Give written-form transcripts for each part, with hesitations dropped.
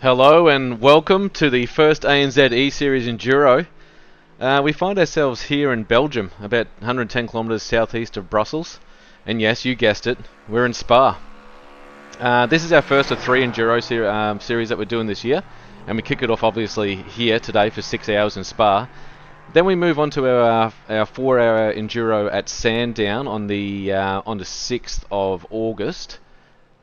Hello and welcome to the first ANZ ESeries Enduro. We find ourselves here in Belgium, about 110 kilometres southeast of Brussels. And yes, you guessed it, we're in Spa. This is our first of three Enduro series that we're doing this year. And we kick it off obviously here today for 6 hours in Spa. Then we move on to our 4-hour Enduro at Sandown on the 6th of August.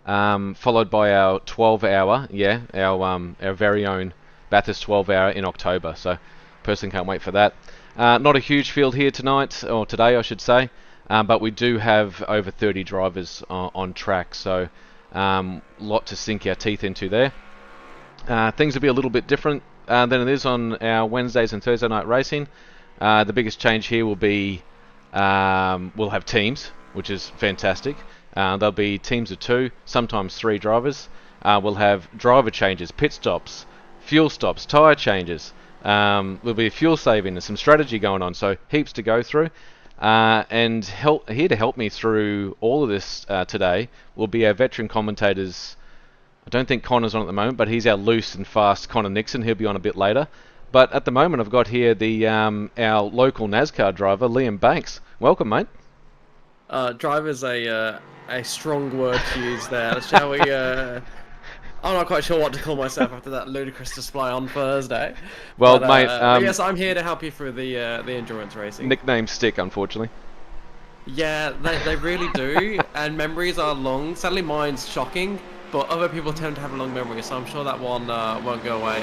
Followed by our 12-hour, our very own Bathurst 12-hour in October. So, person can't wait for that. Not a huge field here tonight, or today I should say, but we do have over 30 drivers on track, so lot to sink our teeth into there. Things will be a little bit different than it is on our Wednesdays and Thursday night racing. The biggest change here will be we'll have teams, which is fantastic. There'll be teams of 2, sometimes 3 drivers. We'll have driver changes, pit stops, fuel stops, tyre changes. There'll be fuel saving and some strategy going on, so heaps to go through. And here to help me through all of this today will be our veteran commentators. I don't think Connor's on at the moment, but he's our loose and fast Connor Nixon. He'll be on a bit later. But at the moment, I've got here our local NASCAR driver, Liam Banks. Welcome, mate. Driver's a strong word to use there. Shall we? I'm not quite sure what to call myself after that ludicrous display on Thursday. Well, but, mate. yes, I'm here to help you through the endurance racing. Nicknames stick, unfortunately. Yeah, they really do, and memories are long. Sadly, mine's shocking, but other people tend to have a long memory, so I'm sure that one won't go away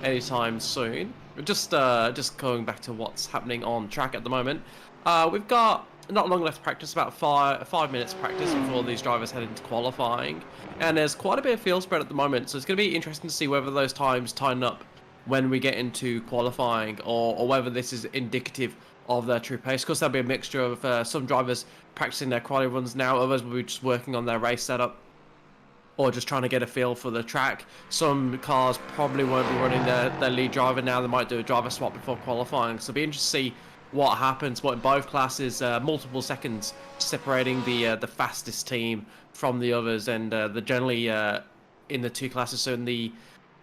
anytime soon. Just going back to what's happening on track at the moment. We've got not long left to practice, about five minutes practice before these drivers head into qualifying. And there's quite a bit of field spread at the moment, so it's going to be interesting to see whether those times tighten up when we get into qualifying, or whether this is indicative of their true pace. Of course, there'll be a mixture of some drivers practicing their quali runs now, others will be just working on their race setup, or just trying to get a feel for the track. Some cars probably won't be running their lead driver now. They might do a driver swap before qualifying, so it'll be interesting to see what happens, what in both classes, multiple seconds separating the fastest team from the others, and the generally in the 2 classes. So in the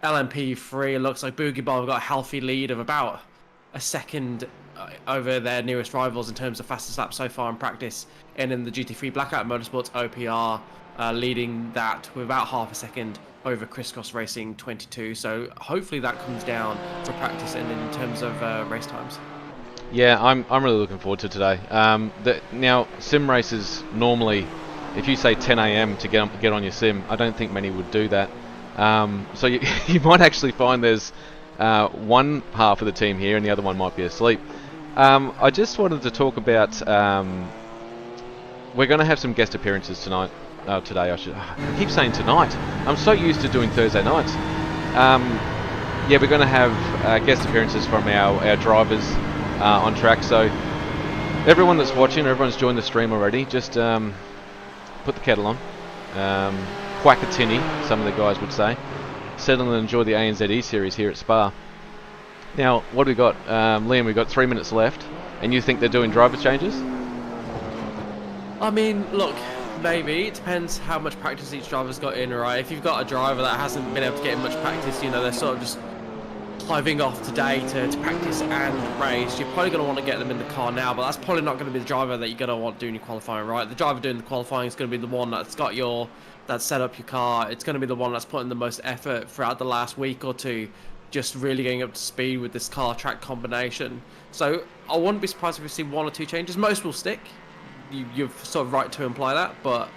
LMP3, it looks like Boogie Bomb got a healthy lead of about a second over their nearest rivals in terms of fastest lap so far in practice, and in the GT3 Blackout Motorsports OPR leading that with about half a second over Crisscross Racing 22. So hopefully that comes down for practice and in terms of race times. Yeah, I'm really looking forward to today. Now, sim races normally, if you say 10 a.m. to get on your sim, I don't think many would do that. So you might actually find there's one half of the team here and the other one might be asleep. I just wanted to talk about we're going to have some guest appearances tonight. Today, I keep saying tonight. I'm so used to doing Thursday nights. Yeah, we're going to have guest appearances from our drivers on track. So everyone that's watching, everyone's joined the stream already. Just put the kettle on, quack a tinny, some of the guys would say. Settle and enjoy the ANZ ESeries here at Spa. Now, what do we got? Liam, we've got 3 minutes left, and you think they're doing driver changes? I mean, look, maybe. It depends how much practice each driver's got in, right? If you've got a driver that hasn't been able to get in much practice, they're sort of just hiving off today to practice and race, you're probably going to want to get them in the car now, but that's probably not going to be the driver that you're going to want doing your qualifying, right? The driver doing the qualifying is going to be the one that's set up your car. It's going to be the one that's putting the most effort throughout the last week or two, just really getting up to speed with this car track combination. So I wouldn't be surprised if we see 1 or 2 changes. Most will stick. You're sort of right to imply that, but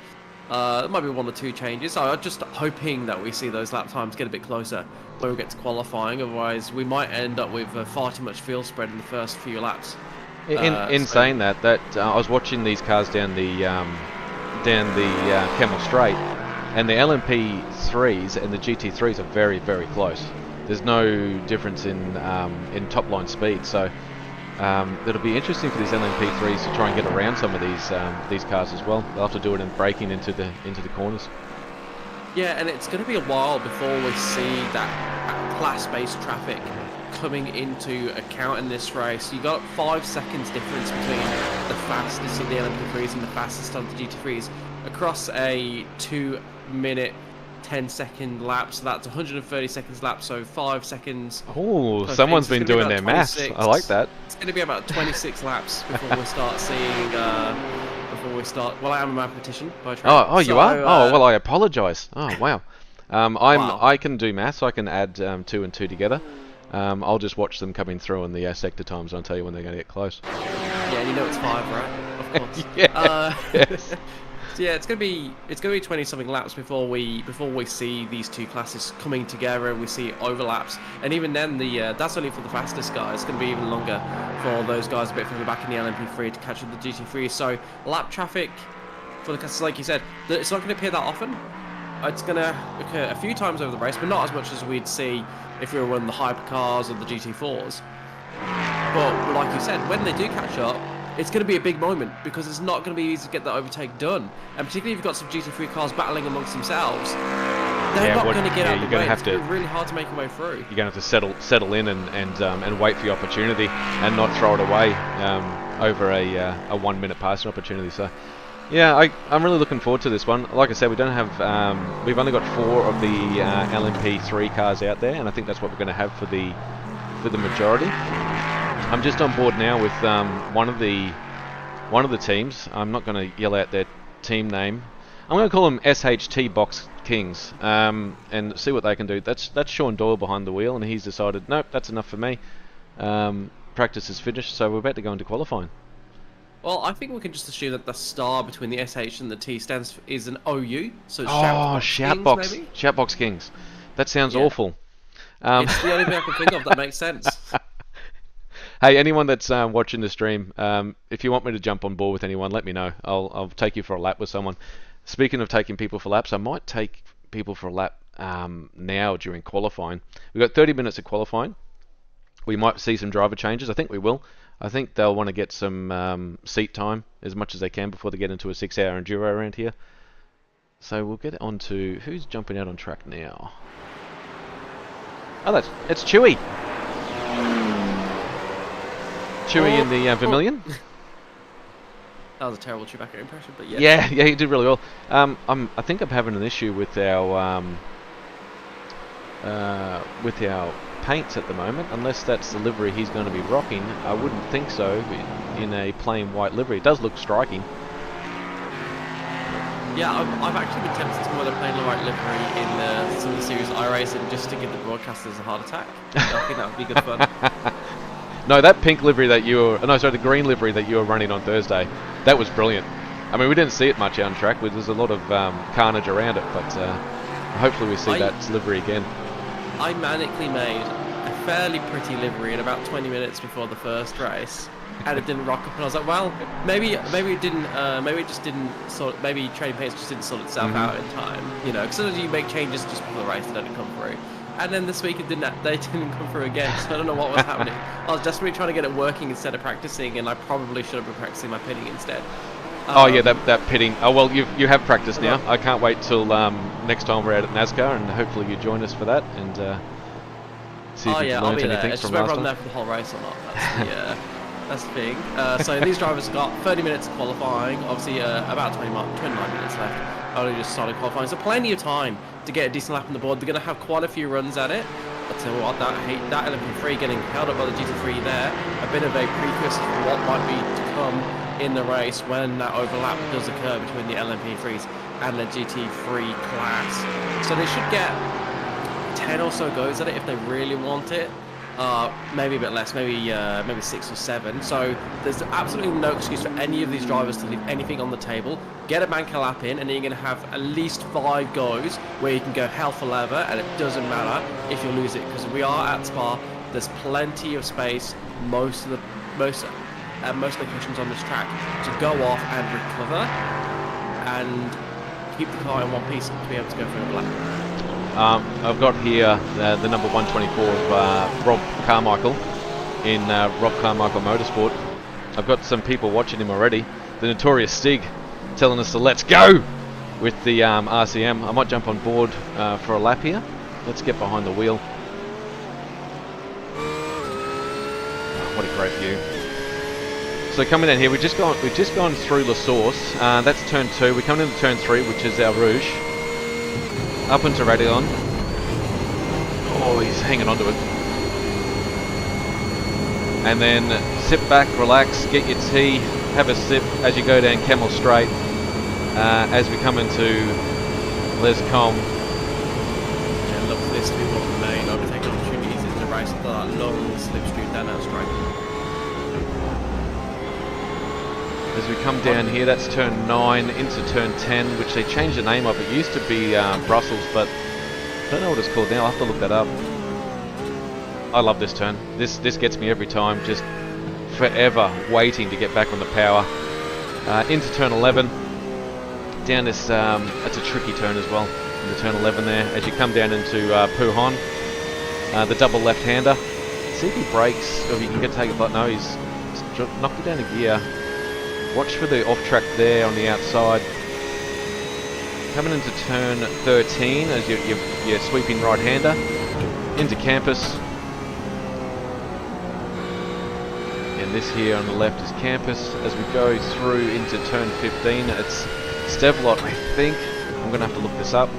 there might be 1 or 2 changes. So I'm just hoping that we see those lap times get a bit closer when we get to qualifying. Otherwise, we might end up with far too much field spread in the first few laps. Saying that, I was watching these cars down the Camel Straight, and the LMP3s and the GT3s are very, very close. There's no difference in top line speed, so it'll be interesting for these LMP3s to try and get around some of these cars as well. They'll have to do it in braking into the corners. Yeah, and it's going to be a while before we see that class-based traffic coming into account in this race. You got 5 seconds difference between the fastest of the LMP3s and the fastest of the GT3s across a 2-minute 10-second lap, so that's 130 seconds lap, so 5 seconds. Oh, per someone's thing, so been it's gonna doing be their about maths. 26. I like that. It's going to be about 26 laps before we start seeing. Before we start. Well, I am a mathematician by trade. Oh, you so, are? Oh, well, I apologise. Oh, wow. Wow. I can do maths. So I can add 2 and 2 together. I'll just watch them coming through in the sector times. And I'll tell you when they're going to get close. Yeah, you know it's 5, right? Of course. Yeah. Yes. So yeah, it's gonna be 20-something laps before we see these two classes coming together and we see overlaps. And even then, that's only for the fastest guys. It's gonna be even longer for those guys a bit further back in the LMP3 to catch up the GT3. So lap traffic for the classes, like you said, it's not gonna appear that often. It's gonna occur a few times over the race, but not as much as we'd see if we were running the hypercars or the GT4s. But like you said, when they do catch up, it's going to be a big moment because it's not going to be easy to get that overtake done. And particularly if you've got some GT3 cars battling amongst themselves, they're not going to get out of the way. It's going to be really hard to make a way through. You're going to have to settle in and wait for your opportunity and not throw it away over a 1 minute passing opportunity. So, yeah, I'm really looking forward to this one. Like I said, we don't have we've only got 4 of the LMP3 cars out there, and I think that's what we're going to have for the majority. I'm just on board now with one of the teams. I'm not going to yell out their team name. I'm going to call them SHT Box Kings and see what they can do. That's Sean Doyle behind the wheel, and he's decided, nope, that's enough for me. Practice is finished, so we're about to go into qualifying. Well, I think we can just assume that the star between the SH and the T is an OU. So it's Shoutbox Kings. That sounds awful. It's the only thing I can think of that makes sense. Hey, anyone that's watching the stream, if you want me to jump on board with anyone, let me know. I'll take you for a lap with someone. Speaking of taking people for laps, I might take people for a lap now during qualifying. We've got 30 minutes of qualifying. We might see some driver changes. I think we will. I think they'll want to get some seat time as much as they can before they get into a 6-hour enduro around here. So we'll get on to who's jumping out on track now. Oh, it's Chewy. Chewy in the Vermilion. That was a terrible Chewbacca impression, but yeah. Yeah, he did really well. I think I'm having an issue with our paints at the moment. Unless that's the livery he's going to be rocking, I wouldn't think so. In a plain white livery, it does look striking. Yeah, I've actually been tempted to wear the plain white livery in some of the series I race in just to give the broadcasters a heart attack. I think that would be good fun. No, that pink livery that the green livery that you were running on Thursday, that was brilliant. I mean, we didn't see it much out on track. There's a lot of carnage around it, but hopefully we see that livery again. I manically made a fairly pretty livery in about 20 minutes before the first race, and it didn't rock up. And I was like, well, maybe it didn't. Maybe it just didn't sort. Maybe trading paints just didn't sort itself out in time. You know, because sometimes you make changes just before the race that don't come through. And then this week they didn't come through again, so I don't know what was happening. I was desperately trying to get it working instead of practicing, and I probably should have been practicing my pitting instead. Oh yeah, that pitting. Oh well, you have practiced now. I can't wait till next time we're out at NASCAR, and hopefully you join us for that and see if you've learned anything it's from just last whether time. I'm there for the whole race or not. That's the thing. So these drivers got 30 minutes of qualifying. Obviously, about 29 minutes left. I only just started qualifying, so plenty of time to get a decent lap on the board. They're going to have quite a few runs at it. But tell you what, that LMP3 getting held up by the GT3 there, a bit of a precursor to what might be to come in the race when that overlap does occur between the LMP3s and the GT3 class. So they should get 10 or so goes at it if they really want it. Maybe a bit less, maybe 6 or 7. So there's absolutely no excuse for any of these drivers to leave anything on the table. Get a banker lap in, and then you're going to have at least 5 goes where you can go hell for leather, and it doesn't matter if you lose it, because we are at Spa. There's plenty of space, most locations on this track, to go off and recover and keep the car in one piece to be able to go for a lap. I've got here the number 124 of Rob Carmichael in Rob Carmichael Motorsport. I've got some people watching him already. The notorious Stig telling us to let's go with the RCM. I might jump on board for a lap here. Let's get behind the wheel. Oh, what a great view. So coming in here, we've just gone through La Source. That's turn 2. We're coming into turn 3, which is our Rouge. Up into Radillon. Oh, he's hanging onto it. And then sit back, relax, get your tea, have a sip as you go down Camel Straight. As we come into Les Combe. Yeah, look for this to be one of the main overtaking opportunities in the race after that long slipstream down that straight. As we come down here, that's turn 9 into turn 10, which they changed the name of. It used to be Brussels, but I don't know what it's called now. I'll have to look that up. I love this turn. This gets me every time, just forever waiting to get back on the power. Into turn 11. Down this, it's a tricky turn as well, into turn 11 there. As you come down into Puhon, the double left-hander. See if he brakes, or if you can take it, but no, he's knocked it down a gear. Watch for the off-track there on the outside. Coming into turn 13 as your sweeping right-hander. Into Campus. And this here on the left is Campus. As we go through into turn 15, it's Stevlot, I think. I'm going to have to look this up.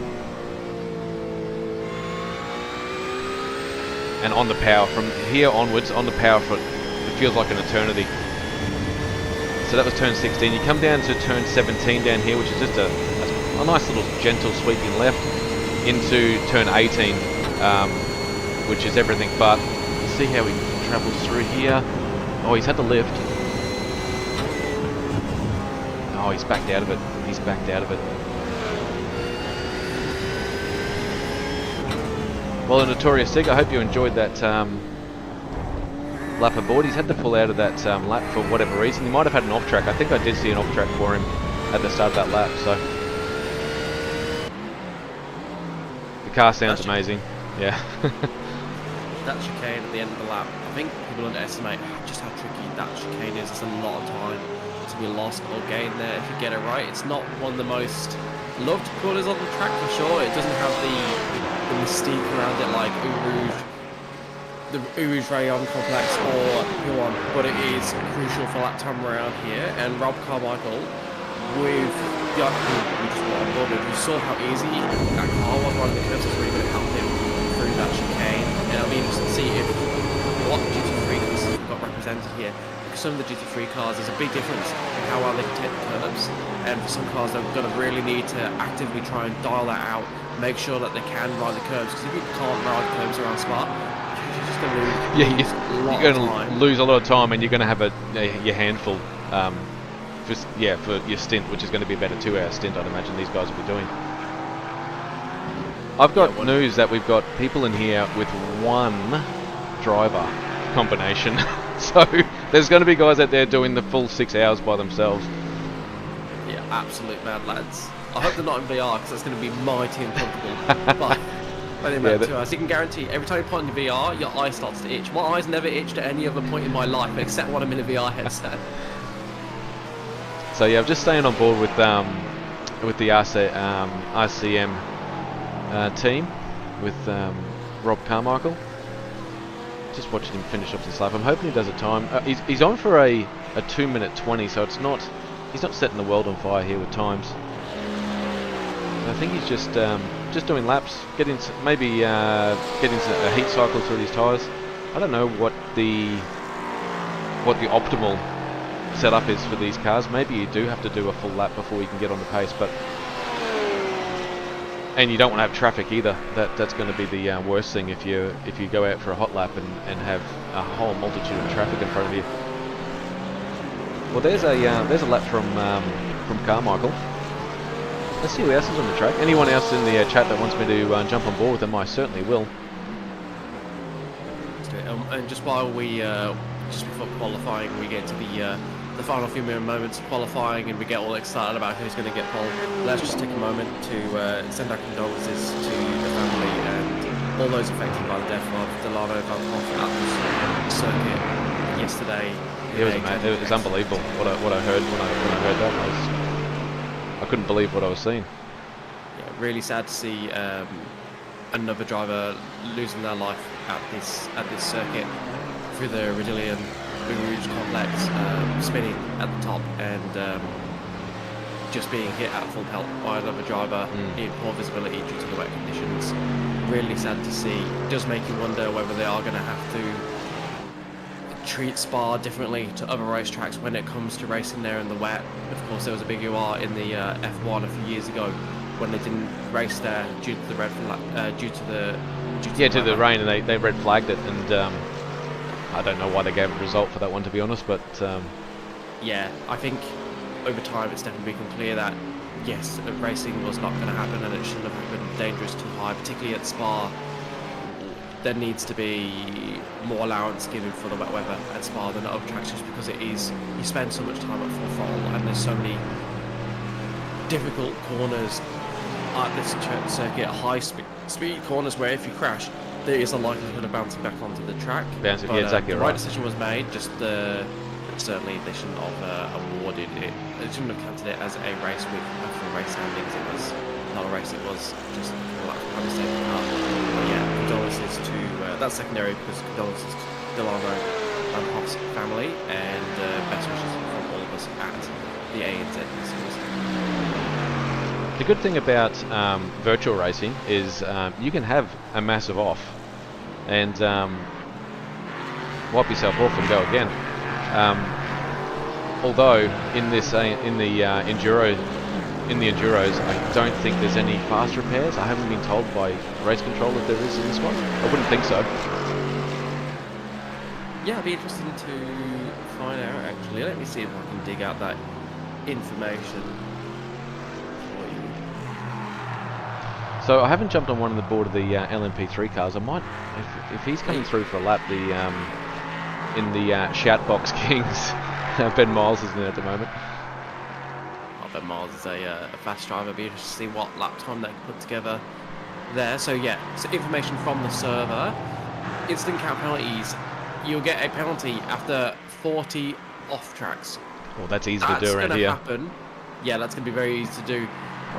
And on the power, from here onwards, on the power, it feels like an eternity. So that was turn 16. You come down to turn 17 down here, which is just a nice little gentle sweeping left into turn 18, which is everything but. Let's see how he travels through here. Oh, he's had the lift. Oh, he's backed out of it. He's backed out of it. Well, a Notorious Sig, I hope you enjoyed that lap aboard. He's had to pull out of that lap for whatever reason. He might have had an off-track. I think I did see an off-track for him at the start of that lap, so. The car sounds amazing. Yeah. That chicane at the end of the lap, I think people underestimate just how tricky that chicane is. It's a lot of time to be lost or gained there if you get it right. It's not one of the most loved corners on the track for sure. It doesn't have the mystique around it like the Uruge Rayon complex or Huon, but it is crucial for that time around here. And Rob Carmichael, with the we just got on board with, you saw how easy that car was running the curves. Was really going to help him through that chicane. And it'll be interesting to see if what GT3 cars we've got represented here. Because some of the GT3 cars, there's a big difference in how well they can take the curves. And for some cars, they're going to really need to actively try and dial that out, make sure that they can ride the curves. Because if you can't ride the curves around Spa, you're going to lose a lot of time, and you're going to have your handful for your stint, which is going to be about a 2-hour stint, I'd imagine these guys will be doing. I've got news that we've got people in here with one driver combination, so there's going to be guys out there doing the full 6 hours by themselves. Yeah, absolute mad lads. I hope they're not in VR, because that's going to be mighty uncomfortable. But anyway, 2 hours. You can guarantee every time you put in the VR, your eye starts to itch. My eyes never itched at any other point in my life, except when I'm in a VR headset. So yeah, I'm just staying on board with the RCM team with Rob Carmichael. Just watching him finish off this lap. I'm hoping he does a time. He's on for a 2:20, so he's not setting the world on fire here with times. So I think he's just doing laps, maybe getting a heat cycle through these tyres. I don't know what the optimal setup is for these cars. Maybe you do have to do a full lap before you can get on the pace, and you don't want to have traffic either. That's going to be the worst thing if you go out for a hot lap and have a whole multitude of traffic in front of you. Well, there's a lap from Carmichael. Let's see who else is on the track. Anyone else in the chat that wants me to jump on board with them, I certainly will. And just while just before qualifying, we get to the final few moments of qualifying, and we get all excited about who's going to get pole. Let's just take a moment to send our condolences to the family and all those affected by the death of Delano Van Hoff at the circuit yesterday. It was unbelievable what I heard when I heard that. I couldn't believe what I was seeing. Yeah, really sad to see another driver losing their life at this circuit through the Rouge complex, spinning at the top, and just being hit at full pelt by another driver in poor visibility due to the wet conditions. Really sad to see. It does make you wonder whether they are going to have to treat Spa differently to other racetracks when it comes to racing there in the wet. Of course, there was a big UR in the F1 a few years ago when they didn't race there due to the rain, and they red flagged it, and I don't know why they gave a result for that one, to be honest, but yeah, I think over time it's definitely become clear that yes, racing was not going to happen, and it shouldn't have happened dangerous too high, particularly at Spa. There needs to be more allowance given for the wet weather at Spa than at other tracks, just because it is, you spend so much time at full throttle, and there's so many difficult corners at this circuit, high speed corners where if you crash, there is a likelihood of bouncing back onto the track. Yeah, exactly the right. right decision was made. Just certainly they shouldn't have awarded it. They shouldn't have counted it as a race with full race standings. It was not a race. It was just a mistake. But yeah, condolences to that's secondary, because condolences to Delano and Hoff's family, and best wishes from all of us at the ANZ series. The good thing about virtual racing is you can have a massive off and wipe yourself off and go again. Although in the enduros, I don't think there's any fast repairs. I haven't been told by race control if there is in this one. I wouldn't think so. Yeah, it'd be interesting to find out actually. Let me see if I can dig out that information. So I haven't jumped on one of the board of the LMP3 cars. I might, if he's coming through for a lap, in the Shoutbox Kings, Ben Miles is in there at the moment. Oh, Ben Miles is a fast driver. It'll be interesting to see what lap time they can put together there. So yeah, so information from the server. Instant count penalties. You'll get a penalty after 40 off tracks. Well, that's easy to do around here. That's going to happen. Yeah, that's going to be very easy to do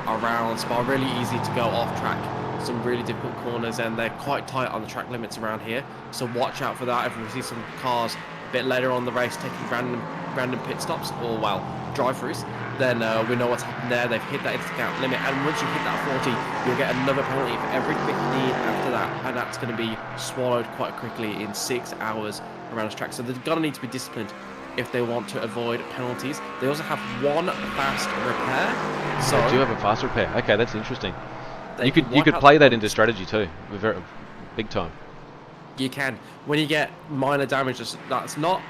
around Spa. Really easy to go off track. Some really difficult corners, and they're quite tight on the track limits around here. So watch out for that. If we see some cars a bit later on the race taking random pit stops or drive-throughs, then we know what's happened there. They've hit that instant count limit, and once you hit that 40, you'll get another penalty for every 15 after that, and that's going to be swallowed quite quickly in 6 hours around this track. So they're going to need to be disciplined if they want to avoid penalties. They also have one fast repair. So they do have a fast repair. Okay, that's interesting. You could play that into strategy too, very big time. You can. When you get minor damage that's not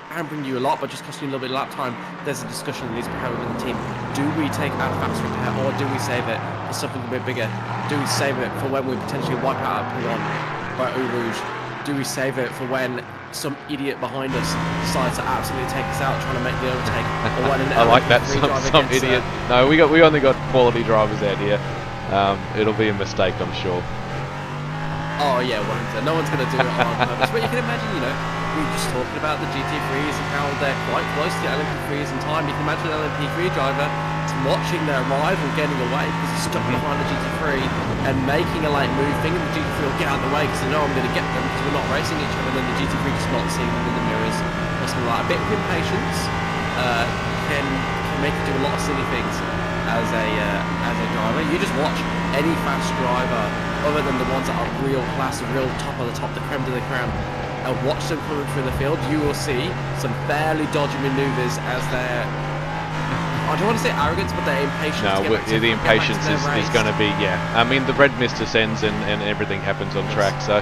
hampering you a lot, but just costing you a little bit of lap time, there's a discussion that needs to be had within the team. Do we take our fast repair, or do we save it for something a bit bigger? Do we save it for when we potentially wipe out a P1 by Eau Rouge? Do we save it for when some idiot behind us decides to absolutely take us out trying to make the overtake? Or when an I like that, some idiot. No, we only got quality drivers out here. It'll be a mistake, I'm sure. Oh yeah, 100%. No one's going to do it on purpose. But you can imagine, we were just talking about the GT3s and how they're quite close to the LMP3s in time. You can imagine an LMP3 driver watching their rival getting away because he's stuck behind the GT3 and making a late move, thinking the GT3 will get out of the way because they know I'm going to get them because we're not racing each other, and then the GT3 just not seeing them in the mirrors or something like that. A bit of impatience can make you do a lot of silly things as a driver. You just watch any fast driver other than the ones that are real class, real top of the top, the creme de la creme, and watch them coming through the field. You will see some fairly dodgy maneuvers as they're, I don't want to say arrogance, but their impatience. No, the impatience is going to be, I mean, the red mist descends and everything happens on track, so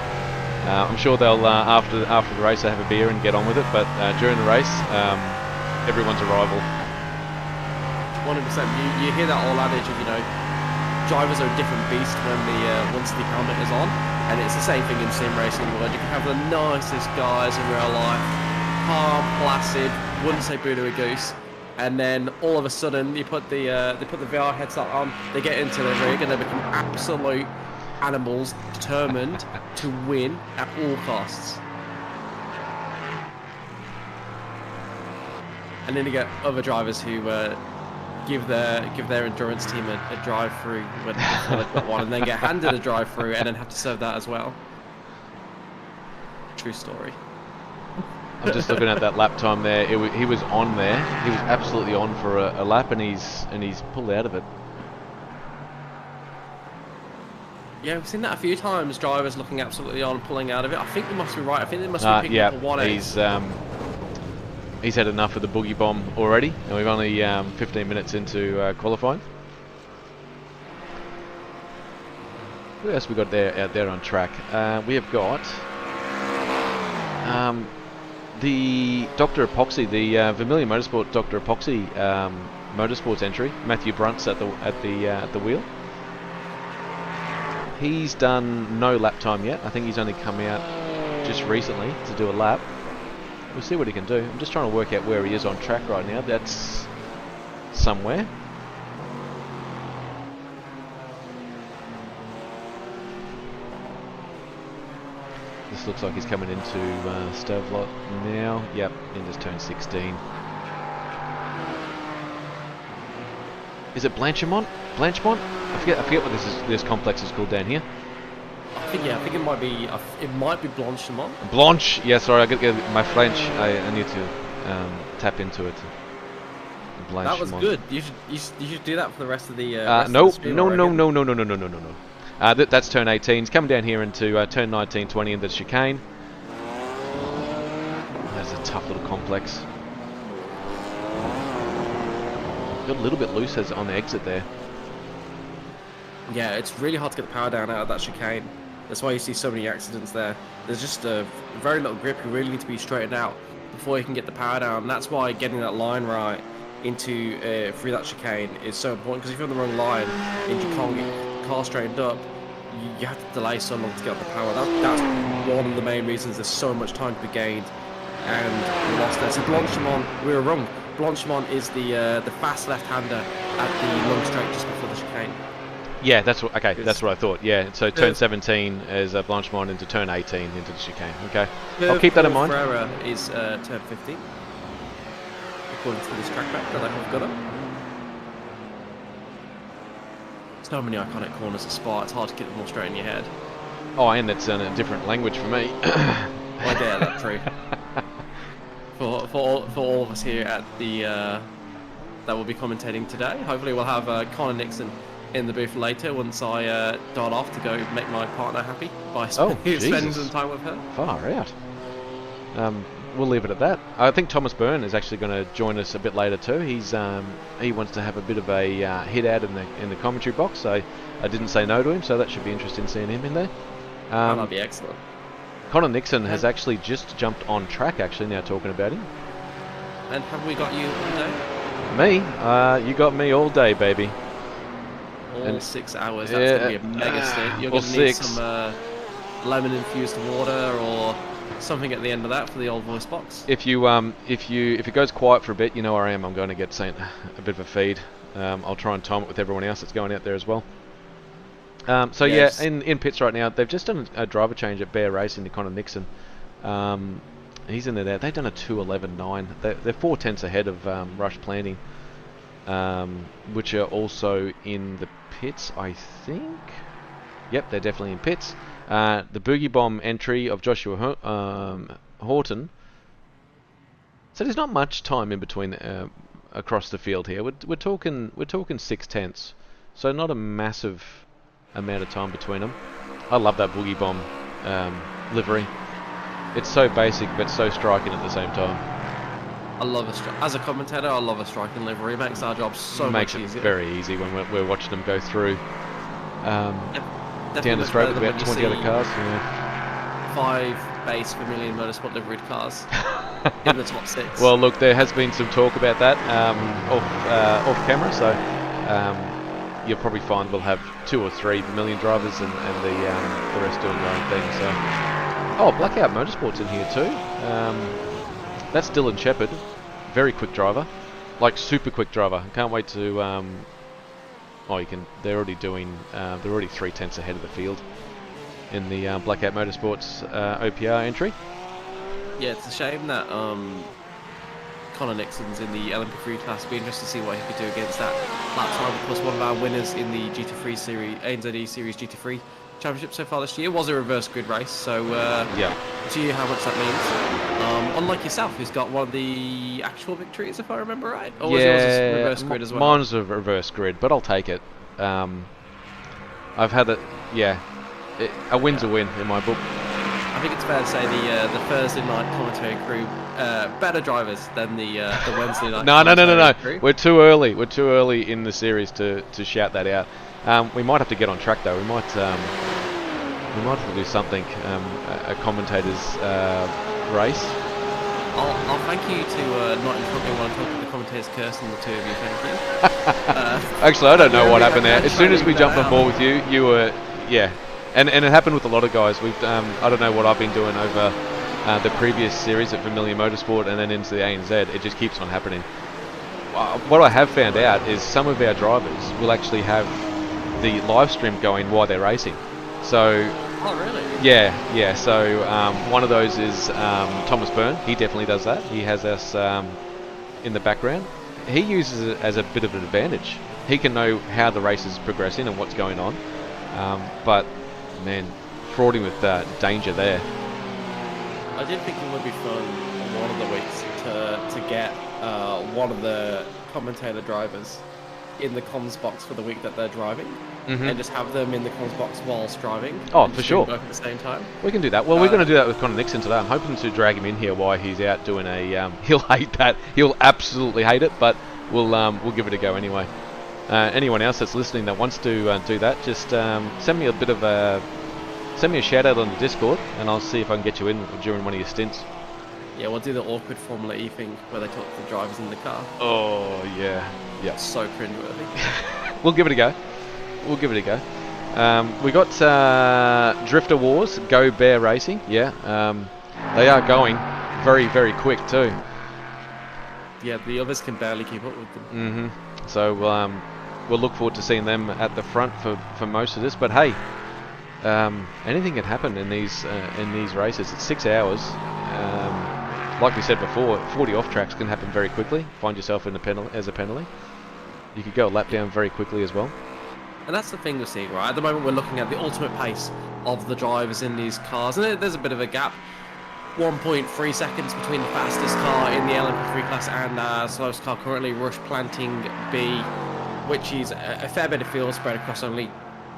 I'm sure they'll, after the race, they have a beer and get on with it, but during the race, everyone's a rival. 100%. You hear that old adage of, drivers are a different beast when once the helmet is on, and it's the same thing in sim racing world. You can have the nicest guys in real life, calm, placid, wouldn't say boo to a goose, and then all of a sudden they put the VR headset on, they get into the rig, and they become absolute animals, determined to win at all costs. And then you get other drivers who give their endurance team a drive-through when they've got one, and then get handed a drive-through and then have to serve that as well. True story. I'm just looking at that lap time there. He was on there. He was absolutely on for a lap, and he's pulled out of it. Yeah, we've seen that a few times. Drivers looking absolutely on, pulling out of it. I think they must be right. I think they must be picking up a 1-8. He's had enough of the boogie bomb already, and we've only 15 minutes into qualifying. Who else we got out there on track? We have got the Dr. Epoxy, the Vermilion Motorsport Dr. Epoxy Motorsports entry. Matthew Brunt's at the wheel. He's done no lap time yet. I think he's only come out just recently to do a lap. We'll see what he can do. I'm just trying to work out where he is on track right now. That's somewhere. This looks like he's coming into Stovelot now. Yep, in just turn 16. Is it Blanchemont? Blanchemont? I forget what this complex is called down here. I think it might be Blanchemont. Blanche, yeah. Sorry, I get my French. I need to tap into it. That was good. You should do that for the rest of the. No. That's turn 18. He's coming down here into turn 19, 20 into the chicane. That's a tough little complex. Got a little bit loose on the exit there. Yeah, it's really hard to get the power down out of that chicane. That's why you see so many accidents there. There's just a very little grip. You really need to be straightened out before you can get the power down. And that's why getting that line right into through that chicane is so important. Because if you're on the wrong line and you can't get the car straightened up, you have to delay so long to get the power. That's one of the main reasons there's so much time to be gained and lost there. So Blanchemont, we were wrong. Blanchemont is the fast left-hander at the long straight just before the chicane. Yeah, that's what I thought. Yeah, so turn 17 is Blanchemont into turn 18 into the chicane. Okay, I'll keep that in mind. Ferreira is turn 15, according to this track map that I've got up. So many iconic corners to spot. It's hard to get them all straight in your head. Oh, and it's in a different language for me. I dare that's true. For all of us here at the that will be commentating today. Hopefully, we'll have Connor Nixon in the booth later once I dart off to go make my partner happy by spending some time with her. Far out. We'll leave it at that. I think Thomas Byrne is actually going to join us a bit later too. He wants to have a bit of a hit out in the commentary box, so I didn't say no to him. So that should be interesting seeing him in there. That'll be excellent. Connor Nixon has actually just jumped on track. Actually, now talking about him. And have we got you all day? Me? You got me all day, baby. All 6 hours. That's going to be a mega stint. You're going to need some lemon-infused water or something at the end of that for the old voice box. If it goes quiet for a bit, you know where I am. I'm going to get sent a bit of a feed. I'll try and time it with everyone else that's going out there as well. In pits right now, they've just done a driver change at Bear Racing to Connor Nixon. He's in there. They've done a 2:11.9. They're 4/10 ahead of Rush Planting, which are also in the pits, I think. Yep, they're definitely in pits. The Boogie Bomb entry of Joshua Horton. So there's not much time in between across the field here. We're talking 6/10, so not a massive amount of time between them. I love that Boogie Bomb livery. It's so basic but so striking at the same time. I love as a commentator, I love a striking livery. It makes our job so much easier. Makes it very easy when we're watching them go through down the straight with about 20 other cars. Yeah. 5 base Vermilion Motorsport liveried cars in the top 6. Well, look, there has been some talk about that off camera, so you'll probably find we'll have 2 or 3 Vermilion drivers and the rest doing their own thing. So, Blackout Motorsport's in here too. That's Dylan Shepherd, very quick driver, like super quick driver. I can't wait to. They're already doing. They're already 3/10 ahead of the field in the Blackout Motorsports OPR entry. Yeah, it's a shame that Connor Nixon's in the LMP3 class. It'd be interesting to see what he could do against that lap time. Of course, one of our winners in the GT3 series, ANZ ESeries GT3 championship so far this year. It was a reverse grid race, so Yeah. see how much that means. Unlike yourself, who's got one of the actual victories, if I remember right. Or was yours a reverse grid as well? Mine's a reverse grid, but I'll take it. I've had it. Yeah, a win's a win in my book. I think it's fair to say the Thursday night commentary crew better drivers than the Wednesday night. No. Crew. We're too early. We're too early in the series to shout that out. We might have to get on track though. We might have to do something. A commentator's race. I'll thank you to not interrupt me while I'm talking to the commentators, cursing the two of you. Thank you. Actually, I don't know what happened there. As soon as we jumped on board with you, you were and it happened with a lot of guys. We've I don't know what I've been doing over the previous series at Familiar Motorsport and then into the ANZ. It just keeps on happening. What I have found out is some of our drivers will actually have the live stream going while they're racing. So. Oh really? Yeah. So one of those is Thomas Byrne. He definitely does that. He has us in the background. He uses it as a bit of an advantage. He can know how the race is progressing and what's going on. But man, frauding with danger there. I did think it would be fun one of the weeks to get one of the commentator drivers in the comms box for the week that they're driving, and just have them in the comms box whilst driving. Oh, for sure. Both at the same time. We can do that. Well, we're going to do that with Connor Nixon today. I'm hoping to drag him in here while he's out doing a. He'll hate that. He'll absolutely hate it, but we'll give it a go anyway. Anyone else that's listening that wants to do that, just send me a shout out on the Discord, and I'll see if I can get you in during one of your stints. Yeah, we'll do the awkward Formula E thing where they talk to the drivers in the car. Oh yeah. So cringeworthy. We'll give it a go. We got Drifter Wars, Go Bear Racing. Yeah, they are going very, very quick too. Yeah, the others can barely keep up with them. So we'll look forward to seeing them at the front for most of this. But hey, anything can happen in these races. It's 6 hours. Like we said before, 40 off tracks can happen very quickly. Find yourself in a penalty. You could go a lap down very quickly as well. And that's the thing we're seeing, right? At the moment, we're looking at the ultimate pace of the drivers in these cars, and there's a bit of a gap. 1.3 seconds between the fastest car in the LMP3 class and slowest car currently, Rush Planting B, which is a fair bit of field spread across only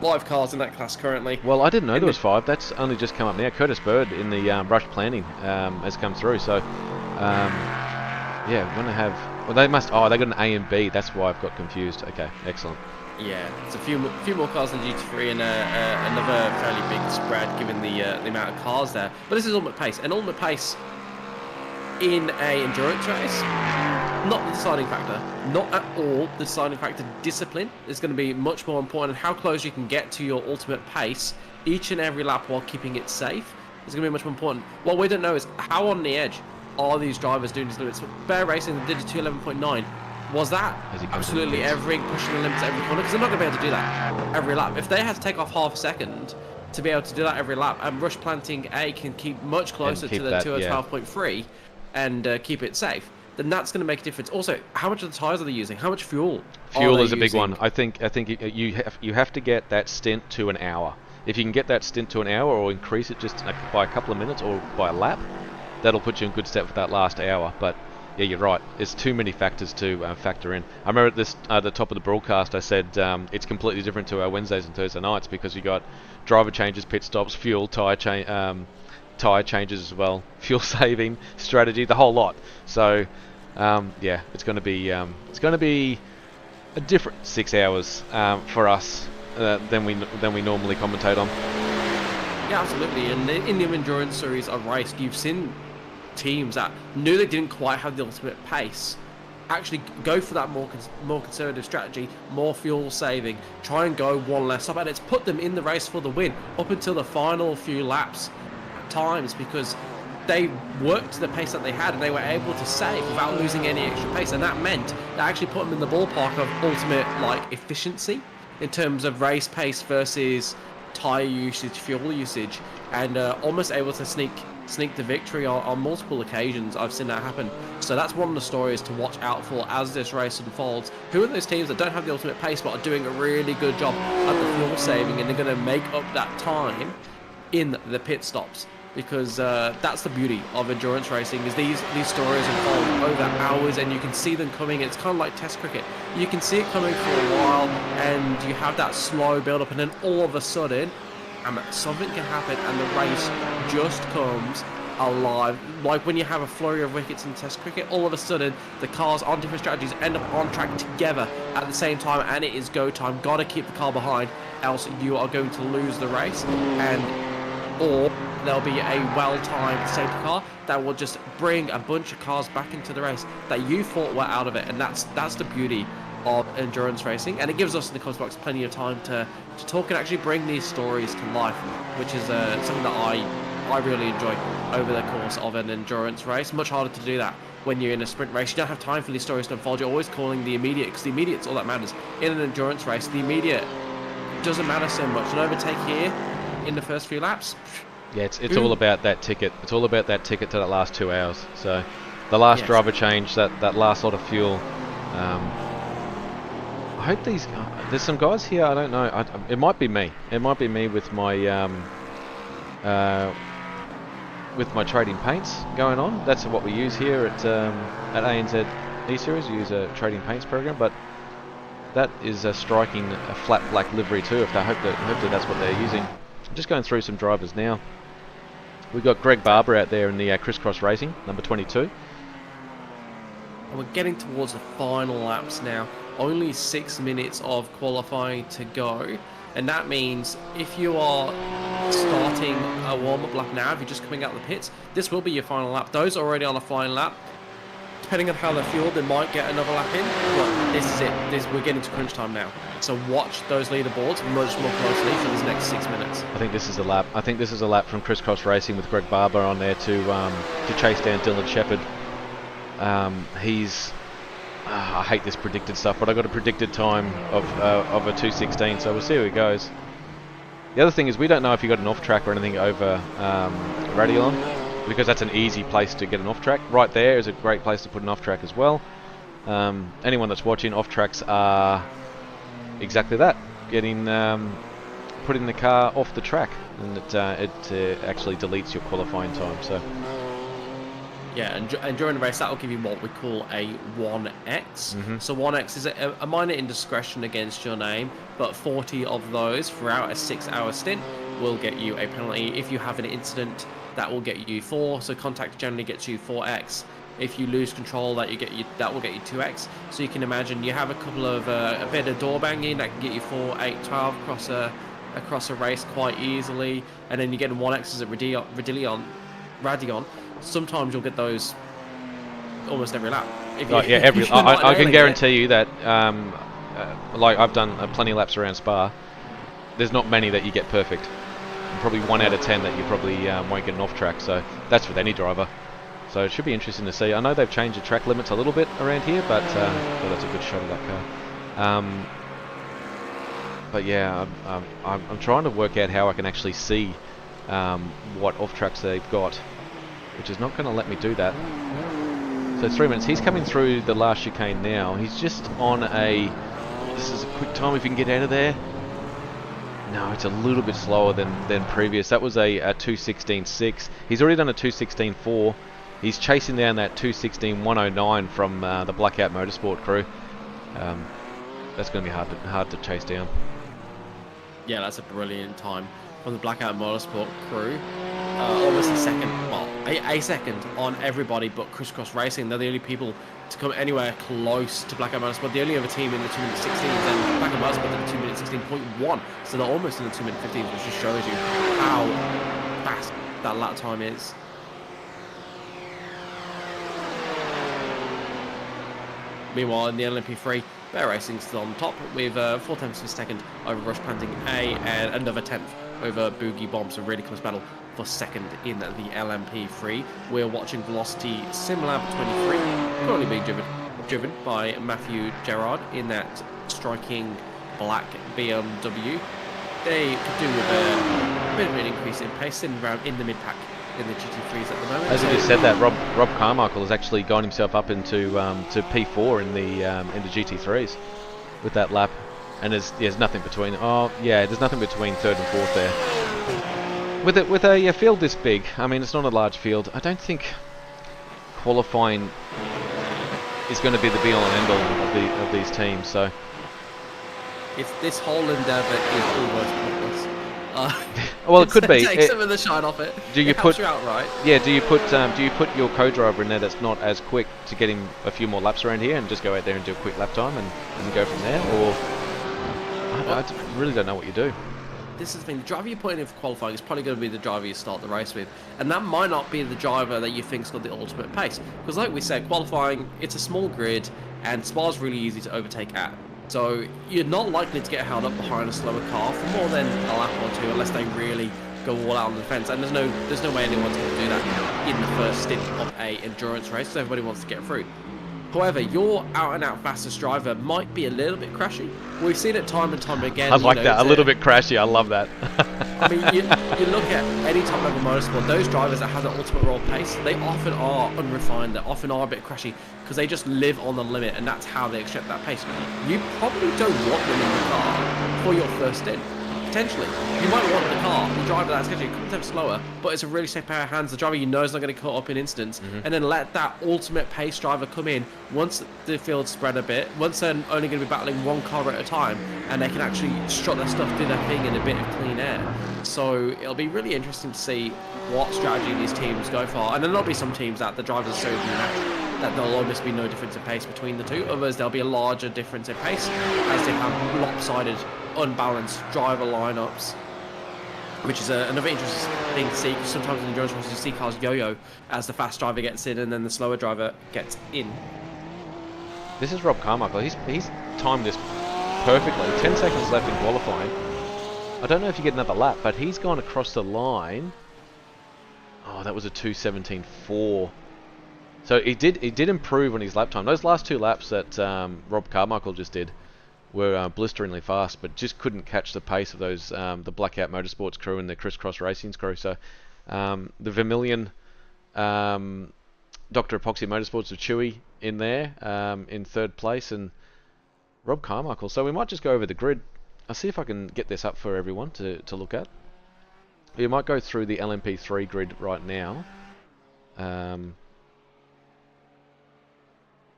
5 cars in that class currently. Well, I didn't know there was 5. That's only just come up now. Curtis Bird in the Rush Planting has come through. So, yeah, we're going to have... Well, they must... Oh, they got an A and B. That's why I've got confused. Okay, excellent. Yeah, it's a few more cars in GT3 and another fairly big spread given the amount of cars there. But this is ultimate pace. And ultimate pace in a endurance race, not the deciding factor. Not at all the deciding factor. Discipline is going to be much more important. And how close you can get to your ultimate pace each and every lap while keeping it safe is going to be much more important. What we don't know is how on the edge are these drivers doing these limits. Bear Racing did a 211.9. Was that absolutely pushing the limits every corner? Because they're not going to be able to do that every lap. If they had to take off half a second to be able to do that every lap, and Rush Planting A can keep much closer to the 212.3 and keep it safe, then that's going to make a difference. Also, how much of the tyres are they using? How much fuel? Fuel is a big one. I think you have to get that stint to an hour. If you can get that stint to an hour, or increase it just by a couple of minutes or by a lap, that'll put you in good step for that last hour. But yeah, you're right. There's too many factors to factor in. I remember at the top of the broadcast, I said it's completely different to our Wednesdays and Thursday nights because you got driver changes, pit stops, fuel, tyre changes as well, fuel saving, strategy, the whole lot. So yeah, it's going to be a different 6 hours for us than we normally commentate on. Yeah, absolutely. And in the endurance series of race, you've seen teams that knew they didn't quite have the ultimate pace actually go for that more conservative strategy, more fuel saving, try and go one less up, and it's put them in the race for the win up until the final few laps at times, because they worked to the pace that they had and they were able to save without losing any extra pace, and that meant that actually put them in the ballpark of ultimate efficiency in terms of race pace versus tyre usage, fuel usage, and almost able to sneak sneak the victory on multiple occasions. I've seen that happen. So that's one of the stories to watch out for as this race unfolds. Who are those teams that don't have the ultimate pace but are doing a really good job at the fuel saving, and they're going to make up that time in the pit stops? Because that's the beauty of endurance racing, is these stories unfold over hours, and you can see them coming. It's kind of like test cricket. You can see it coming for a while, and you have that slow build up, and then all of a sudden, something can happen, and the race just comes alive. Like when you have a flurry of wickets in test cricket, all of a sudden the cars on different strategies end up on track together at the same time, and it is go time. Gotta keep the car behind, else you are going to lose the race. Or there'll be a well-timed safety car that will just bring a bunch of cars back into the race that you thought were out of it. And that's the beauty of endurance racing, and it gives us in the comments box plenty of time to talk and actually bring these stories to life, which is something that I really enjoy over the course of an endurance race. Much harder to do that when you're in a sprint race. You don't have time for these stories to unfold. You're always calling the immediate, because the immediate's all that matters. In an endurance race, the immediate doesn't matter so much. An overtake here in the first few laps. Yeah, it's all about that ticket. It's all about that ticket to that last 2 hours. So the last driver change, that last lot of fuel. I hope there's some guys here. I don't know. It might be me. It might be me with my trading paints going on. That's what we use here at ANZ ESeries. We use a trading paints program, but that is striking a flat black livery too. Hopefully that's what they're using. I'm just going through some drivers now. We've got Greg Barber out there in the Crisscross Racing, number 22. And we're getting towards the final laps now. Only 6 minutes of qualifying to go. And that means if you are starting a warm-up lap now, if you're just coming out of the pits, this will be your final lap. Those are already on a flying lap. Depending on how they're fueled, they might get another lap in. But this is it. We're getting to crunch time now. So watch those leaderboards much more closely for these next 6 minutes. I think this is a lap. I think this is a lap from Crisscross Racing with Greg Barber on there to chase down Dylan Shepherd. I hate this predicted stuff, but I got a predicted time of a 2:16, so we'll see how he goes. The other thing is we don't know if he got an off track or anything over Radion, because that's an easy place to get an off track. Right there is a great place to put an off track as well. Anyone that's watching, off tracks are exactly that, getting putting the car off the track, and it actually deletes your qualifying time. So. Yeah, and during the race, that will give you what we call a 1x. So 1x is a minor indiscretion against your name, but 40 of those throughout a 6-hour stint will get you a penalty. If you have an incident, that will get you 4. So contact generally gets you 4x. If you lose control, that will get you 2x. So you can imagine you have a couple of a bit of door banging that can get you 4, 8, 12 across a race quite easily, and then you get 1x's at Radion. Sometimes you'll get those almost every lap. I can guarantee you that, like I've done plenty of laps around Spa, there's not many that you get perfect. And probably 1 out of 10 that you probably won't get an off track. So that's with any driver. So it should be interesting to see. I know they've changed the track limits a little bit around here, but that's a good shot of that car. But yeah, I'm trying to work out how I can actually see what off tracks they've got, which is not going to let me do that. So 3 minutes. He's coming through the last chicane now. He's just on a... This is a quick time if you can get out of there. No, it's a little bit slower than previous. That was a 2:16.6. He's already done a 2:16.4. He's chasing down that 2:16.109 from the Blackout Motorsport crew. That's going to be hard to chase down. Yeah, that's a brilliant time from the Blackout Motorsport crew. Almost a second, well, a second on everybody but Crisscross Racing. They're the only people to come anywhere close to Blackout Motorsport. The only other team in the 2 minute 16s, and Blackout Motorsport in the 2 minute 16.1. So they're almost in the 2 minute 15s, which just shows you how fast that lap time is. Meanwhile, in the LMP3, Bear Racing still on top with 4 tenths of a second over Rush Panting A and another 10th over Boogie Bomb. So really close battle for second in the LMP3. We're watching Velocity Simlab 23, currently being driven by Matthew Gerard in that striking black BMW. They could do with a bit of an increase in pace, sitting around in the mid-pack in the GT3s at the moment. As you So just said that, Rob Carmichael has actually got himself up into to P4 in the GT3s with that lap, and there's nothing between. Oh yeah, there's nothing between third and fourth there. With a field this big, I mean it's not a large field. I don't think qualifying is going to be the be all and end all of these teams. So if this whole endeavour is almost pointless, well, it could be. Take some of the shine off it. Do you it helps you out, right? Yeah. Do you put your co-driver in there that's not as quick to get him a few more laps around here and just go out there and do a quick lap time and go from there, or I really don't know what you do. This is the thing. The driver you're putting in for qualifying is probably going to be the driver you start the race with, and that might not be the driver that you think's got the ultimate pace. Because, like we said, qualifying, it's a small grid, and Spa's really easy to overtake at. So you're not likely to get held up behind a slower car for more than a lap or two, unless they really go all out on the defence. And there's no way anyone's going to do that in the first stint of a endurance race. So everybody wants to get through. However, your out-and-out fastest driver might be a little bit crashy. We've seen it time and time again. I like that. A little bit crashy. I love that. I mean, you look at any top level motorsport, those drivers that have the ultimate raw pace, they often are unrefined, they often are a bit crashy, because they just live on the limit, and that's how they accept that pace. You probably don't want them in the car for your first stint. Potentially. You might want the car, the driver that's actually a couple times slower, but it's a really safe pair of hands. The driver you know is not going to get caught up in instance, and then let that ultimate pace driver come in once the field's spread a bit, once they're only going to be battling one car at a time, and they can actually strut their stuff, do their thing in a bit of clean air. So it'll be really interesting to see what strategy these teams go for. And then there'll be some teams that the drivers are so matched that there'll almost be no difference in pace between the two. Others, there'll be a larger difference in pace as they have lopsided, unbalanced driver lineups, which is another interesting thing to see, because sometimes in endurance races you see cars yo-yo as the fast driver gets in and then the slower driver gets in. This is Rob Carmichael. He's timed this perfectly. 10 seconds left in qualifying. I don't know if you get another lap, but he's gone across the line. Oh, that was a 2:17.4. So he did improve on his lap time. Those last two laps that Rob Carmichael just did were blisteringly fast, but just couldn't catch the pace of those the Blackout Motorsports crew and the Crisscross Racing's crew. So the Vermilion Dr. Epoxy Motorsports of Chewy in there in third place, and Rob Carmichael. So we might just go over the grid. I'll see if I can get this up for everyone to look at. We might go through the LMP3 grid right now.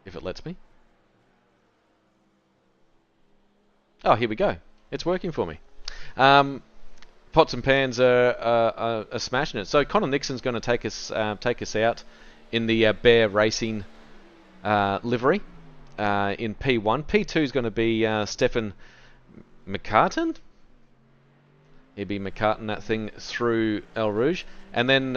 If it lets me. Oh, here we go. It's working for me. Pots and pans are smashing it. So Connor Nixon's going to take us out in the Bear Racing livery in P1. P2 is going to be Stefan McCartan. He'll be McCartan that thing through El Rouge. And then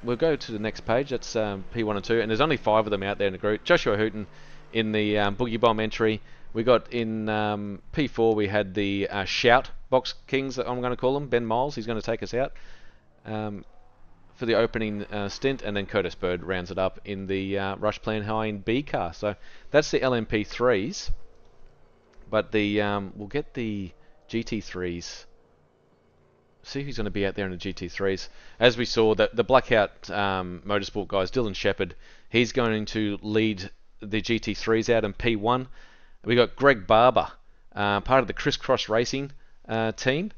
we'll go to the next page. That's P1 and 2. And there's only 5 of them out there in the group. Joshua Hooton in the Boogie Bomb entry. We got in P4, we had the Shout Box Kings, I'm going to call them. Ben Miles, he's going to take us out for the opening stint. And then Curtis Bird rounds it up in the Rush Plan High in B car. So that's the LMP3s. But we'll get the GT3s. See who's going to be out there in the GT3s. As we saw, the Blackout Motorsport guys, Dylan Shepherd, he's going to lead the GT3s out in P1. We got Greg Barber, part of the Crisscross Racing team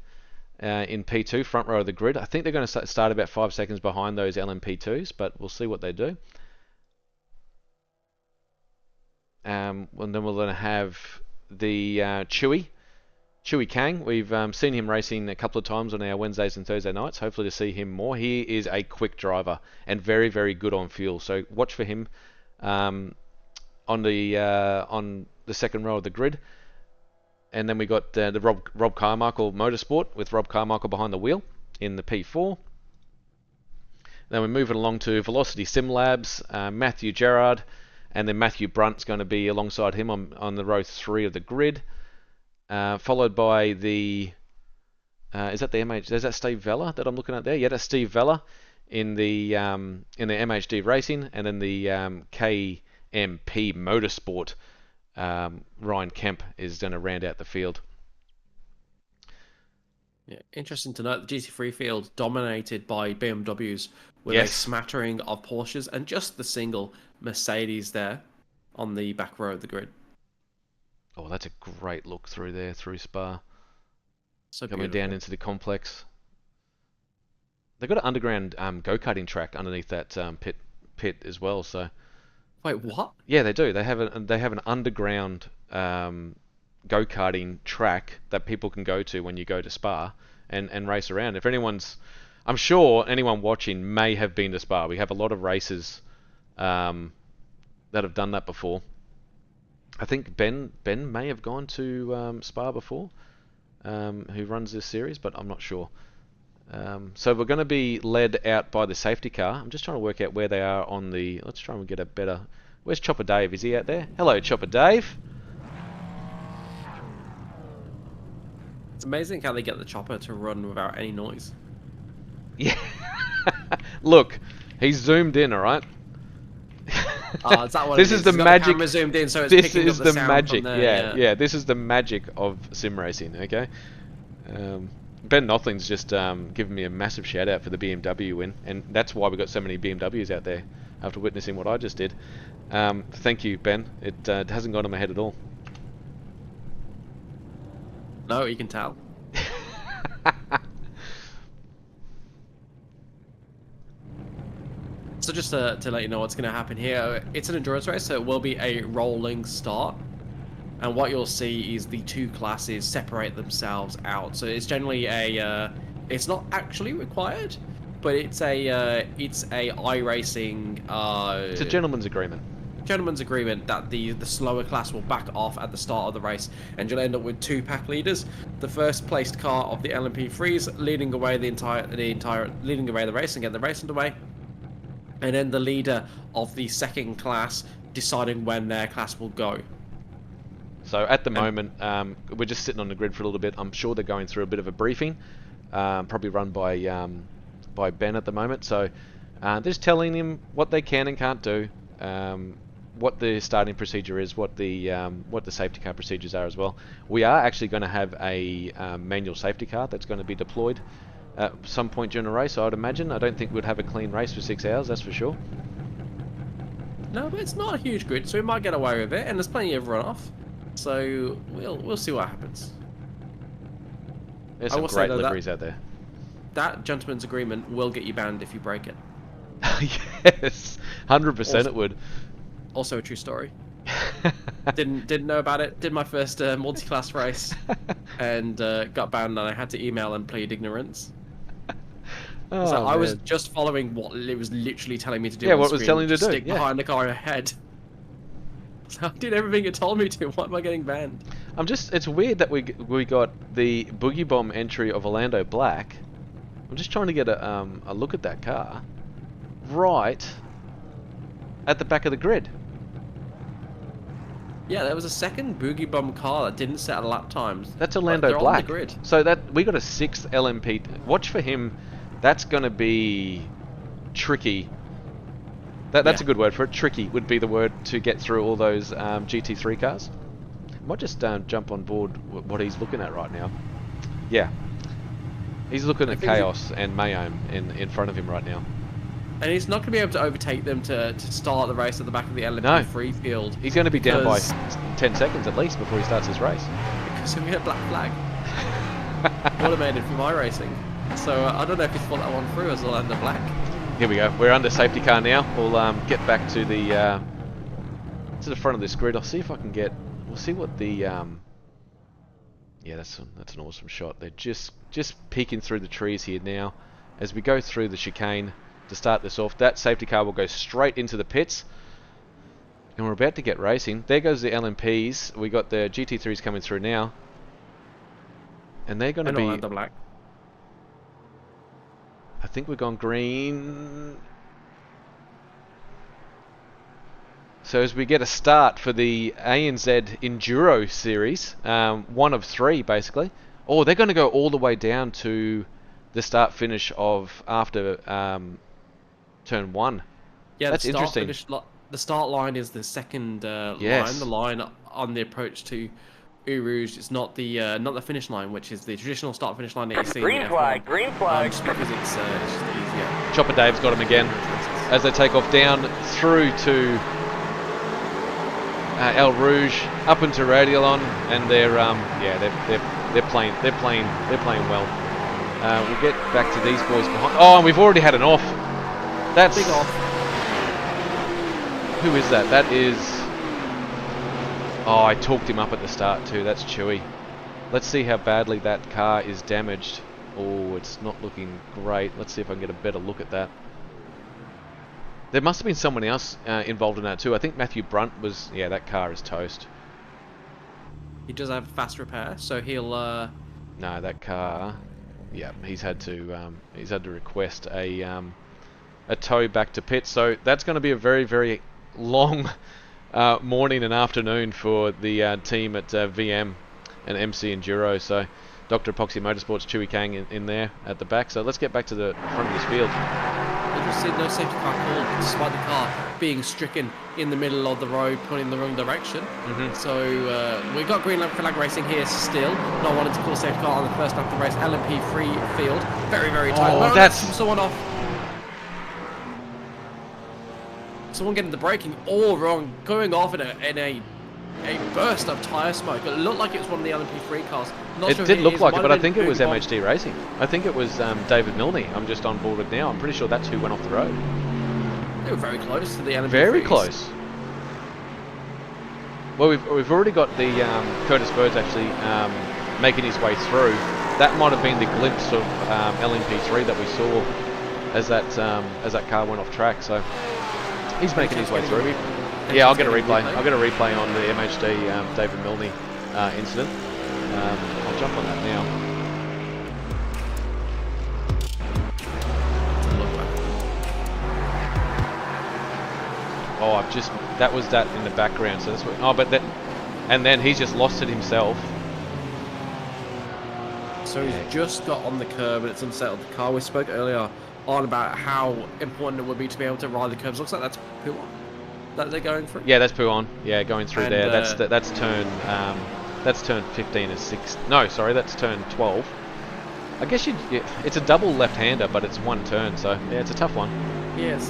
in P2, front row of the grid. I think they're going to start about 5 seconds behind those LMP2s, but we'll see what they do. And then we're going to have the Chewy Kang. We've seen him racing a couple of times on our Wednesdays and Thursday nights. Hopefully to see him more. He is a quick driver and very, very good on fuel. So watch for him on the second row of the grid. And then we got the Rob Carmichael Motorsport with Rob Carmichael behind the wheel in the P4. Then we're moving along to Velocity Sim Labs, Matthew Gerard, and then Matthew Brunt's going to be alongside him on the row 3 of the grid. Followed by the is that the MH? Is that Steve Vella that I'm looking at there? Yeah, that's Steve Vella in the MHD Racing, and then the KMP Motorsport. Ryan Kemp is going to round out the field. Yeah, interesting to note the GT3 field dominated by BMWs with a Yes. smattering of Porsches and just the single Mercedes there on the back row of the grid. Oh, that's a great look through there, through Spa. So Coming down beautiful. into the complex. They've got an underground go-karting track underneath that pit as well. So Wait, what? yeah, they do. They have an underground go-karting track that people can go to when you go to Spa and race around. I'm sure anyone watching may have been to Spa. We have a lot of racers that have done that before. I think Ben may have gone to Spa before, who runs this series, but I'm not sure. So we're going to be led out by the safety car. I'm just trying to work out where they are on the... Let's try and get a better... Where's Chopper Dave? Is he out there? Hello, Chopper Dave. It's amazing how they get the chopper to run without any noise. Yeah. Look, he's zoomed in, all right? Is that what This it is is? the It's got magic. camera zoomed in, so it's This picking is up the the sound magic. from there. Yeah. This is the magic of sim racing. Okay. Ben Nothling's just given me a massive shout out for the BMW win, and that's why we got so many BMWs out there after witnessing what I just did. Thank you, Ben. It hasn't gone in my head at all. No, you can tell. So just to let you know what's going to happen here, it's an endurance race, so it will be a rolling start. And what you'll see is the two classes separate themselves out. So it's generally it's not actually required, but it's a iRacing. It's a gentleman's agreement. Gentleman's agreement that the slower class will back off at the start of the race, and you'll end up with two pack leaders. The first placed car of the LMP3s leading away leading away the race and getting the race underway, and then the leader of the second class deciding when their class will go. So at the moment, we're just sitting on the grid for a little bit. I'm sure they're going through a bit of a briefing, probably run by Ben at the moment. So they're just telling him what they can and can't do, what the starting procedure is, what the safety car procedures are as well. We are actually going to have a manual safety car that's going to be deployed at some point during the race, I would imagine. I don't think we'd have a clean race for 6 hours, that's for sure. No, but it's not a huge grid, so we might get away with it, and there's plenty of runoff. So we'll see what happens. There's some great liveries out there. That gentleman's agreement will get you banned if you break it. Yes, 100% it would. Also a true story. didn't know about it. Did my first multi-class race, and got banned, and I had to email and plead ignorance. Oh, so I was man. just following what it was literally telling me to do. Yeah, on what the it was screen, telling you to just do, Stick yeah. behind the car ahead. So I did everything it told me to. Why am I getting banned? It's weird that we got the Boogie Bomb entry of Orlando Black. I'm just trying to get a look at that car. Right at the back of the grid. Yeah, there was a second Boogie Bomb car that didn't set lap times. That's but Orlando they're Black. on the grid. So that we got a 6th LMP. Watch for him. That's going to be tricky. That's a good word for it. Tricky would be the word to get through all those GT3 cars. Might just jump on board what he's looking at right now. Yeah. He's looking at chaos and mayhem in front of him right now. And he's not going to be able to overtake them to start the race at the back of the LMP3 field. He's going to be down by 10 seconds at least before he starts his race. Because we had black flag. Automated from iRacing. So I don't know if he's thought that one through as Orlando Black. Here we go. We're under safety car now. We'll get back to the front of this grid. I'll see if I can get... We'll see what the... Yeah, that's an awesome shot. They're just peeking through the trees here now. As we go through the chicane to start this off, that safety car will go straight into the pits. And we're about to get racing. There goes the LMPs. We got the GT3s coming through now. And they're going to be... Orlando Black. I think we've gone green. So as we get a start for the ANZ Enduro series, 1 of 3 basically. Oh, they're going to go all the way down to the start-finish of after turn 1. Yeah, that's interesting. The start line is the second line, the line on the approach to Eau Rouge. It's not the finish line, which is the traditional start finish line that you see in Green F1. flag, green flag. Just because it's just easier. Chopper Dave's got him again as they take off down through to El Rouge, up into Radiolon, and they're playing well. We'll get back to these boys behind. Oh, and we've already had an off. That's Big off. Who is that? That is. Oh, I talked him up at the start too. That's Chewy. Let's see how badly that car is damaged. Oh, it's not looking great. Let's see if I can get a better look at that. There must have been someone else involved in that too. I think Matthew Brunt was. Yeah, that car is toast. He does have fast repair, so he'll. No, that car. Yeah, he's had to request a tow back to pit. So that's going to be a very, very long morning and afternoon for the team at VM and MC Enduro. So Dr. Epoxy Motorsports, Chewy Kang in there at the back. So let's get back to the front of this field. No safety car called, despite the car being stricken in the middle of the road, pointing in the wrong direction. So we've got green flag racing here still. Not wanting to call safety car on the first lap of the race. LMP free field, very, very tight. Oh, that's someone off. Someone getting the braking all wrong, going off in a burst of tyre smoke. It looked like it was one of the LMP3 cars. It did look like it, but I think it was MHD Racing. I think it was David Milne. I'm just on board with now. I'm pretty sure that's who went off the road. They were very close to the LMP3s. Very close. Well, we've already got the Curtis Birds actually making his way through. That might have been the glimpse of LMP3 that we saw as that car went off track. So he's making his way through. Yeah, I'll get a replay. I'll get a replay on the MHD David Milne incident. I'll jump on that now. Oh, that was that in the background. So that's what. Oh, but that, and then he's just lost it himself. So he's just got on the curb and it's unsettled the car. We spoke earlier on about how important it would be to be able to ride the curbs. Looks like that's Puon that they're going through. Yeah, that's Puon. Yeah, going through there. That's turn 15 as 6. No, sorry, that's turn 12. I guess it's a double left-hander, but it's one turn, so yeah, it's a tough one. Yes,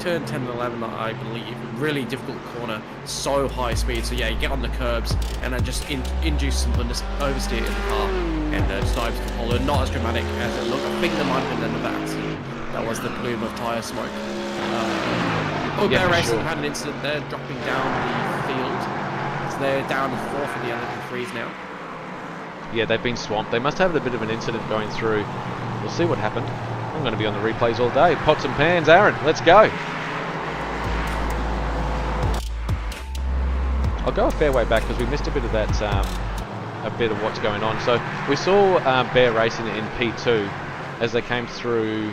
turn 10 and 11, I believe. Really difficult corner, so high speed. So yeah, you get on the curbs and then just induce some oversteer in the car and just dives the pole. Not as dramatic as it looked. I think there might have been the end of that accident. That was the plume of tyre smoke. Bear Racing had an incident there, dropping down the field. So they're down to 4 for the LMP3s now. Yeah, they've been swamped. They must have a bit of an incident going through. We'll see what happened. I'm going to be on the replays all day. Pots and pans, Aaron, let's go. I'll go a fair way back because we missed a bit of that, a bit of what's going on. So we saw Bear Racing in P2 as they came through.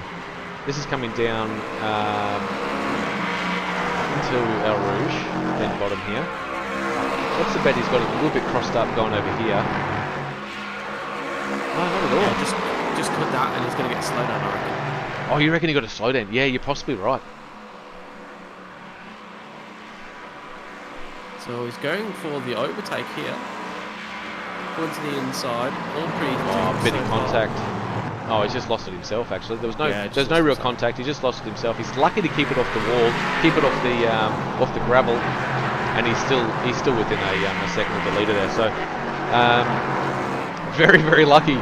This is coming down into El Rouge, then bottom here. What's the bet? He's got a little bit crossed up going over here. No, not at all. Yeah, just cut that and he's going to get slowed down, I reckon. Oh, you reckon he got a slow down? Yeah, you're possibly right. So he's going for the overtake here. Going to the inside. All pretty. Oh, bit of contact. Oh, he's just lost it himself. Actually, there's no real contact. He just lost it himself. He's lucky to keep it off the wall, keep it off the gravel, and he's still within a second of the leader there. So very, very lucky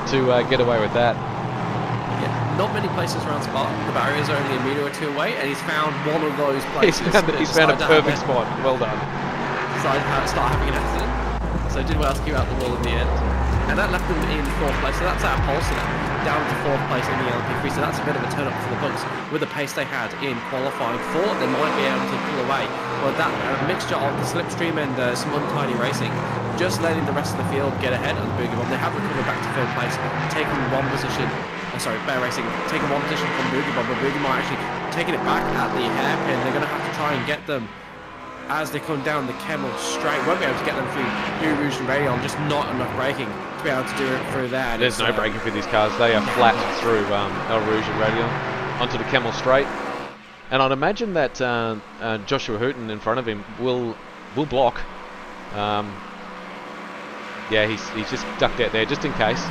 to get away with that. Yeah, not many places around Spa. The barriers are only a metre or two away, and he's found one of those places. He's found a perfect spot. Well done. Decided to start having an accident, so did well to keep out the wall in the end. And that left them in 4th place, so that's our pulse now, down to 4th place in the LMP3, so that's a bit of a turn up for the books. With the pace they had in qualifying, thought they might be able to pull away, but that mixture of the slipstream and some untidy racing, just letting the rest of the field get ahead of the Boogie Bomb. They have recovered back to 3rd place, taking one position, Bear Racing, taking one position from Boogie Bomb, but Boogie Bomb actually taking it back at the hairpin. They're going to have to try and get them as they come down the Kemmel straight. Won't be able to get them through Eau Rouge and Radion, just not enough braking to be able to do it through there. There's no braking for these cars. They are flat through El Rouge and Radion onto the Kemmel straight. And I'd imagine that Joshua Hooton in front of him will block. Yeah, he's just ducked out there just in case.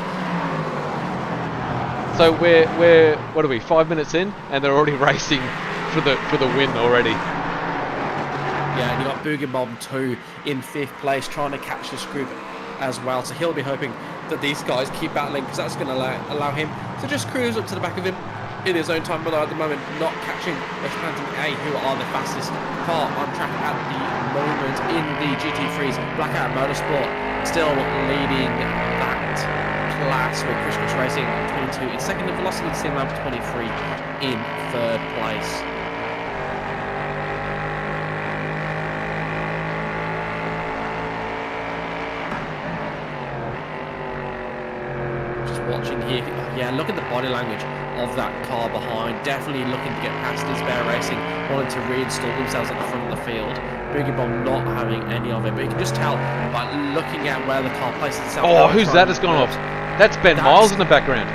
So we're what are we? 5 minutes in, and they're already racing for the win already. Yeah, and you got Boogie Bomb 2 in 5th place, trying to catch this group as well. So he'll be hoping that these guys keep battling, because that's going to allow him to just cruise up to the back of him in his own time. But at the moment, not catching Planting A, who are the fastest car on track at the moment in the GT3's Blackout Motorsport, still leading that class with Chris Racing 22 in second, and Velocity Sim Lab 23 in 3rd place. Watching here, yeah, look at the body language of that car behind. Definitely looking to get past this Bear Racing, wanting to reinstall themselves at the front of the field. Boogie Bomb not having any of it, but you can just tell by looking at where the car places itself. Oh, who's that has gone off? That's Ben Miles in the background.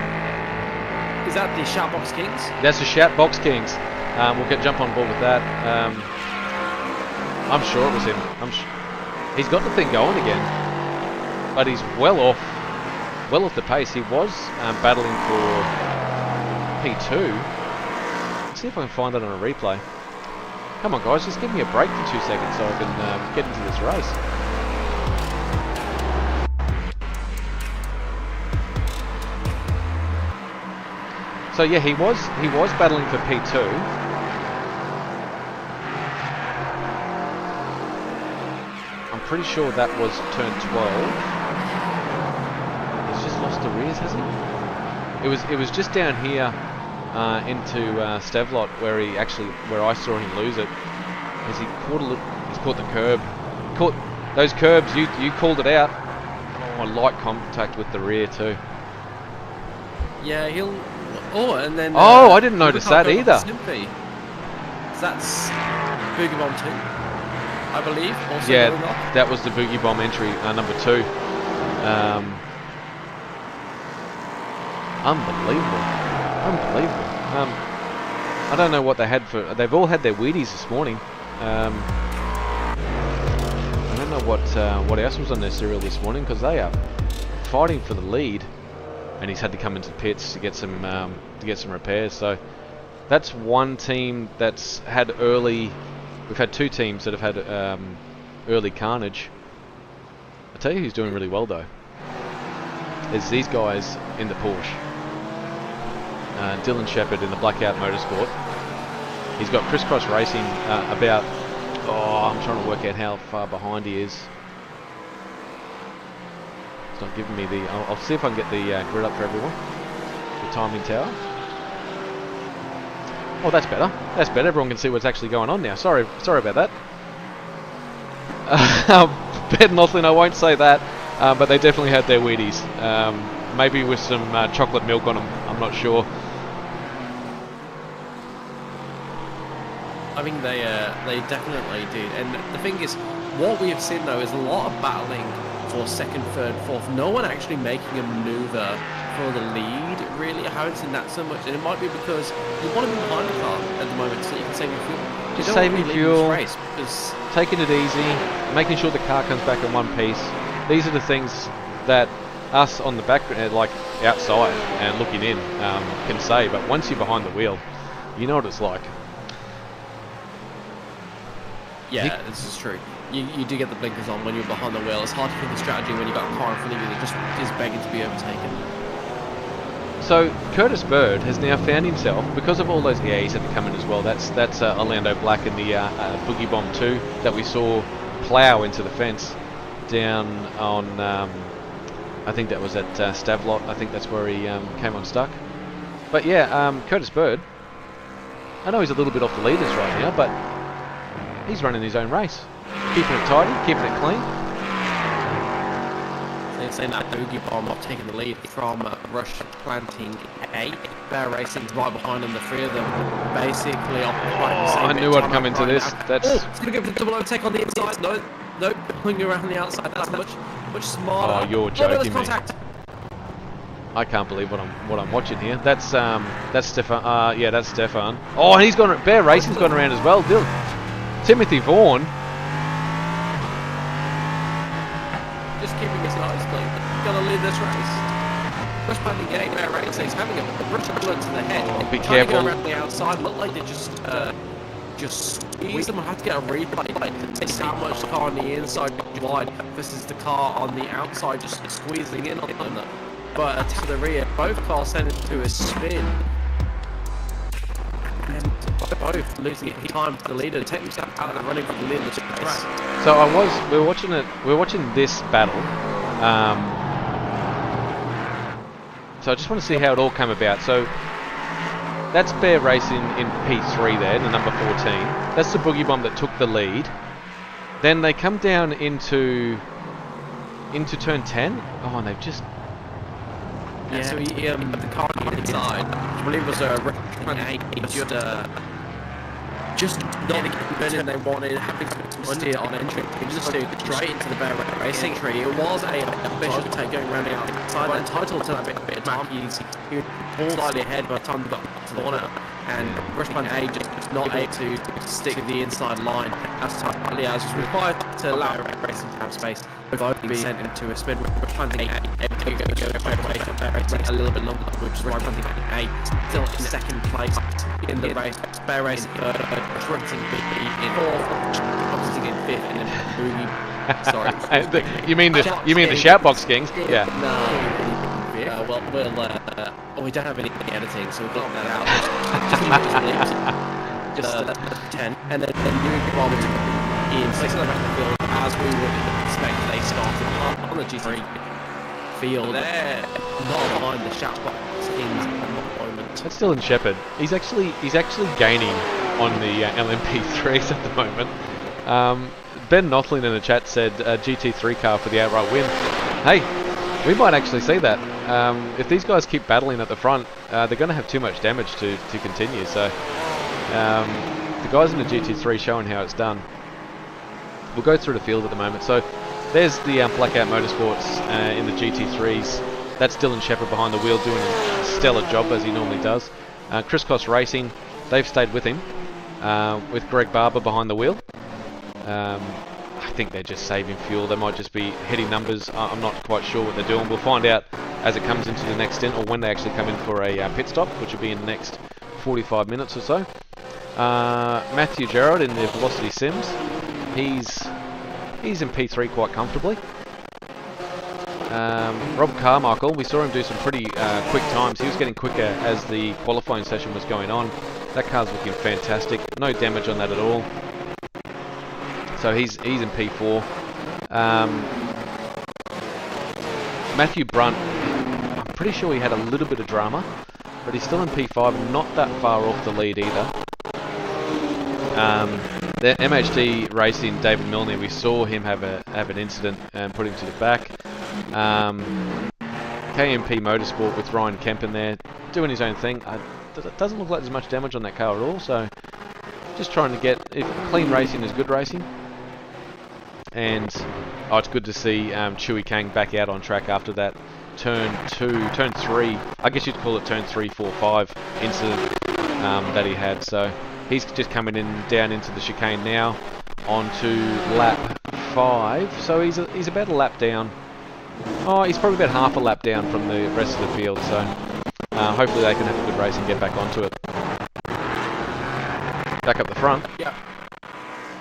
Is that the Shoutbox Kings? That's the Shoutbox Kings. We'll jump on board with that. I'm sure it was him. He's got the thing going again, but he's well off the pace. He was battling for P2. Let's see if I can find that on a replay. Come on, guys, just give me a break for 2 seconds so I can get into this race. So yeah, he was battling for P2. I'm pretty sure that was turn 12. Lost the rears, has he? It was just down here into Stevlot where I saw him lose it. As he's caught the curb. Caught those curbs. You called it out. Oh, light contact with the rear too. Yeah, he'll. Oh, and then. I didn't notice that either. So that's Boogie Bomb 2, I believe. Also yeah, that was the Boogie Bomb entry, number 2. Unbelievable. I don't know what they had for. They've all had their Wheaties this morning. I don't know what else was on their cereal this morning, because they are fighting for the lead, and he's had to come into the pits to get some repairs. So that's one team that's had early. We've had 2 teams that have had early carnage. I tell you who's doing really well though. Is these guys in the Porsche. Dylan Shepherd in the Blackout Motorsport. He's got Crisscross Racing about. I'm trying to work out how far behind he is. It's not giving me the. I'll see if I can get the grid up for everyone. The timing tower. Oh, that's better. That's better. Everyone can see what's actually going on now. Sorry about that. Ben Laughlin, I won't say that, but they definitely had their Wheaties. Maybe with some chocolate milk on them. I'm not sure. I think they definitely did. And the thing is, what we have seen though is a lot of battling for 2nd, 3rd, 4th. No one actually making a maneuver for the lead. Really, I haven't seen that so much. And it might be because you want to be behind the car at the moment so you can save your fuel. Just saving fuel, race because taking it easy, making sure the car comes back in one piece. These are the things that us on the back, like outside and looking in, can say. But once you're behind the wheel, you know what it's like. Yeah, this is true. You do get the blinkers on when you're behind the wheel. It's hard to think of strategy when you've got a car in front of you that just is begging to be overtaken. So Curtis Bird has now found himself, because of all those. Yeah, he's had to come in as well. That's Orlando Black in the Boogie Bomb 2 that we saw plough into the fence down on. I think that was at Stavlot. I think that's where he came unstuck. But yeah, Curtis Bird. I know he's a little bit off the leaders right now, but he's running his own race, keeping it tidy, keeping it clean. They're saying that Boogie Bomb not taking the lead from Rush Planting A. Bear Racing right behind them. The 3 of them basically occupying the same. I knew I'd come into this. That's. It's going to go for the double overtake on the inside. No, pulling around the outside. That's much smarter. Oh, you're joking me. I can't believe what I'm watching here. That's Stefan. Yeah, that's Stefan. Oh, and he's gone. Bear Racing's gone around as well. Timothy Vaughan. just keeping us nicely. Gonna lead this race. Push button again, Bear Racing. He's having a rush of blood to the head. Oh, be Trying to careful. go around the outside. Look like they just squeeze them. I have to get a replay to see how much the car on the inside wide versus the car on the outside just squeezing in on them. But to the rear, both cars send it to a spin. And both losing time for the leader, take themselves out of the running for the leader to the track. So we were watching this battle. So I just want to see how it all came about. So that's Bear Racing in P3 there, the number 14. That's the Boogie Bomb that took the lead. Then they come down into turn 10. Oh, and they've just... Yeah, so the car on the inside, I believe it was just not getting they wanted, having to steer on entry. He just steered straight into the Bear Racing tree. It was a vicious take going around the outside, but entitled to that bit of time. He pulled slightly ahead by the time he got to the corner, and Rushman A just not able to stick with the inside line as tightly as was required to allow Racing to have space. Both being sent into a spin, Rushman A able to go straight away from Bear Racing a little bit longer, which is why Rushman A still in second place in the race. Bear Racing third, Racing B in fourth, Boxing in fifth, and then Boogie. Sorry. you mean the Shoutbox Kings? Yeah. No. We don't have any editing, so we'll got that out. Just 10, and then New Bombers in 6th on the field, as we would expect. They started on the G3 field. They're not behind the Shoutbox Kings at the moment. That's still in Shepherd. He's actually gaining on the LMP3s at the moment. Ben Nothlin in the chat said GT3 car for the outright win. Hey, we might actually see that. If these guys keep battling at the front, they're going to have too much damage to continue. So the guys in the GT3 showing how it's done. We'll go through the field at the moment. So there's the Blackout Motorsports in the GT3s. That's Dylan Shepherd behind the wheel doing a stellar job as he normally does. Crisscross Racing, they've stayed with him with Greg Barber behind the wheel. I think they're just saving fuel. They might just be hitting numbers. I'm not quite sure what they're doing. We'll find out as it comes into the next stint, or when they actually come in for a pit stop, which will be in the next 45 minutes or so. Matthew Gerard in the Velocity Sims. He's in P3 quite comfortably. Rob Carmichael, we saw him do some pretty quick times. He was getting quicker as the qualifying session was going on. That car's looking fantastic. No damage on that at all. So he's in P4. Matthew Brunt, I'm pretty sure he had a little bit of drama, but he's still in P5, not that far off the lead either. The MHD Racing, David Milner, we saw him have an incident and put him to the back. KMP Motorsport with Ryan Kemp in there, doing his own thing. It doesn't look like there's much damage on that car at all, so just trying to get... clean racing is good racing. And it's good to see Chewy Kang back out on track after that turn 3, I guess you'd call it turn 3, 4, 5 incident that he had. So he's just coming down into the chicane now onto lap 5. So he's about a lap down. Oh, he's probably about half a lap down from the rest of the field. So hopefully they can have a good race and get back onto it. Back up the front. Yeah.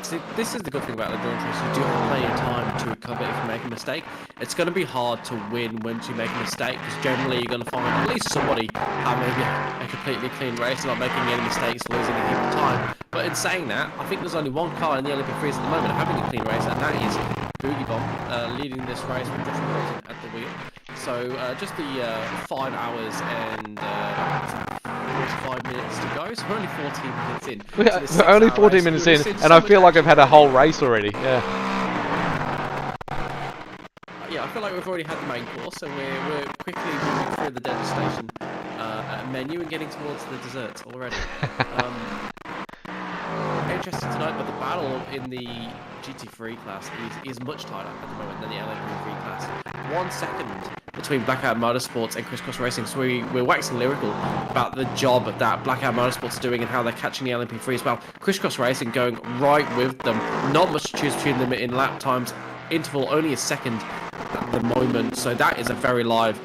See, this is the good thing about the endurance race. You do have plenty of time to recover if you make a mistake. It's going to be hard to win once you make a mistake, because generally you're going to find at least somebody having a completely clean race, not making any mistakes, losing a heap of time. But in saying that, I think there's only one car in the Olympic Freeze at the moment having a clean race, and that is Boogie Bomb, leading this race with Josh Wilson at the wheel. So just the 5 hours and 45 minutes to go, so we're only 14 minutes in. We're only 14 minutes in, and I feel like I've had a whole race already. Yeah. Yeah, I feel like we've already had the main course, so we're quickly moving through the degustation menu and getting towards the desserts already. Interesting to note that the battle in the GT3 class is much tighter at the moment than the LMP3 class. 1 second between Blackout Motorsports and Crisscross Racing, so we're waxing lyrical about the job that Blackout Motorsports are doing and how they're catching the LMP3 as well. Crisscross Racing going right with them, not much to choose between them in lap times, interval only a second at the moment. So that is a very live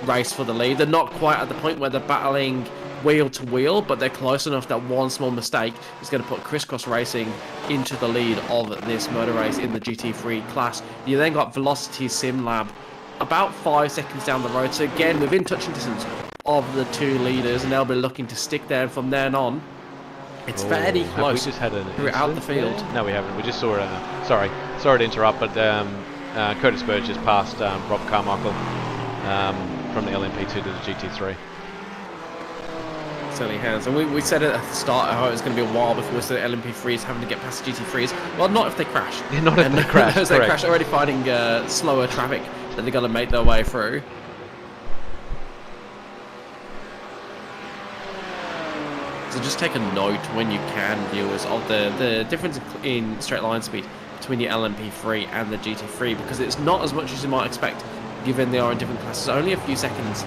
race for the lead. They're not quite at the point where they're battling wheel to wheel, but they're close enough that one small mistake is going to put Crisscross Racing into the lead of this motor race in the GT3 class. You then got Velocity Sim Lab about 5 seconds down the road, so again within touching distance of the two leaders, and they'll be looking to stick there, and from then on it's fairly close. We just had an throughout the field. there? No, we haven't. We just saw sorry to interrupt, but Curtis Bird just passed Rob Carmichael from the LMP2 to the GT3. Certainly has. And we said it at the start how it was going to be a while before we saw LMP3s having to get past the GT3s. Well, not if they crash. Yeah, not if they crash. As they crash, already finding slower traffic that they're going to make their way through. So just take a note when you can, viewers, of the difference in straight line speed between the LMP3 and the GT3, because it's not as much as you might expect, given they are in different classes. Only a few seconds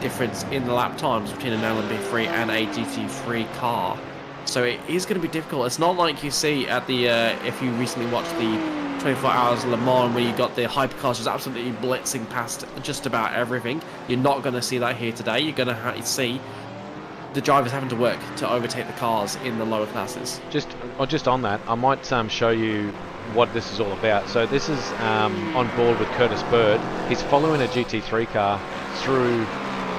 difference in the lap times between an LMP3 and a GT3 car. So it is going to be difficult. It's not like you see at the, if you recently watched the 24 Hours Le Mans, where you got the hypercars just absolutely blitzing past just about everything. You're not going to see that here today. You're going to see the drivers having to work to overtake the cars in the lower classes. Just on that, I might show you what this is all about. So this is on board with Curtis Bird. He's following a GT3 car through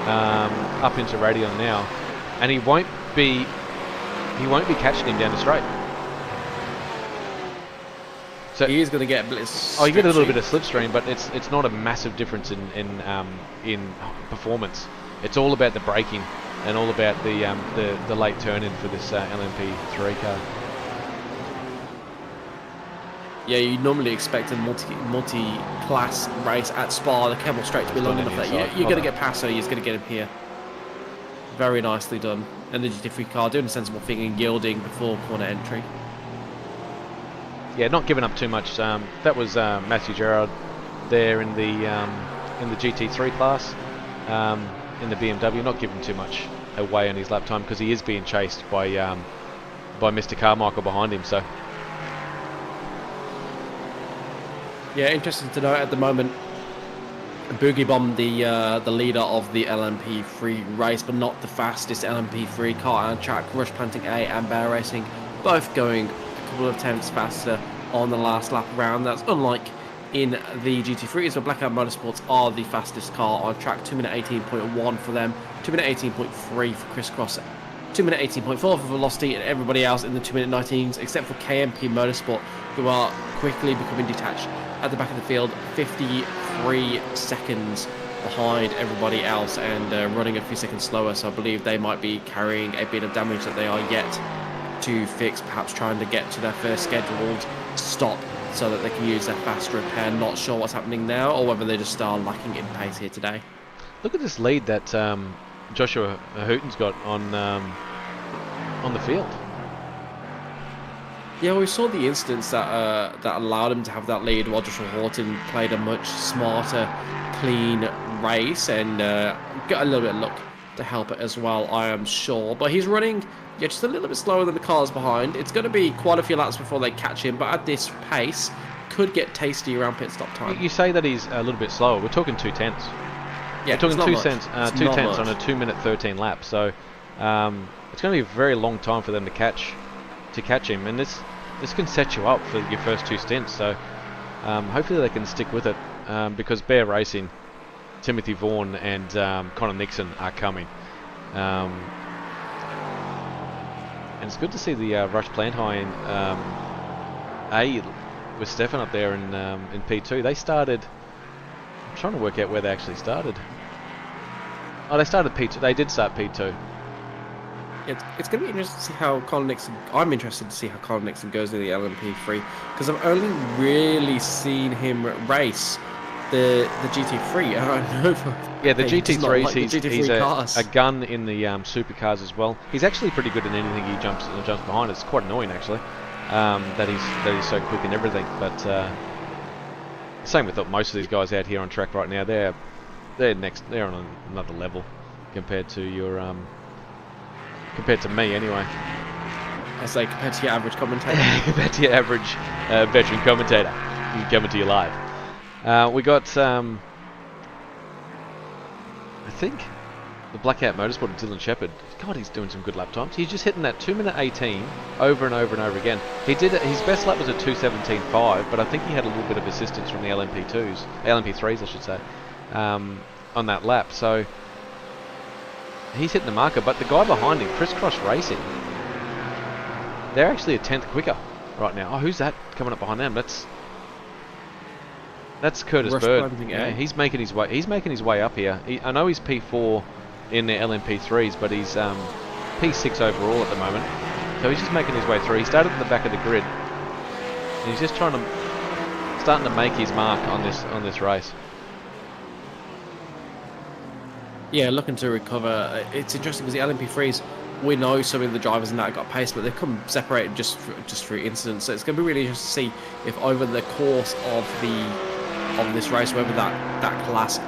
up into Radion now, and he won't be catching him down the straight. So he is going to get blitz. Oh, you get a little bit of slipstream, but it's not a massive difference in performance. It's all about the braking and all about the late turn-in for this LMP3 car. Yeah, you normally expect a multi-class race at Spa, the Kemmel Straight, to be long enough that you're going to get past, so you're going to get him here. Very nicely done. And the GT3 car doing a sensible thing and yielding before corner entry. Yeah, not giving up too much. That was Matthew Gerard there in the GT3 class, in the BMW, not giving too much away on his lap time, because he is being chased by Mr. Carmichael behind him. So. Yeah, interesting to note at the moment, Boogie Bomb, the leader of the LMP3 race, but not the fastest LMP3 car on track. Rush Planting A and Bear Racing both going a couple of tenths faster on the last lap around. That's unlike in the GT3s, where Blackout Motorsports are the fastest car on track. 2minute 18.1 for them, 2minute 18.3 for Crisscross, 2minute 18.4 for Velocity, and everybody else in the 2minute 19s, except for KMP Motorsport, who are quickly becoming detached at the back of the field, 53 seconds behind everybody else, and running a few seconds slower. So I believe they might be carrying a bit of damage that they are yet to fix, perhaps trying to get to their first scheduled stop so that they can use their fast repair. Not sure what's happening now, or whether they just are lacking in pace here today. Look at this lead that Joshua Hooton's got on the field. Yeah, we saw the instance that that allowed him to have that lead, while Joshua Horton played a much smarter, clean race, and got a little bit of luck to help it as well, I am sure. But he's running, yeah, just a little bit slower than the cars behind. It's going to be quite a few laps before they catch him, but at this pace, could get tasty around pit stop time. You say that he's a little bit slower. We're talking 2 tenths. Yeah, we're talking 2 tenths on a 2-minute 13 lap. So it's going to be a very long time for them to catch him, and this can set you up for your first 2 stints. So hopefully they can stick with it, because Bear Racing, Timothy Vaughan and Connor Nixon are coming. And it's good to see the Rush Plant High in A with Stefan up there in P2. They started, I'm trying to work out where they actually started. Oh, they started P2. They did start P2. It's going to be interesting to see how Colin Nixon... I'm interested to see how Colin Nixon goes in the LMP3, because I've only really seen him race the GT3. I know for the GT3s, like he's a gun in the supercars as well. He's actually pretty good in anything he jumps behind. It's quite annoying actually, that he's so quick in everything. But same with most of these guys out here on track right now. They're on another level compared to your compared to me anyway. I say compared to your average commentator. Compared to your average veteran commentator coming to you live. We got, I think, the Blackout Motorsport of Dylan Shepherd. God, he's doing some good lap times. He's just hitting that 2:18 over and over and over again. He did his best lap was a 2:17.5, but I think he had a little bit of assistance from the LMP3s, I should say, on that lap. So he's hitting the marker. But the guy behind him, Crisscross Racing, they're actually a 10th quicker right now. Oh, who's that coming up behind them? That's Curtis Bird. Yeah, he's making his way. He's making his way up here. I know he's P4 in the LMP3s, but he's P6 overall at the moment. So he's just making his way through. He started at the back of the grid, and he's just starting to make his mark on this race. Yeah, looking to recover. It's interesting because the LMP3s, we know some of the drivers in that got pace, but they've come separated just through incidents. So it's going to be really interesting to see if over the course of this race, whether that class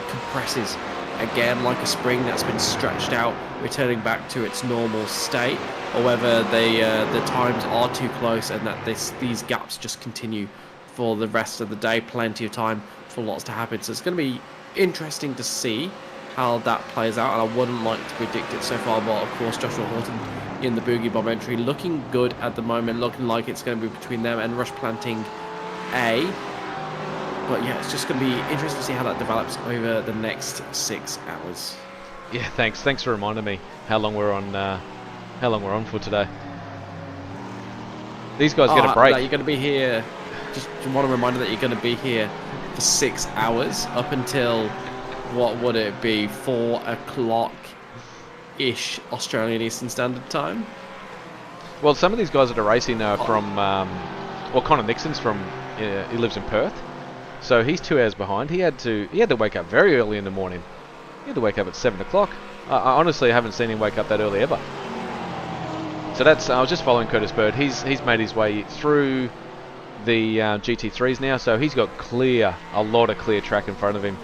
compresses again like a spring that's been stretched out, returning back to its normal state, or whether the times are too close and that these gaps just continue for the rest of the day. Plenty of time for lots to happen. So it's going to be interesting to see how that plays out, and I wouldn't like to predict it so far, but of course Joshua Horton in the Boogie Bomb entry looking good at the moment, looking like it's going to be between them and Rush Planting A. But yeah, it's just going to be interesting to see how that develops over the next 6 hours. Yeah, thanks for reminding me how long we're on for today. These guys get a break. You're going to be here. Just want to remind you that you're going to be here for 6 hours up until, what would it be, 4 o'clock-ish Australian Eastern Standard Time? Well, some of these guys that are racing are from, Connor Nixon's from, he lives in Perth. So he's 2 hours behind. He had to wake up very early in the morning. He had to wake up at 7 o'clock. I honestly haven't seen him wake up that early ever. So I was just following Curtis Bird. He's made his way through the GT3s now, so he's got a lot of clear track in front of him.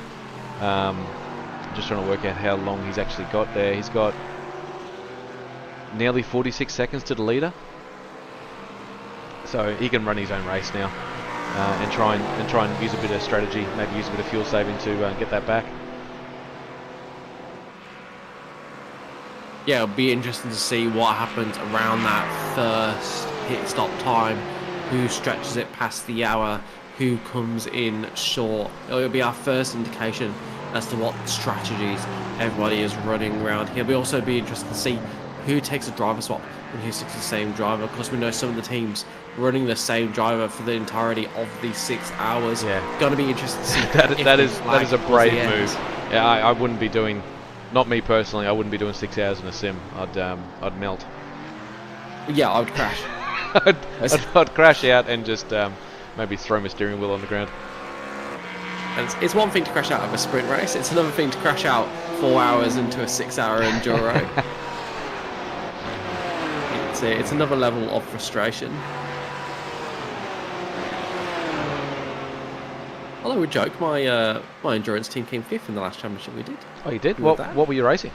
Just trying to work out how long he's actually got there. He's got nearly 46 seconds to the leader, so he can run his own race now. And try and use a bit of strategy, maybe use a bit of fuel saving to get that back. Yeah, it'll be interesting to see what happens around that first pit stop time. Who stretches it past the hour? Who comes in short? It'll be our first indication as to what strategies everybody is running around here. It'll also be interesting to see who takes a driver swap and who sticks to the same driver. Of course, we know some of the teams running the same driver for the entirety of these 6 hours. Yeah, going to be interesting to see. that is a brave move. Yeah, I wouldn't be doing, not me personally, I wouldn't be doing 6 hours in a sim. I'd melt. Yeah, I would crash. I'd crash out and just maybe throw my steering wheel on the ground. And it's one thing to crash out of a sprint race. It's another thing to crash out 4 hours into a 6-hour enduro. It's another level of frustration. Although we joke, my endurance team came 5th in the last championship we did. Oh, you did? What were you racing?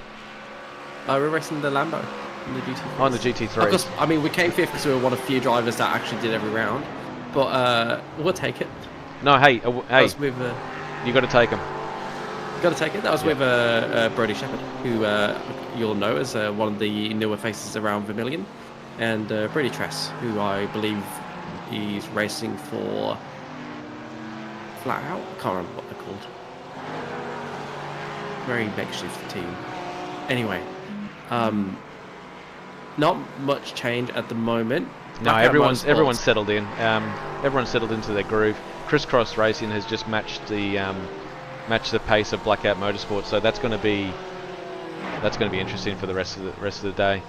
We're racing the Lambo in the GT3. Oh, in the GT3. Because, I mean, we came 5th because we were one of few drivers that actually did every round. But we'll take it. No, hey, with, you got to take them. Got to take it. That was with Brody Shepherd, who you'll know as one of the newer faces around Vermilion, and Brady Tress, who I believe is racing for Flat Out. I can't remember what they're called. Very makeshift team. Anyway, not much change at the moment. No, everyone's settled in. Everyone's settled into their groove. Crisscross Racing has just matched the pace of Blackout Motorsport, so that's going to be interesting for the rest of the day.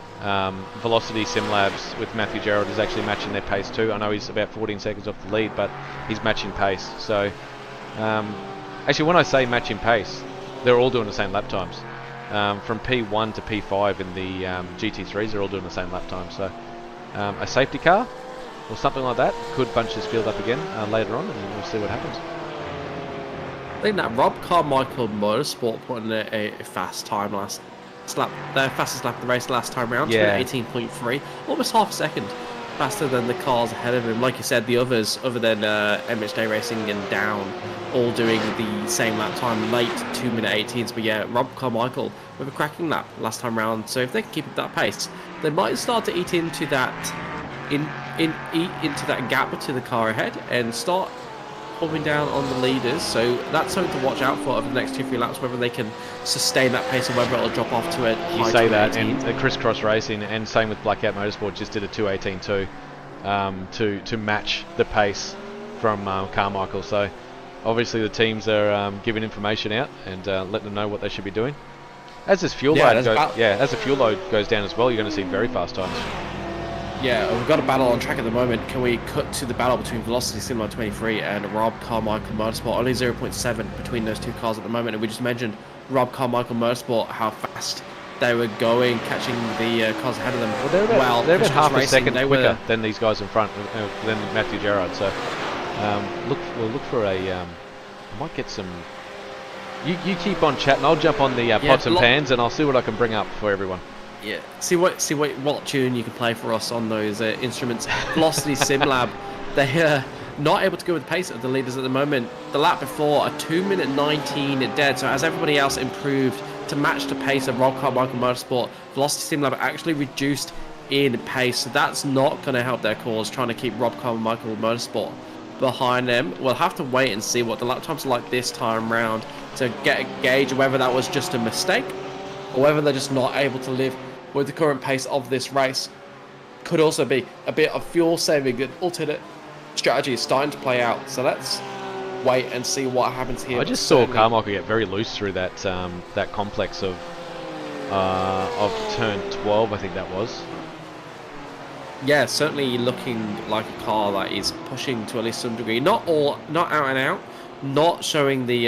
Velocity Sim Labs with Matthew Gerald is actually matching their pace too. I know he's about 14 seconds off the lead, but he's matching pace. So actually, when I say matching pace, they're all doing the same lap times. From P1 to P5 in the GT3s, they're all doing the same lap time. So a safety car or something like that could bunch this field up again later on, and we'll see what happens. I think that Rob Carmichael Motorsport put in a fast time their fastest lap of the race last time round, yeah. 18.3, almost half a second faster than the cars ahead of him. Like you said, the others, other than MHD Racing and Down, all doing the same lap time, late 2-minute 18s. But yeah, Rob Carmichael with a cracking lap last time round. So if they can keep up that pace, they might start to eat into that, into that gap to the car ahead and start pulling down on the leaders. So that's something to watch out for over the next 2-3 laps, whether they can sustain that pace or whether it'll drop off to a high. You say that, and Crisscross Racing, and same with Blackout Motorsport, just did a 2:18 too, to match the pace from Carmichael. So obviously the teams are giving information out and letting them know what they should be doing. As this fuel load as the fuel load goes down as well, you're going to see very fast times. Yeah, we've got a battle on track at the moment. Can we cut to the battle between Velocity Simulator 23 and Rob Carmichael Motorsport? Only 0.7 between those two cars at the moment, and we just mentioned Rob Carmichael Motorsport, how fast they were going, catching the cars ahead of them. Well, they're about half a second quicker than these guys in front, than Matthew Gerard. So we'll look for a. I might get some. You keep on chatting. I'll jump on the pots and pans, and I'll see what I can bring up for everyone. Yeah, see what tune you can play for us on those instruments. Velocity SimLab, they're not able to go with the pace of the leaders at the moment. The lap before, a 2-minute 19 dead. So as everybody else improved to match the pace of Rob Carmichael Motorsport, Velocity SimLab actually reduced in pace. So that's not going to help their cause, trying to keep Rob Carmichael Motorsport behind them. We'll have to wait and see what the lap times are like this time round to get a gauge of whether that was just a mistake or whether they're just not able to live with the current pace of this race. Could also be a bit of fuel saving and alternate strategy is starting to play out. So let's wait and see what happens here. I just saw Carmichael get very loose through that that complex of turn 12, I think that was. Yeah, certainly looking like a car that is pushing to at least some degree. Not out and out, not showing the,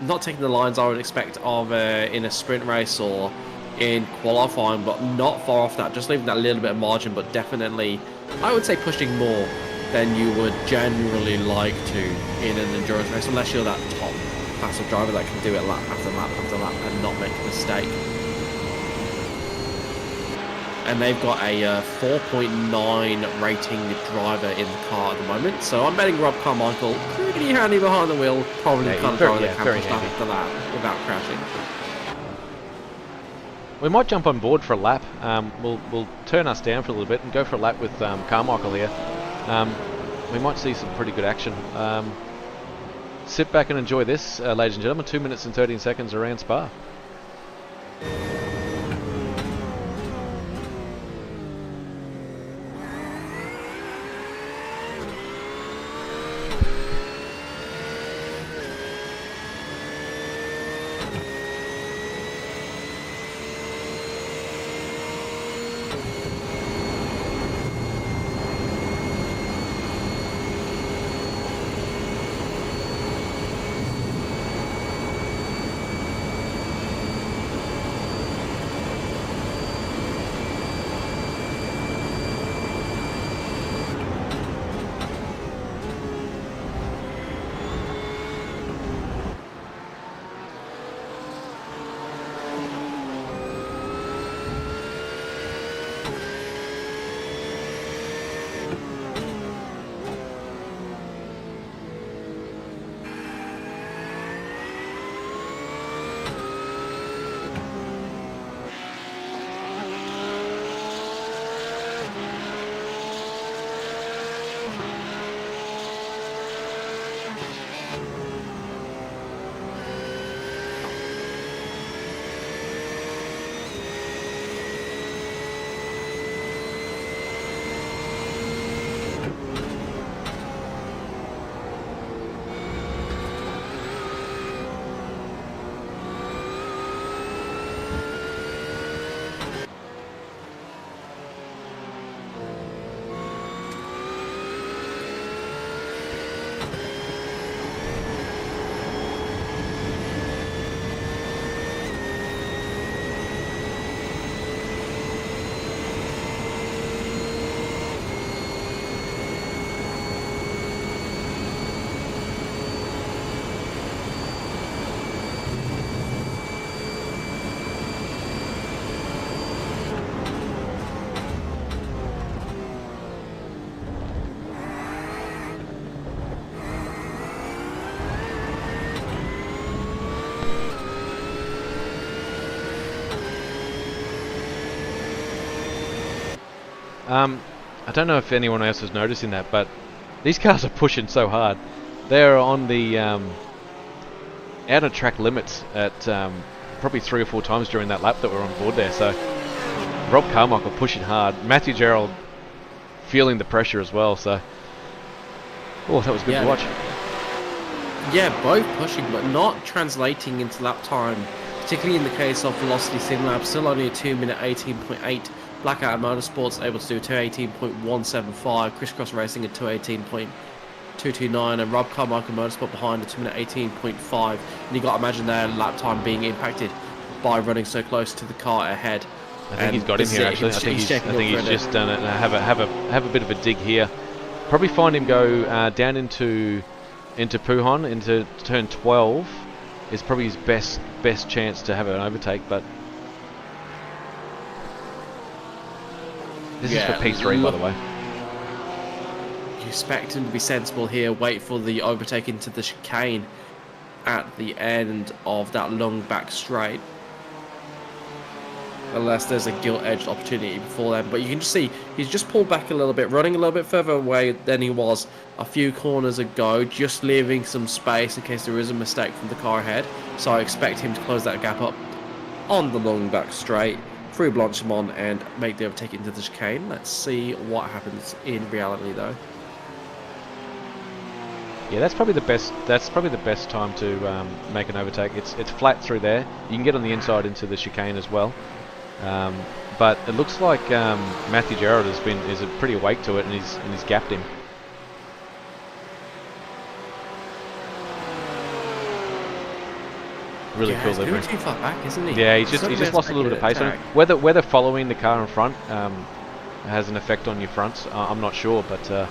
not taking the lines I would expect of in a sprint race or in qualifying, but not far off that. Just leaving that little bit of margin, but definitely, I would say, pushing more than you would generally like to in an endurance race, unless you're that top class of driver that can do it lap after lap after lap and not make a mistake. And they've got a 4.9 rating driver in the car at the moment. So I'm betting Rob Carmichael, pretty handy behind the wheel, probably can't drive the camera stuff after that without crashing. We might jump on board for a lap. We'll turn us down for a little bit and go for a lap with Carmichael here. We might see some pretty good action. Sit back and enjoy this, ladies and gentlemen. 2 minutes and 13 seconds around Spa. I don't know if anyone else is noticing that, but these cars are pushing so hard. They're on the out of track limits at probably 3 or 4 times during that lap that we're on board there. So Rob Carmichael pushing hard. Matthew Gerald feeling the pressure as well. So, oh, that was good to watch. Yeah, both pushing, but not translating into lap time. Particularly in the case of Velocity SimLab, still only a 2-minute 18.8. Blackout Motorsports able to do 2:18.175. Crisscross Racing at 2:18.229, and Rob Carmichael Motorsport behind a 2-minute 18.5. And you got to imagine their lap time being impacted by running so close to the car ahead. I think he's got him here actually. I think he's just done it. Have a bit of a dig here. Probably find him go down into Pujon into turn 12 is probably his best chance to have an overtake, but this is for P3 by the way. You expect him to be sensible here, wait for the overtake into the chicane at the end of that long back straight. Unless there's a gilt-edged opportunity before then. But you can just see he's just pulled back a little bit, running a little bit further away than he was a few corners ago, just leaving some space in case there is a mistake from the car ahead. So I expect him to close that gap up on the long back straight, through Blanchimont, and make the overtake into the chicane. Let's see what happens in reality though. Yeah, that's probably the best. That's probably the best time to make an overtake. It's flat through there. You can get on the inside into the chicane as well. But it looks like Matthew Gerald is pretty awake to it, and he's gapped him. Really cool livery. He's too far back, isn't he? Yeah, he's just lost a little bit of pace on him. Whether following the car in front has an effect on your fronts, I'm not sure. But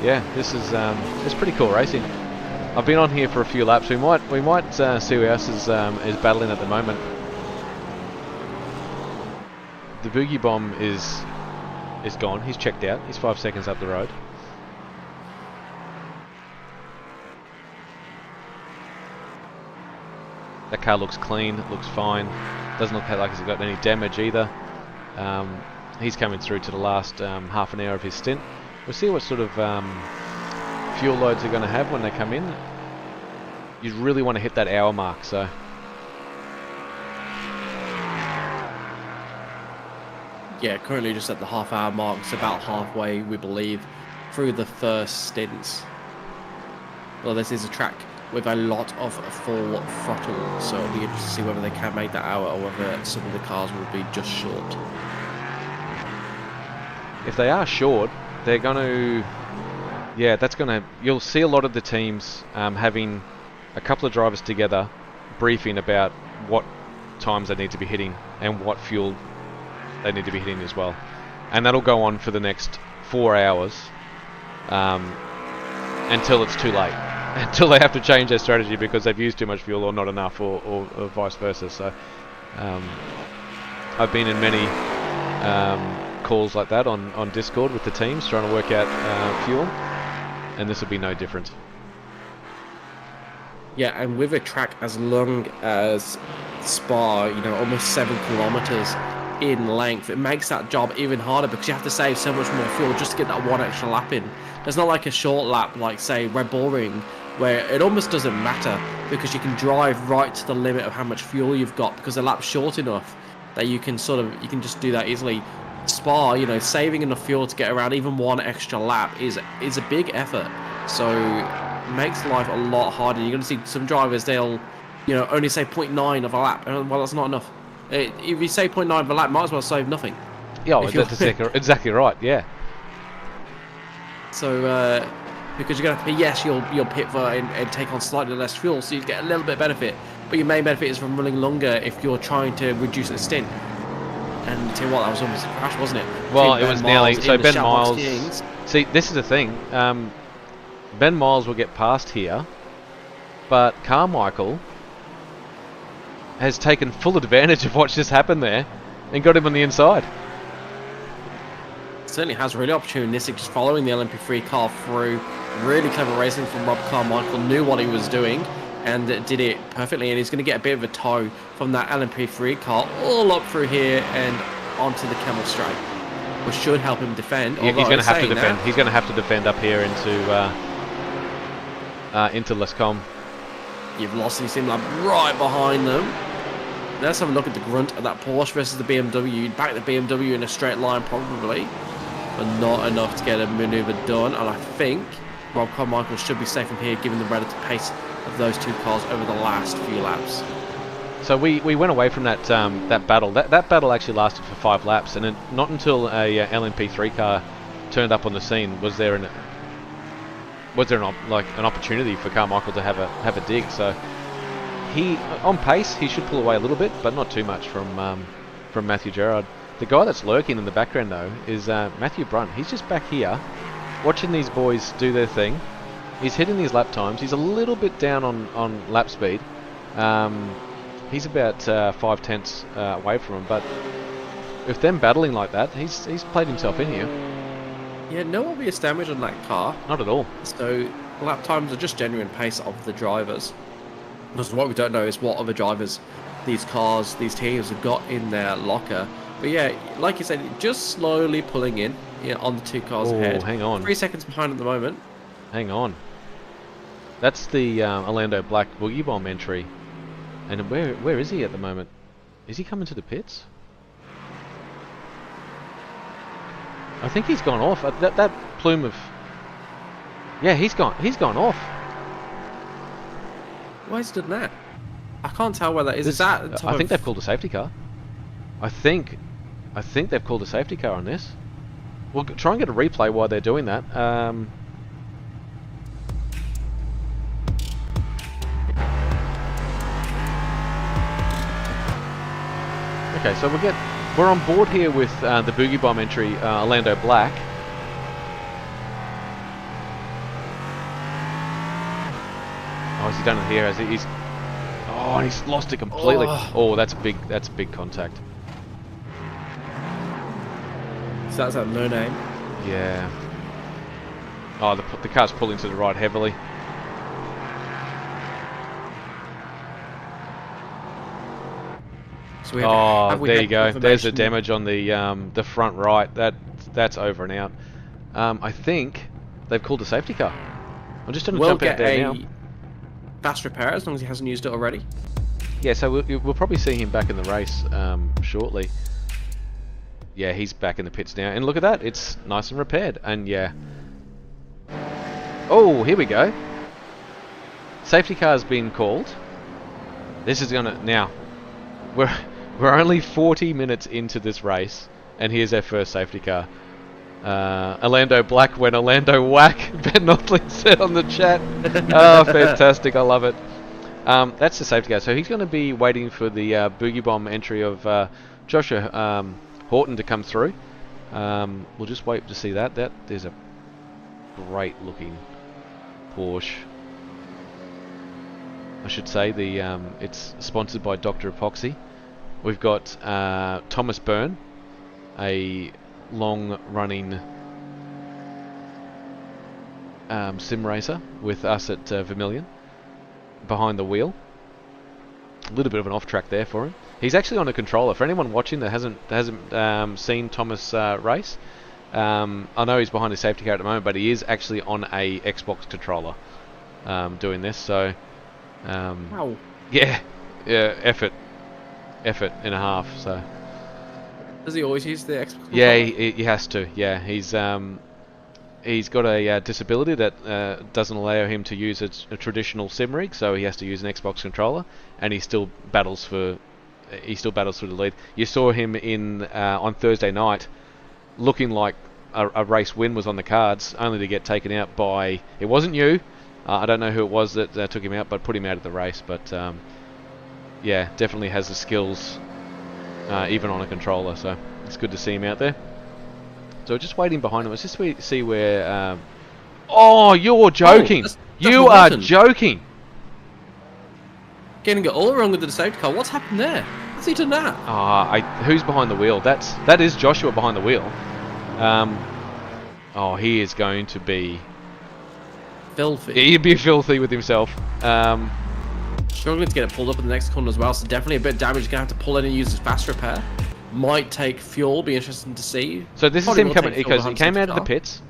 yeah, this is it's pretty cool racing. I've been on here for a few laps. We might see who else is battling at the moment. The Boogie Bomb is gone. He's checked out. He's 5 seconds up the road. That car looks clean, looks fine. Doesn't look like he's got any damage either. He's coming through to the last half an hour of his stint. We'll see what sort of fuel loads they're going to have when they come in. You really want to hit that hour mark, so. Yeah, currently just at the half-hour mark. It's about halfway, we believe, through the first stints. Well, this is a track with a lot of full throttle, so it'll be interesting to see whether they can make that hour or whether some of the cars will be just short. If they are short, they're going to... Yeah, that's going to... You'll see a lot of the teams having a couple of drivers together briefing about what times they need to be hitting and what fuel they need to be hitting as well. And that'll go on for the next 4 hours until it's too late. Until they have to change their strategy because they've used too much fuel or not enough, or vice versa. So I've been in many calls like that on Discord with the teams trying to work out fuel, and this will be no different. Yeah, and with a track as long as Spa, you know, almost 7 kilometers in length, it makes that job even harder because you have to save so much more fuel just to get that one extra lap in. It's not like a short lap like, say, Red Bull Ring, where it almost doesn't matter because you can drive right to the limit of how much fuel you've got because the lap's short enough that you can just do that easily. Spa, you know, saving enough fuel to get around even one extra lap is a big effort. So it makes life a lot harder. You're going to see some drivers, they'll, you know, only say 0.9 of a lap. Well, that's not enough. If you say 0.9 of a lap, might as well save nothing. Yeah, that's exactly right, yeah. So, because you're going to have to pay, yes, you'll pit for and take on slightly less fuel, so you get a little bit of benefit. But your main benefit is from running longer if you're trying to reduce the stint. And tell you what, that was almost a crash, wasn't it? Well, it was nearly. So Ben Miles. See, this is the thing. Ben Miles will get past here, but Carmichael has taken full advantage of what just happened there and got him on the inside. Certainly has really opportunistic, just following the LMP3 car through. Really clever racing from Rob Carmichael, knew what he was doing and did it perfectly, and he's going to get a bit of a tow from that LMP3 car all up through here and onto the Camel Straight. which should help him defend. He's going to have to defend. That, He's going to have to defend up here into Lescombe. you've lost his lap right behind them. Let's have a look at the grunt of that Porsche versus the BMW. Back the BMW in a straight line probably, but not enough to get a manoeuvre done. And I think Rob Carmichael should be safe from here given the relative pace of those two cars over the last few laps. So we went away from that that battle. That battle actually lasted for 5 laps, and not until a LMP3 car turned up on the scene was there an opportunity for Carmichael to have a dig. So he, on pace, he should pull away a little bit, but not too much from Matthew Gerard. The guy that's lurking in the background though is Matthew Brunt. He's just back here watching these boys do their thing. He's hitting these lap times. He's a little bit down on lap speed. He's about 5 tenths away from him, but with them battling like that, he's played himself in here. Yeah, no obvious damage on that car. Not at all. So lap times are just genuine pace of the drivers. Because what we don't know is what other drivers these cars, these teams have got in their locker. But yeah, like you said, just slowly pulling in on the 2 cars ahead. Hang on. 3 seconds behind at the moment. Hang on. That's the Orlando Black Boogie Bomb entry. And where is he at the moment? Is he coming to the pits? I think he's gone off. That plume of... Yeah, he's gone off. Why is it done that? I can't tell where that is. Is that I think they've called a safety car. I think they've called a safety car on this. We'll try and get a replay while they're doing that. Okay, so we're on board here with the Boogie Bomb entry, Orlando Black. Oh, has he done it here? Has he? And he's lost it completely. Oh, that's big contact. So that's a no name. Yeah. Oh, the car's pulling to the right heavily. So there you go. There's the damage on the front right. That's over and out. I think they've called a safety car. I'm just going to jump out there now. Fast repair as long as he hasn't used it already. Yeah, so we'll probably see him back in the race shortly. Yeah, he's back in the pits now. And look at that. It's nice and repaired. And yeah. Oh, here we go. Safety car's been called. This is going to... Now, we're only 40 minutes into this race, and here's our first safety car. Orlando Black when Orlando Whack, Ben Notley said on the chat. Oh, fantastic. I love it. That's the safety car. So he's going to be waiting for the Boogie Bomb entry of Joshua Horton to come through. We'll just wait to see that. There's a great looking Porsche. I should say it's sponsored by Dr. Epoxy. We've got Thomas Byrne, a long-running sim racer with us at Vermilion, behind the wheel. A little bit of an off-track there for him. He's actually on a controller. For anyone watching that hasn't seen Thomas race, I know he's behind his safety car at the moment, but he is actually on a Xbox controller doing this. So, wow. Yeah, effort and a half. So. Does he always use the Xbox controller? Yeah, he has to. Yeah, he's got a disability that doesn't allow him to use a traditional sim rig, so he has to use an Xbox controller, and he still battles through the lead. You saw him on Thursday night, looking like a race win was on the cards, only to get taken out by... It wasn't you. I don't know who it was that took him out, but put him out of the race. But yeah, definitely has the skills, even on a controller. So it's good to see him out there. So just waiting behind him. Let's just see where... Oh, you're joking! You are joking! Getting it all wrong with the safety car. What's happened there? How's he done that? Who's behind the wheel? That is Joshua behind the wheel. He is going to be... Filthy. He'd be filthy with himself. Struggling to get it pulled up in the next corner as well, so definitely a bit of damage. He's going to have to pull in and use his fast repair. Might take fuel. Be interesting to see. So this Probably is him will coming take fuel because he behind came safety out of the car. pits.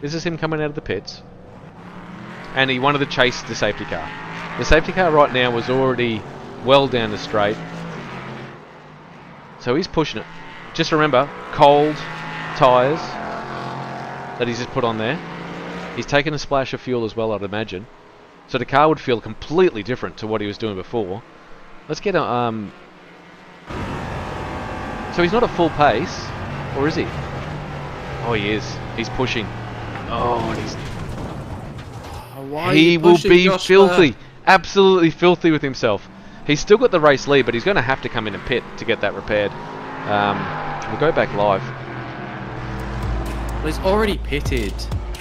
This is him coming out of the pits, and he wanted to chase the safety car. The safety car right now was already well down the straight, so he's pushing it. Just remember, cold tyres that he's just put on there. He's taken a splash of fuel as well, I'd imagine. So the car would feel completely different to what he was doing before. Let's get a So he's not at full pace, or is he? Oh, he is. He's pushing. Oh, and he's... Why are He you will pushing, be Joshua? filthy. Absolutely filthy with himself. He's still got the race lead, but he's going to have to come in and pit to get that repaired. We'll go back live. Well, he's already pitted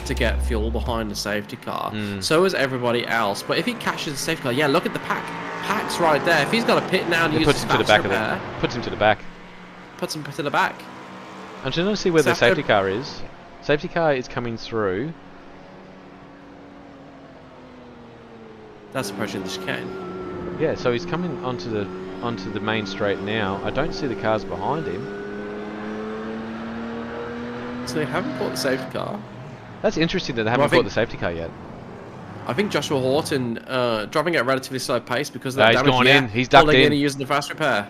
to get fuel behind the safety car. So is everybody else. But if he catches the safety car, yeah, look at the pack. Pack's right there. If he's got a pit now and It uses puts him to the fast back of repair, it. Puts him to the back. puts him to the back. I'm just going to see where So the after- safety car is. Safety car is coming through. That's approaching the chicane. Yeah, so he's coming onto the main straight now. I don't see the cars behind him. So they haven't caught the safety car. That's interesting that they Well, I haven't think- caught the safety car yet. I think Joshua Horton driving at a relatively slow pace because of that He's damage. gone Yeah, in. He's ducked holding in. and using the fast repair.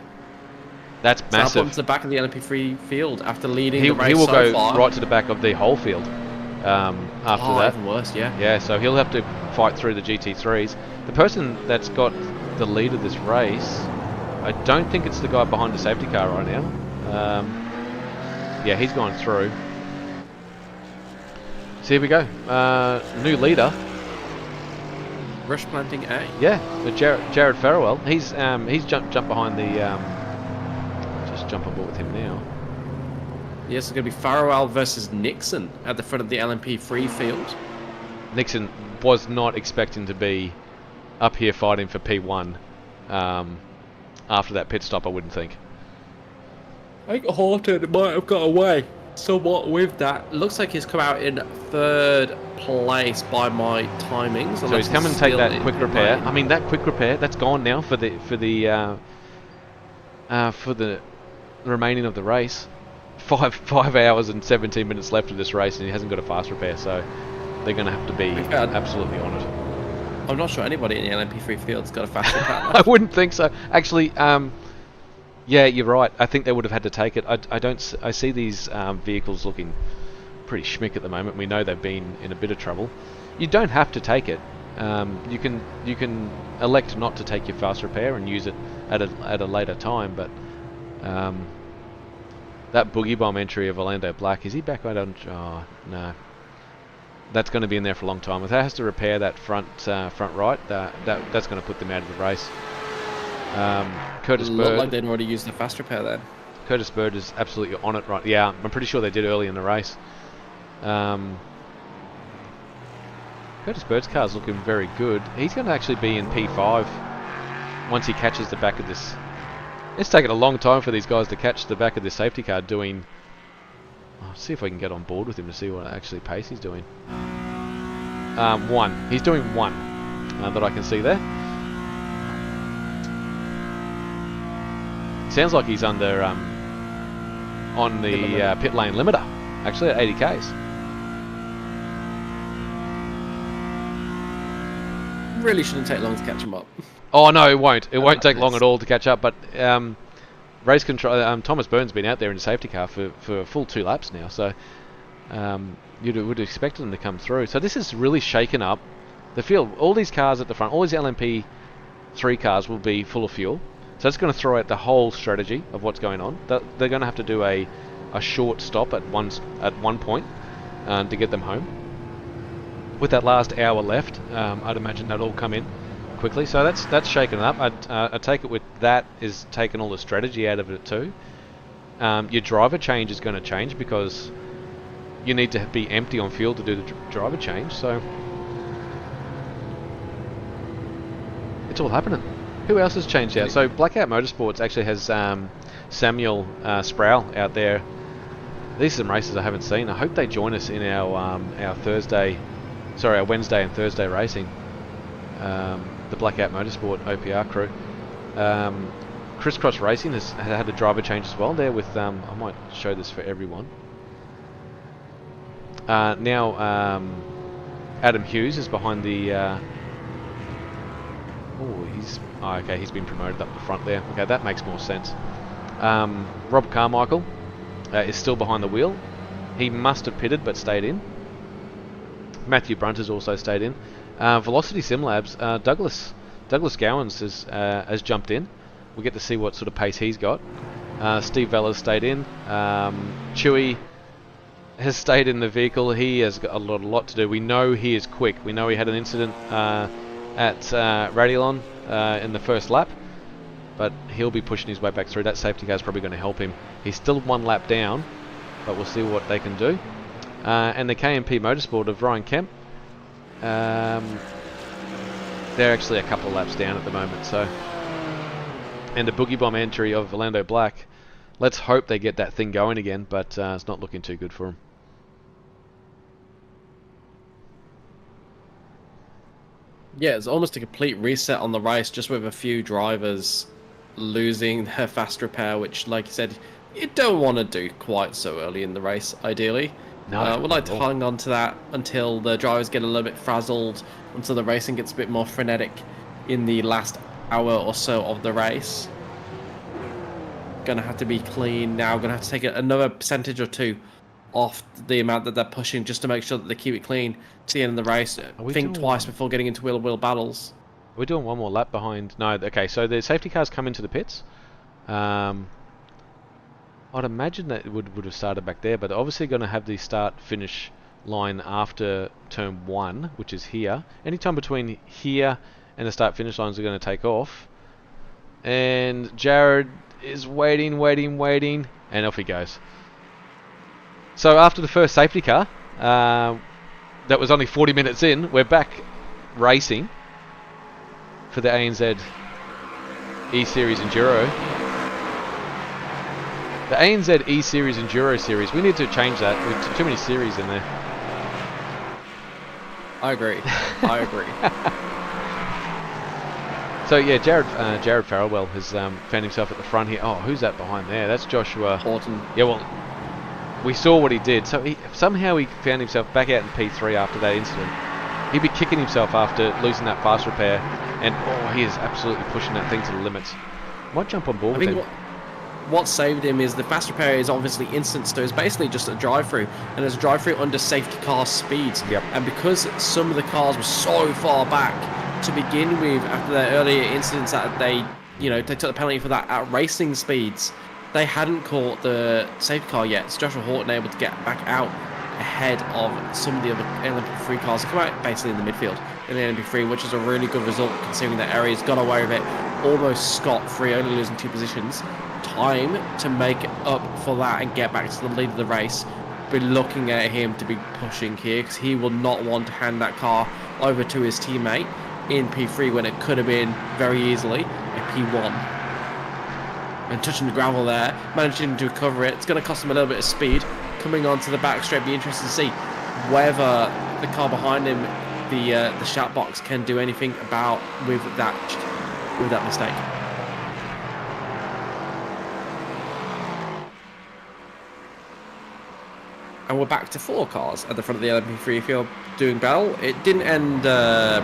That's So up onto massive. the back of the LMP3 field after leading He the race will so go far. right to the back of the whole field after Oh, that. even worse, yeah. Yeah, so he'll have to fight through the GT3s. The person that's got the lead of this race, I don't think it's the guy behind the safety car right now. Yeah, he's gone through. So here we go. New leader. Rush planting A. Yeah, Jared Farrell. He's jumped behind the. Just jump on board with him now. Yes, it's going to be Farrell versus Nixon at the front of the LMP3 field. Nixon was not expecting to be up here fighting for P1 after that pit stop, I wouldn't think. I think Horton might have got away somewhat with that. Looks like he's come out in third place by my timings. So he's come and take that quick repair. I mean, that quick repair that's gone now for the remaining of the race. 5 hours and 17 minutes left of this race, and he hasn't got a fast repair. So they're going to have to be absolutely on it. I'm not sure anybody in the LMP3 field's got a fast repair. I wouldn't think so. Actually, yeah, you're right. I think they would have had to take it. I see these vehicles looking pretty schmick at the moment. We know they've been in a bit of trouble. You don't have to take it. You can elect not to take your fast repair and use it at a later time. But that Boogie Bomb entry of Orlando Black, is he back out on? Oh no, that's going to be in there for a long time. If that has to repair that front right, that's going to put them out of the race. Curtis Looked Bird. like they'd already used the fast repair there. Curtis Bird is absolutely on it right. Yeah, I'm pretty sure they did early in the race. Curtis Bird's car's looking very good. He's going to actually be in P5 once he catches the back of this. It's taken a long time for these guys to catch the back of this safety car doing... I'll see if I can get on board with him to see what actually pace he's doing. One. He's doing one that I can see there. Sounds like he's under on the pit lane limiter, actually at 80 k's. Really shouldn't take long to catch him up. Oh no, it won't. It won't take long at all to catch up. But race control. Thomas Byrne's been out there in a safety car for a full 2 laps now, so you would have expected them to come through. So this has really shaken up the field. All these cars at the front, all these LMP3 cars will be full of fuel. So it's going to throw out the whole strategy of what's going on. They're going to have to do a short stop at one point to get them home. With that last hour left, I'd imagine that'll all come in quickly. So that's shaken up. I take it with that is taking all the strategy out of it too. Your driver change is going to change because you need to be empty on fuel to do the driver change. So it's all happening. Who else has changed out? So Blackout Motorsports actually has Samuel Sproul out there. These are some races I haven't seen. I hope they join us in our Wednesday and Thursday racing. The Blackout Motorsport OPR crew. Crisscross Racing has had a driver change as well. There with I might show this for everyone. Now Adam Hughes is behind the. Okay. He's been promoted up the front there. Okay, that makes more sense. Rob Carmichael is still behind the wheel. He must have pitted but stayed in. Matthew Brunt has also stayed in. Velocity Simlabs, Douglas Gowans has jumped in. We'll get to see what sort of pace he's got. Steve Vella's stayed in. Chewy has stayed in the vehicle. He has got a lot to do. We know he is quick. We know he had an incident at Radilon in the first lap, but he'll be pushing his way back through. That safety car is probably going to help him. He's still 1 lap down, but we'll see what they can do. And the KMP Motorsport of Ryan Kemp, they're actually a couple of laps down at the moment. So, and the Boogie Bomb entry of Orlando Black, let's hope they get that thing going again, but it's not looking too good for them. Yeah, it's almost a complete reset on the race, just with a few drivers losing their fast repair, which, like you said, you don't want to do quite so early in the race, ideally. No, we'd like to hang on to that until the drivers get a little bit frazzled, until the racing gets a bit more frenetic in the last hour or so of the race. Gonna have to be clean now, gonna have to take another percentage or two off the amount that they're pushing just to make sure that they keep it clean to the end of the race. Think twice before getting into wheel-to-wheel battles. We're doing one more lap behind. No, okay, so the safety cars come into the pits. I'd imagine that it would have started back there, but obviously going to have the start-finish line after turn 1, which is here. Anytime between here and the start-finish lines are going to take off. And Jared is waiting, and off he goes. So after the first safety car, that was only 40 minutes in, we're back racing for the ANZ ESeries Enduro. The ANZ ESeries Enduro Series, we need to change that. We've too many series in there. I agree. So yeah, Jared Farrellwell has found himself at the front here. Oh, who's that behind there? That's Joshua Horton. Yeah, well, we saw what he did. So somehow he found himself back out in P3 after that incident. He'd be kicking himself after losing that fast repair, and he is absolutely pushing that thing to the limits. Might jump on board with him. What saved him is the fast repair is obviously instant, so it's basically just a drive-through, and it's a drive-through under safety car speeds. Yep. And because some of the cars were so far back to begin with after their earlier incidents that they took the penalty for that at racing speeds, they hadn't caught the safety car yet. So Joshua Horton able to get back out ahead of some of the other LMP3 cars to come out basically in the midfield in the LMP3, which is a really good result considering that Aries got away with it almost scot-free, only losing 2 positions. Time to make up for that and get back to the lead of the race. Be looking at him to be pushing here because he will not want to hand that car over to his teammate in P3 when it could have been very easily a P1. And touching the gravel there, managing to recover it. It's going to cost him a little bit of speed. Coming onto the back straight, be interested to see whether the car behind him, the shout box, can do anything about with that mistake. And we're back to 4 cars at the front of the LMP3 field doing battle. It didn't end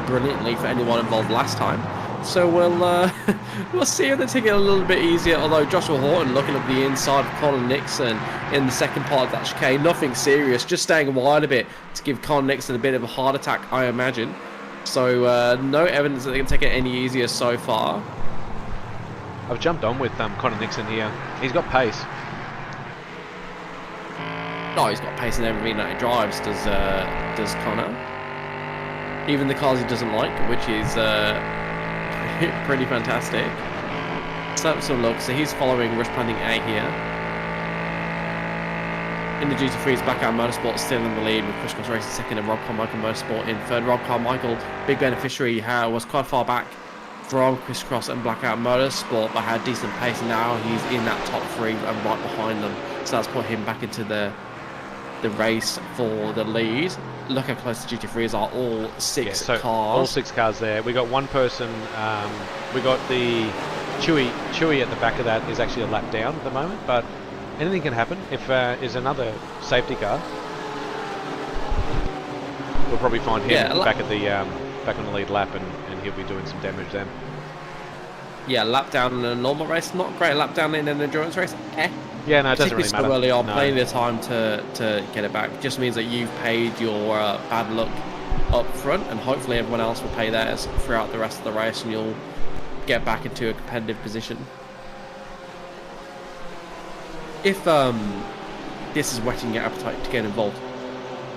brilliantly for anyone involved last time. So we'll see if they take it a little bit easier. Although Joshua Horton looking up the inside of Colin Nixon in the second part of that chicane. Nothing serious, just staying wide a bit to give Colin Nixon a bit of a heart attack, I imagine. So no evidence that they can take it any easier so far. I've jumped on with Colin Nixon here. He's got pace. Oh, he's got pace in everything that he drives, does Connor. Even the cars he doesn't like, which is pretty fantastic. So let's have a look. So he's following Rush Planting A here. In the GT3's Blackout Motorsport still in the lead with Crisscross Racing second and Rob Carmichael Motorsport in third. Rob Carmichael, big beneficiary, was quite far back from Crisscross and Blackout Motorsport, but had decent pace, and now he's in that top 3 and right behind them. So that's put him back into the race for the lead. Look how close the GT3s are, all 6 cars. All 6 cars there. We got one person, we got the Chewy at the back of that is actually a lap down at the moment, but anything can happen. If is another safety car, we'll probably find him back at the back on the lead lap, and he'll be doing some damage then. Yeah, lap down in a normal race, not great. Lap down in an endurance race, Yeah, no, it doesn't really matter. So early on, plenty of time to get it back. It just means that you've paid your bad luck up front, and hopefully everyone else will pay theirs throughout the rest of the race, and you'll get back into a competitive position. If this is whetting your appetite to get involved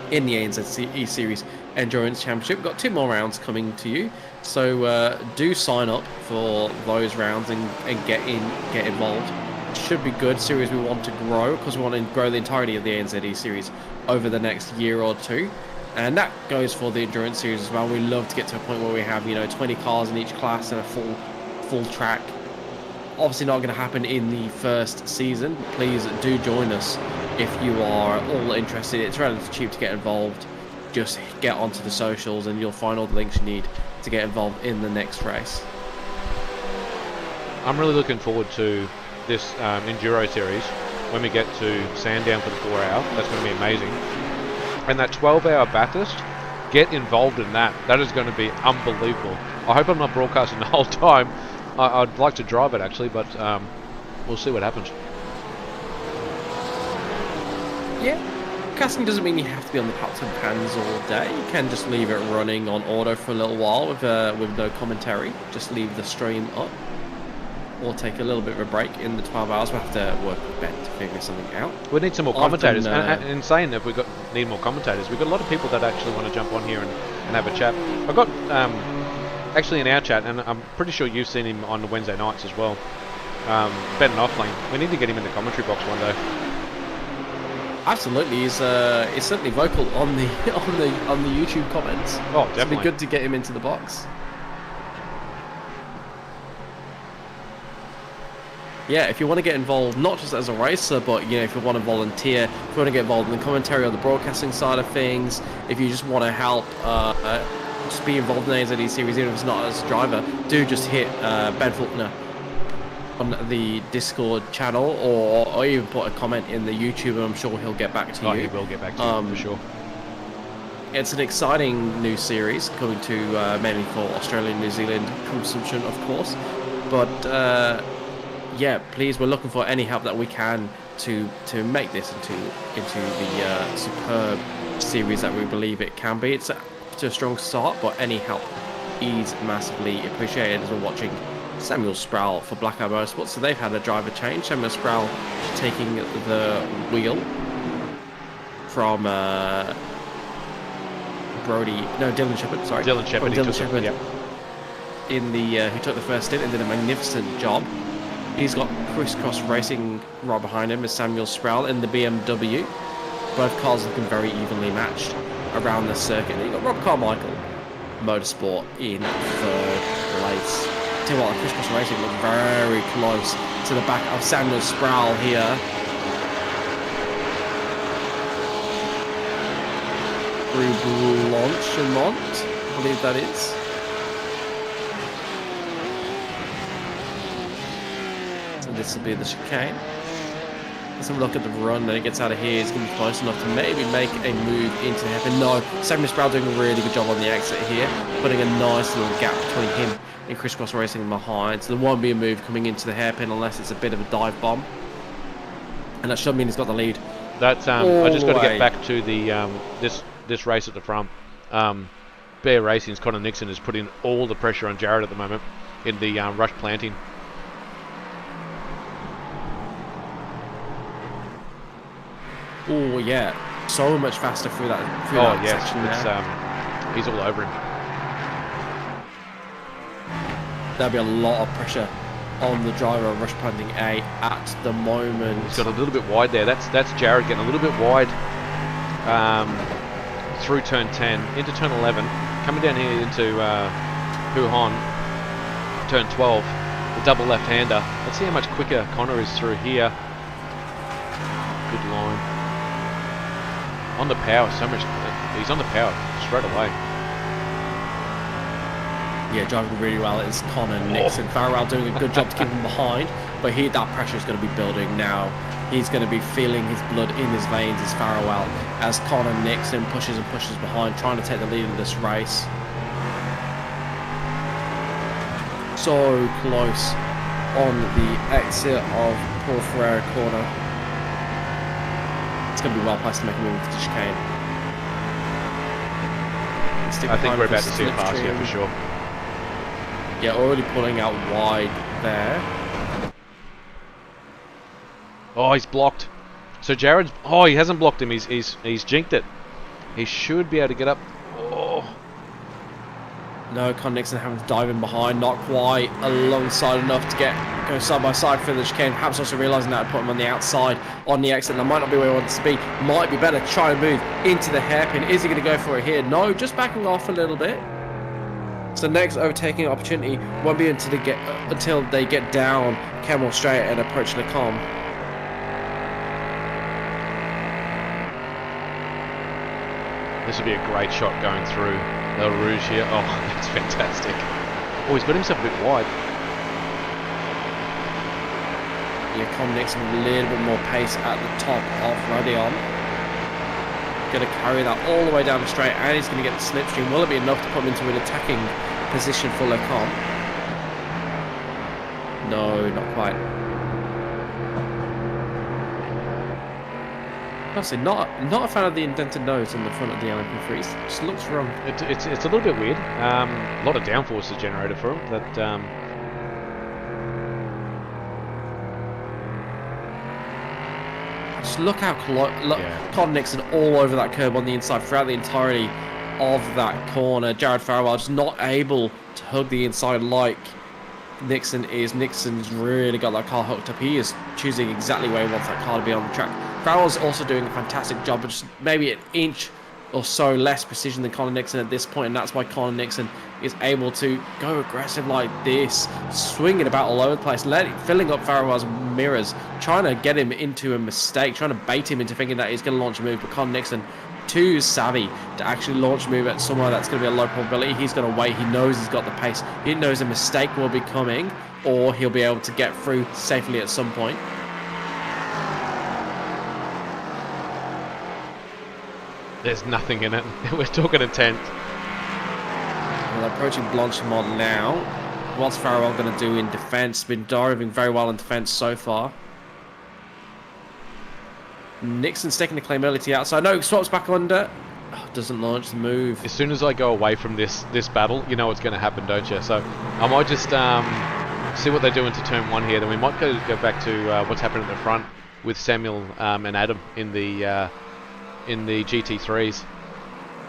in the ANZ ESeries Endurance Championship, we've got 2 more rounds coming to you, so do sign up for those rounds and get involved. It should be good series. We want to grow because we want to grow the entirety of the ANZ ESeries over the next year or 2, and that goes for the endurance series as well. We love to get to a point where we have 20 cars in each class and a full track. Obviously not going to happen in the first season. Please do join us if you are all interested. It's relatively cheap to get involved. Just get onto the socials and you'll find all the links you need to get involved in the next race. I'm really looking forward to this Enduro series when we get to Sandown for the 4 hour. That's going to be amazing. And that 12-hour Bathurst, get involved in that. That is going to be unbelievable. I hope I'm not broadcasting the whole time. I'd like to drive it actually, but we'll see what happens. Yeah, casting doesn't mean you have to be on the pots and pans all day. You can just leave it running on auto for a little while with no commentary. Just leave the stream up, or take a little bit of a break in the 12 hours. We'll have to work with Ben to figure something out. We need some more commentators. And in saying that, need more commentators. We've got a lot of people that actually want to jump on here and have a chat. I've got actually in our chat, and I'm pretty sure you've seen him on the Wednesday nights as well. Ben Knopfling. We need to get him in the commentary box one day. Absolutely, he's certainly vocal on the YouTube comments. Oh, definitely. It'd be good to get him into the box. Yeah, if you want to get involved, not just as a racer, but if you want to volunteer, if you want to get involved in the commentary or the broadcasting side of things, if you just want to help, just be involved in the ANZ series, even if it's not as a driver, do just hit Ben Faulkner on the Discord channel, or even put a comment in the YouTube, and I'm sure he'll get back to you. Oh, he will get back to you, for sure. It's an exciting new series coming to mainly for Australia and New Zealand consumption, of course, but yeah, please, we're looking for any help that we can to make this into the superb series that we believe it can be. It's to a strong start, but any help is massively appreciated. As we're watching Samuel Sproul for Black Eye Motorsports, so they've had a driver change. Samuel Sproul taking the wheel from Dylan Shepherd. Sorry, Dylan Shepherd. Dylan Shepherd. Yep. In the who took the first stint and did a magnificent job. He's got Crisscross Racing right behind him as Samuel Sproul in the BMW. Both cars looking very evenly matched around the circuit. And you've got Rob Carmichael Motorsport in 3rd place. Tell you what, Crisscross Racing look very close to the back of Samuel Sproul here. Through Blanchemont, I believe that is. This will be the chicane. Let's have a look at the run. Then it gets out of here. He's going to be close enough to maybe make a move into the hairpin. No, Samuel Sproul doing a really good job on the exit here, putting a nice little gap between him and Crisscross Racing behind. So there won't be a move coming into the hairpin unless it's a bit of a dive bomb, and that should mean he's got the lead. That's I just got to get back to the this race at the front. Bear Racing's Connor Nixon is putting all the pressure on Jared at the moment in the rush planting. Oh yeah, so much faster through that section there. He's all over him. There'll be a lot of pressure on the driver of rush planting A at the moment. He's got a little bit wide there. That's Jared getting a little bit wide through turn 10 into turn 11, coming down here into Huhon, turn 12, the double left-hander. Let's see how much quicker Connor is through here. Good line. On the power, so much. He's on the power straight away. Yeah, driving really well is Connor Nixon. Farrell doing a good job to keep him behind, but that pressure is going to be building now. He's going to be feeling his blood in his veins as Farrell, as Connor Nixon pushes and pushes behind, trying to take the lead in this race. So close on the exit of Paul Ferreira corner. It's going to be well placed to make a move to the chicane. I think we're about to see a pass here for sure. Yeah, already pulling out wide there. Oh, he's blocked. So Jared's... Oh, he hasn't blocked him. He's jinked it. He should be able to get up. Oh. No, Con Nixon having to dive in behind. Not quite alongside enough to go side by side for the chicane. Perhaps also realising that I put him on the outside on the exit. That might not be where he wants to be. Might be better to try and move into the hairpin. Is he going to go for it here? No, just backing off a little bit. So next overtaking opportunity won't be until they get down Camel Straight and approach Lecombe. This would be a great shot going through El Rouge here. Oh, that's fantastic. Oh, he's got himself a bit wide. Yeah, Com Nixon with a little bit more pace at the top of Radion. Going to carry that all the way down the straight, and he's going to get the slipstream. Will it be enough to put him into an attacking position for Lecombe? No, not quite. Honestly, not a fan of the indented nose on the front of the LMP3. It just looks wrong. It's a little bit weird. A lot of downforce is generated for him. That just look how close. Con Nixon all over that curb on the inside throughout the entirety of that corner. Jared Farrell just not able to hug the inside like Nixon is. Nixon's really got that car hooked up. He is choosing exactly where he wants that car to be on the track. Farrell's also doing a fantastic job, but just maybe an inch or so less precision than Connor Nixon at this point, and that's why Connor Nixon is able to go aggressive like this, swinging about all over the place, filling up Farrell's mirrors, trying to get him into a mistake, trying to bait him into thinking that he's going to launch a move, but Connor Nixon too savvy to actually launch a move at somewhere that's going to be a low probability. He's going to wait. He knows he's got the pace. He knows a mistake will be coming, or he'll be able to get through safely at some point. there's nothing in it. We're talking a tent. Well, approaching Blanchimont now. What's Farrell going to do in defence? Been diving very well in defence so far. Nixon's taking the claim early to the outside. No, swaps back under. Oh, doesn't launch the move. As soon as I go away from this battle, you know what's going to happen, don't you? So I might just see what they do into turn one here. Then we might go back to what's happening at the front with Samuel and Adam in the GT3s.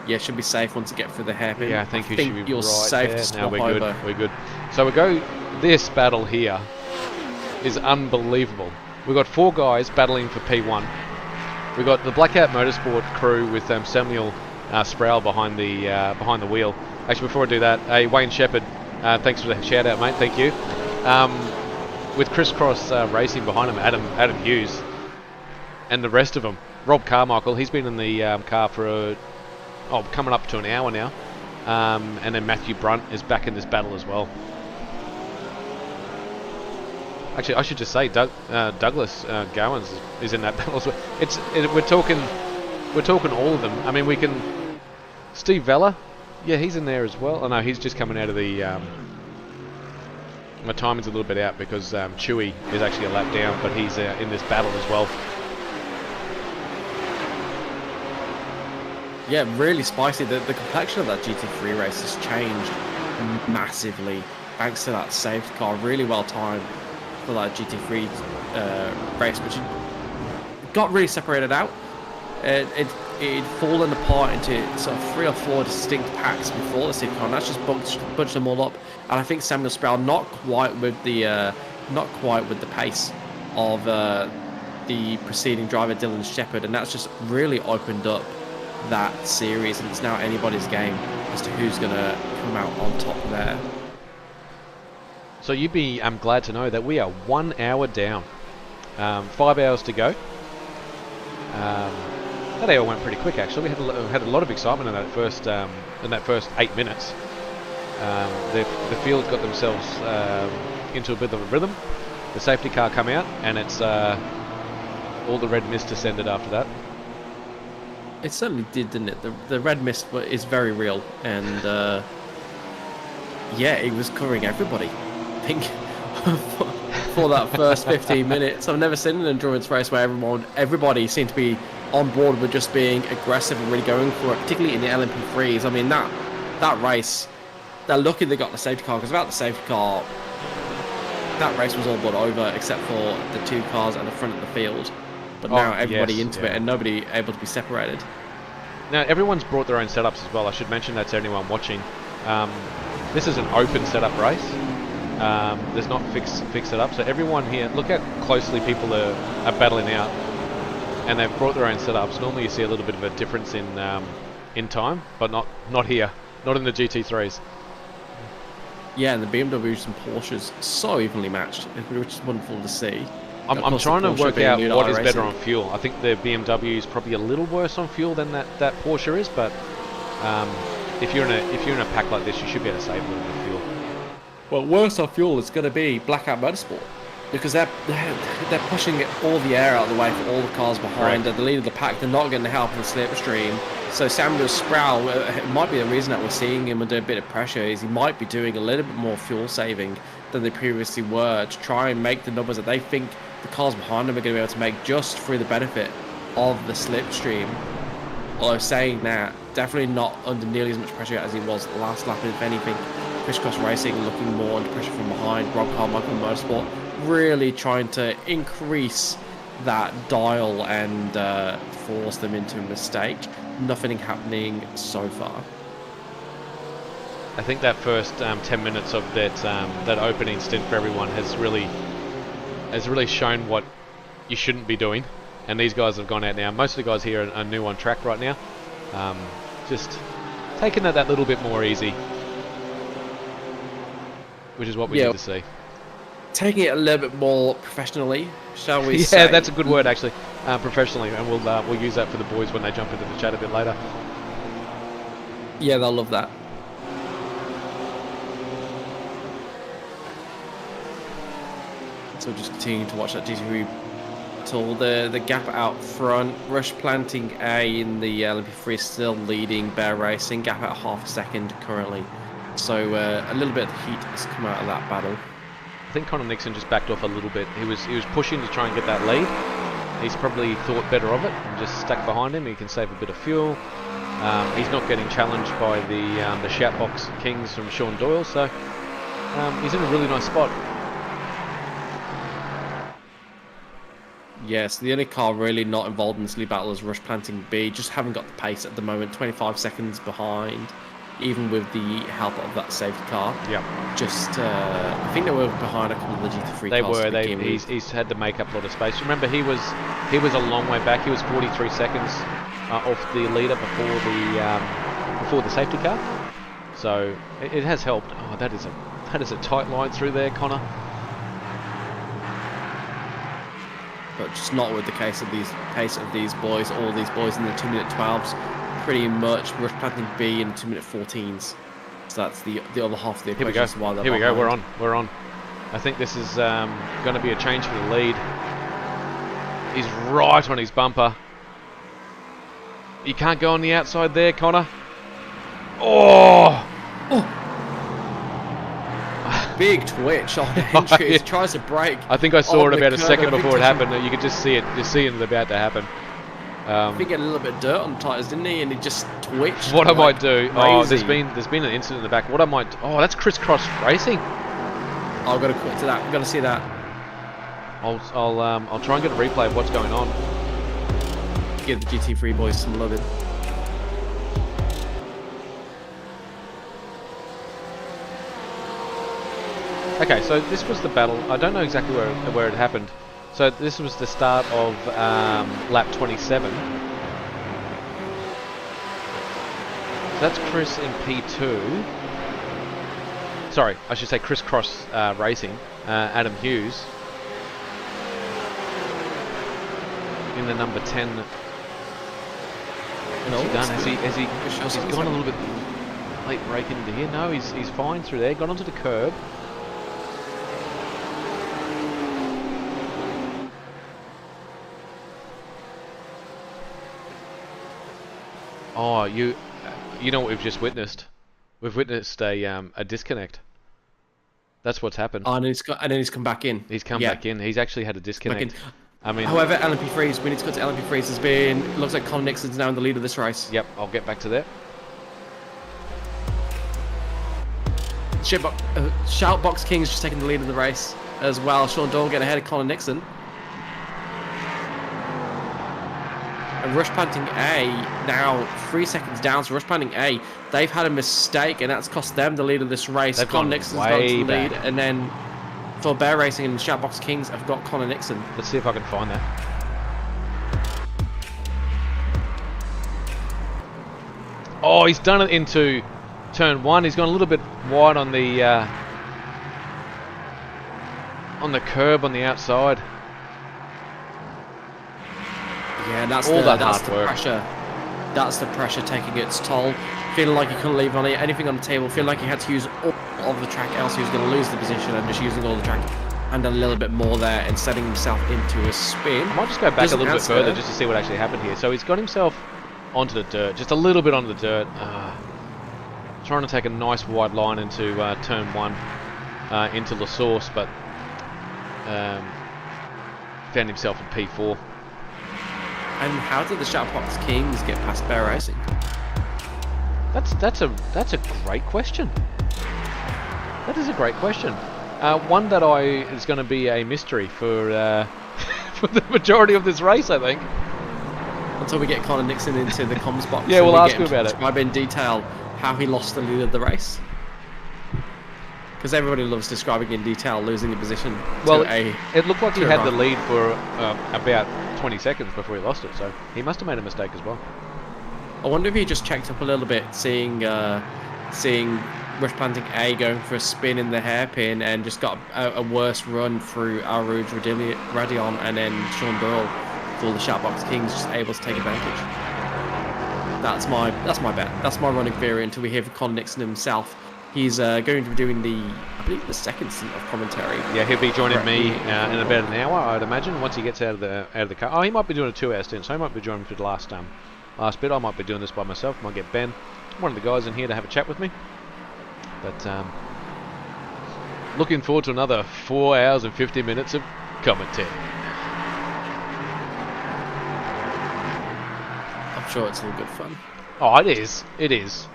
Yeah, should be safe once you get through the hairpin. Yeah, I think you're right safe there. to swap we're over. good. We're good. So we go. This battle here is unbelievable. We've got 4 guys battling for P1. We've got the Blackout Motorsport crew with Samuel Sproul behind the wheel. Actually, before I do that, hey Wayne Shepherd, thanks for the shout out, mate. Thank you. With Crisscross Racing behind him, Adam Hughes, and the rest of them. Rob Carmichael, he's been in the car for coming up to an hour now. And then Matthew Brunt is back in this battle as well. Actually, I should just say Douglas Gowans is in that battle as well. We're talking all of them. I mean, we can. Steve Vella, yeah, he's in there as well. Oh no, he's just coming out of the. My timing's a little bit out because Chewy is actually a lap down, but he's in this battle as well. Yeah, really spicy. The complexion of that GT3 race has changed massively thanks to that safety car. Really well timed for that GT3 race, which got really separated out. It'd fallen apart into sort of 3 or 4 distinct packs before the safety car, and that's just bunched them all up. And I think Samuel Sproul not quite with the pace of the preceding driver Dylan Shepherd, and that's just really opened up that series, and it's now anybody's game as to who's going to come out on top there. So you'd be glad to know that we are 1 hour down, 5 hours to go. That hour went pretty quick actually. We had a lot of excitement in that first 8 minutes. The field got themselves into a bit of a rhythm. The safety car come out, and it's all the red mist descended after that. It certainly did, didn't it? The red mist is very real, and yeah, it was covering everybody. I think for that first 15 minutes, I've never seen an endurance race where everybody seemed to be on board with just being aggressive and really going for it, particularly in the LMP3s. I mean, that race, they're lucky they got the safety car, because without the safety car, that race was all but over, except for the 2 cars at the front of the field. But now everybody into it, and nobody able to be separated. Now, everyone's brought their own setups as well. I should mention that to anyone watching. This is an open setup race. There's not fixed setup, so everyone here, look how closely people are battling out, and they've brought their own setups. Normally you see a little bit of a difference in time, but not here, not in the GT3s. Yeah, and the BMWs and Porsches so evenly matched, which is wonderful to see. I'm trying to work out what is better on fuel. I think the BMW is probably a little worse on fuel than that Porsche is, but if you're in a pack like this, you should be able to save a little bit of fuel. Well, worse on fuel is going to be Blackout Motorsport, because they're pushing all the air out of the way for all the cars behind. They're the lead of the pack. They're not getting the help in the slipstream. So Samuel Sproul, it might be the reason that we're seeing him under a bit of pressure, is he might be doing a little bit more fuel saving than they previously were, to try and make the numbers that they think the cars behind them are going to be able to make, just through the benefit of the slipstream. Although saying that, definitely not under nearly as much pressure as he was last lap. If anything, Crisscross Racing looking more under pressure from behind. Rob Carmichael Motorsport really trying to increase that dial and force them into a mistake. Nothing happening so far. I think that first 10 minutes of that opening stint for everyone has really shown what you shouldn't be doing, and these guys have gone out now. Most of the guys here are new on track right now, just taking it that little bit more easy, which is what we need to see. Taking it a little bit more professionally, shall we say? Yeah, that's a good word actually, professionally, and we'll use that for the boys when they jump into the chat a bit later. Yeah, they'll love that. So just continuing to watch that GT3 till the gap out front. Rush Planting A in the LMP3 still leading Bear Racing. Gap out half a second currently. So a little bit of heat has come out of that battle. I think Connor Nixon just backed off a little bit. He was pushing to try and get that lead. He's probably thought better of it and just stuck behind him. He can save a bit of fuel. He's not getting challenged by the Shoutbox Kings from Sean Doyle, so he's in a really nice spot. Yes, the only car really not involved in this lead battle is Rush Planting B. Just haven't got the pace at the moment. 25 seconds behind, even with the help of that safety car. Yeah. Just, I think they were behind a couple of the GT3 they cars. They were. He's had to make up a lot of space. Remember, he was a long way back. He was 43 seconds off the leader before the safety car. So it has helped. Oh, that is a tight line through there, Connor. But just not with the pace of these boys. All these boys in the 2-minute 12s, pretty much. Rush Planting B in 2-minute 14s. So that's the other half of the equation. Here we go. We're on. I think this is going to be a change for the lead. He's right on his bumper. You can't go on the outside there, Connor. Oh! Big twitch on entry. He tries to brake. I think I saw it about a second before it happened. You could just see it. Just see it about to happen. I think he had a little bit of dirt on the tyres, didn't he? And he just twitched. What I might do? Crazy. Oh, there's been an incident in the back. What I might? Oh, that's crisscross racing. I've got to quit to that. I've got to see that. I'll try and get a replay of what's going on. Give the GT3 boys some loving. Okay, so this was the battle. I don't know exactly where it happened. So this was the start of lap 27. So that's Chris in P2. Sorry, I should say crisscross racing. Adam Hughes in the number 10. What's he done? Has he gone a little bit? late break into here. No, he's fine through there. Got onto the curb. Oh, you know what we've just witnessed? We've witnessed a disconnect. That's what's happened. Oh, and then he's come back in. He's come back in. He's actually had a disconnect. I mean, however, LMP Freeze, we need to go to LMP Freeze. Has been, looks like Colin Nixon's now in the lead of this race. Yep, I'll get back to that. Shoutbox King's just taking the lead of the race as well. Sean Doyle getting ahead of Colin Nixon. And Rush Panting A now 3 seconds down. So Rush Panting A, they've had a mistake, and that's cost them the lead of this race. Colin Nixon's gone to the lead, and then for Bear Racing and Shoutbox Kings, I've got Colin Nixon. Let's see if I can find that. Oh, he's done it into turn 1. He's gone a little bit wide on the curb on the outside. Yeah, that's all the work. Pressure. That's the pressure taking its toll. Feeling like he couldn't leave anything on the table. Feeling like he had to use all of the track, else he was going to lose the position, and just using all the track and a little bit more there and setting himself into a spin. I might just go back a little bit further just to see what actually happened here. So he's got himself onto the dirt, just a little bit onto the dirt. Trying to take a nice wide line into turn 1 into La Source, but found himself in P4. And how did the Shoutbox Kings get past Bear Racing? That's a great question. That is a great question. One that is going to be a mystery for for the majority of this race, I think. Until we get Colin Nixon into the comms box. Yeah, we'll ask him about it. Describe in detail how he lost the lead of the race. Because everybody loves describing in detail losing a position. Well, it looked like he had the lead for about 20 seconds before he lost it, so he must have made a mistake as well. I wonder if he just checked up a little bit, seeing Rush Panting A going for a spin in the hairpin, and just got a worse run through Al Rouge Radion, and then Sean Doyle for the Shoutbox Kings just able to take advantage. That's my bet. That's my running theory until we hear from Colin Nixon himself. He's going to be doing I believe the second stint of commentary. Yeah, he'll be joining me in about an hour, I'd imagine, once he gets out of the car. Oh, he might be doing a 2-hour stint, so he might be joining for the last bit. I might be doing this by myself. Might get Ben, one of the guys in here, to have a chat with me. But looking forward to another 4 hours and 50 minutes of commentary. I'm sure it's all good fun. Oh, it is. It is.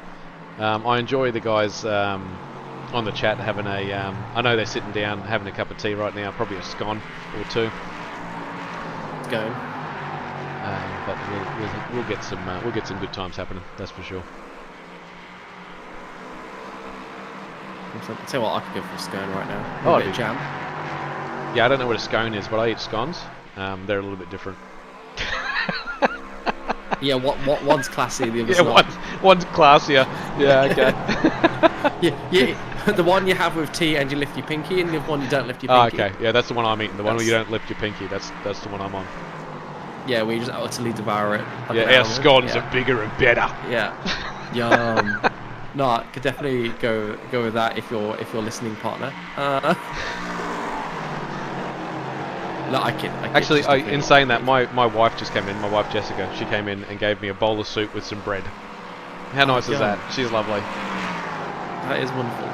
I enjoy the guys on the chat having a. I know they're sitting down having a cup of tea right now, probably a scone or two. It's going. But we'll get some good times happening. That's for sure. I'll tell you what, I could go for a scone right now. Oh, a bit of jam. Yeah, I don't know what a scone is, but I eat scones. They're a little bit different. Yeah, one's classy, the other's not. One's classier. Yeah, okay. yeah, the one you have with tea and you lift your pinky, and the one you don't lift your pinky. Oh, okay. Yeah, that's the one I'm eating. The one where you don't lift your pinky. That's the one I'm on. Yeah, we just utterly devour it. Yeah, our scones are bigger and better. Yeah. Yum. No, I could definitely go with that if you're listening, partner. No, I kid. Actually, in saying that, my wife just came in. My wife Jessica, she came in and gave me a bowl of soup with some bread. How nice is that? She's lovely. That is wonderful.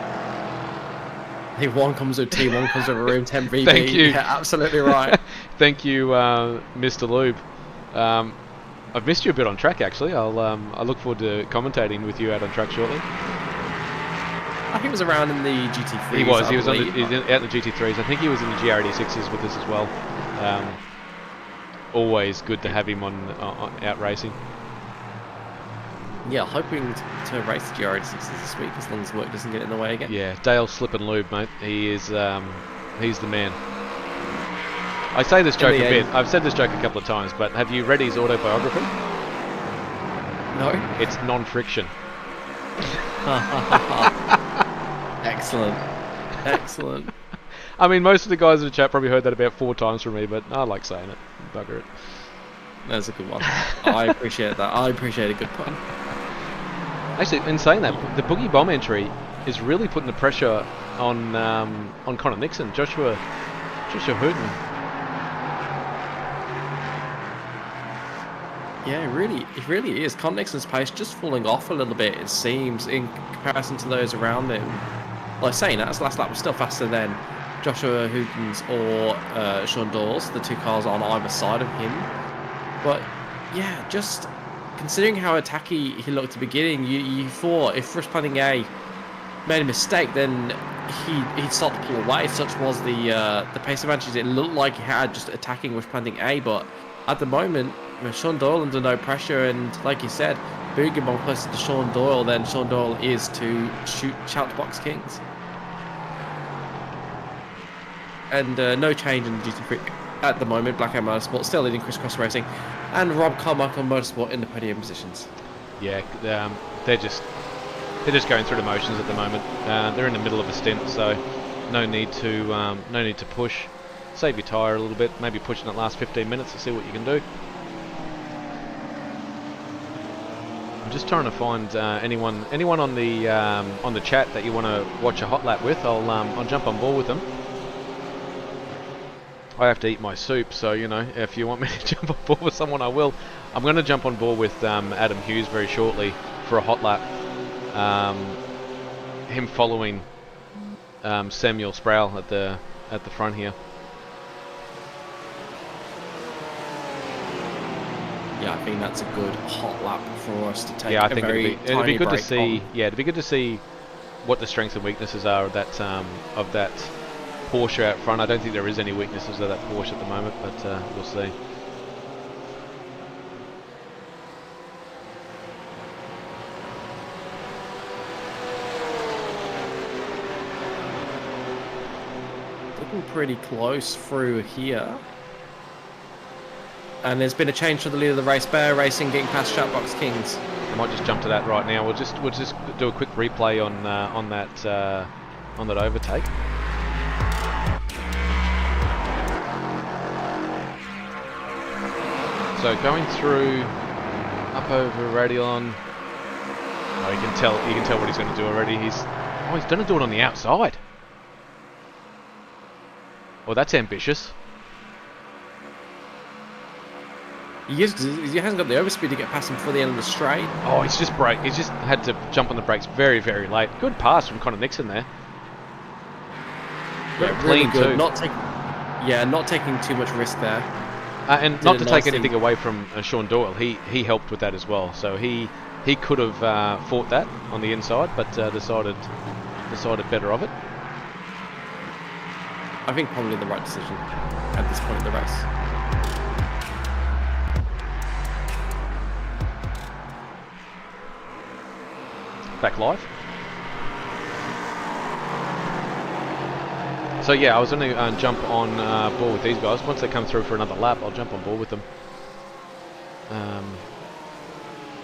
I think one comes with tea, one comes with a room temp VB. Thank you. Yeah, absolutely right. Thank you, Mr. Lube. I've missed you a bit on track, actually. I look forward to commentating with you out on track shortly. I think he was around in the GT3s. He was out in the GT3s. I think he was in the GR86s with us as well. Always good to have him on out racing. Yeah, hoping to race the GR86s this week, as long as work doesn't get in the way again. Yeah, Dale Slip and Lube, mate. He is he's the man. I say this joke a bit. I've said this joke a couple of times, but have you read his autobiography? No. It's non-friction. Excellent. Excellent. I mean, most of the guys in the chat probably heard that about 4 times from me, but I like saying it. Bugger it. That's a good one. I appreciate that. I appreciate a good pun. Actually, in saying that, the Boogie Bomb entry is really putting the pressure on Connor Nixon, Joshua Hooten. Yeah, it really is. Connor Nixon's pace just falling off a little bit, it seems, in comparison to those around him. Like saying that, his last lap was still faster than Joshua Hooten's or Sean Dawes, the two cars on either side of him. But yeah, just considering how attacky he looked at the beginning, you thought if Rush Planning A made a mistake, then he'd start to pull away. Such was the pace advantage. It looked like he had just attacking Rush Planning A, but at the moment, Sean Doyle under no pressure, and like you said, Boogie Bomb closer to Sean Doyle than Sean Doyle is to Shout Box Kings. And no change in the GT3 at the moment. Black Hat Motorsport still leading Crisscross Racing, and Rob Carmichael Motorsport in the podium positions. Yeah, they're just going through the motions at the moment. They're in the middle of a stint, so no need to push. Save your tyre a little bit. Maybe push in the last 15 minutes to see what you can do. I'm just trying to find anyone on the chat that you want to watch a hot lap with. I'll jump on board with them. I have to eat my soup, so you know, if you want me to jump on board with someone, I will. I'm going to jump on board with Adam Hughes very shortly for a hot lap. Him following Samuel Sproul at the front here. Yeah, I think that's a good hot lap for us to take. Yeah, I think it'd be good to see. On. Yeah, it'd be good to see what the strengths and weaknesses are of that Porsche out front. I don't think there is any weaknesses of that Porsche at the moment, but we'll see. Looking pretty close through here. And there's been a change to the lead of the race. Bear Racing getting past Shoutbox Kings. I might just jump to that right now. We'll just do a quick replay on that overtake. So going through up over Radion. Oh, you can tell what he's going to do already. He's going to do it on the outside. Well, that's ambitious. He hasn't got the overspeed to get past him before the end of the straight. Oh, he's just had to jump on the brakes very, very late. Good pass from Connor Nixon there. Yeah, clean really good. too. Not taking too much risk there. And not to take anything away from Sean Doyle, he helped with that as well. So he could have fought that on the inside, but decided better of it. I think probably the right decision at this point in the race. Back live. So yeah, I was going to jump on board with these guys. Once they come through for another lap, I'll jump on board with them.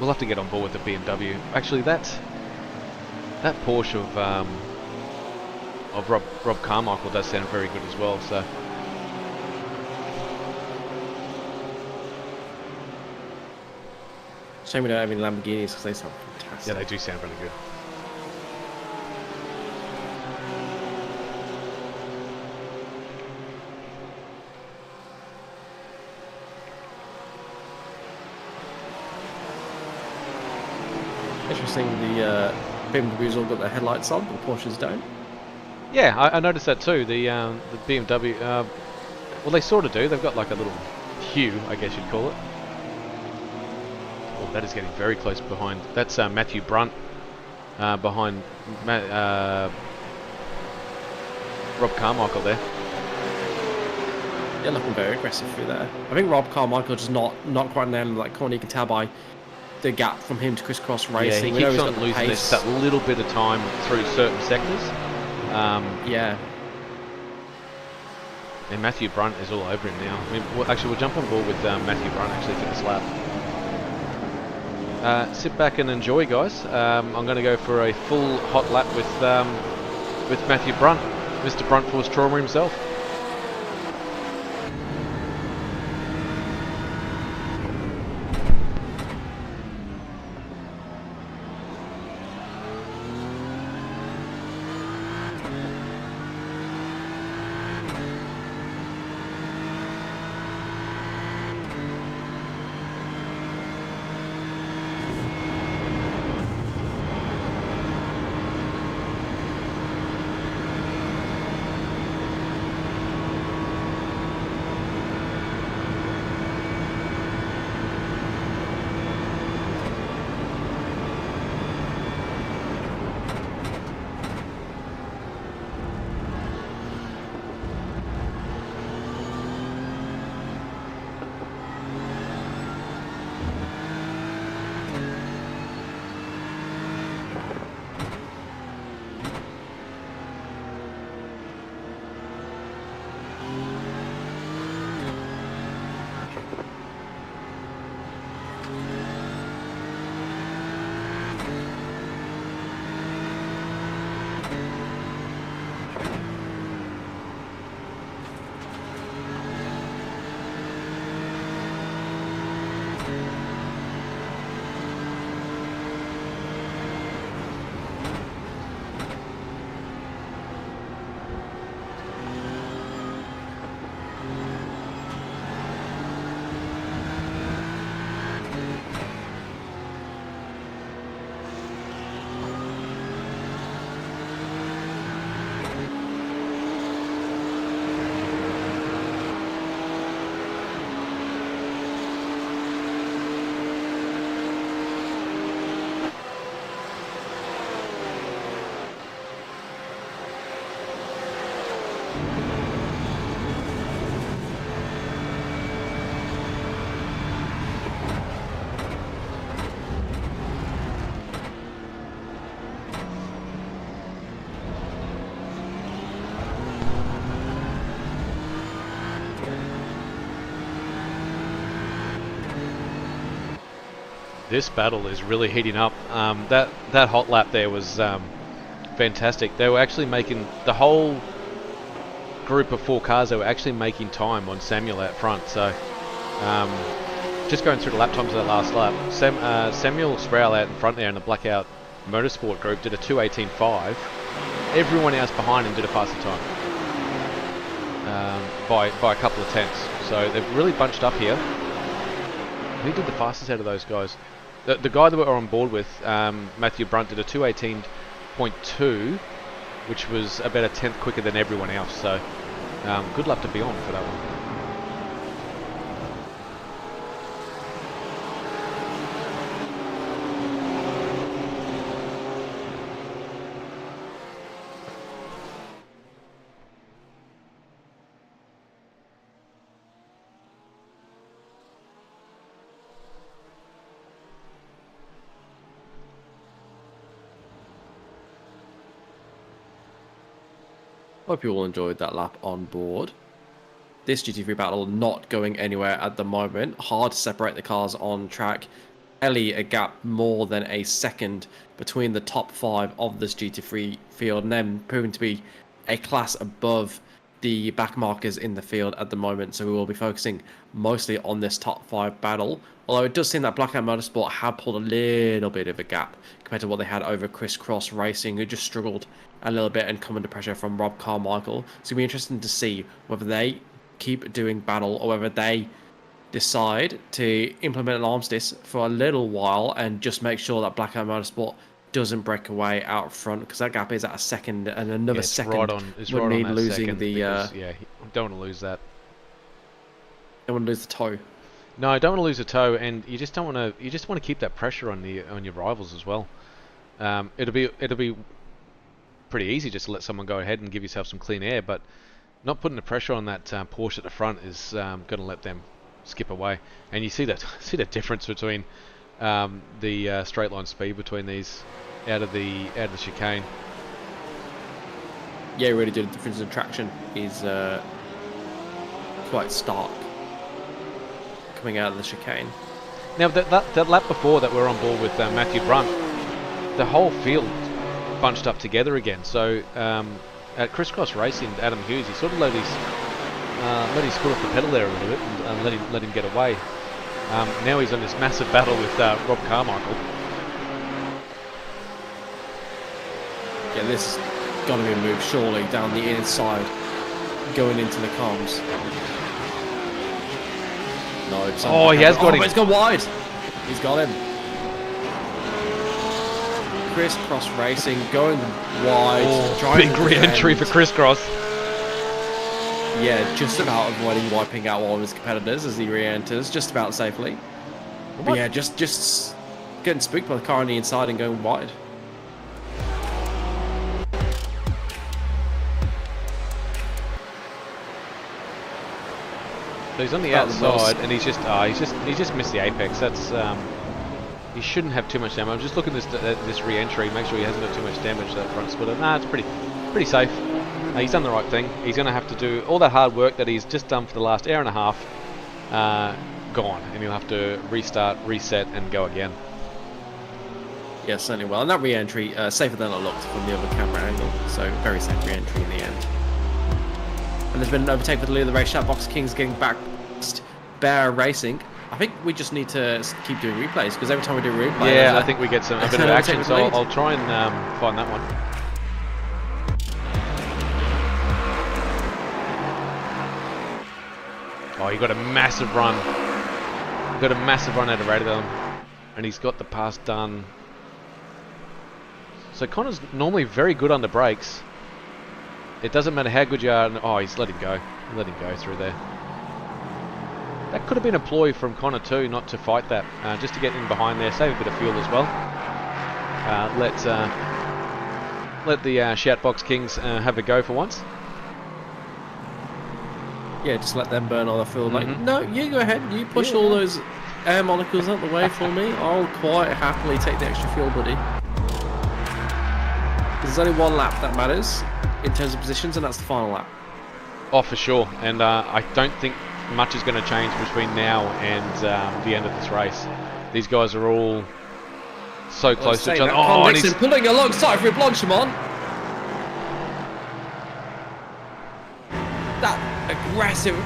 We'll have to get on board with the BMW. Actually, that Porsche of Rob Carmichael does sound very good as well. So shame we don't have any Lamborghinis because they sound fantastic. yeah, they do sound really good. Interesting, the BMWs all got their headlights on, but the Porsches don't. Yeah, I noticed that too. The BMW, well, they sort of do. They've got like a little hue, I guess you'd call it. Oh, that is getting very close behind. That's Matthew Brunt behind Rob Carmichael there. Yeah, looking very aggressive through there. I think Rob Carmichael just not quite nailing that corner. You can tell by the gap from him to Crisscross Racing. Yeah, he keeps on losing just that little bit of time through certain sectors. Yeah. And Matthew Brunt is all over him now. I mean, we'll jump on board with Matthew Brunt actually for this lap. Sit back and enjoy, guys. I'm going to go for a full hot lap with Matthew Brunt, Mr. Brunt Force Trauma himself. This battle is really heating up. That hot lap there was fantastic. They were actually making the whole group of 4 cars. They were actually making time on Samuel out front. So just going through the lap times of that last lap, Samuel Sproul out in front there in the Blackout Motorsport group did a 2:18.5. Everyone else behind him did a faster time by a couple of tenths. So they've really bunched up here. Who did the fastest out of those guys? The guy that we're on board with, Matthew Brunt, did a 2:18.2, which was about a tenth quicker than everyone else. So good luck to be on for that one. Hope you all enjoyed that lap on board. This GT3 battle not going anywhere at the moment. Hard to separate the cars on track. Ellie a gap more than a second between the top 5 of this GT3 field, and then proving to be a class above the back markers in the field at the moment. So we will be focusing mostly on this top 5 battle. Although it does seem that Blackout Motorsport have pulled a little bit of a gap compared to what they had over Crisscross Racing, who just struggled a little bit and come under pressure from Rob Carmichael. So it'll be interesting to see whether they keep doing battle or whether they decide to implement an armistice for a little while and just make sure that Blackout Motorsport doesn't break away out front, because that gap is at a second, and another second would mean losing the. Because, don't want to lose that. Don't want to lose the toe. No, I don't want to lose a toe, and you just don't want to. You just want to keep that pressure on your rivals as well. It'll be pretty easy just to let someone go ahead and give yourself some clean air, but not putting the pressure on that Porsche at the front is going to let them skip away. And you see the difference between the straight line speed between these out of the chicane. Yeah, really do. The difference in traction is quite stark coming out of the chicane. Now that lap before that we're on board with Matthew Brunt, the whole field bunched up together again. So at Crisscross Racing, Adam Hughes, he sort of let his foot off the pedal there a little bit and let him get away. Now he's on this massive battle with Rob Carmichael. Yeah, this has got to be a move surely down the inside, going into the comms. No, it's he has got him. But it's gone wide. He's got him. Crisscross Racing going wide. Big re-entry for Crisscross. Yeah, just about avoiding wiping out one of his competitors as he re-enters, just about safely. But yeah, just getting spooked by the car on the inside and going wide. So he's on the outside, and he's just missed the apex. That's he shouldn't have too much damage. I'm just looking at this re-entry, make sure he hasn't got too much damage to that front splitter. Nah, it's pretty safe. He's done the right thing. He's going to have to do all that hard work that he's just done for the last hour and a half, gone, and he'll have to restart, reset, and go again. Yeah, certainly well. And that re-entry, safer than it looked from the other camera angle. So very safe re-entry in the end. And there's been an overtake with the lead of the race. Shoutbox Kings getting back. Bear Racing. I think we just need to keep doing replays, because every time we do a replay, yeah, I think we get a bit of action. So I'll try and find that one. Oh, he got a massive run. He got a massive run out of Radidon, and he's got the pass done. So Connor's normally very good under brakes. It doesn't matter how good you are. Oh, he's let him go. Let him go through there. That could have been a ploy from Connor too, not to fight that, just to get in behind there, save a bit of fuel as well. Let the Shoutbox Kings have a go for once. Yeah, just let them burn all the fuel. Like, no, you go ahead. You push all those air molecules out the way for me. I'll quite happily take the extra fuel, buddy. There's only one lap that matters in terms of positions, and that's the final lap. Oh, for sure. And I don't think much is going to change between now and the end of this race. These guys are all so close to each other. Oh, Nixon pulling alongside for Blanchimont. That aggressive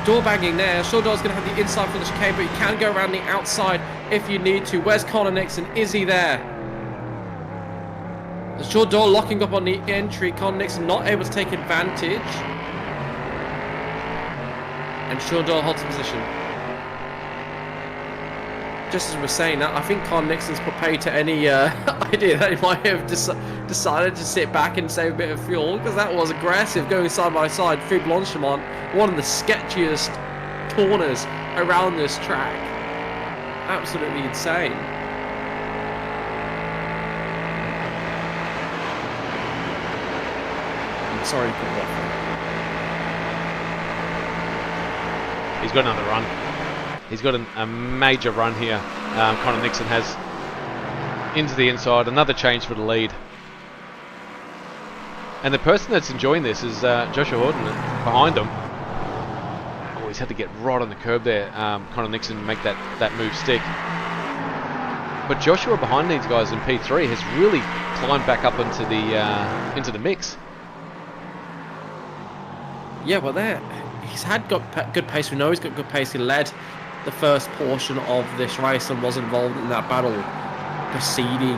door banging there. Shawdor's going to have the inside for the chicane, but you can go around the outside if you need to. Where's Connor Nixon? Is he there? The Shawdor locking up on the entry. Connor Nixon not able to take advantage. And Shawdor holds position. Just as we're saying that, I think Connor Nixon's put pay to any idea that he might have decided to sit back and save a bit of fuel, because that was aggressive going side by side through Blanchimont, one of the sketchiest corners around this track. Absolutely insane. I'm sorry to put that. He's got another run. He's got a major run here. Connor Nixon has into the inside. Another change for the lead. And the person that's enjoying this is Joshua Horton behind him. Oh, he's had to get right on the curb there. Connor Nixon make that move stick. But Joshua behind these guys in P3 has really climbed back up into the mix. Yeah, well, he's got good pace. We know he's got good pace. He led the first portion of this race and was involved in that battle preceding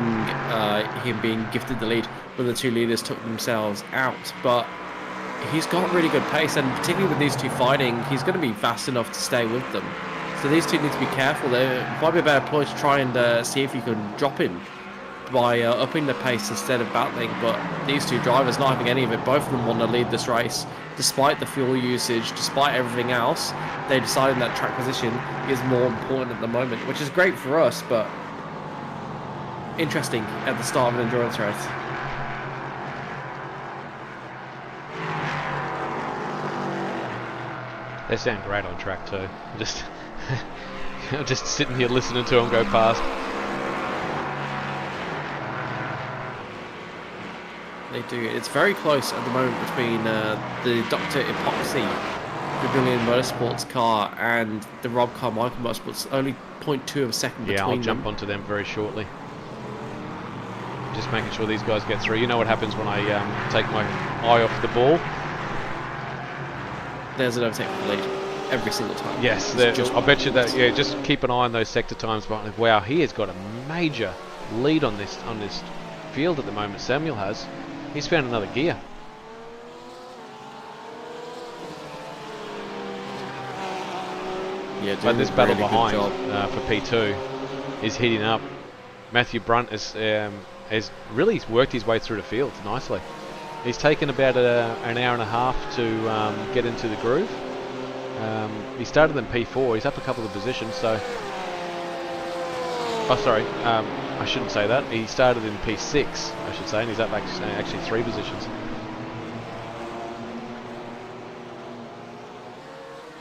him being gifted the lead when the two leaders took themselves out. But he's got really good pace, and particularly with these two fighting, he's going to be fast enough to stay with them. So these two need to be careful. There might be a better approach to try and see if you can drop him by upping the pace instead of battling. But these two drivers not having any of it, both of them want to lead this race. Despite the fuel usage, despite everything else, they decided that track position is more important at the moment, which is great for us, but interesting at the start of an endurance race. They sound great on track too. I'm just sitting here listening to them go past. They do. It's very close at the moment between the Dr. Epoxy, the Brilliant Motorsports car, and the Rob Carmichael Motorsports. Only 0.2 of a second between them. Yeah, I'll jump onto them very shortly. Just making sure these guys get through. You know what happens when I take my eye off the ball? There's an overtake for the lead every single time. Yes, I bet you that. Yeah, just keep an eye on those sector times behind. Wow, he has got a major lead on this field at the moment. Samuel has. He's found another gear. Yeah, but this battle really behind for P2 is heating up. Matthew Brunt has really worked his way through the field nicely. He's taken about an hour and a half to get into the groove. He started in P4. He's up a couple of positions, so... Oh, sorry. I shouldn't say that. He started in P6, I should say, and he's up actually 3 positions.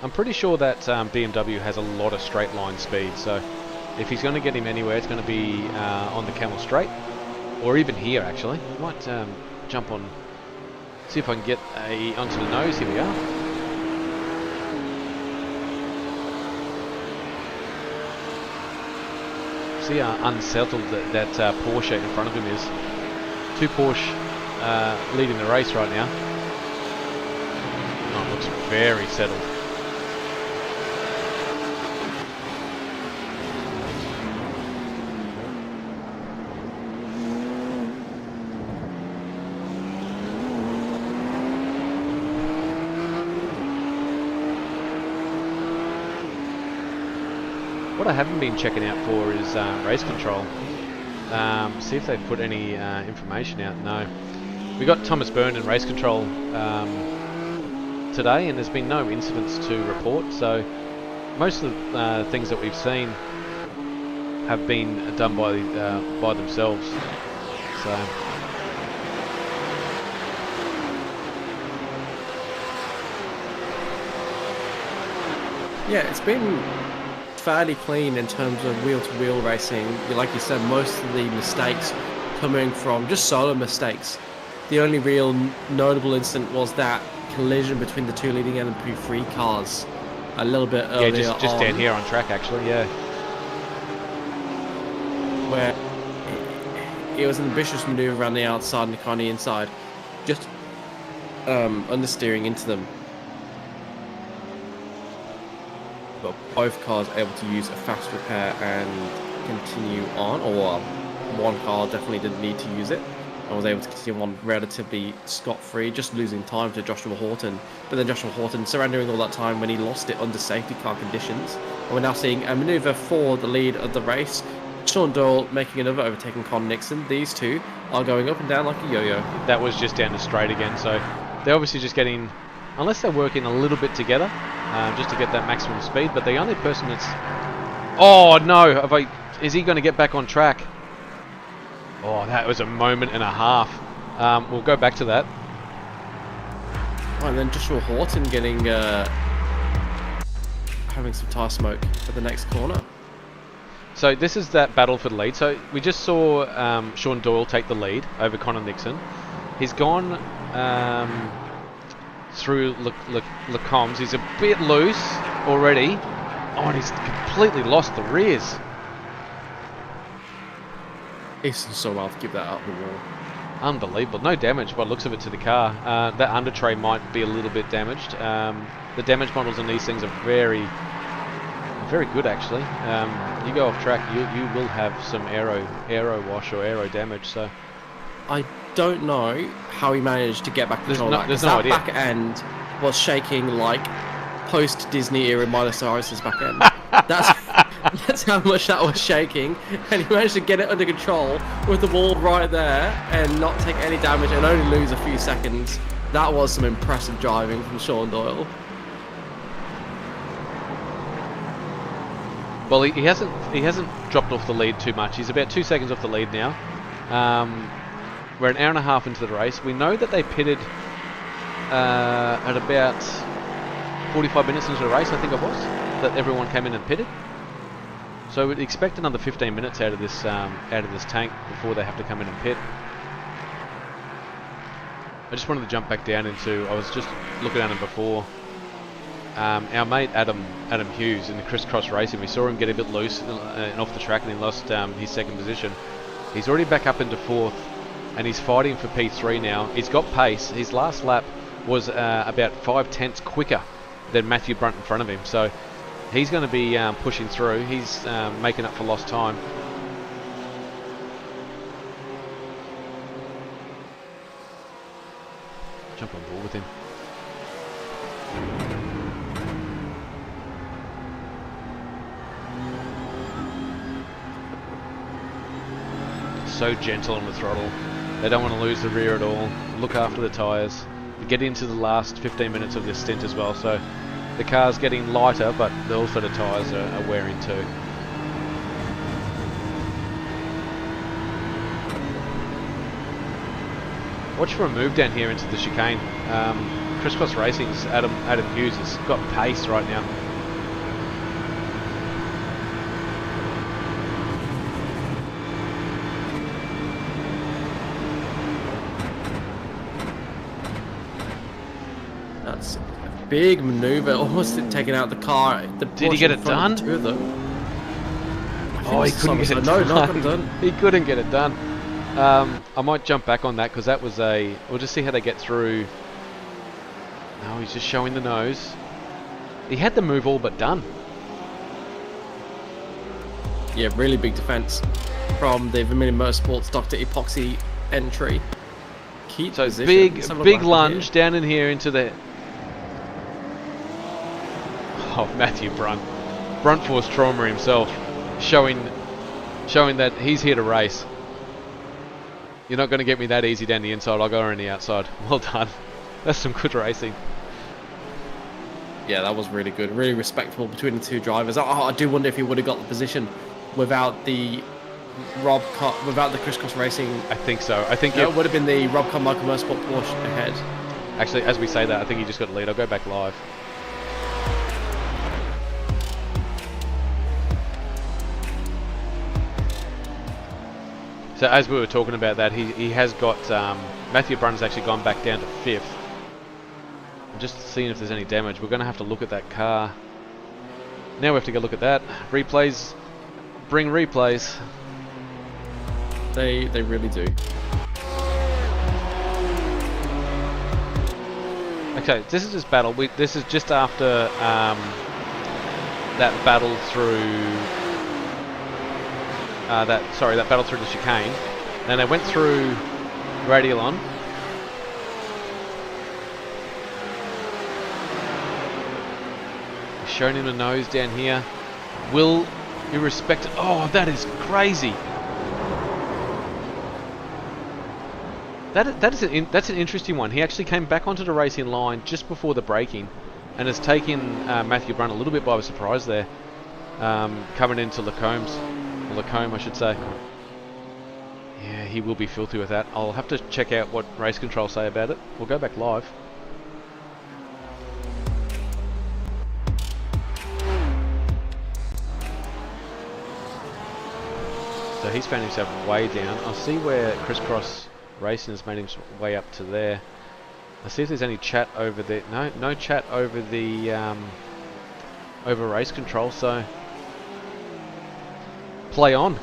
I'm pretty sure that BMW has a lot of straight line speed, so if he's going to get him anywhere, it's going to be on the Camel Straight, or even here actually. I might jump on, see if I can get onto the nose. Here we are. See how unsettled that Porsche in front of him is. 2 Porsche leading the race right now. Oh, it looks very settled. What I haven't been checking out for is race control. See if they've put any information out. No. We got Thomas Byrne in race control today, and there's been no incidents to report. So most of the things that we've seen have been done by themselves. So yeah, it's been fairly clean in terms of wheel-to-wheel racing. Like you said, most of the mistakes coming from just solo mistakes. The only real notable incident was that collision between the 2 leading LMP3 cars a little bit earlier. Yeah, just down here on track actually. Yeah. where it was an ambitious maneuver around the outside and kind of inside, just understeering into them. But both cars able to use a fast repair and continue on, or well, one car definitely didn't need to use it and was able to continue on relatively scot-free, just losing time to Joshua Horton. But then Joshua Horton surrendering all that time when he lost it under safety car conditions. And we're now seeing a manoeuvre for the lead of the race. Sean Doyle making another, overtaking Con Nixon. These two are going up and down like a yo-yo. That was just down the straight again, so they're obviously just getting, unless they're working a little bit together, just to get that maximum speed. But the only person that's, oh no, is he going to get back on track? Oh, that was a moment and a half. We'll go back to that. Oh, and then Joshua Horton getting having some tyre smoke at the next corner. So this is that battle for the lead. So we just saw Sean Doyle take the lead over Connor Nixon. He's gone through Lecombs. He's a bit loose already. Oh, and he's completely lost the rears. He's so well to give that out the wall. Unbelievable. No damage by the looks of it to the car. That under tray might be a little bit damaged. The damage models on these things are very good actually. You go off track, you will have some aero wash or aero damage. So I don't know how he managed to get back control. There's no idea. Back end was shaking like post Disney era Miley Cyrus's back end. That's how much that was shaking, and he managed to get it under control with the wall right there and not take any damage and only lose a few seconds. That was some impressive driving from Sean Doyle. Well, he hasn't dropped off the lead too much. He's about 2 seconds off the lead now. We're an hour and a half into the race. We know that they pitted at about 45 minutes into the race, I think it was, that everyone came in and pitted. So we'd expect another 15 minutes out of this tank before they have to come in and pit. I just wanted to jump back down into, I was just looking at him before. Our mate Adam Hughes in the crisscross racing, we saw him get a bit loose and off the track, and he lost his second position. He's already back up into fourth, and he's fighting for P3 now. He's got pace. His last lap was about 5/10 quicker than Matthew Brunt in front of him, so he's going to be pushing through. He's making up for lost time. Jump on board with him. So gentle on the throttle. They don't want to lose the rear at all. Look after the tyres. Get into the last 15 minutes of this stint as well. So the car's getting lighter, but also the tyres are wearing too. Watch for a move down here into the chicane. Crisscross Racing's Adam Hughes has got pace right now. That's a big maneuver, almost taking out the car. Did he get it done? Two of them. Oh, he couldn't get it done. No, not done. He couldn't get it done. I might jump back on that because that was a... We'll just see how they get through. No, he's just showing the nose. He had the move all but done. Yeah, really big defense from the Vermilion Motorsports Dr. Epoxy entry. Keep So position. big lunge down in here into the... Oh, Matthew Brunt. Brunt Force trauma himself. Showing that he's here to race. You're not going to get me that easy down the inside. I'll go around the outside. Well done. That's some good racing. Yeah, that was really good. Really respectable between the two drivers. I do wonder if he would have got the position without the without the crisscross racing. I think so. I think it would have been the Robcon Michael Motorsport Porsche ahead. Actually, as we say that, I think he just got the lead. I'll go back live. So as we were talking about that, he has got Matthew Brunt's actually gone back down to 5th. I'm just seeing if there's any damage. We're going to have to look at that car. Now we have to go look at that. Replays. Bring replays. They really do. Okay, this is just battle. This is just after that battle through that battle through the chicane. Then they went through Radialon. Shown him a nose down here. Will be respected. Oh, that is crazy. That's an interesting one. He actually came back onto the racing line just before the braking, and has taken Matthew Brunt a little bit by surprise there, coming into Lacombe, I should say. Yeah, he will be filthy with that. I'll have to check out what race control say about it. We'll go back live. So he's found himself way down. I'll see where Crisscross Racing has made his way up to there. I'll see if there's any chat over there. No chat over the over race control. So play on.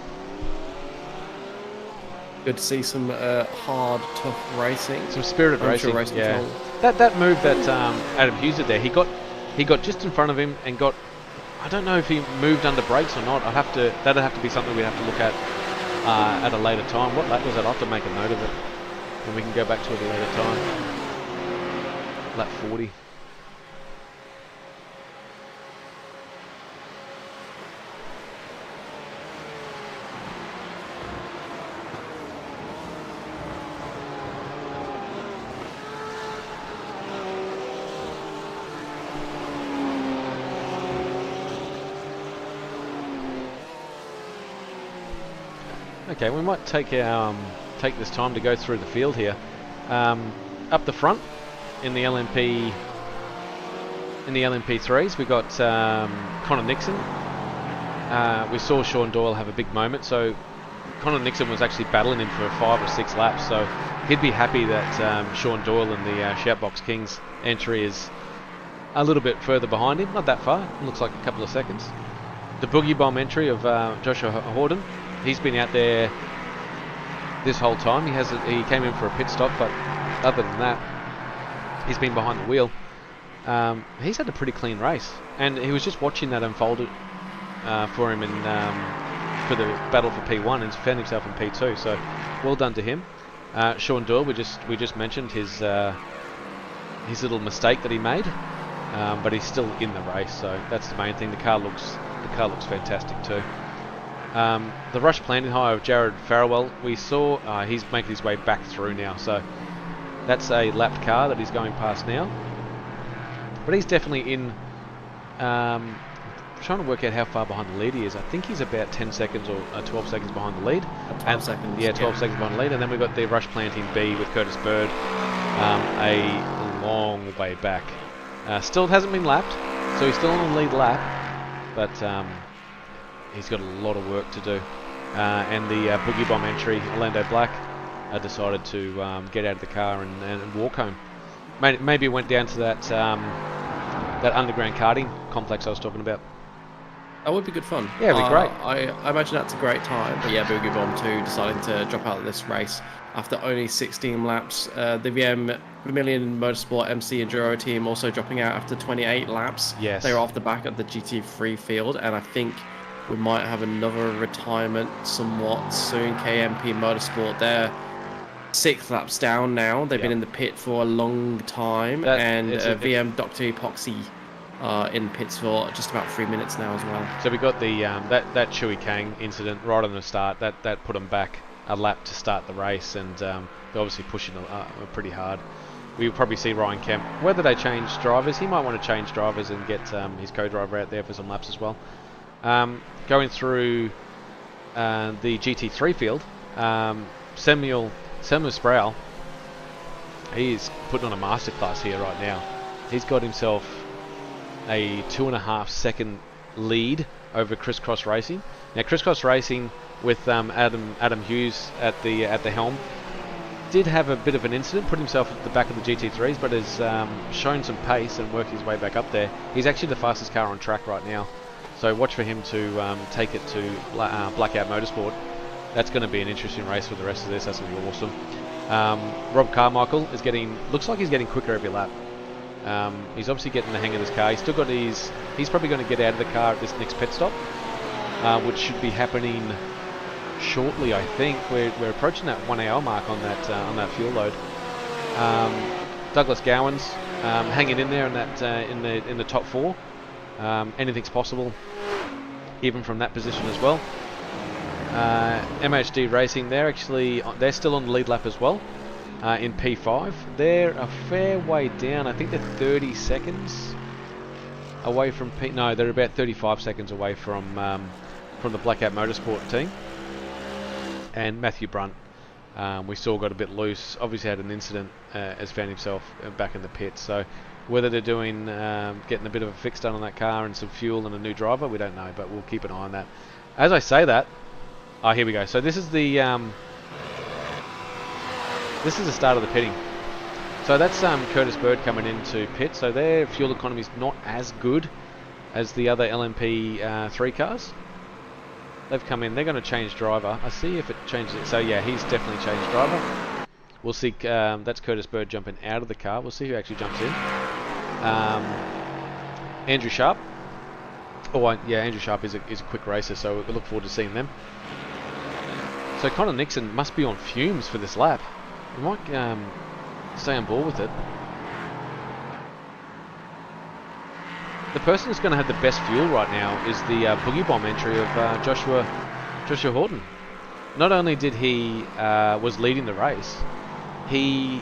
Good to see some hard, tough racing. Some spirited racing. Race yeah. control. That move that Adam Hughes did there. He got just in front of him and got. I don't know if he moved under brakes or not. That'd have to be something we'd have to look at a later time. What lap was that? I'll have to make a note of it, and we can go back to it a later time. Lap 40. Okay, we might take this time to go through the field here. Up the front in the LMP threes, we got Connor Nixon. We saw Sean Doyle have a big moment, so Connor Nixon was actually battling him for 5 or 6 laps. So he'd be happy that Sean Doyle in the Shoutbox Kings entry is a little bit further behind him. Not that far. It looks like a couple of seconds. The Boogie Bomb entry of Joshua Horden. He's been out there this whole time. He came in for a pit stop, but other than that, he's been behind the wheel. He's had a pretty clean race, and he was just watching that unfold for him for the battle for P1, and found himself in P2. So, well done to him. Sean Doyle, we just mentioned his little mistake that he made, but he's still in the race, so that's the main thing. The car looks fantastic too. The rush planting high of Jared Farrell, we saw he's making his way back through now, so that's a lapped car that he's going past now. But he's definitely in. Trying to work out how far behind the lead he is. I think he's about 10 seconds or 12 seconds behind the lead. 12 seconds. Yeah, 12 seconds behind the lead. And then we've got the rush planting B with Curtis Bird, a long way back. Still hasn't been lapped, so he's still on the lead lap, but he's got a lot of work to do. And the Boogie Bomb entry, Orlando Black, decided to get out of the car and walk home. Maybe went down to that underground karting complex I was talking about. That would be good fun. Yeah, it'd be great. I imagine that's a great time. But yeah, Boogie Bomb 2 deciding to drop out of this race after only 16 laps. The Vermilion Motorsport MC Enduro team also dropping out after 28 laps. Yes. They were off the back of the GT3 field, and I think we might have another retirement somewhat soon. KMP Motorsport, they're 6 laps down now. They've been in the pit for a long time, and VM Dr. Epoxy in pits for just about 3 minutes now as well. So we got the that Chewy Kang incident right on the start. That put them back a lap to start the race, and they're obviously pushing pretty hard. We'll probably see Ryan Kemp. Whether they change drivers, he might want to change drivers and get his co-driver out there for some laps as well. Going through the GT3 field, Samuel Sproul, he's putting on a masterclass here right now. He's got himself a 2.5 second lead over Crisscross Racing. Now Crisscross Racing with Adam Hughes at the helm did have a bit of an incident, put himself at the back of the GT3s, but has shown some pace and worked his way back up there. He's actually the fastest car on track right now, so watch for him to take it to Blackout Motorsport That's going to be an interesting race for the rest of this. That's going to be awesome. Rob Carmichael is looks like he's getting quicker every lap. He's obviously getting the hang of this car. He's still got he's probably going to get out of the car at this next pit stop, which should be happening shortly. I think we're approaching that 1 hour mark on that fuel load. Douglas Gowans hanging in there in the top 4. Anything's possible, even from that position as well. MHD Racing, they're still on the lead lap as well, in P5. They're a fair way down. I think they're 30 seconds away from No, they're about 35 seconds away from the Blackout Motorsport team. And Matthew Brunt, we saw, got a bit loose. Obviously had an incident, has found himself back in the pits. So whether they're doing getting a bit of a fix done on that car and some fuel and a new driver, we don't know, but we'll keep an eye on that. As I say that, here we go. So this is the start of the pitting. So that's Curtis Bird coming into pit. So their fuel economy is not as good as the other LMP 3 cars. They've come in. They're going to change driver. I see if it changes it. So yeah, he's definitely changed driver. We'll see. That's Curtis Bird jumping out of the car. We'll see who actually jumps in. Andrew Sharp. Andrew Sharp is a quick racer, so we look forward to seeing them. So Connor Nixon must be on fumes for this lap. We might stay on board with it. The person who's going to have the best fuel right now is the Boogie Bomb entry of Joshua Horton. Not only did he was leading the race, he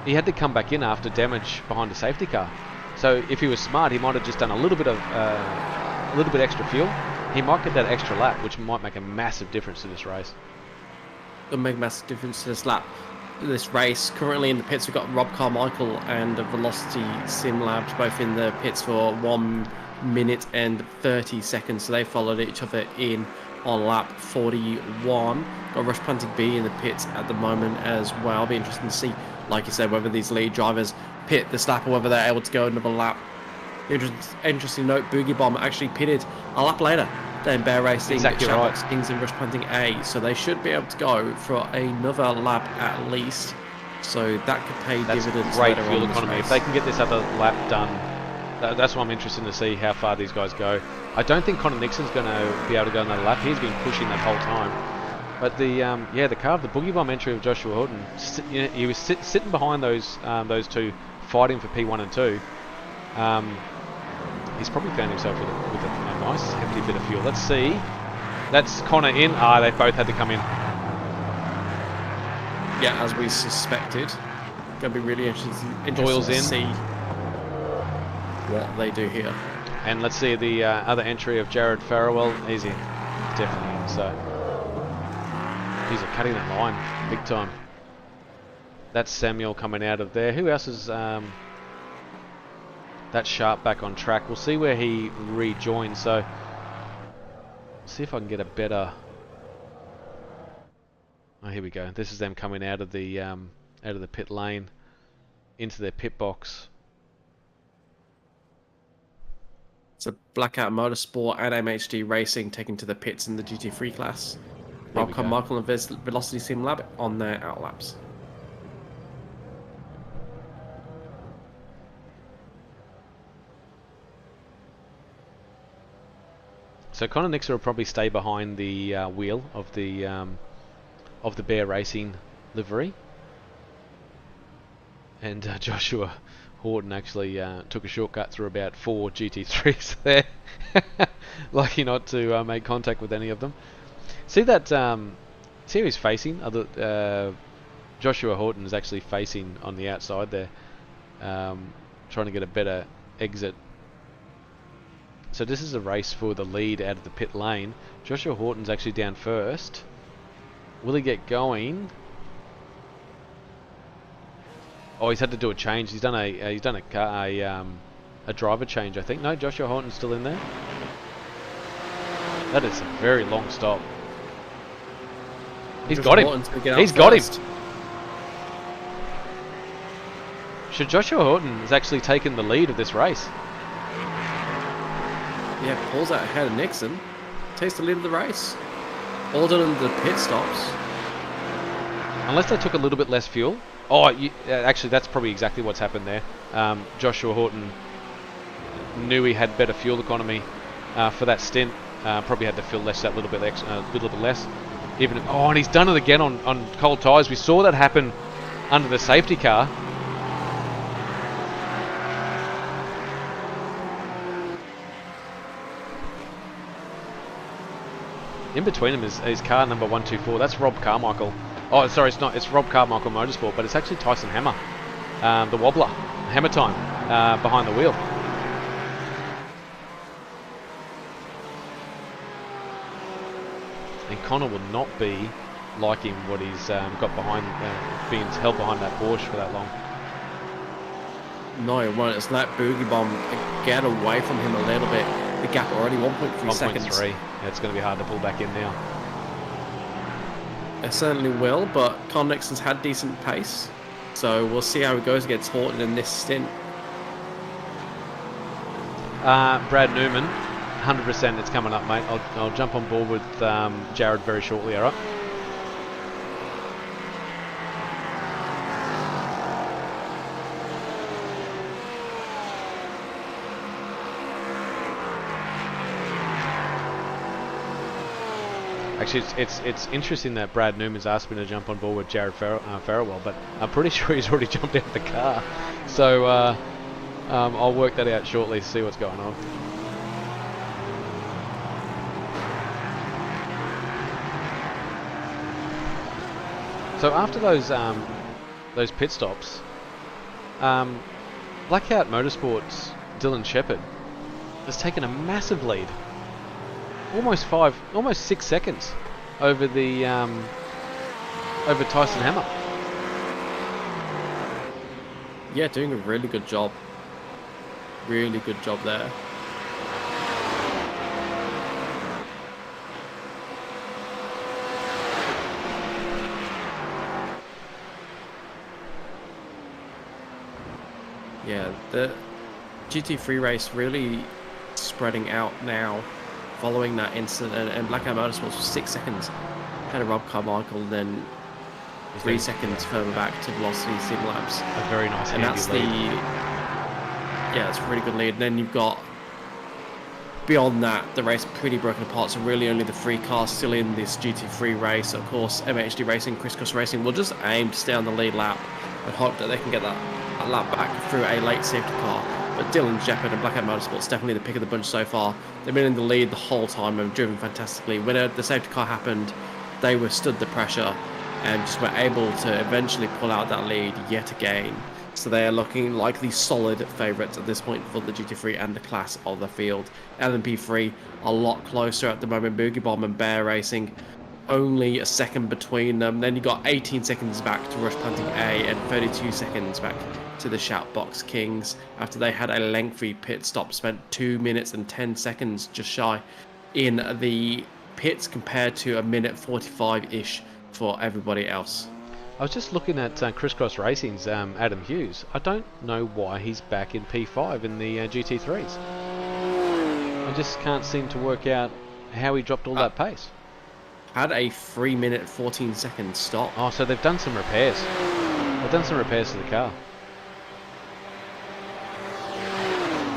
had to come back in after damage behind a safety car. So if he was smart, he might have just done a little bit extra fuel. He might get that extra lap, which might make a massive difference to this race. It'll make a massive difference to this race. Currently in the pits, we've got Rob Carmichael and Velocity Sim Labs both in the pits for 1 minute and 30 seconds. So they followed each other in on lap 41. Got Rush Punting B in the pits at the moment as well. Be interesting to see, like you said, whether these lead drivers pit this lap or whether they're able to go another lap. Interesting note, Boogie Bomb actually pitted a lap later than Bear Racing, exactly right. Kings and Rush Punting A, so they should be able to go for another lap at least. So that could pay dividends. Great fuel economy. If they can get this other lap done, that's what I'm interested to see how far these guys go. I don't think Connor Nixon's going to be able to go another lap. He's been pushing that whole time. But the car, the Boogie Bomb entry of Joshua Horton, he was sitting behind those two, fighting for P1 and 2. He's probably found himself with a nice hefty bit of fuel. Let's see. That's Connor in. They both had to come in. Yeah, as we suspected. Going to be really interesting Doyle's to in. see what they do here. And let's see the other entry of Jared Farrell. He's in. Definitely in. So he's cutting that line big time. That's Samuel coming out of there. Who else is... That's Sharp back on track. We'll see where he rejoins. So, see if I can get a better. Oh, here we go. This is them coming out of the pit lane into their pit box. So Blackout Motorsport and MHD Racing taken to the pits in the GT3 class. Rob Carmichael and Velocity Sim Lab on their outlaps. So Connor Nixon will probably stay behind the wheel of the Bear Racing livery, and Joshua Horton actually took a shortcut through about 4 GT3s there. Lucky not to make contact with any of them. See that? See who he's facing? Joshua Horton is actually facing on the outside there, trying to get a better exit. So this is a race for the lead out of the pit lane. Joshua Horton's actually down first. Will he get going? Oh, he's had to do a change. He's done a driver change, I think. No, Joshua Horton's still in there. That is a very long stop. He's got him. He's got him. Should Joshua Horton has actually taken the lead of this race? Yeah, pulls out ahead of Nixon. Takes the lead of the race. All done in the pit stops. Unless they took a little bit less fuel. Oh, actually, that's probably exactly what's happened there. Joshua Horton knew he had better fuel economy for that stint. Probably had to fill less, that little bit less. And he's done it again on cold tyres. We saw that happen under the safety car. In between them is car number 124. That's Rob Carmichael. Oh, sorry, it's not. It's Rob Carmichael Motorsport, but it's actually Tyson Hammer, the wobbler, Hammer Time, behind the wheel. And Connor will not be liking what he's got behind, being held behind that Porsche for that long. No, it won't. It's let Boogie Bomb get away from him a little bit. The gap already 1.3 seconds. 1.3. Yeah, it's going to be hard to pull back in now. It certainly will, but Con Nixon's had decent pace, so we'll see how it goes against Horton in this stint. Brad Newman, 100% it's coming up, mate. I'll jump on board with Jared very shortly, alright? Actually, it's interesting that Brad Newman's asked me to jump on board with Jared Farrell, but I'm pretty sure he's already jumped out the car. So I'll work that out shortly to see what's going on. So after those pit stops, Blackout Motorsports' Dylan Shepherd has taken a massive lead. Almost 6 seconds over the over Tyson Hammer. Yeah, doing a really good job. Really good job there. Yeah, the GT3 race really spreading out now. Following that incident, and Blackout Motorsports was 6 seconds ahead of Rob Carmichael, then 3 seconds further back to Velocity Simlabs. A very nice and that's lead. Yeah, it's a really good lead. And then you've got, beyond that, the race pretty broken apart, so really only the 3 cars still in this GT3 race. Of course, MHD Racing, Crisscross Racing will just aim to stay on the lead lap and hope that they can get that lap back through a late safety car. But Dylan Shepherd and Blackout Motorsports definitely the pick of the bunch so far. They've been in the lead the whole time and driven fantastically. When the safety car happened, they withstood the pressure and just were able to eventually pull out that lead yet again. So they are looking like the solid favourites at this point for the GT3 and the class of the field. LMP3 a lot closer at the moment. Boogie Bomb and Bear Racing only a second between them. Then you got 18 seconds back to Rush Planting A and 32 seconds back to the Shoutbox Kings after they had a lengthy pit stop, spent 2 minutes and 10 seconds just shy in the pits compared to a minute 45-ish for everybody else. I was just looking at Crisscross Racing's Adam Hughes. I don't know why he's back in P5 in the GT3s. I just can't seem to work out how he dropped all that pace. Had a 3 minute 14-second stop. Oh, so they've done some repairs. They've done some repairs to the car.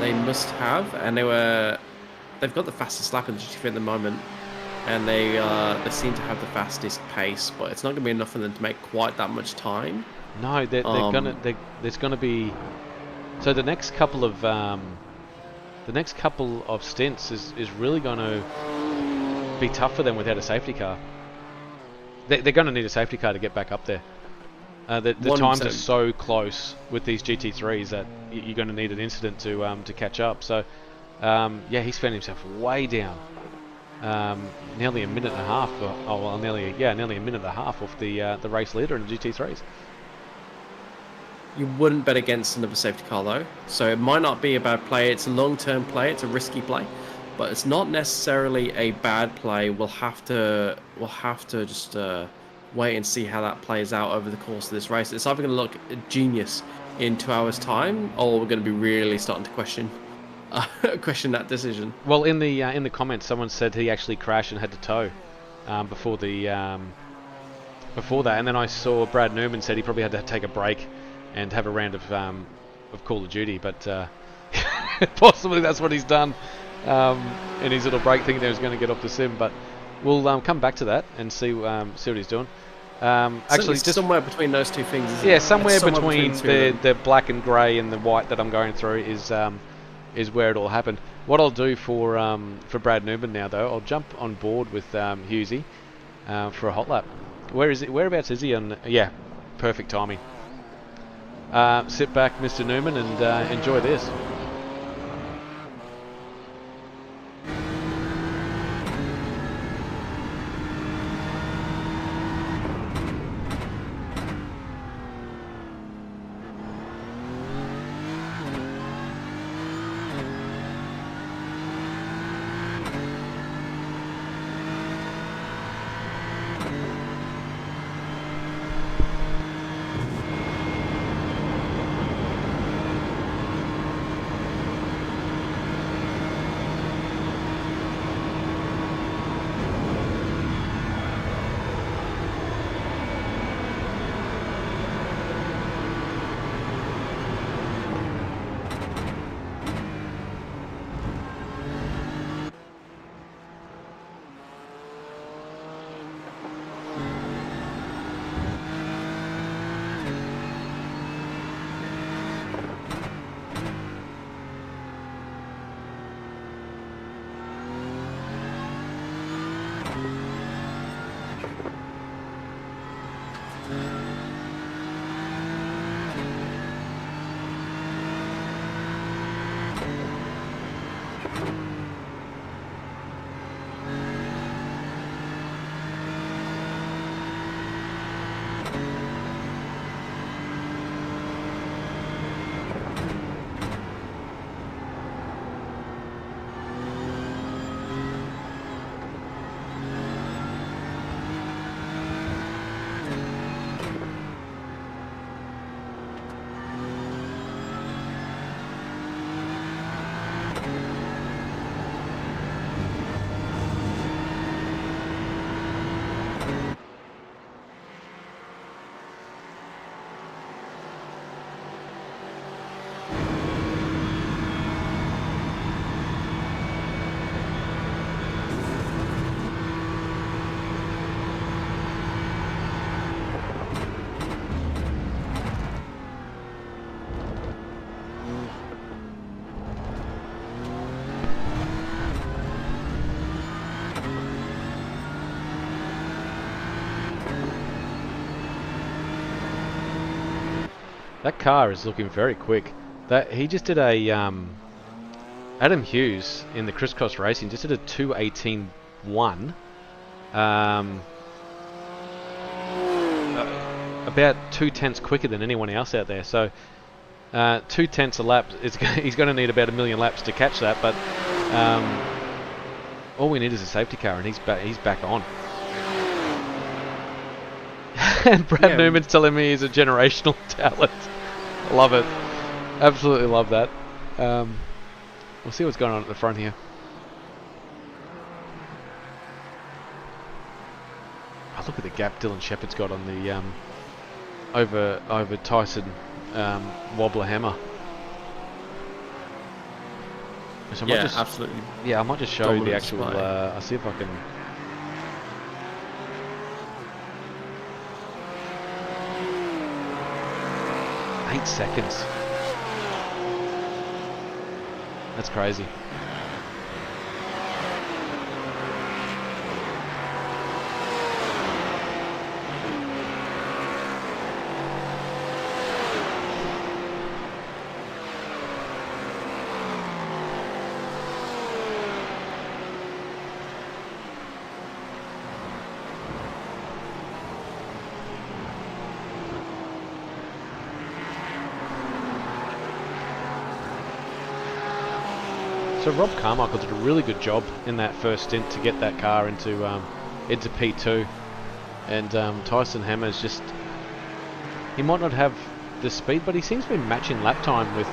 They must have, and they've got the fastest lap in the GT3 at the moment, and they seem to have the fastest pace, but it's not going to be enough for them to make quite that much time. No, there's gonna be. So the next couple of stints is really going to be tough for them without a safety car. They're going to need a safety car to get back up there. The times are so close with these GT3s that you're going to need an incident to catch up. So, yeah, he's found himself way down, nearly a minute and a half. Nearly a minute and a half off the race leader in the GT3s. You wouldn't bet against another safety car though, so it might not be a bad play. It's a long-term play. It's a risky play, but it's not necessarily a bad play. We'll have to just wait and see how that plays out over the course of this race. It's either going to look genius in 2 hours' time, or we're going to be really starting to question that decision. Well, in the comments, someone said he actually crashed and had to tow before that, and then I saw Brad Newman said he probably had to take a break and have a round of Call of Duty, but possibly that's what he's done in his little break, thinking he was going to get off the sim. But we'll come back to that and see what he's doing. Actually, it's just somewhere between those two things. Isn't yeah, it? somewhere It's between the two of them. the black and grey and the white that I'm going through is where it all happened. What I'll do for Brad Newman now, though, I'll jump on board with Husey for a hot lap. Where is it? Whereabouts is he? Yeah, perfect timing. Sit back, Mr. Newman, and enjoy this. That car is looking very quick. That he just did a Adam Hughes in the crisscross racing just did a 2:18.1, about 2/10 quicker than anyone else out there. So 2/10 a lap. He's going to need about 1 million laps to catch that. But all we need is a safety car, and he's back on. And Brad Newman's telling me he's a generational talent. Love it. Absolutely love that. We'll see what's going on at the front here. Oh, look at the gap Dylan Shepherd's got on the over Tyson wobbler hammer. So I might just, absolutely. Yeah, I might just show you the Dominant actual. display. I'll see if I can. Eight seconds. That's crazy. So Rob Carmichael did a really good job in that first stint to get that car into P2, and Tyson Hammer's just, he might not have the speed, but he seems to be matching lap time with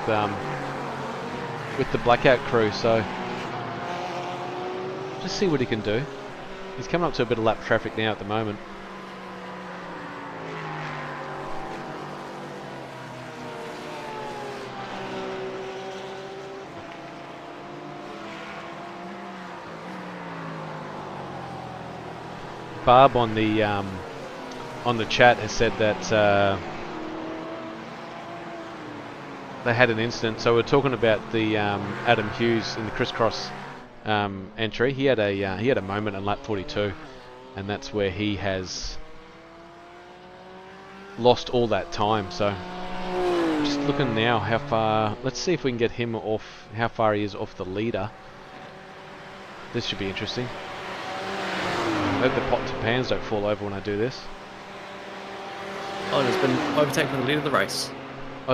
the Blackout crew. So just see what he can do. He's coming up to a bit of lap traffic now at the moment. Barb on the chat has said that they had an incident. So we're talking about the Adam Hughes in the crisscross entry. He had a moment in lap 42, and that's where he has lost all that time. So just looking now how far. Let's see if we can get him off. How far he is off the leader. This should be interesting. I hope the pots and pans don't fall over when I do this. Oh, and it's been overtaken from the lead of the race.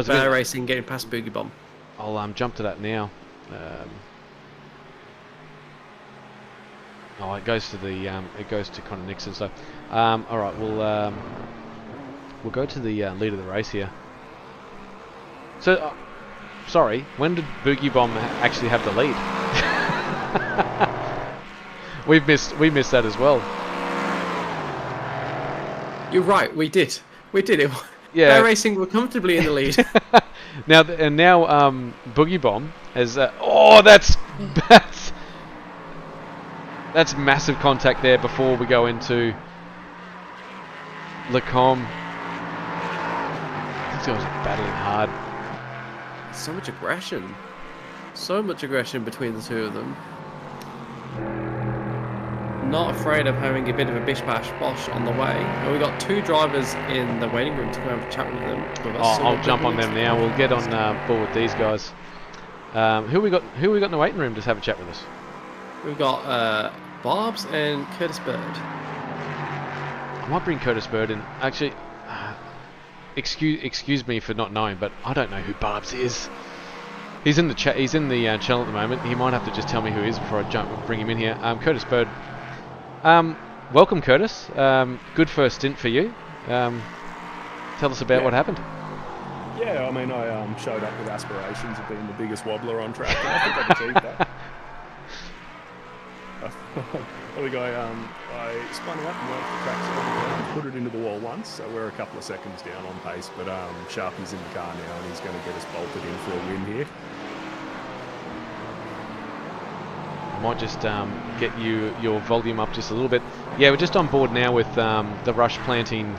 Bear Racing getting past Boogie Bomb. I'll jump to that now. Oh, it goes to the Connor Nixon. So, all right, we'll go to the lead of the race here. So, sorry, when did Boogie Bomb actually have the lead? we missed that as well. You're right, we did it. Yeah. Bear Racing were comfortably in the lead. now Boogie Bomb has. Oh, that's massive contact there before we go into Lacombe. These guys are battling hard. So much aggression. So much aggression between the two of them. Not afraid of having a bit of a bish bash bosh on the way. And we've got two drivers in the waiting room to come and chat with them. I'll jump on them now. We'll get on board with these guys. Who we got in the waiting room to have a chat with us? We've got Barbs and Curtis Bird. I might bring Curtis Bird in. Actually, excuse me for not knowing, but I don't know who Barbs is. He's in the chat. He's in the channel at the moment. He might have to just tell me who he is before I bring him in here. Curtis Bird. Welcome, Curtis. Good first stint for you. Tell us about what happened. Yeah, I mean, I showed up with aspirations of being the biggest wobbler on track, and I think I've achieved that. There we go. I spun out and went off the track, so put it into the wall once, so we're a couple of seconds down on pace, but Sharpie's in the car now, and he's going to get us bolted in for a win here. Might just get your volume up just a little bit. Yeah, we're just on board now with the Rush Planting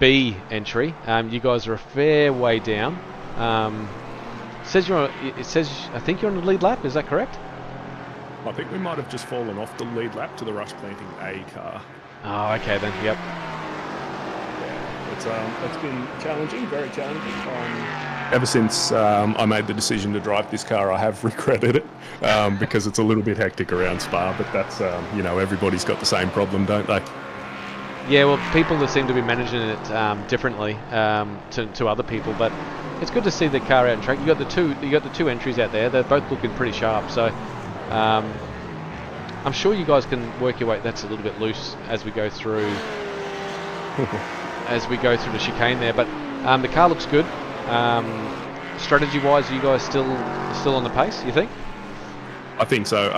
B entry. You guys are a fair way down. It says I think you're on the lead lap. Is that correct? I think we might have just fallen off the lead lap to the Rush Planting A car. Oh, okay then. Yep. Yeah, it's been challenging, very challenging. Ever since I made the decision to drive this car, I have regretted it because it's a little bit hectic around Spa. But that's everybody's got the same problem, don't they? Yeah, well, people that seem to be managing it differently to other people, but it's good to see the car out on track. You got the two entries out there. They're both looking pretty sharp. So I'm sure you guys can work your way. That's a little bit loose as we go through the chicane there, but the car looks good. Strategy-wise, are you guys still on the pace, you think? I think so.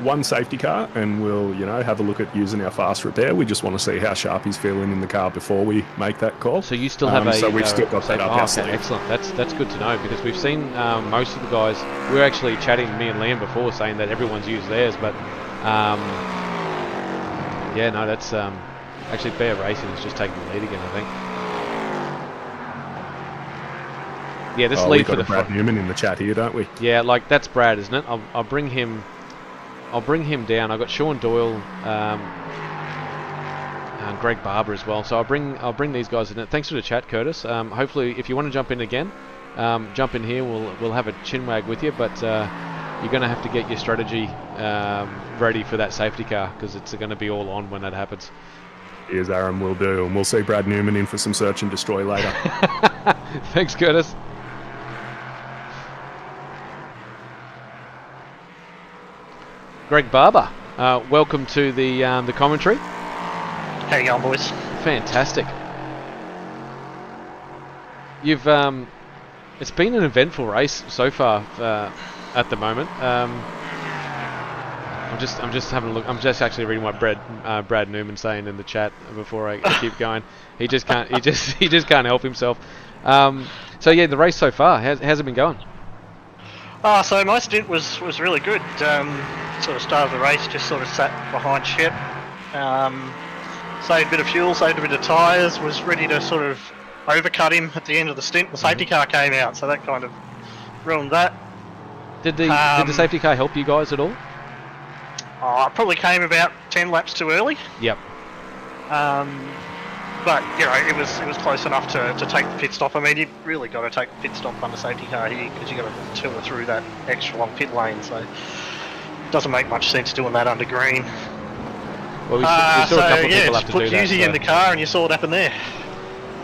One safety car, and we'll have a look at using our fast repair. We just want to see how Sharpie's feeling in the car before we make that call. So you still have so we've still got that up our sleeve. Excellent. That's good to know, because we've seen most of the guys. We were actually chatting, me and Liam, before, saying that everyone's used theirs, but yeah, no, that's actually Bear Racing is just taking the lead again, I think. Yeah, this lead for the Brad Newman in the chat here, don't we? Yeah, like that's Brad, isn't it? I'll bring him down. I've got Sean Doyle, and Greg Barber as well. So I'll bring these guys in. Thanks for the chat, Curtis. Hopefully, if you want to jump in again, jump in here. We'll have a chinwag with you, but you're going to have to get your strategy ready for that safety car, because it's going to be all on when that happens. Here's Aaron, will do, and we'll see Brad Newman in for some search and destroy later. Thanks, Curtis. Greg Barber, welcome to the commentary. How you going, boys? Fantastic. You've it's been an eventful race so far at the moment. I'm just having a look. I'm just actually reading what Brad Newman's saying in the chat before I keep going. He just can't. He just can't help himself. So yeah, the race so far, how's it been going? So my stint was really good. Sort of started the race, just sort of sat behind Shep. Saved a bit of fuel, saved a bit of tyres, was ready to sort of overcut him at the end of the stint. The safety car came out, so that kind of ruined that. Did the safety car help you guys at all? I probably came about 10 laps too early. Yep. But you know, it was close enough to take the pit stop. I mean, you really got to take the pit stop on the safety car here because you got to tour through that extra long pit lane. So it doesn't make much sense doing that under green. Well, we saw a couple of people have to do that. Put Husey in the car, and you saw what happened there.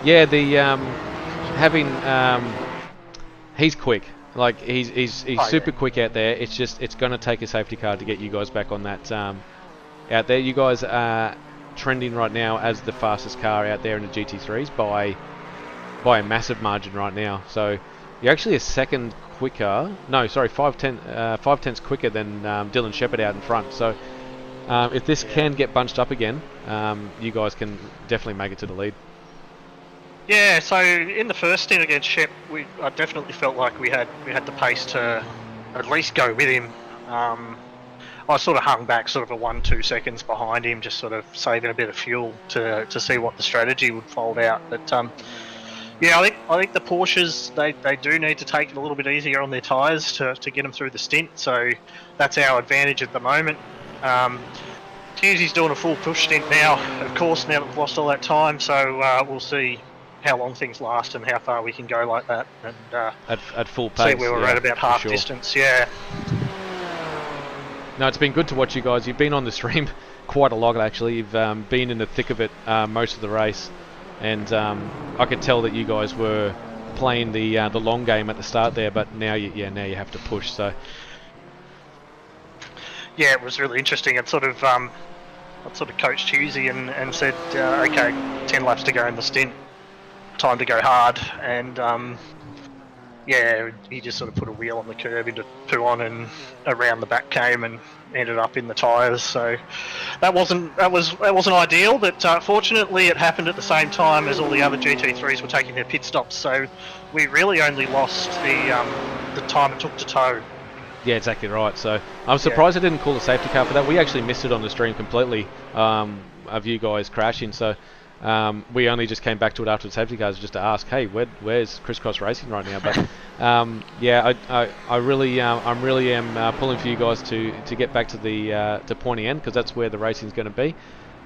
Yeah, he's quick. Like he's super quick out there. It's going to take a safety car to get you guys back on that out there. You guys are trending right now as the fastest car out there in the GT3s by a massive margin right now. So you're actually a second quicker. No, sorry, 5 tenths quicker than Dylan Shepherd out in front. So if this can get bunched up again, you guys can definitely make it to the lead. Yeah, so in the first stint against Shep, I definitely felt like we had the pace to at least go with him. I sort of hung back sort of a 1-2 seconds behind him, just sort of saving a bit of fuel to see what the strategy would fold out. But yeah, I think the Porsches they do need to take it a little bit easier on their tyres to get them through the stint. So that's our advantage at the moment. Hughesy's doing a full push stint now, of course, now that we've lost all that time. So we'll see how long things last and how far we can go like that, and at full pace. See where we're at about half distance. Yeah. No, it's been good to watch you guys. You've been on the stream quite a lot actually. You've been in the thick of it most of the race, and I could tell that you guys were playing the long game at the start there, but now you have to push. So yeah, it was really interesting. I sort of coached Husey and said, okay, 10 laps to go in the stint. Time to go hard, and yeah, he just sort of put a wheel on the curb into Puon and around the back came and ended up in the tyres. So that wasn't ideal, but fortunately it happened at the same time as all the other GT3s were taking their pit stops. So we really only lost the time it took to tow. Yeah, exactly right. So I'm surprised I didn't call the safety car for that. We actually missed it on the stream completely of you guys crashing. So. We only just came back to it after the safety cars just to ask, hey, where's Crisscross Racing right now? But yeah, I really am pulling for you guys to get back to the to pointy end, because that's where the racing's going to be.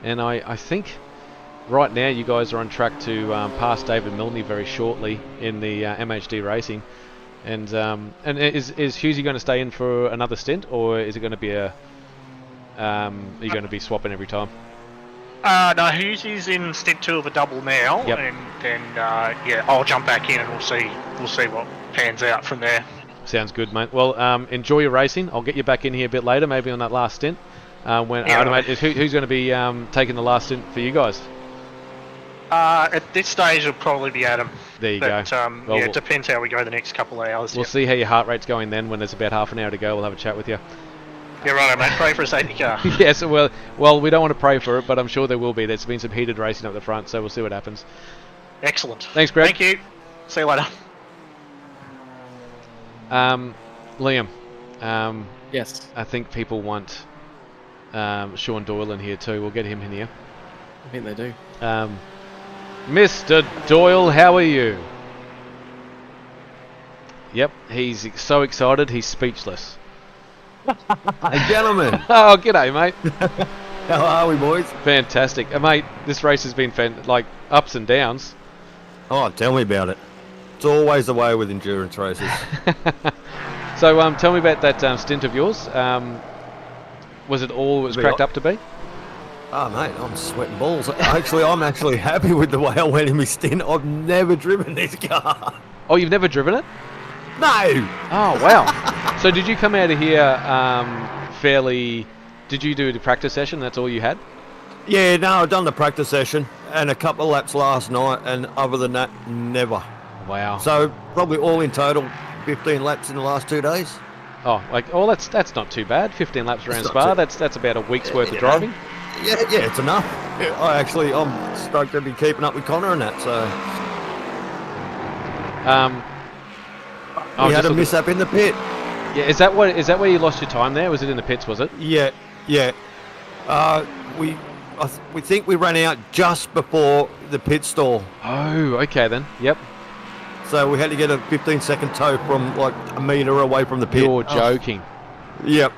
And I think right now you guys are on track to pass David Milne very shortly in the MHD racing. And is Husey going to stay in for another stint, or is it going to be are you going to be swapping every time? No, Husey's in stint 2 of a double now, yep. And then yeah, I'll jump back in and we'll see what pans out from there. Sounds good, mate. Well, enjoy your racing. I'll get you back in here a bit later, maybe on that last stint. Who's going to be taking the last stint for you guys? At this stage, it'll probably be Adam. There you go. Well, yeah, it depends how we go the next couple of hours. We'll see how your heart rate's going then. When there's about half an hour to go, we'll have a chat with you. Yeah, right, mate. Pray for a safety car. Yes, well, we don't want to pray for it, but I'm sure there will be. There's been some heated racing up the front, so we'll see what happens. Excellent. Thanks, Greg. Thank you. See you later. Liam. Yes. I think people want Sean Doyle in here too. We'll get him in here. I think they do. Mr. Doyle, how are you? Yep, he's so excited, he's speechless. Hey, gentlemen. Oh, g'day, mate. How are we, boys? Fantastic. Mate, this race has been like ups and downs. Oh, tell me about it. It's always the way with endurance races. So, tell me about that stint of yours. Was it all it was cracked up to be? Oh, mate, I'm sweating balls. I'm actually happy with the way I went in my stint. I've never driven this car. Oh, you've never driven it? No. Oh, wow. So did you come out of here fairly... Did you do the practice session? That's all you had? Yeah, no, I've done the practice session and a couple of laps last night, and other than that, never. Wow. So probably all in total, 15 laps in the last 2 days. Oh, that's not too bad. 15 laps around not Spa. too- That's about a week's worth of you know. driving. Yeah, it's enough. Yeah, I'm stoked to be keeping up with Connor and that. So we had a mishap in the pit. Yeah, is that where you lost your time there? Was it in the pits? Was it? Yeah. We think we ran out just before the pit stall. Oh, okay then. Yep. So we had to get a 15-second tow from like a metre away from the pit. You're joking. Yep.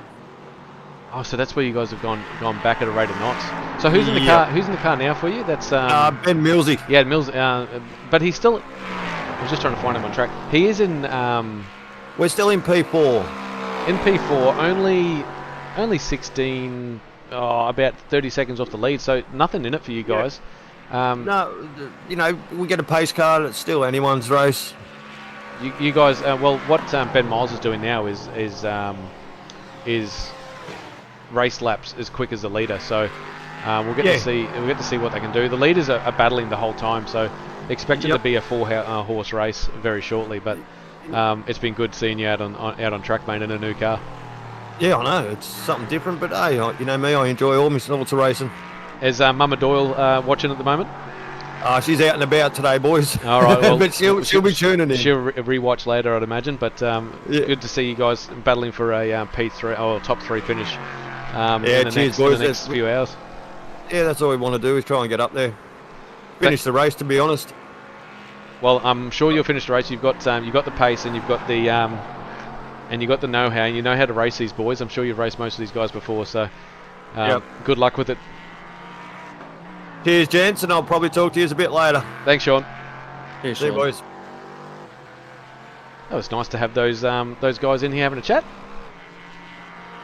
Oh, so that's where you guys have gone back at a rate of knots. So who's in the car? Who's in the car now for you? That's Ben Millsy. Yeah, Mills. But he's still. I was just trying to find him on track. He is in. We're still in P4. In P4, only 16. About 30 seconds off the lead. So nothing in it for you guys. No, we get a pace car. It's still anyone's race. You guys. What Ben Miles is doing now is race laps as quick as the leader. So we'll get to see what they can do. The leaders are battling the whole time. So expect it to be a four-horse race very shortly. But it's been good seeing you out on track, mate, in a new car. Yeah, I know. It's something different, but hey, you know me, I enjoy all my sorts of racing. Is Mama Doyle watching at the moment? She's out and about today, boys. All right, well, but she'll be tuning in. She'll re-watch later, I'd imagine. But good to see you guys battling for a P3 or top 3 finish in the next few hours. Yeah, that's all we want to do is try and get up there. Finish the race, to be honest. Well, I'm sure you'll finish the race. You've got the pace and you've got the and you got the know-how, and you know how to race these boys. I'm sure you've raced most of these guys before, so good luck with it. Cheers, gents, and I'll probably talk to you a bit later. Thanks, Sean. Cheers, See you, boys. That was nice to have those guys in here having a chat.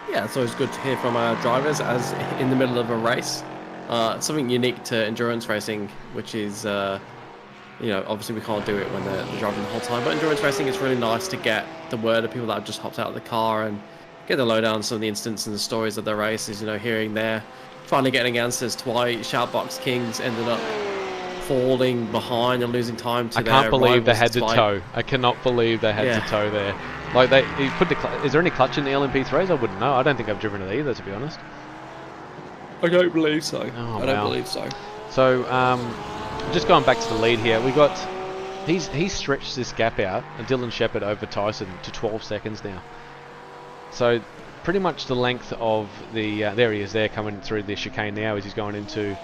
Yeah, it's always good to hear from our drivers as in the middle of a race. It's something unique to endurance racing, which is, obviously we can't do it when they're driving the whole time. But endurance racing, it's really nice to get the word of people that have just hopped out of the car and get the lowdown on some of the instances and the stories of the races. Hearing their finally getting answers to why Shoutbox Kings ended up falling behind and losing time to I can't believe they had to despite- tow. I cannot believe they had to tow there. Like he put is there any clutch in the LMP3s? I wouldn't know. I don't think I've driven it either, to be honest. I don't believe so. Oh, I don't believe so. So just going back to the lead here, we got he's stretched this gap out, and Dylan Shepherd over Tyson to 12 seconds now. So pretty much the length of the there he is there coming through the chicane now as he's going into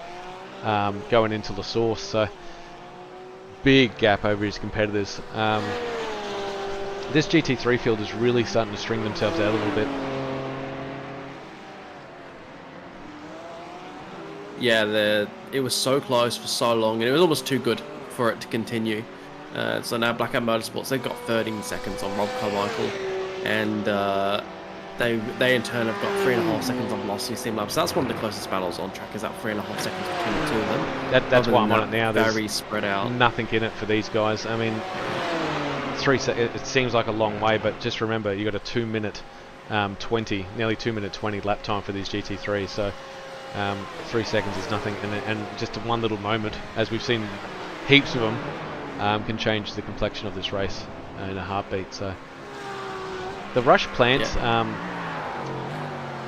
La Source. So big gap over his competitors. This GT3 field is really starting to string themselves out a little bit. Yeah, it was so close for so long, and it was almost too good for it to continue. So now Blackout Motorsports, they've got 13 seconds on Rob Carmichael, and they in turn have got 3.5 seconds on Velocity Sim Lab. So that's one of the closest battles on track, is that 3.5 seconds between the two of them. That's why I'm on it now. There's very spread out. Nothing in it for these guys. I mean, it seems like a long way, but just remember, you got a 2 minute 20, nearly 2 minute 20 lap time for these GT3s. So 3 seconds is nothing, and just one little moment, as we've seen heaps of them, can change the complexion of this race in a heartbeat. So the rush plant,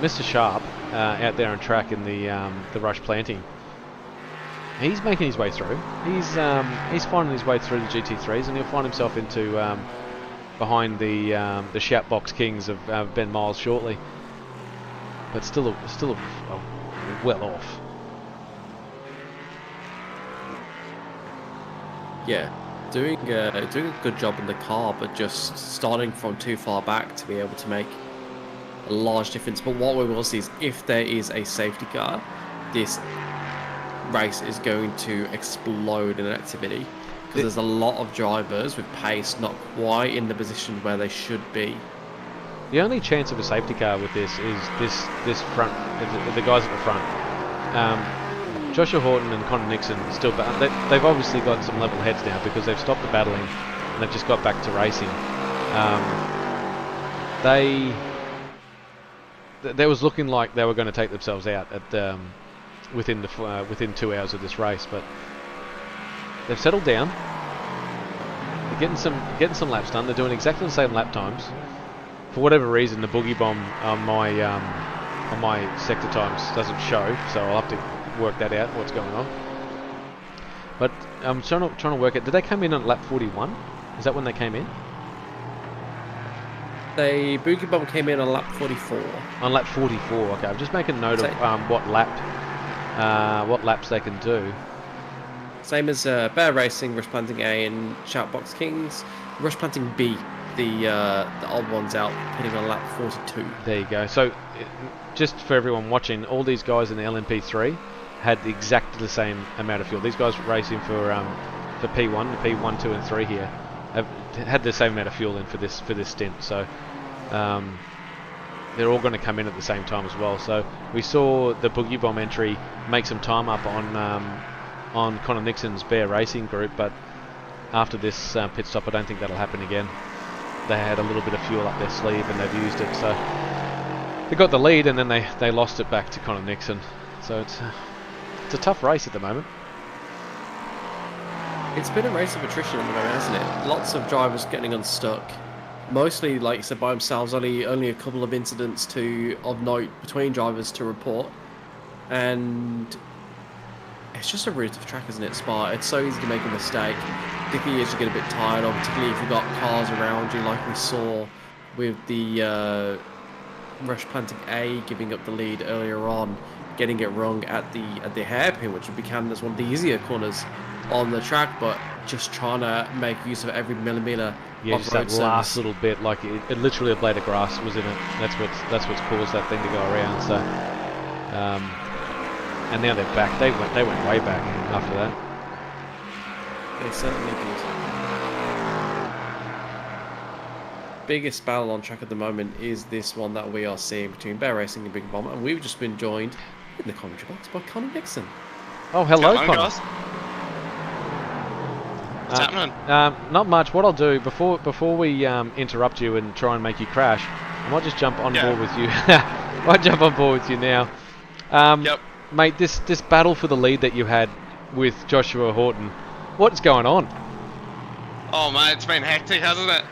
Mr. Sharp out there on track in the rush planting, he's making his way through. He's finding his way through the GT3s, and he'll find himself into behind the Shoutbox Kings of Ben Miles shortly. But still well off. Yeah, doing a good job in the car, but just starting from too far back to be able to make a large difference. But what we will see is if there is a safety car, this race is going to explode in activity, because there's a lot of drivers with pace not quite in the position where they should be. The only chance of a safety car with this is this front, the guys at the front. Joshua Horton and Connor Nixon still, they've obviously got some level heads now because they've stopped the battling and they've just got back to racing. They was looking like they were going to take themselves out at within 2 hours of this race, but they've settled down. They're getting some laps done. They're doing exactly the same lap times. for whatever reason, the boogie bomb on my sector times doesn't show, so I'll have to work that out. What's going on? But I'm trying to work it. Did they come in on lap 41? Is that when they came in? The boogie bomb came in on lap 44. On lap 44. Okay, I'm just making note of what laps they can do. Same as Bear Racing, Rush Planting A, and Shoutbox Kings. Rush Planting B, the old ones out, pitting on lap 42. There you go. So, just for everyone watching, all these guys in the LMP3 had exactly the same amount of fuel. These guys racing for P1, the P1, 2, and 3 here have had the same amount of fuel in for this stint. So, they're all going to come in at the same time as well. So we saw the boogie bomb entry make some time up on Connor Nixon's Bear Racing group, but after this pit stop, I don't think that'll happen again. They had a little bit of fuel up their sleeve and they've used it, so they got the lead and then they lost it back to Connor Nixon. So it's a tough race at the moment. It's been a race of attrition at the moment, hasn't it? Lots of drivers getting unstuck. Mostly, like you said, by themselves. Only a couple of incidents of note between drivers to report. And it's just a really tough track, isn't it, Spa? It's so easy to make a mistake, particularly as you get a bit tired, or particularly if you've got cars around you, like we saw with the Rush Planting A giving up the lead earlier on, getting it wrong at the hairpin, which would be counted as one of the easier corners on the track, but just trying to make use of every millimetre. Yeah, just that last little bit, like it literally a blade of grass was in it. That's what's caused that thing to go around. So, and now they're back. They went way back after that. They certainly did. Biggest battle on track at the moment is this one that we are seeing between Bear Racing and Big Bomb, and we've just been joined in the commentary box by Connor Nixon. Oh, hello, Connor. Guys. What's happening? Not much. What I'll do before we interrupt you and try and make you crash, I might just jump on board with you. Might jump on board with you now. Yep. Mate, this battle for the lead that you had with Joshua Horton, what's going on? Oh mate, it's been hectic, hasn't it?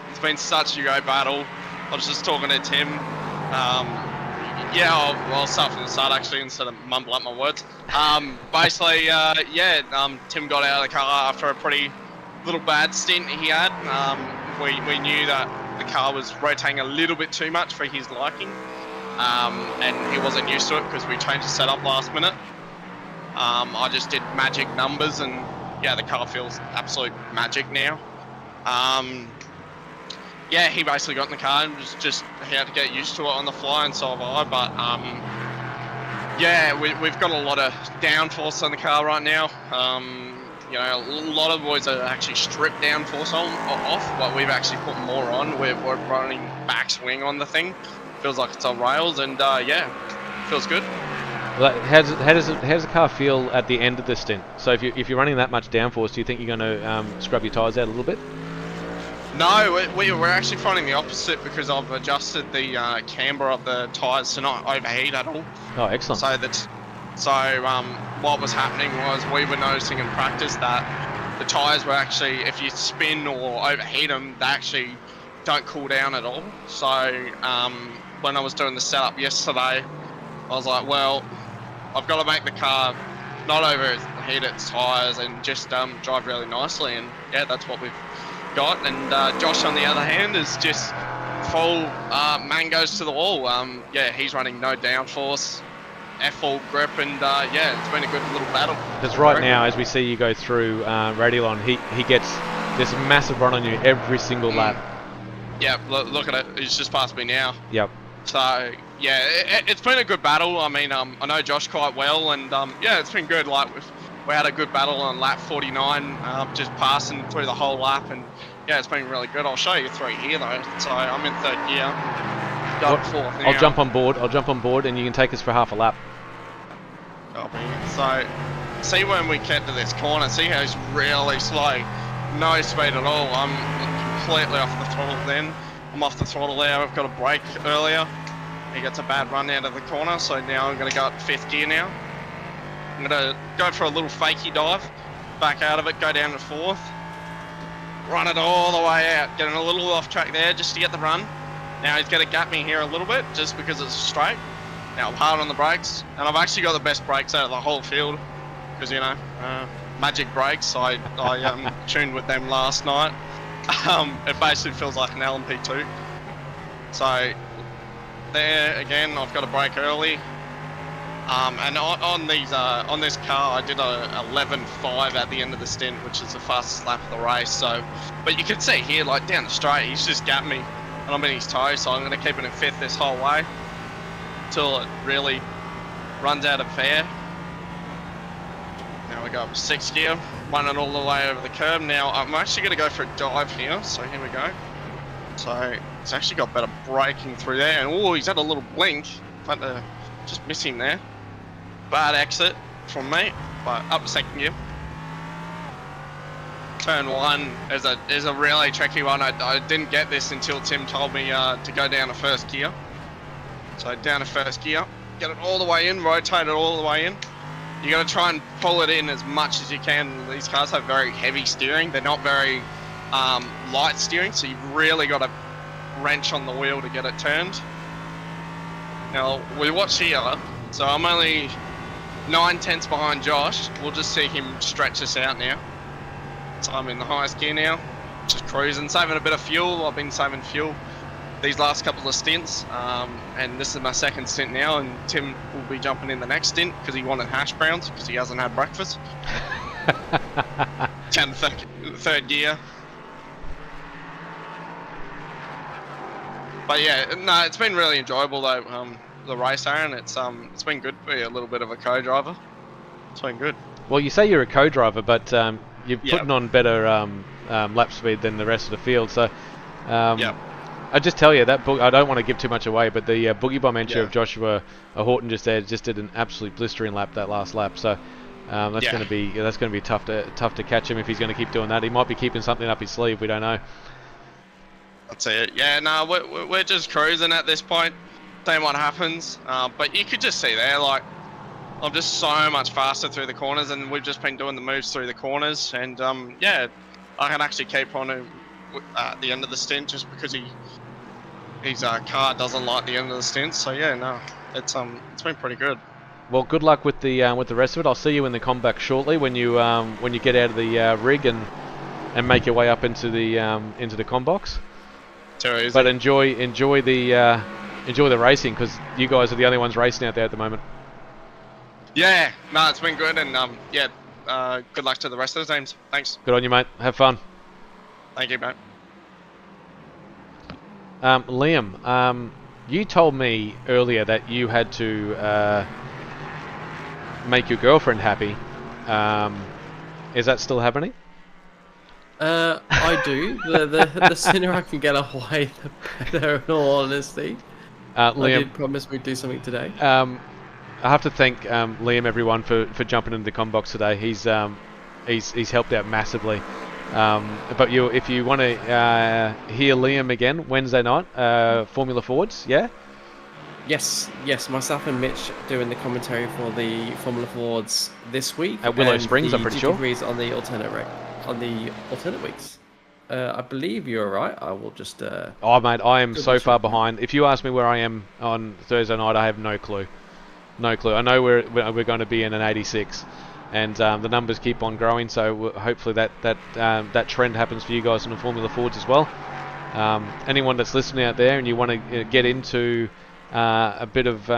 It's been such a great battle. I was just talking to Tim. I'll start from the start actually instead of mumble up my words. Basically, Tim got out of the car after a pretty little bad stint he had. We knew that the car was rotating a little bit too much for his liking, and he wasn't used to it because we changed the setup last minute. I just did magic numbers, and the car feels absolute magic now. He basically got in the car and just he had to get used to it on the fly, and so have I. But we've got a lot of downforce on the car right now. A lot of boys are actually stripped downforce off, but we've actually put more on. We're running backswing on the thing. Feels like it's on rails, and feels good. How does the car feel at the end of the stint? So if you're running that much downforce, do you think you're going to scrub your tyres out a little bit? No, we're actually finding the opposite because I've adjusted the camber of the tyres to not overheat at all. Oh, excellent. So what was happening was we were noticing in practice that the tyres were actually, if you spin or overheat them, they actually don't cool down at all. So when I was doing the setup yesterday, I was like, well, I've got to make the car not overheat its tyres and just drive really nicely, and that's what we've got. And Josh, on the other hand, is just full mangoes to the wall. He's running no downforce, full grip, and it's been a good little battle. Because right now, as we see you go through Radiolon, he gets this massive run on you every single lap. Yeah, look at it. He's just passed me now. Yep. So it's been a good battle. I mean, I know Josh quite well, and it's been good. Like we had a good battle on lap 49, just passing through the whole lap, and it's been really good. I'll show you three here though. So I'm in third gear. Fourth now. I'll jump on board, and you can take us for half a lap. So see when we get to this corner, see how he's really slow, no speed at all. I'm completely off the throttle then. I'm off the throttle there. I've got a brake earlier. He gets a bad run out of the corner, so now I'm going to go up fifth gear now. I'm going to go for a little fakey dive, back out of it, go down to fourth, run it all the way out, getting a little off track there just to get the run. Now he's going to gap me here a little bit just because it's straight. Now I'm hard on the brakes, and I've actually got the best brakes out of the whole field because, you know, magic brakes. I tuned with them last night. It basically feels like an LMP2. So there again, I've got to brake early. And on this car, I did a 11.5 at the end of the stint, which is the fastest lap of the race. So, but you can see here, like down the straight, he's just gapped me, and I'm in his toe. So I'm going to keep it in 5th this whole way till it really runs out of fair. Now we go up 6th gear, running all the way over the curb. Now I'm actually going to go for a dive here. So here we go. So he's actually got better braking through there, and oh, he's had a little blink. Had to just miss him there. Bad exit from me, but up to 2nd gear. Turn 1 is a really tricky one. I didn't get this until Tim told me to go down to 1st gear. So down to 1st gear, get it all the way in, rotate it all the way in. You got to try and pull it in as much as you can. These cars have very heavy steering. They're not very light steering, so you've really got to wrench on the wheel to get it turned. Now we watch here, so I'm only 9/10 behind Josh. We'll just see him stretch us out now. So I'm in the highest gear now, just cruising, saving a bit of fuel. I've been saving fuel these last couple of stints, and this is my 2nd stint now, and Tim will be jumping in the next stint because he wanted hash browns because he hasn't had breakfast. Down to 3rd gear. But yeah, no, it's been really enjoyable though, the race, Aaron. It's been good to be a little bit of a co-driver. It's been good. Well, you say you're a co-driver, but you're putting on better lap speed than the rest of the field. So, I just tell you that I don't want to give too much away, but the Boogie Bomb entry of Joshua Horton just did an absolute blistering lap that last lap. So that's going to be tough to catch him if he's going to keep doing that. He might be keeping something up his sleeve. We don't know. That's it. Yeah, no, we're just cruising at this point. Seeing what happens. But you could just see there, like, I'm just so much faster through the corners, and we've just been doing the moves through the corners. And yeah, I can actually keep on at the end of the stint just because his car doesn't like the end of the stint. So yeah, no, it's been pretty good. Well, good luck with the rest of it. I'll see you in the combat shortly when you get out of the rig and make your way up into the combox. Too easy. But enjoy the racing, because you guys are the only ones racing out there at the moment. Yeah, no, it's been good, and good luck to the rest of the teams. Thanks. Good on you, mate. Have fun. Thank you, mate. Liam, you told me earlier that you had to make your girlfriend happy. Is that still happening? I do. The sooner I can get away, the better, in all honesty. Liam, I did promise we'd do something today. I have to thank Liam, everyone, for jumping into the combox today. He's helped out massively. But if you want to hear Liam again Wednesday night, Formula Forwards, yeah? Yes, myself and Mitch doing the commentary for the Formula Forwards this week. At Willow Springs, I'm pretty sure. On the alternate weeks. I believe you're right. I will just... oh, mate, I am so far behind. If you ask me where I am on Thursday night, I have no clue. No clue. I know we're going to be in an 86, and the numbers keep on growing. So hopefully that trend happens for you guys in the Formula Forwards as well. Anyone that's listening out there and you want to get into a bit of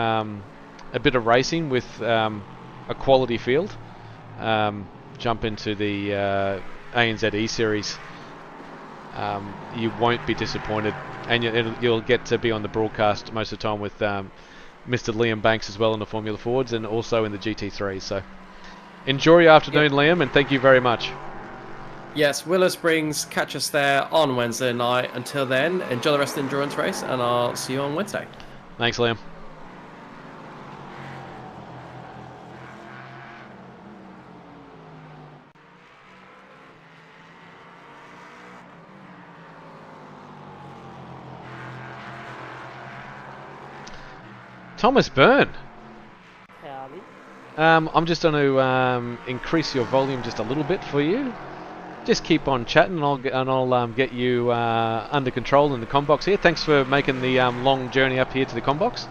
racing with a quality field, jump into the ANZ ESeries. You won't be disappointed, and you'll get to be on the broadcast most of the time with Mr. Liam Banks as well in the Formula Forwards and also in the GT3. So enjoy your afternoon, Liam, and thank you very much. Yes, Willow Springs, catch us there on Wednesday night. Until then, enjoy the rest of the endurance race, and I'll see you on Wednesday. Thanks, Liam. Thomas Byrne. Howdy. I'm just going to increase your volume just a little bit for you. just keep on chatting, and I'll get you under control in the combox here. Thanks for making the long journey up here to the combox.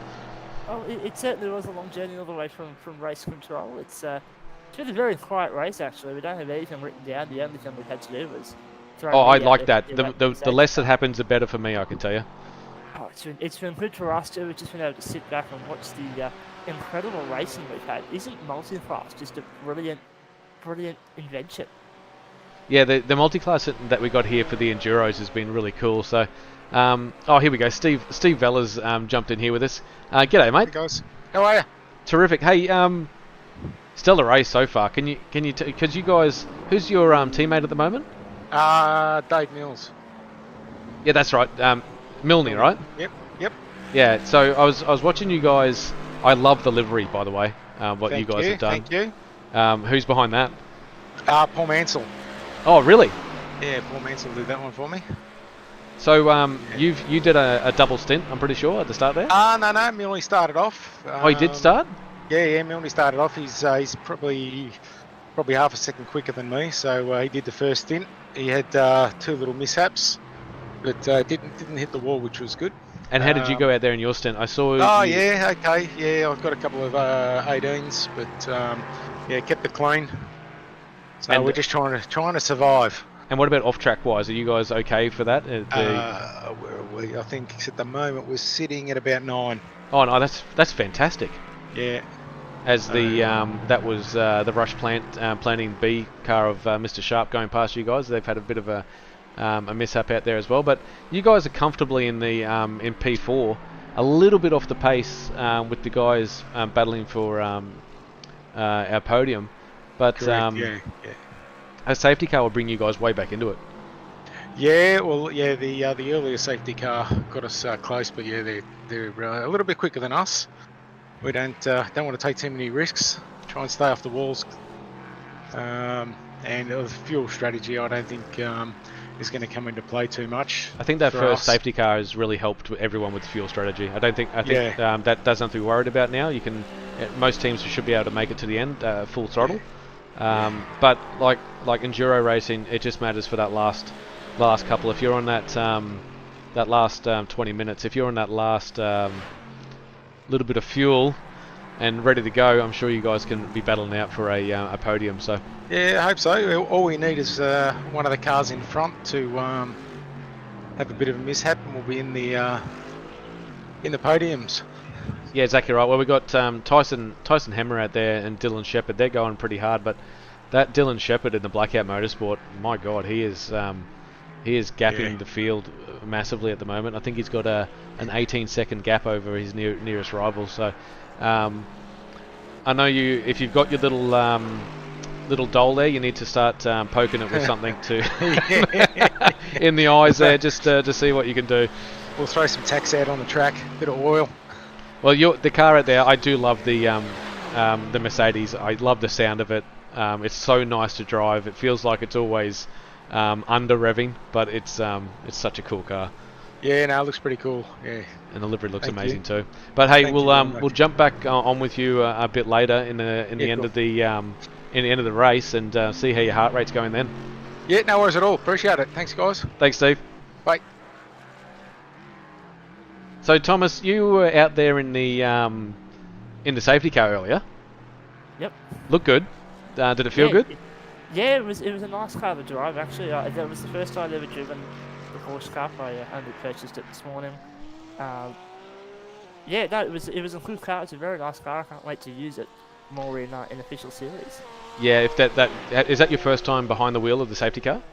Oh, it certainly was a long journey all the way from race control. It's been a very quiet race actually. We don't have anything written down. The only thing we've had to do was throw. Oh, I me out like there that. to do The less that happens, the better for me, I can tell you. Oh, it's been good for us too. We've just been able to sit back and watch the incredible racing we've had. Isn't multi-class just a brilliant invention? Yeah, the multi-class that we got here for the Enduros has been really cool. So, oh, here we go. Steve Vella's jumped in here with us. G'day, mate. Hey guys, how are you? Terrific. Hey, stellar race so far. Can you because you guys, who's your teammate at the moment? Dave Mills. Yeah, that's right. Milne, right? Yep. Yeah. So I was watching you guys. I love the livery, by the way. What you guys have done. Thank you. Who's behind that? Paul Mansell. Oh, really? Yeah, Paul Mansell did that one for me. So you did a double stint, I'm pretty sure, at the start there. No, Milne started off. Oh, he did start? Yeah, Milne started off. He's probably half a second quicker than me. So he did the first stint. He had 2 little mishaps, but didn't hit the wall, which was good. And how did you go out there in your stint? I saw. Oh yeah, okay, yeah. I've got a couple of 18s, but kept it clean. So and we're just trying to survive. And what about off-track wise? Are you guys okay for that? Where are we? I think at the moment we're sitting at about 9. Oh no, that's fantastic. Yeah. As the that was the Rush planting B car of Mr. Sharp going past you guys. They've had a bit of a mishap out there as well. But you guys are comfortably in the in P4, a little bit off the pace with the guys battling for our podium. But yeah. a safety car will bring you guys way back into it. Yeah, well, yeah, the earlier safety car got us close, but yeah, they're a little bit quicker than us. We don't want to take too many risks. Try and stay off the walls. And the fuel strategy, I don't think is going to come into play too much. I think that first us. safety car has really helped everyone with the fuel strategy. I think Yeah. that's nothing to be worried about now. You can most teams should be able to make it to the end full throttle. But like enduro racing, it just matters for that last couple. If you're on that last 20 minutes, if you're on that last little bit of fuel and ready to go, I'm sure you guys can be battling out for a podium. So Yeah, I hope so. All we need is one of the cars in front to have a bit of a mishap, and we'll be in the podiums. yeah, exactly right. Well, we got Tyson Hammer out there and Dylan Shepherd. They're going pretty hard, but that Dylan Shepherd in the Blackout Motorsport, my God, he is gapping the field massively at the moment. I think he's got an 18-second gap over his nearest rival. So I know if you've got your little doll there, you need to start poking it with something to in the eyes there, just to see what you can do. We'll throw some tacks out on the track, bit of oil. Well, the car out there, I do love the Mercedes. I love the sound of it. It's so nice to drive. It feels like it's always under revving, but it's such a cool car. Yeah, no, it looks pretty cool. Yeah. And the livery looks Thank amazing you. too. But hey, Thank you very much. we'll jump back on with you a bit later in the end cool. of the end of the race and see how your heart rate's going then. Yeah, no worries at all. Appreciate it. Thanks, guys. Thanks, Steve. Bye. So Thomas, you were out there in the safety car earlier. Yep. Looked good. Did it feel good? Yeah, it was a nice car to drive actually. That was the first time I'd ever driven the horse car. I only purchased it this morning. Yeah, no, it was a good car. It's a very nice car. I can't wait to use it more in official series. Yeah, if that is that your first time behind the wheel of the safety car?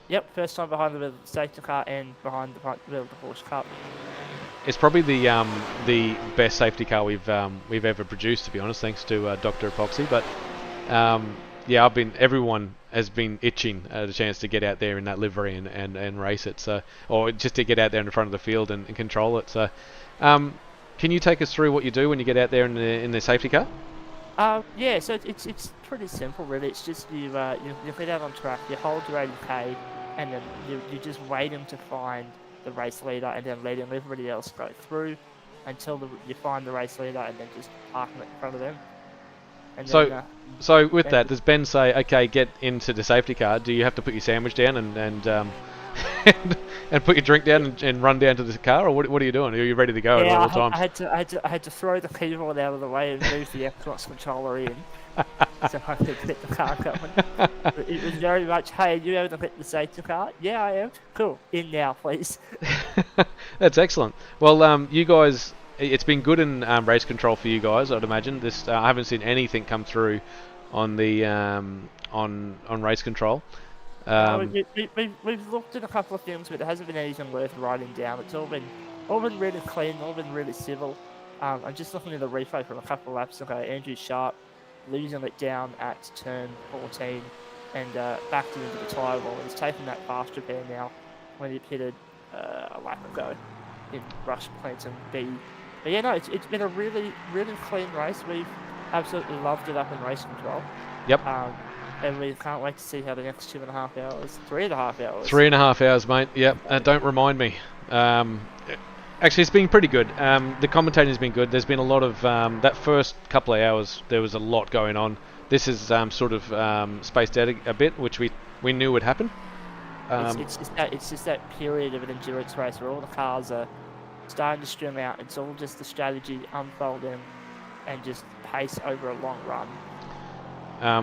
Yep, first time behind the wheel of the safety car and behind the wheel of the horse car. It's probably the best safety car we've ever produced, to be honest, thanks to Dr. Epoxy. But yeah, everyone has been itching the chance to get out there in that livery and race it. So, or just to get out there in the front of the field and control it. So, can you take us through what you do when you get out there in the safety car? Yeah, so it's pretty simple really. It's just you get out on track, you hold your 80k, and then you just waiting to find the race leader, and then letting everybody else go through until you find the race leader, and then just parking it in front of them. And So, then, so with then that, does Ben say, "Okay, get into the safety car"? Do you have to put your sandwich down and and put your drink down and run down to the car, or what are you doing? Are you ready to go at yeah, all I times? had to throw the keyboard out of the way and move the Xbox controller in, so I could get the car going. It was very much, hey, you able to hit the safety car? Yeah, I am. Cool. In now, please. That's excellent. Well, you guys, it's been good in race control for you guys, I'd imagine. This I haven't seen anything come through on the on race control. We've looked at a couple of things, but there hasn't been anything worth writing down. It's all been really clean, all been really civil. I'm just looking at the replay from a couple of laps ago. Andrew Sharp losing it down at turn 14 and backed into the tyre wall. He's taken that fast repair now when he pitted a lap ago in Rush Clinton B. But yeah, no, it's been a really clean race. We've absolutely loved it up in race control. Yep. And we can't wait to see how the next 2.5 hours, 3.5 hours. 3.5 hours, mate. Yep. Don't remind me. Actually, it's been pretty good. The commentating's been good. There's been a lot of that first couple of hours. There was a lot going on. This is sort of spaced out a bit, which we knew would happen. It's just that period of an endurance race where all the cars are starting to string out. It's all just the strategy unfolding and just pace over a long run.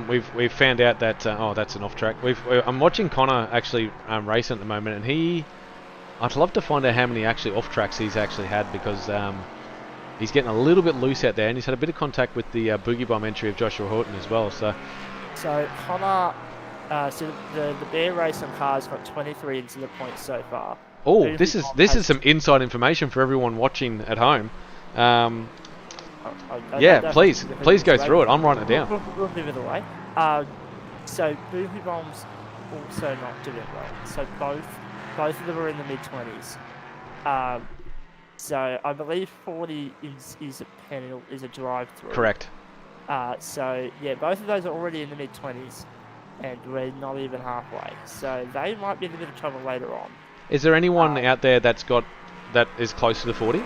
We've found out that that's an off track. I'm watching Connor actually race at the moment, and I'd love to find out how many actually off tracks he's actually had, because he's getting a little bit loose out there, and he's had a bit of contact with the Boogie Bomb entry of Joshua Horton as well. So Connor, so the Bear Racing car's got 23 incident points so far. Oh, this is some inside information for everyone watching at home. Please go through it. I'm writing it down. We'll give it away. So Boogie Bomb's also not doing well. So both of them are in the mid-20s. So I believe 40 is a drive-through. Correct. So yeah, both of those are already in the mid-20s, and we're not even halfway. So they might be in a bit of trouble later on. Is there anyone out there that is close to the 40?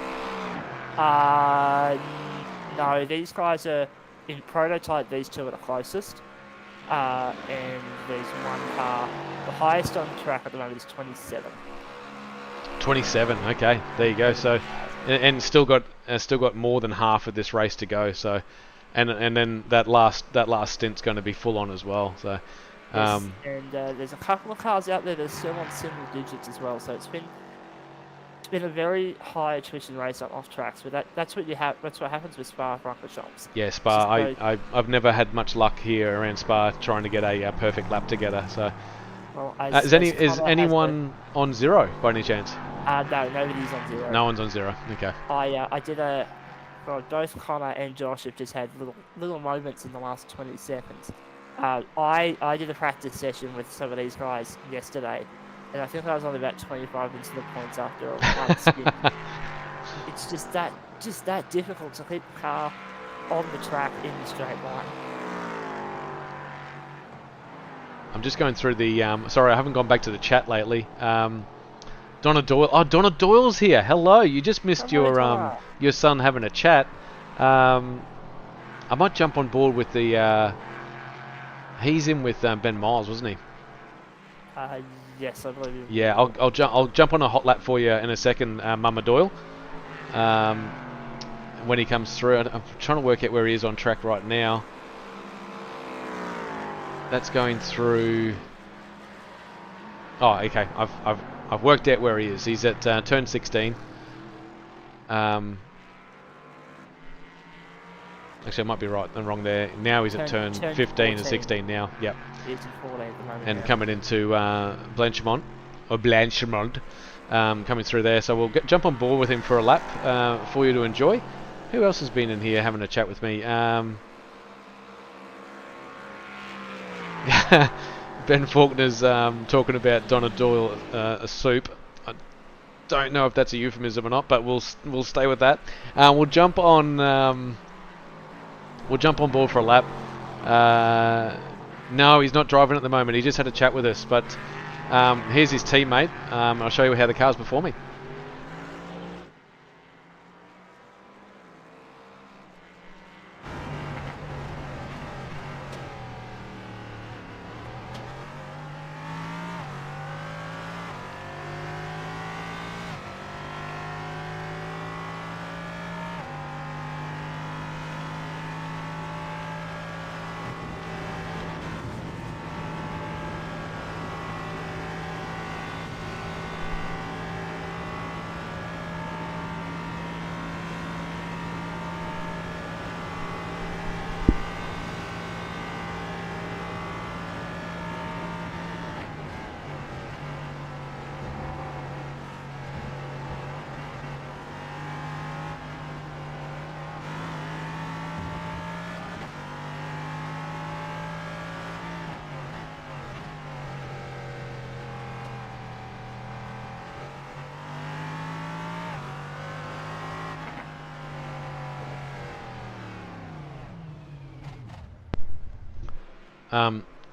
No, these guys are in prototype. These two are the closest, and there's one car. The highest on the track at the moment is 27. 27. Okay, there you go. So, and still got more than half of this race to go. So, and then that last stint's going to be full on as well. So, and there's a couple of cars out there that are still on single digits as well. So it's been a very high attrition race on off tracks, but that's what happens with Spa Francorchamps. Yeah, Spa. I've never had much luck here around Spa trying to get a perfect lap together. So, well, is anyone on zero by any chance? No, nobody's on zero. No one's on zero. Okay. I did both Connor and Josh have just had little moments in the last 20 seconds. I did a practice session with some of these guys yesterday, and I think I was only about 25 into the points after one spin. It's just that difficult to keep the car on the track in the straight line. I'm just going through the... sorry, I haven't gone back to the chat lately. Donna Doyle. Oh, Donna Doyle's here. Hello. You just missed your son having a chat. I might jump on board with the... he's in with Ben Miles, wasn't he? Yes, I believe you. Yeah, I'll jump on a hot lap for you in a second, Mama Doyle. When he comes through, I'm trying to work out where he is on track right now. That's going through. Oh, okay. I've worked out where he is. He's at turn 16. Actually, I might be right and wrong there. Now he's at turn 15 14. And 16 now. Yep. He's in 14 at the moment. And coming into Blanchemont, coming through there. So we'll jump on board with him for a lap for you to enjoy. Who else has been in here having a chat with me? Ben Faulkner's talking about Donna Doyle a soup. I don't know if that's a euphemism or not, but we'll stay with that. We'll jump on board for a lap. No, he's not driving at the moment. He just had a chat with us, but here's his teammate. I'll show you how the car's performing.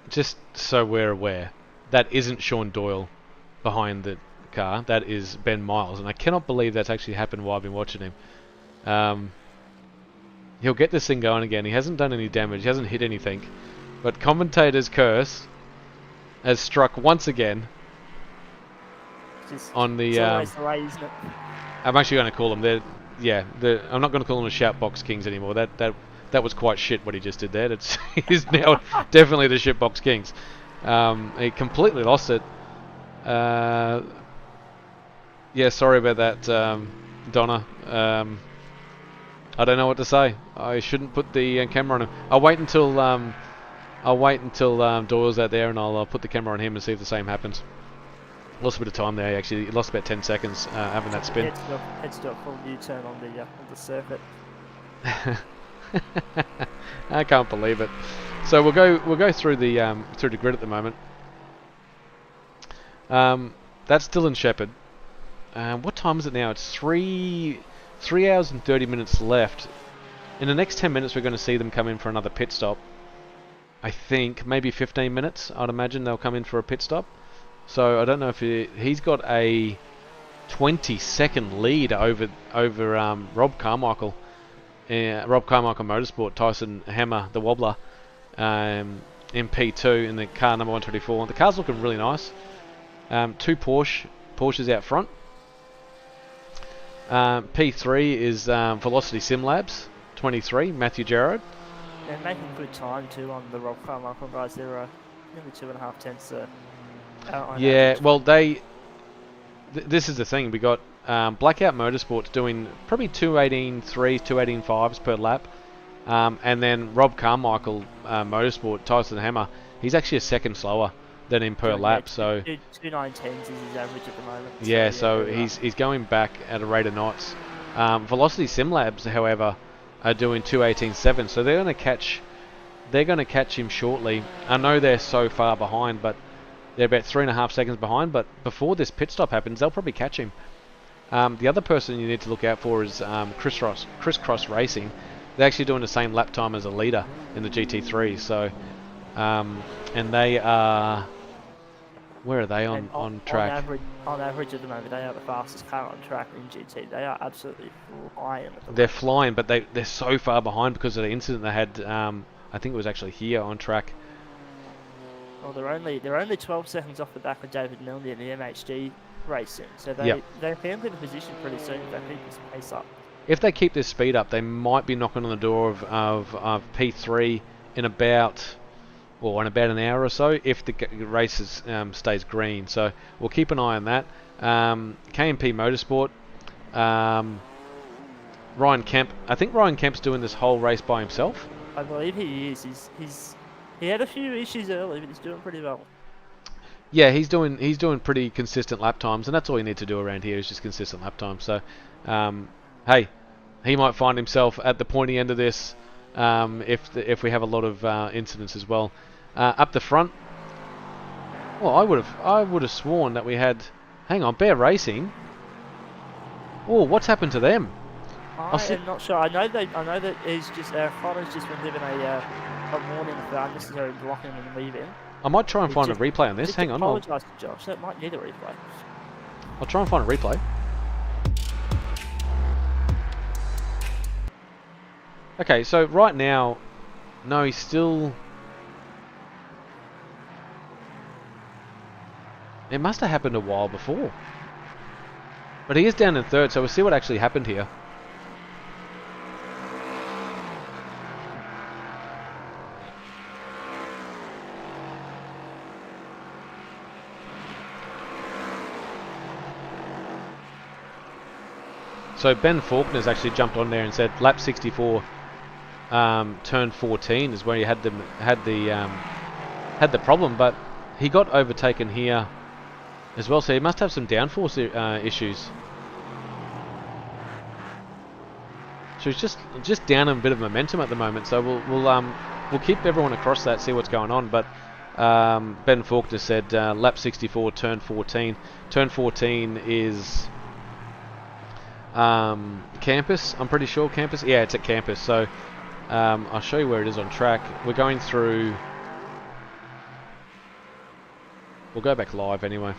Just so we're aware, that isn't Sean Doyle behind the car. That is Ben Miles, and I cannot believe that's actually happened while I've been watching him. He'll get this thing going again. He hasn't done any damage. He hasn't hit anything. But commentator's curse has struck once again on the... It's always the way, isn't it? I'm actually going to call them... I'm not going to call them the Shoutbox Kings anymore. That was quite shit what he just did there. He's now definitely the Shitbox Kings. He completely lost it. Sorry about that, Donna. I don't know what to say. I shouldn't put the camera on him. I'll wait until Doyle's out there, and I'll put the camera on him and see if the same happens. Lost a bit of time there. Actually, he lost about 10 seconds having that spin. Heads to a full U-turn on the circuit. I can't believe it. So we'll go through the grid at the moment. That's Dylan Shepherd. What time is it now? It's 3 hours and 30 minutes left. In the next 10 minutes, we're going to see them come in for another pit stop. I think maybe 15 minutes. I'd imagine they'll come in for a pit stop. So I don't know if he's got a 20-second lead over Rob Carmichael. Rob Carmichael Motorsport, Tyson Hammer, the Wobbler, in P2 in the car number 124. The car's looking really nice. 2 Porsches out front. P3 is Velocity Sim Labs 23, Matthew Gerard. They're making good time too on the Rob Carmichael guys. They're nearly 2.5 tenths out on average. Well, this is the thing. We got Blackout Motorsports doing probably 218.3s, 218.5s per lap. And then Rob Carmichael Motorsport, Tyson Hammer, he's actually a second slower than him per lap. So 2.910s is his average at the moment. Yeah, so he's going back at a rate of knots. Velocity Sim Labs, however, are doing 218.7, so they're going to catch him shortly. I know they're so far behind, but they're about 3.5 seconds behind. But before this pit stop happens, they'll probably catch him. The other person you need to look out for is Crisscross Racing. They're actually doing the same lap time as a leader in the GT3. So, and they are. Where are they on track? On average at the moment, they are the fastest car on track in GT. They are absolutely flying. They're flying, but they're so far behind because of the incident they had. I think it was actually here on track. Well, they're only 12 seconds off the back of David Milne in the MHD racing. So they can be in position pretty soon if they keep this pace up. If they keep this speed up, they might be knocking on the door of P3 in about an hour or so if the race stays green. So we'll keep an eye on that. KMP Motorsport, Ryan Kemp. I think Ryan Kemp's doing this whole race by himself. I believe he is. He had a few issues early, but he's doing pretty well. Yeah, he's doing pretty consistent lap times, and that's all you need to do around here is just consistent lap times. So, hey, he might find himself at the pointy end of this if we have a lot of incidents as well. Up the front, well, I would have sworn that we had. Hang on, Bear Racing. Oh, what's happened to them? I'm not sure. I know that he's just Connor's just been given a warning for unnecessary blocking and leaving. I might try and find a replay on this. Hang on. Apologise to Josh. That might need a replay. I'll try and find a replay. Okay, so right now, no, he's still. It must have happened a while before. But he is down in third, so we'll see what actually happened here. So Ben Faulkner's actually jumped on there and said lap 64, turn 14 is where he had the problem, but he got overtaken here as well. So he must have some downforce issues. So he's just down a bit of momentum at the moment. So we'll keep everyone across that, see what's going on. But Ben Faulkner said lap 64, turn 14. Turn 14 is. Campus, I'm pretty sure campus. Yeah, it's at campus. So I'll show you where it is on track. We're going through We'll go back live anyway.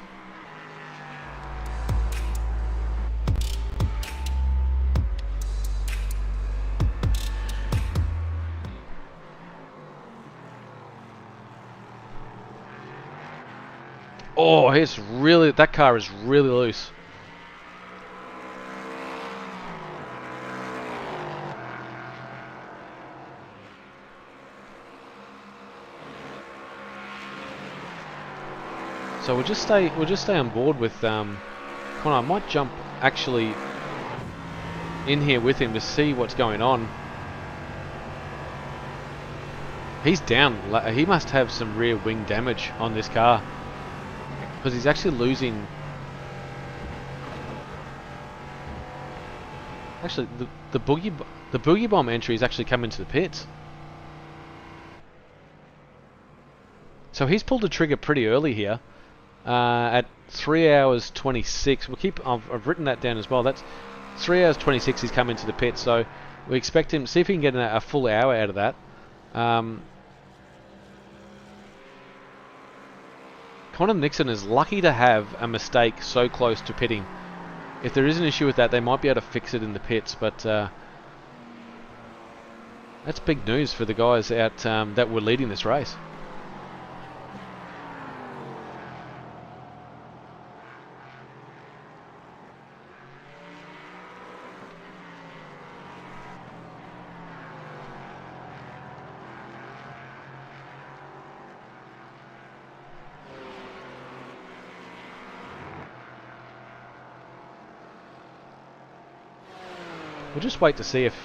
Oh, it's really, that car is really loose. So we'll just stay on board with Connor. I might jump actually in here with him to see what's going on. He's down. He must have some rear wing damage on this car, because he's actually losing. Actually, the boogie bomb entry has actually come into the pits. So he's pulled the trigger pretty early here. At 3 hours 26. We'll keep. I've written that down as well. That's 3 hours 26. He's come into the pit. So we expect him. See if he can get a full hour out of that. Connor Nixon is lucky to have a mistake so close to pitting. If there is an issue with that, they might be able to fix it in the pits. But that's big news for the guys out that were leading this race. We'll just wait to see if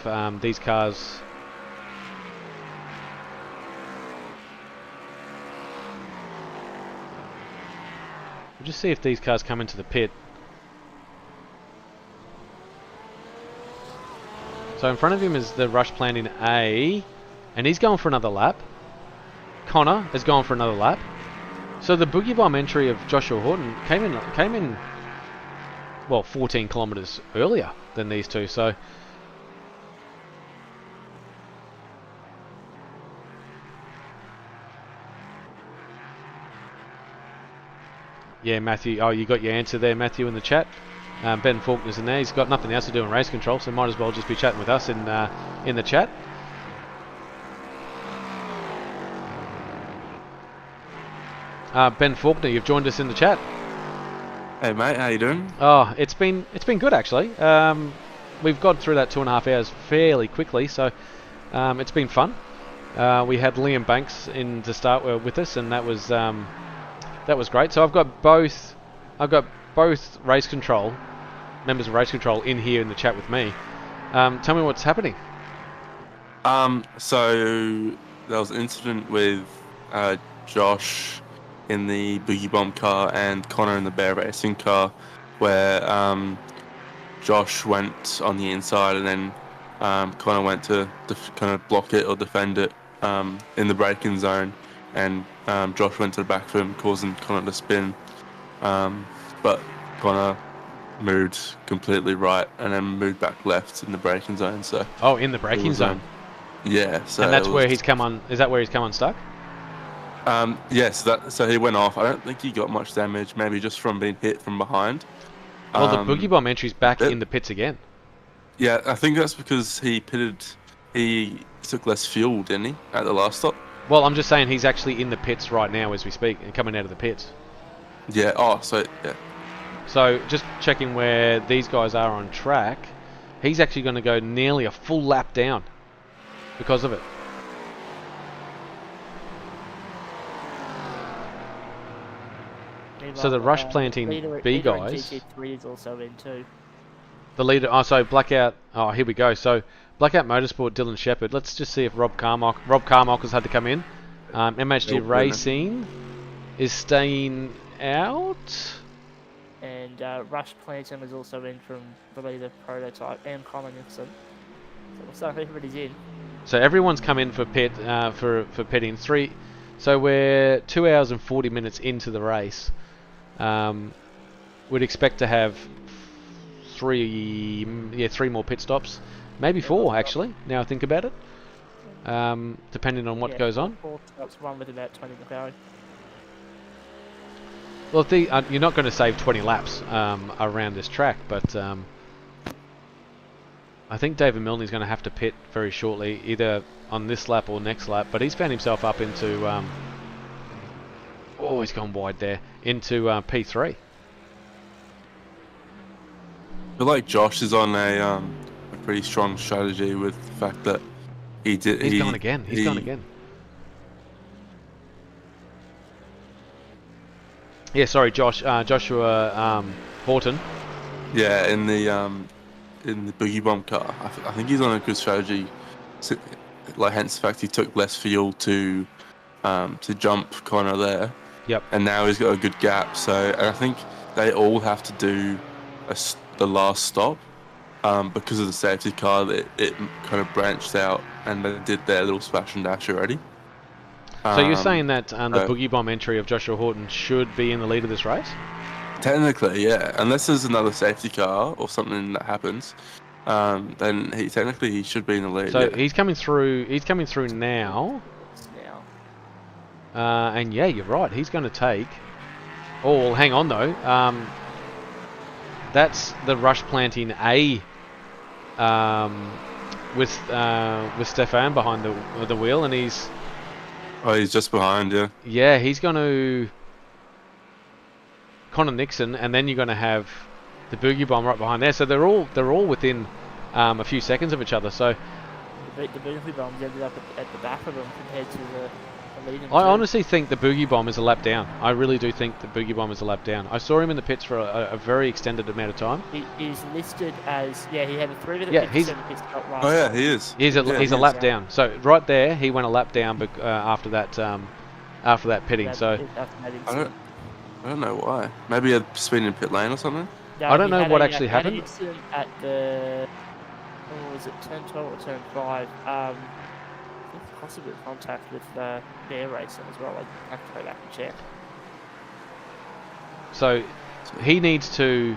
these cars... We'll just see if these cars come into the pit. So in front of him is the rush plan in A, and he's going for another lap. Connor is going for another lap. So the boogie bomb entry of Joshua Horton came in well, 14 kilometers earlier than these two. So yeah, Matthew. Oh, you got your answer there, Matthew, in the chat. Ben Faulkner's in there. He's got nothing else to do in race control, so might as well just be chatting with us in the chat. Ben Faulkner, you've joined us in the chat. Hey mate, how you doing? Oh, it's been good actually. We've got through that 2.5 hours fairly quickly, so it's been fun. We had Liam Banks in to start with us, and that was great. So I've got both race control members of race control in here in the chat with me. Tell me what's happening. So there was an incident with Josh in the Boogie Bomb car and Connor in the Bear Racing car, where Josh went on the inside and then Connor went to kind of block it or defend it in the braking zone, and Josh went to the back of him, causing Connor to spin. But Connor moved completely right and then moved back left in the braking zone. So in the braking zone. Yeah. So and that's where he's come on. Is that where he's come unstuck? Yes. So he went off. I don't think he got much damage. Maybe just from being hit from behind. Well, the boogie bomb entry's back in the pits again. Yeah, I think that's because he pitted. He took less fuel, didn't he, at the last stop? Well, I'm just saying he's actually in the pits right now as we speak, and coming out of the pits. Yeah. Oh, so yeah. So just checking where these guys are on track, he's actually going to go nearly a full lap down because of it. So the rush planting B guys. GT3 is also in too. The leader. Oh, so Blackout. Oh, here we go. So Blackout Motorsport, Dylan Shepherd. Let's just see if Rob Carmichael's had to come in. MHD Racing is staying out. And Rush Planting is also in from the leader Prototype and Colin Nixon. So it looks like everybody's in. So everyone's come in for pit for pitting 3. So we're 2 hours and 40 minutes into the race. We'd expect to have 3 more pit stops, maybe 4 actually. Now I think about it, depending on what goes on. 4 stops, one with about 20 to go. Well, you're not going to save 20 laps around this track, but I think David Milne's going to have to pit very shortly, either on this lap or next lap. But he's found himself up into he's gone wide there, into P3. I feel like Josh is on a pretty strong strategy with the fact that he's gone again. He's gone again. Yeah, sorry, Joshua Horton. Yeah, in the Boogie Bomb car, I think he's on a good strategy. Like, hence the fact he took less fuel to jump Connor there. Yep. And now he's got a good gap. So I think they all have to do the last stop because of the safety car. It kind of branched out, and they did their little splash and dash already. So you're saying that the Boogie Bomb entry of Joshua Horton should be in the lead of this race? Technically, yeah. Unless there's another safety car or something that happens, then he should be in the lead. So yeah. he's coming through. He's coming through now. And yeah, you're right. He's going to take. Oh, well, hang on though. That's the rush planting A. With Stefan behind the wheel, and he's. Oh, he's just behind, yeah. Yeah, he's going to Connor Nixon, and then you're going to have the Boogie Bomb right behind there. So they're all within a few seconds of each other. So the Boogie Bombs ended up at the back of them compared to the leading. I honestly think the Boogie Bomb is a lap down. I really do think the Boogie Bomb is a lap down. I saw him in the pits for a very extended amount of time. He's listed as he had a 3-minute pit stop last. Oh yeah, he is. He's a lap down. So right there, he went a lap down after that pitting. So I don't know why. Maybe a spin in pit lane or something. No, I don't know what actually happened. He had an incident at the was it turn 12 or turn 5? I think possibly contact with bear racing as well. I have to go back and check. So he needs to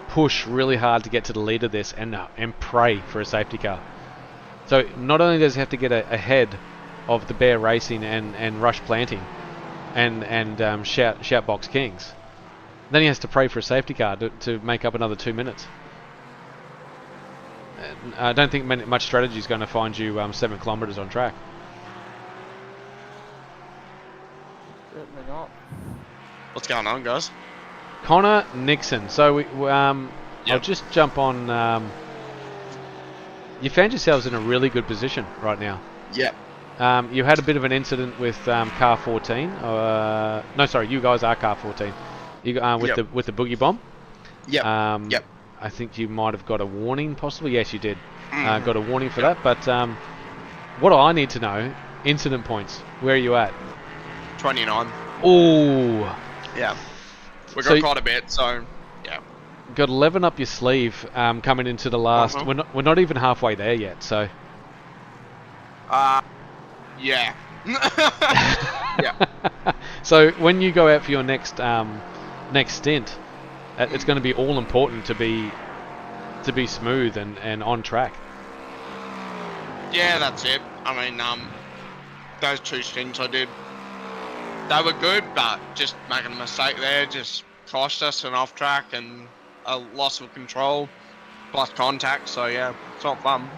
push really hard to get to the lead of this and pray for a safety car. So not only does he have to get ahead of the bear racing and rush planting and shout box kings, then he has to pray for a safety car to make up another 2 minutes. I don't think much strategy is going to find you 7 kilometres on track. Certainly not. What's going on, guys? Connor Nixon. So I'll just jump on. You found yourselves in a really good position right now. Yep. You had a bit of an incident with car 14. No, sorry, you guys are car 14. You with the Boogie Bomb. Yep. Yep. I think you might have got a warning, possibly. Yes, you did. Got a warning for that. But what I need to know, incident points. Where are you at? 29. Oh. Yeah. We got quite a bit, so yeah. Got 11 up your sleeve coming into the last. We're not even halfway there yet, so. Yeah. Yeah. So when you go out for your next stint, it's going to be all important to be smooth and on track. Yeah, that's it. I mean, those 2 stints I did, they were good, but just making a mistake there just cost us an off track and a loss of control plus contact. So yeah, it's not fun.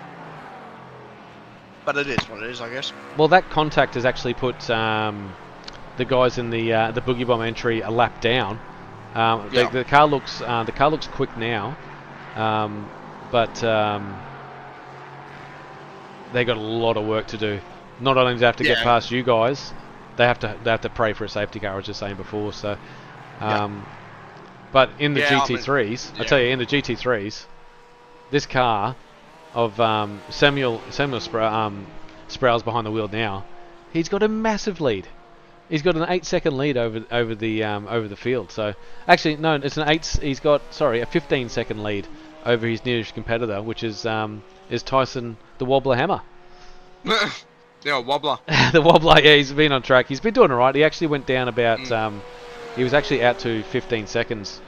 But it is what it is, I guess. Well, that contact has actually put the guys in the Boogie Bomb entry a lap down. The car looks quick now, but they got a lot of work to do. Not only do they have to get past you guys, they have to pray for a safety car. I was just saying before. So, but in the GT3s, I tell you, in the GT3s, this car of Samuel Sproul's behind the wheel now. He's got a massive lead. He's got an 8-second lead over the field. So actually, no, it's he's got a 15-second lead over his nearest competitor, which is Tyson the Wobbler Hammer. Yeah, Wobbler. The Wobbler, yeah, he's been on track. He's been doing alright. He actually went down about. He was actually out to 15 seconds.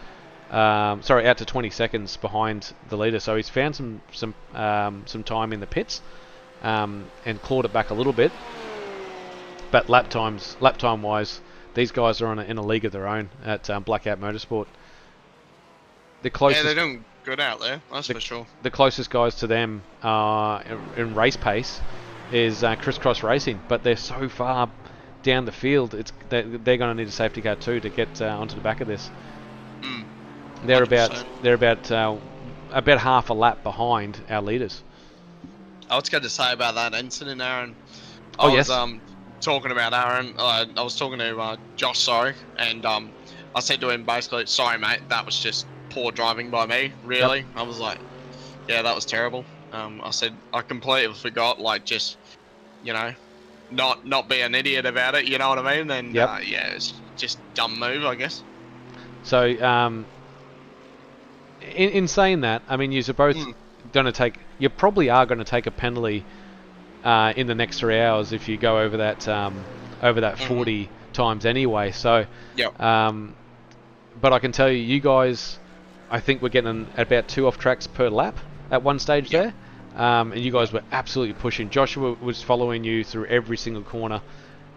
Out to 20 seconds behind the leader. So he's found some time in the pits, and clawed it back a little bit. But lap time wise, these guys are in a league of their own at Blackout Motorsport. The Yeah, closest, they're doing good out there, that's for sure. the closest guys to them in race pace is Crisscross Racing, but they're so far down the field. They're going to need a safety car too to get onto the back of this. They're 100%. about half a lap behind our leaders. I was going to say about that incident, Aaron. Oh, I yes. was talking about Aaron. I was talking to Josh, sorry, and I said to him basically, "Sorry, mate, that was just poor driving by me. Really." I was like, "Yeah, that was terrible." I said I completely forgot, like, just, you know, not be an idiot about it. You know what I mean? And yeah, it's just dumb move, I guess. So, in saying that, I mean, you're both going to take. You probably are going to take a penalty in the next 3 hours if you go over that 40 times anyway. So, but I can tell you, you guys, I think we're getting about 2 off tracks per lap at one stage there, and you guys were absolutely pushing. Joshua was following you through every single corner,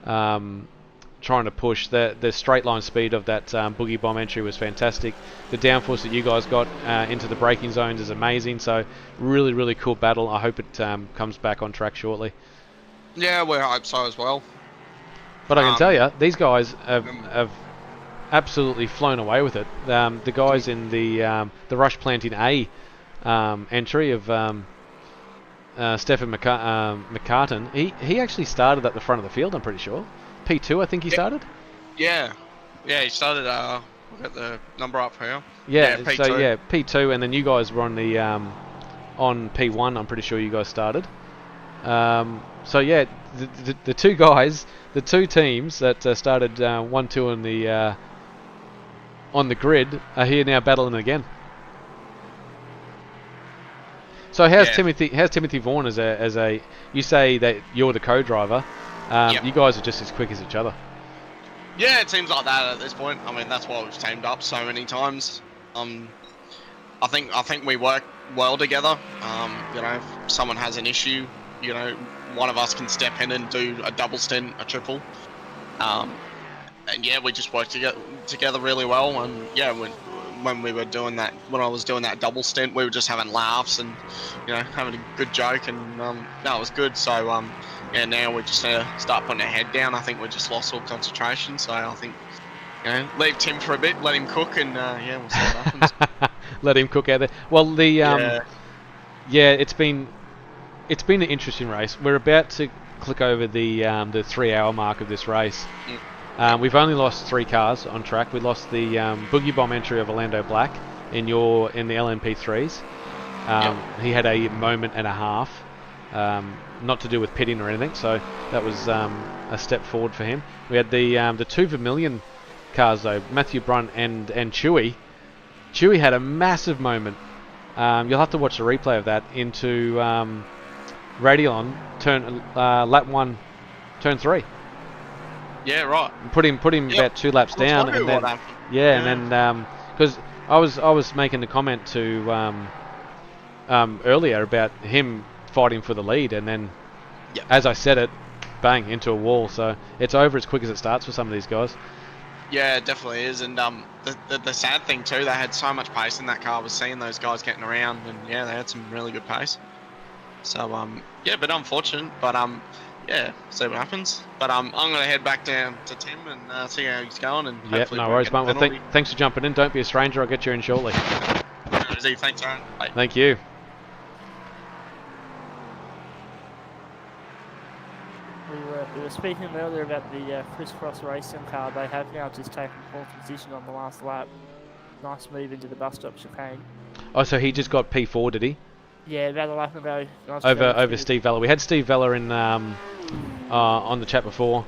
trying to push. The straight line speed of that boogie bomb entry was fantastic. The downforce that you guys got into the braking zones is amazing. So really, really cool battle. I hope it comes back on track shortly. Yeah, we hope so as well. But I can tell you, these guys have absolutely flown away with it. The guys in the Rush Planting A entry of Stefan McCartan, he actually started at the front of the field, I'm pretty sure. P2, I think he started? Yeah, he started, we'll get the number up here. Yeah, P2. so yeah, P2, and then you guys were on the on P1, I'm pretty sure you guys started. So yeah, the two guys, the two teams that started 1-2 on the grid are here now battling again. So how's Timothy Vaughan as a you say that you're the co-driver, you guys are just as quick as each other. Yeah, it seems like that at this point. I mean, that's why we've teamed up so many times. I think we work well together. You know, if someone has an issue, you know, one of us can step in and do a double stint, a triple. And yeah, we just work together really well. And yeah, when we were doing that, when I was doing that double stint, we were just having laughs and, you know, having a good joke, and no, it was good. So yeah, now we just start putting our head down. I think we just lost all concentration. So I think, you know, leave Tim for a bit, let him cook, and yeah, we'll see what happens. Let him cook out there. Well, yeah, it's been an interesting race. We're about to click over the 3 hour mark of this race. We've only lost 3 cars on track. We lost the Boogie Bomb entry of Orlando Black in the LMP3s. He had a moment and a half, not to do with pitting or anything, so that was a step forward for him. We had the 2 Vermilion cars though, Matthew Brunt and Chewy. Chewy had a massive moment. You'll have to watch the replay of that into Radion lap 1, turn 3. Yeah, right. Put him about 2 laps down, and then and then because I was making the comment to earlier about him fighting for the lead, and then as I said it, bang, into a wall. So it's over as quick as it starts for some of these guys. Yeah, it definitely is. And the sad thing too, they had so much pace in that car. I was seeing those guys getting around, and yeah, they had some really good pace. So yeah, but unfortunate. But yeah, see what happens. But I'm going to head back down to Tim and see how he's going. And hopefully no worries, mate. Well, thanks for jumping in. Don't be a stranger. I'll get you in shortly. Thanks, Aaron. Bye. Thank you. We were speaking earlier about the crisscross racing car. They have now just taken 4th position on the last lap. Nice move into the bus stop chicane. Oh, so he just got P4, did he? Yeah, about a lap ago. Nice over Steve Vella. We had Steve Vella in on the chat before.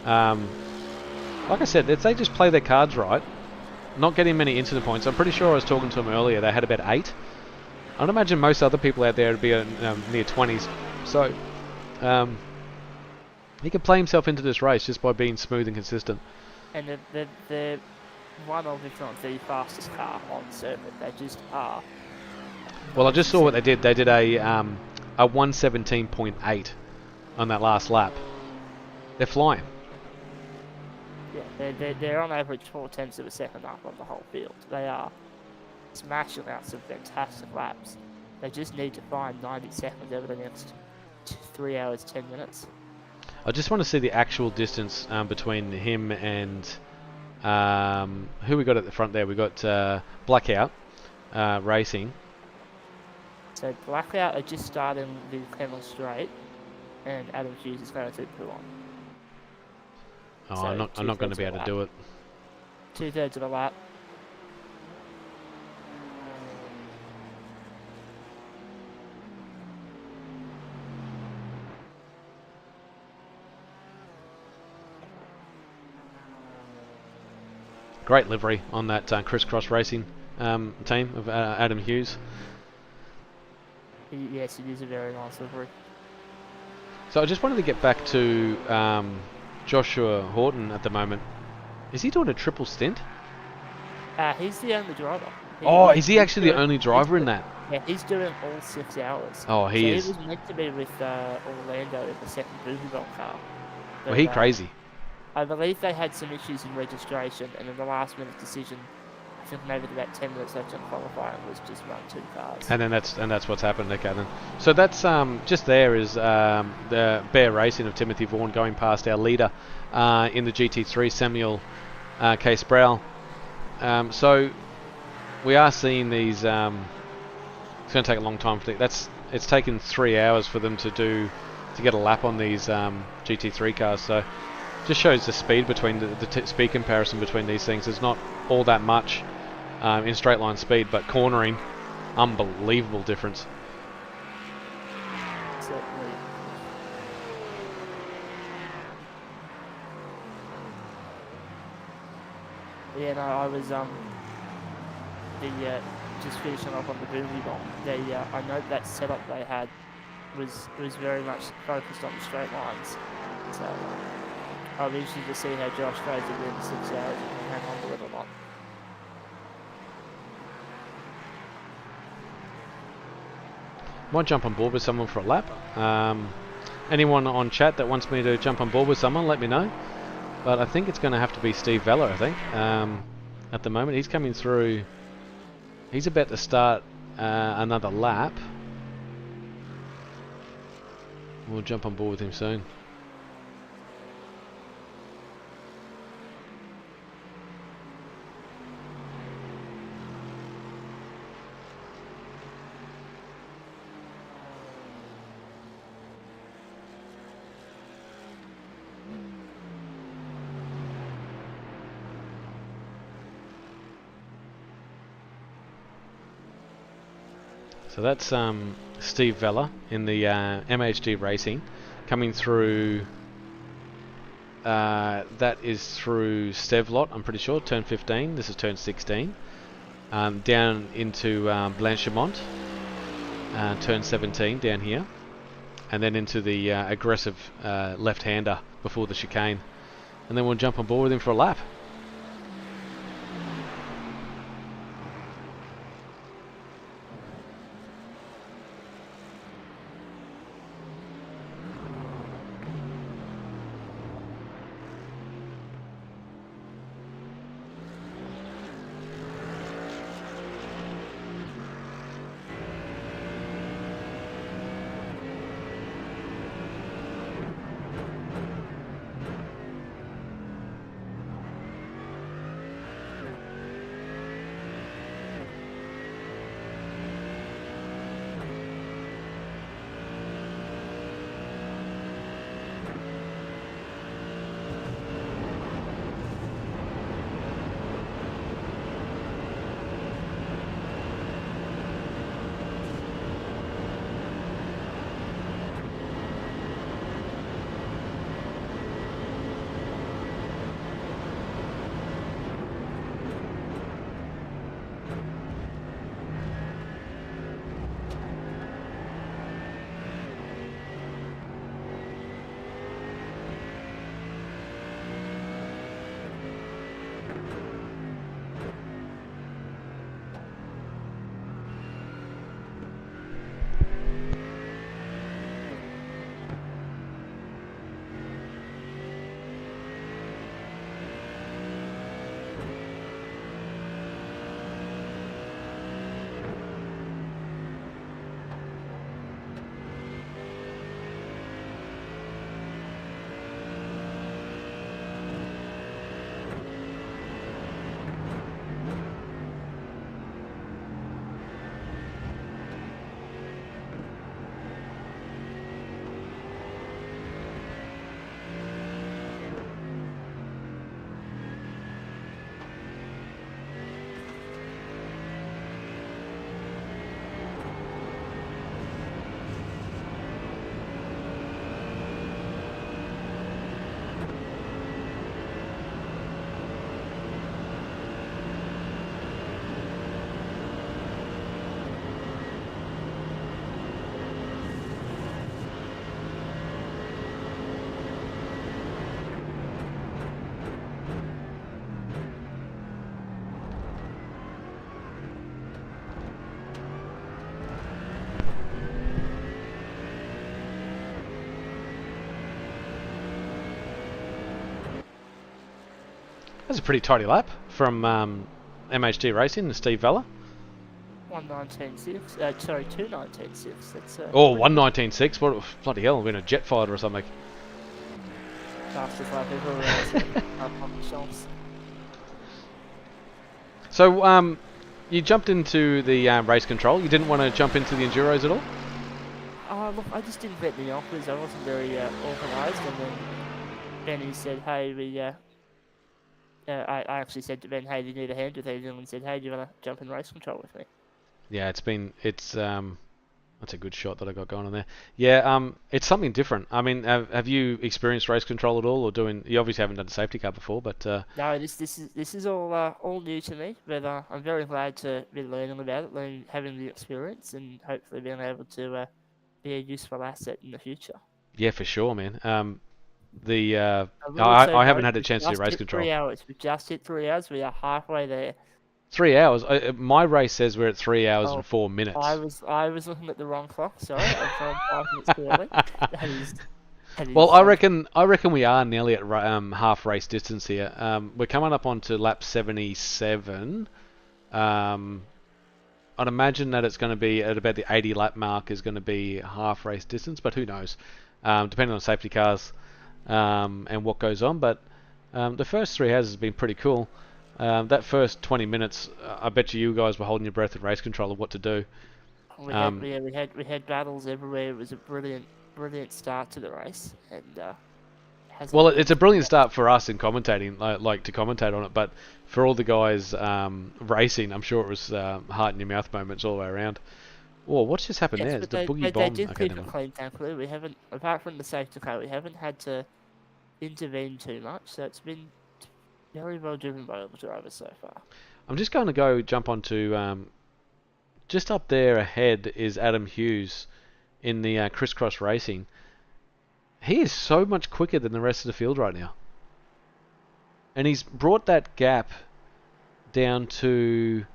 Like I said, if they just play their cards right, not getting many incident points. I'm pretty sure I was talking to him earlier. They had about 8. I'd imagine most other people out there would be near 20s. So he could play himself into this race just by being smooth and consistent. And they're one of, if not the fastest car on circuit. They just are. Well, I just saw what they did. They did a 117.8 on that last lap. They're flying. Yeah, they're on average 4/10 of a second up on the whole field. They are smashing out some fantastic laps. They just need to find 90 seconds over the next 3 hours, 10 minutes. I just want to see the actual distance between him and who we got at the front there. We got Blackout Racing. So Blackout are just starting the Kendall Straight, and Adam Hughes is going to pull on. Oh, So I'm not going to be able to do it. 2/3 of a lap. Great livery on that Crisscross Racing team of Adam Hughes. Yes, it is a very nice livery. So I just wanted to get back to Joshua Horton at the moment. Is he doing a triple stint? He's the only driver. Is he actually the only driver in that? Yeah, he's doing all 6 hours. Oh, he is. He was meant to be with Orlando in the second Boogie Bomb car. Well, he crazy. I believe they had some issues in registration, and in the last minute decision, I think maybe about 10 minutes left on qualifying, was just run 2 cars. And then that's what's happened. Okay, then. So that's just there is the Bear Racing of Timothy Vaughan going past our leader in the GT3, Samuel K. Sproul. So we are seeing these. It's going to take a long time for it's taken 3 hours for them to get a lap on these GT3 cars. So just shows the speed between the speed comparison between these things. There's not all that much in straight line speed, but cornering, unbelievable difference. Certainly. Yeah, no, I was just finishing up on the Boogie Bomb. I know that setup they had was very much focused on the straight lines. So I'll be interested to see how Josh goes within 6 hours and hang on to it or not. Might jump on board with someone for a lap. Anyone on chat that wants me to jump on board with someone, let me know. But I think it's going to have to be Steve Vella, I think. At the moment, he's coming through. He's about to start another lap. We'll jump on board with him soon. So that's Steve Vella in the MHD Racing coming through. That is through Stevlot, I'm pretty sure, turn 15. This is turn 16. Down into Blanchimont, turn 17 down here, and then into the aggressive left-hander before the chicane, and then we'll jump on board with him for a lap. That's a pretty tidy lap from MHD Racing, Steve Vella. 1:19.6. Sorry, 2:19.6. That's Oh, pretty good. 1:19.6. What bloody hell? We're in a jet fighter or something. Fastest lap ever around shops. So, you jumped into the race control. You didn't want to jump into the enduros at all? Look, I just didn't get the offers. I wasn't very organised, and then Benny said, "Hey, I actually said to Ben, "Hey, do you need a hand with these?" And he said, "Hey, do you want to jump in race control with me?" Yeah, that's a good shot that I got going on there. Yeah, it's something different. I mean, have you experienced race control at all, or doing? You obviously haven't done a safety car before, but No, this is all new to me, but I'm very glad to be learning about it, having the experience, and hopefully being able to be a useful asset in the future. yeah, for sure, man. I will also I haven't note had a we've chance to do just race hit control. 3 hours. We've just hit 3 hours. We are halfway there. 3 hours. My race says we're at 3 hours Oh, and 4 minutes. I was looking at the wrong clock. Sorry, I'm 5 minutes too early. That is. Well, I reckon we are nearly at half race distance here. We're coming up onto lap 77. I'd imagine that it's going to be at about the 80 lap mark is going to be half race distance, but who knows? Depending on safety cars and what goes on. But the first 3 hours has been pretty cool. That first 20 minutes, I bet you guys were holding your breath at race control of what to do. We had battles everywhere. It was a brilliant start to the race, and well, it's a brilliant start for us in commentating, like to commentate on it. But for all the guys racing, I'm sure it was heart in your mouth moments all the way around. Whoa, what's just happened there? but The boogie they bomb. did Okay, keep never it mind. clean, thankfully. We haven't, apart from the safety car, we haven't had to intervene too much. So it's been very well driven by all the drivers so far. I'm just going to go jump onto just up there ahead is Adam Hughes in the crisscross racing. He is so much quicker than the rest of the field right now, and he's brought that gap down to.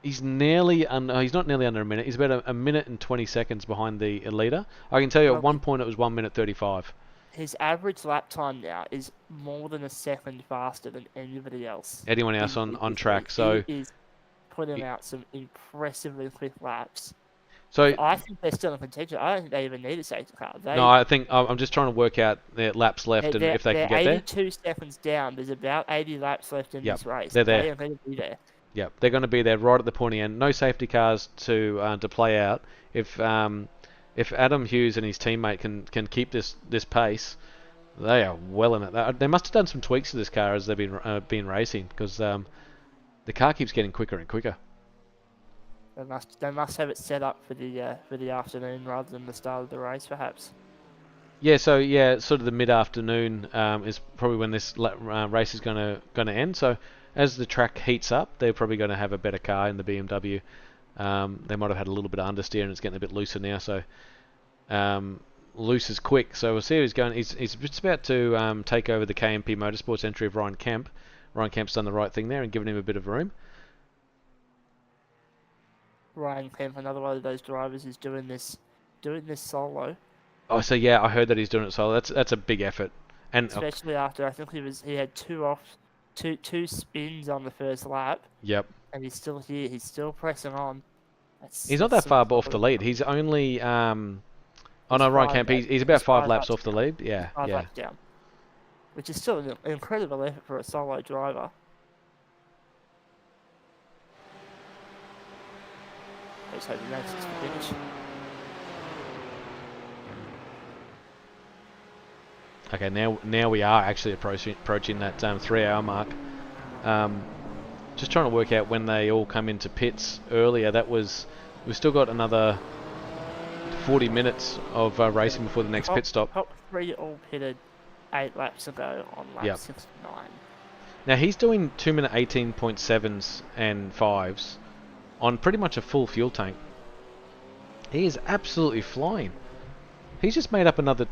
He's nearly he's not nearly under a minute. He's about a minute and 20 seconds behind the leader. I can tell you at one point it was 1 minute 35. His average lap time now is more than a second faster than anybody else. Anyone else on track? So he is putting out some impressively quick laps. So I think they're still in contention. I don't think they even need a safety car. No, I think I'm just trying to work out their laps left and if they can get there. 82 seconds down. There's about 80 laps left in this race. They're there. They are going to be there. Yep, they're going to be there right at the pointy end. No safety cars to play out. If Adam Hughes and his teammate can keep this pace, they are well in it. They must have done some tweaks to this car as they've been racing because the car keeps getting quicker and quicker. They must have it set up for the afternoon rather than the start of the race, perhaps. Yeah, so sort of the mid-afternoon is probably when this race is going to end. So as the track heats up, they're probably going to have a better car in the BMW. They might have had a little bit of understeer and it's getting a bit looser now. So loose is quick. So we'll see how he's going. He's just about to take over the KMP Motorsports entry of Ryan Kemp. Ryan Kemp's done the right thing there and given him a bit of room. Ryan Kemp, another one of those drivers, is doing this solo. Oh, so yeah, I heard that he's doing it solo. That's a big effort, and especially after I think he had two spins on the first lap. Yep. And he's still here. He's still pressing on. He's not that far off the lead. He's only Ryan Kemp. He's about 5 laps off the lead. Yeah, five laps down, which is still an incredible effort for a solo driver. Let's hope he makes it to the finish. Okay, now we are actually approaching that 3 hour mark. Just trying to work out when they all come into pits earlier. We've still got another 40 minutes of racing before the next pit stop. Top 3 all pitted 8 laps ago on lap 69. Now he's doing 2 minute 18.7s and 5s on pretty much a full fuel tank. He is absolutely flying. He's just made up another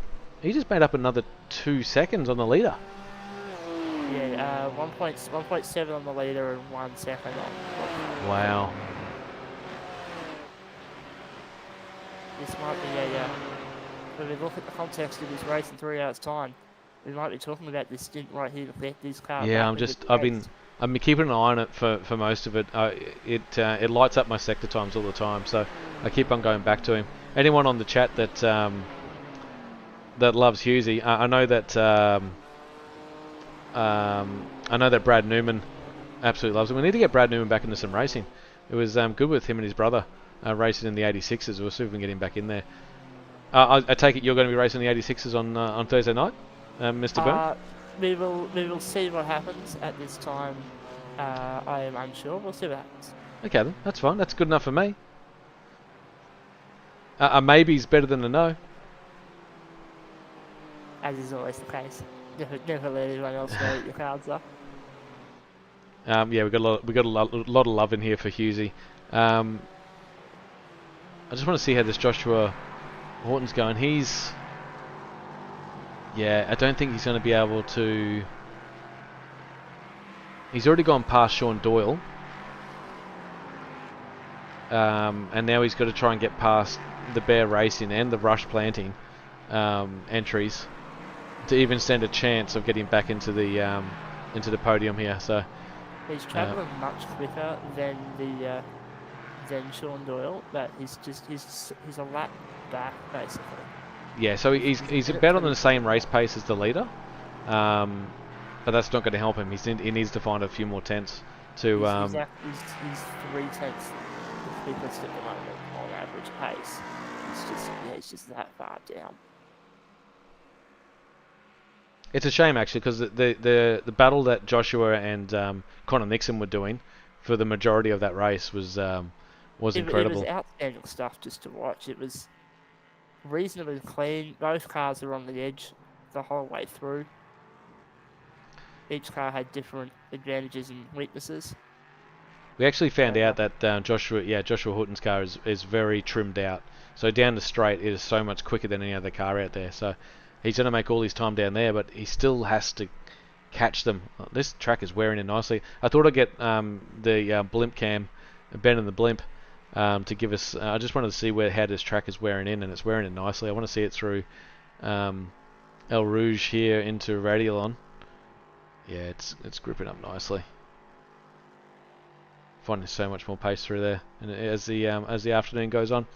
2 seconds on the leader. Yeah, 1.7 on the leader and 1 second on. Wow. This might be when we look at the context of this race in 3 hours' time, we might be talking about this stint right here to get this car. Yeah, back into the I've race. been keeping an eye on it for most of it. It lights up my sector times all the time, so I keep on going back to him. Anyone on the chat that that loves Husey, I know that Brad Newman absolutely loves him. We need to get Brad Newman back into some racing. It was good with him and his brother racing in the 86s. We'll see if we can get him back in there. I take it you're going to be racing the 86s on Thursday night, Mr. Byrne? We will see what happens at this time. I am unsure. We'll see what happens. Okay then, that's fine. That's good enough for me. A maybe's better than a no. As is always the case. Never let anyone else know what your cards are. Yeah, we got a lot of love in here for Husey. I just want to see how this Joshua Horton's going. I don't think he's going to be able to. He's already gone past Sean Doyle, and now he's got to try and get past the Bear Racing and the Rush Planting entries to even stand a chance of getting back into the podium here. So he's travelling much quicker than than Sean Doyle, but he's a lap back basically. Yeah, so he's about on the same race pace as the leader, but that's not going to help him. He needs to find a few more tenths to. He's 3 tenths the quickest at the moment on average pace. He's just that far down. It's a shame actually, because the battle that Joshua and Connor Nixon were doing for the majority of that race was incredible. It was outstanding stuff just to watch. It was reasonably clean. Both cars were on the edge the whole way through. Each car had different advantages and weaknesses. We actually found out that Joshua Horton's car is very trimmed out. So down the straight, it is so much quicker than any other car out there. So he's going to make all his time down there, but he still has to catch them. This track is wearing in nicely. I thought I'd get the blimp cam, Ben and the blimp, to give us. I just wanted to see how this track is wearing in, and it's wearing in nicely. I want to see it through El Rouge here into Radialon. Yeah, it's gripping up nicely. Finding so much more pace through there, and as the afternoon goes on.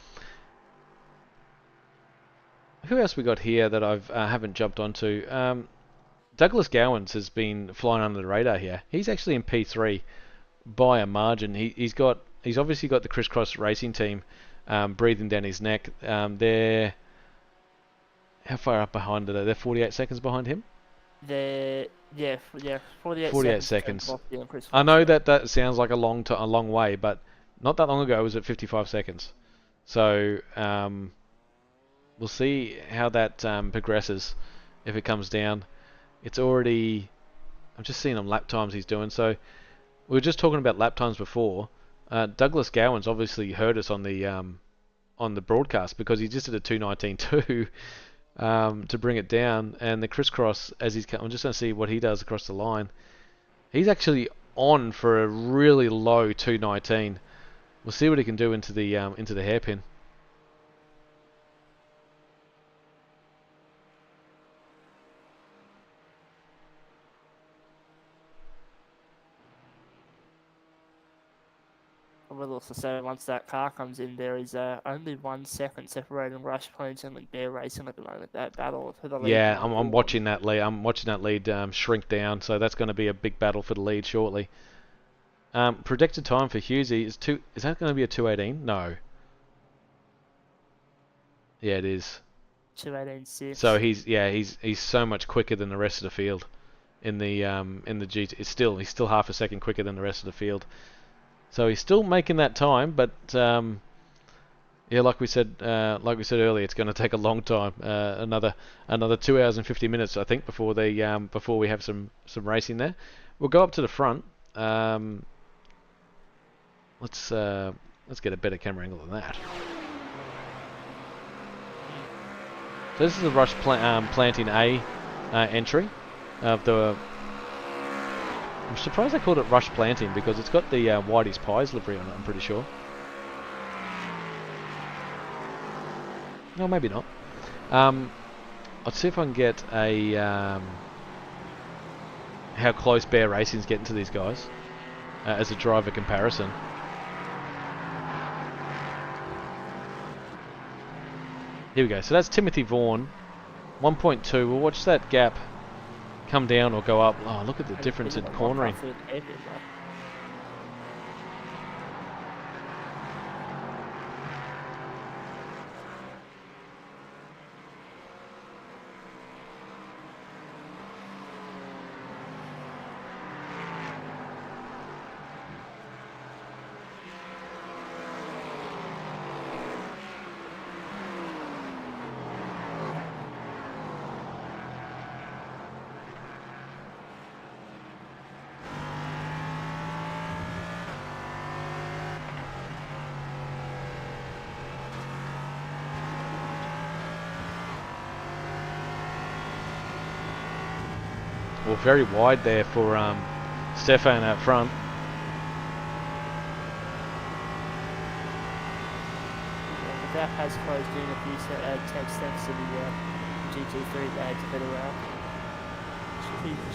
Who else we got here that I haven't jumped onto? Douglas Gowans has been flying under the radar here. He's actually in P3 by a margin. He's obviously got the Crisscross Racing team breathing down his neck. They're how far up behind are they? They're 48 seconds behind him. They're 48 seconds. I know that sounds like a long way, but not that long ago it was at 55 seconds. So we'll see how that progresses if it comes down. It's already. I'm just seeing on lap times he's doing. So we were just talking about lap times before. Douglas Gowans obviously heard us on the broadcast because he just did a 2:19.2 to bring it down, and the crisscross as he's. I'm just going to see what he does across the line. He's actually on for a really low 2:19. We'll see what he can do into the hairpin. I will also say once that car comes in, there is only 1 second separating Rush Planting and Bear Racing at the moment. That battle for the lead. Yeah, I'm watching that lead. I'm watching that lead shrink down. So that's going to be a big battle for the lead shortly. Predicted time for Husey is Is that going to be a 2:18? No. Yeah, it is. 2:18.6. So he's so much quicker than the rest of the field in the GT. He's still half a second quicker than the rest of the field. So he's still making that time, but yeah, like we said earlier, it's going to take a long time. Another 2 hours and 50 minutes, I think, before we have some racing there. We'll go up to the front. Let's get a better camera angle than that. So this is the Rush Planting A entry of the. I'm surprised they called it Rush Planting because it's got the Whitey's Pies livery on it, I'm pretty sure. No, maybe not. Let's see if I can get a how close Bear Racing's getting to these guys as a driver comparison. Here we go. So that's Timothy Vaughan, 1.2. We'll watch that gap come down or go up. Oh, look at the difference in cornering. Well, very wide there for Stefan out front. The gap has closed in a few tenths thanks to the GT3 they had to head around.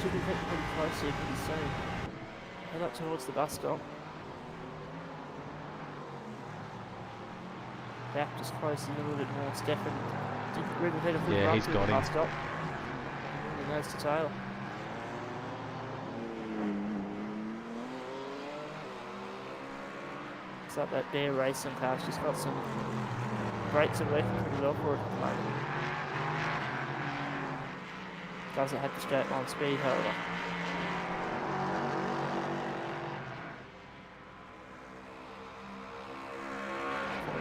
Should be getting pretty close here pretty soon. Head up towards the bus stop. Gap just closed in a little bit more. Stefan didn't really hit a good run he's through got the him. bus stop. And there's the tail. Looks like that Bear Racing car's just got some brakes are working pretty well for it at the moment. Doesn't have the straight line speed, however.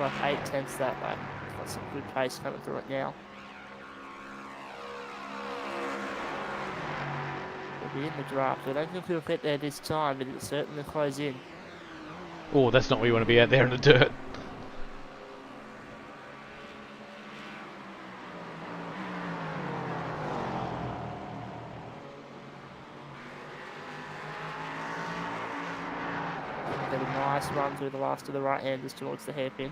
Like 8 tenths that way. Got some good pace coming through it now. We'll be in the draft. I don't think we'll get there this time, but it'll certainly close in. Oh, that's not where you want to be out there in the dirt. Got a nice run through the last of the right-handers towards the hairpin.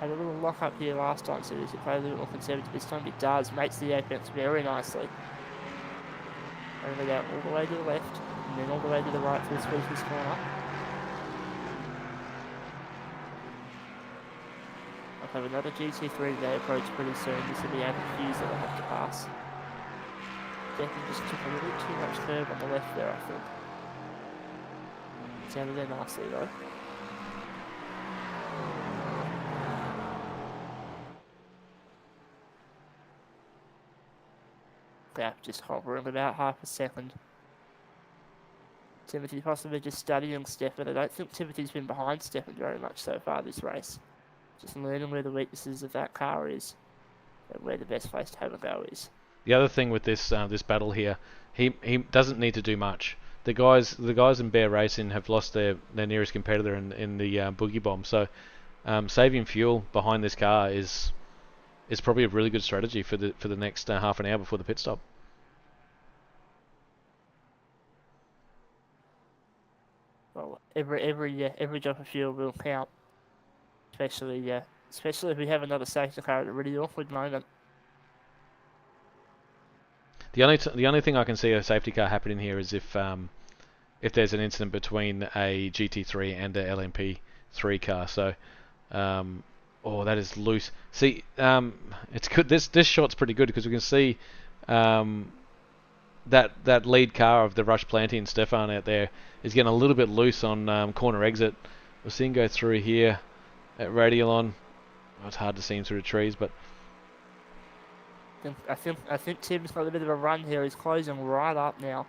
Had a little lock up here last time, so does it play a little more conservative this time? It does. Makes the apex very nicely. Over out all the way to the left, and then all the way to the right for the speaker's corner. I'll have another GT3 they approach pretty soon. This will be out of fuse that they'll have to pass. Definitely just took a little too much curve on the left there, I think. It's out of there nicely though. Gap just hovering about half a second. Timothy possibly just studying Stefan. I don't think Timothy's been behind Stefan very much so far this race. Just learning where the weaknesses of that car is and where the best place to have a go is. The other thing with this this battle here, he doesn't need to do much. The guys in Bear Racing have lost their nearest competitor in the Boogie Bomb, so saving fuel behind this car is probably a really good strategy for the next half an hour before the pit stop. Well, every drop of fuel will count, especially if we have another safety car at a really awkward moment. The only thing I can see a safety car happening here is if there's an incident between a GT3 and a LMP3 car. So, oh, that is loose. See, it's good. This shot's pretty good because we can see that lead car of the Rush Planty and Stefan out there is getting a little bit loose on corner exit. We'll see him go through here at Radialon. Oh, it's hard to see him through the trees, but I think Tim's got a bit of a run here. He's closing right up now.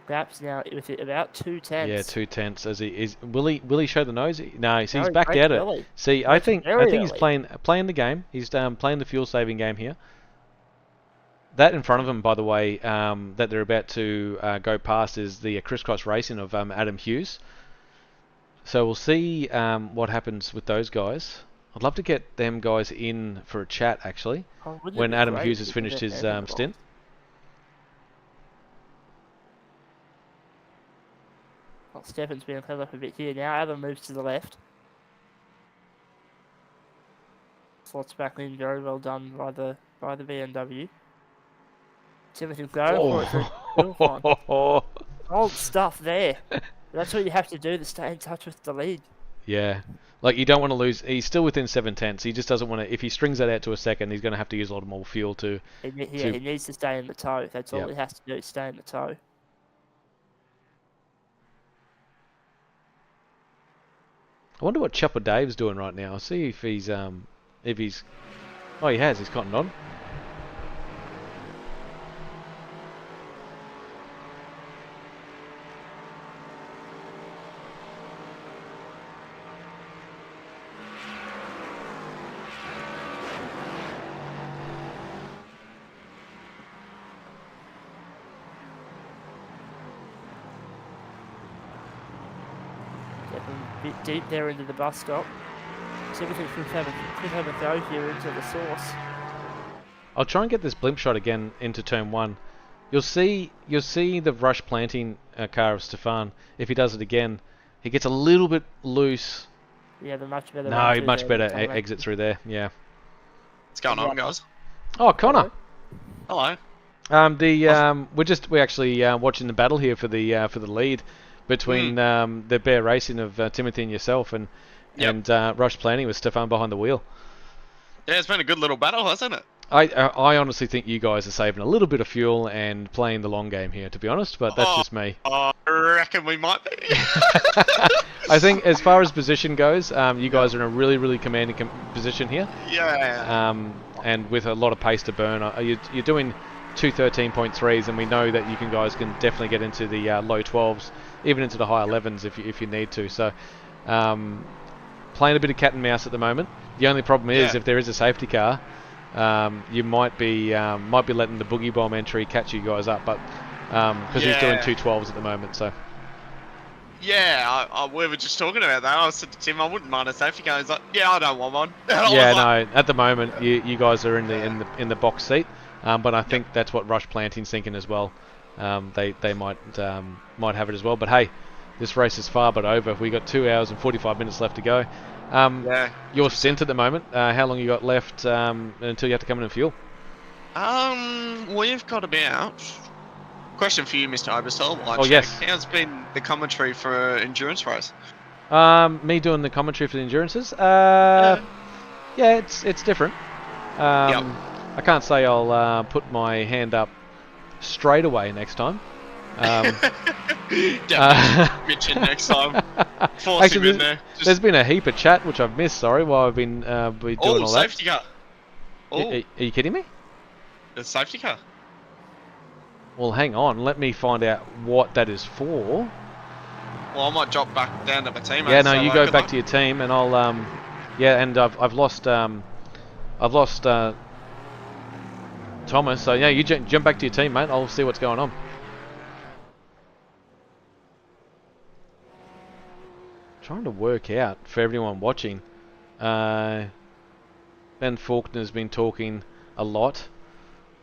Gap's now with it about 2 tenths. yeah, 2 tenths. As he is, will he show the nose? No, he's No, backed breaks out early. it. See, I Breaks think very he's early. playing the game. He's playing the fuel saving game here. That in front of him, by the way, that they're about to go past is the crisscross racing of Adam Hughes. So we'll see what happens with those guys. I'd love to get them guys in for a chat actually Oh, wouldn't it when be Adam great Hughes has if we finished could his get them stint. Well, Stefan's being held up a bit here now. Adam moves to the left. slots back in. Very well done by the BMW. Timothy going for it through Oh. old stuff there. That's what you have to do to stay in touch with the lead. Yeah. Like, you don't want to lose. He's still within 7/10, he just doesn't want to. If he strings that out to a second, he's going to have to use a lot more fuel to. He needs to stay in the toe. That's all he has to do, is stay in the toe. I wonder what Chopper Dave's doing right now. I'll see if he's oh, he has. He's cottoned on. A bit deep there into the bus stop. So everything could have a go here into the source. I'll try and get this blimp shot again into turn 1. You'll see the rush planting car of Stefan. If he does it again, he gets a little bit loose. Yeah, the much better. No, much better exit through there. Yeah. What's going on, guys? Oh, Connor. Hello. We're actually watching the battle here for the lead between the Bear Racing of Timothy and yourself, and Rush Planning with Stefan behind the wheel. Yeah, it's been a good little battle, hasn't it? I honestly think you guys are saving a little bit of fuel and playing the long game here, to be honest, but that's just me. I reckon we might be. I think as far as position goes, you guys are in a really, really commanding position here. Yeah. And with a lot of pace to burn. You're doing 2:13.3s, and we know that you guys can definitely get into the low 12s, even into the high 11s if you need to. So, playing a bit of cat and mouse at the moment. The only problem is if there is a safety car, you might be letting the Boogie Bomb entry catch you guys up, but because he's doing 2:12s at the moment, so. Yeah, we were just talking about that. I said to Tim, I wouldn't mind a safety car. He's like, yeah, I don't want one. No, at the moment you guys are in the box seat, but I think that's what Rush Planting's thinking as well. They might have it as well. But hey, this race is far but over. We got 2 hours and 45 minutes left to go. Your stint at the moment. How long you got left until you have to come in and fuel? We've got about. Question for you, Mr. Obersol. Oh, yes. How's been the commentary for endurance race? Me doing the commentary for the endurances? It's different. I can't say I'll put my hand up straight away next time. Definitely bitching next time. Force him in there. There's been a heap of chat which I've missed. Sorry, while I've been doing all that. Safety car. Are you kidding me? The safety car. Well, hang on. Let me find out what that is for. Well, I might drop back down to my team. Yeah, no, you go back to your team, and I'll and I've lost Thomas. So yeah, you jump back to your team, mate. I'll see what's going on. Trying to work out for everyone watching. Ben Faulkner's been talking a lot.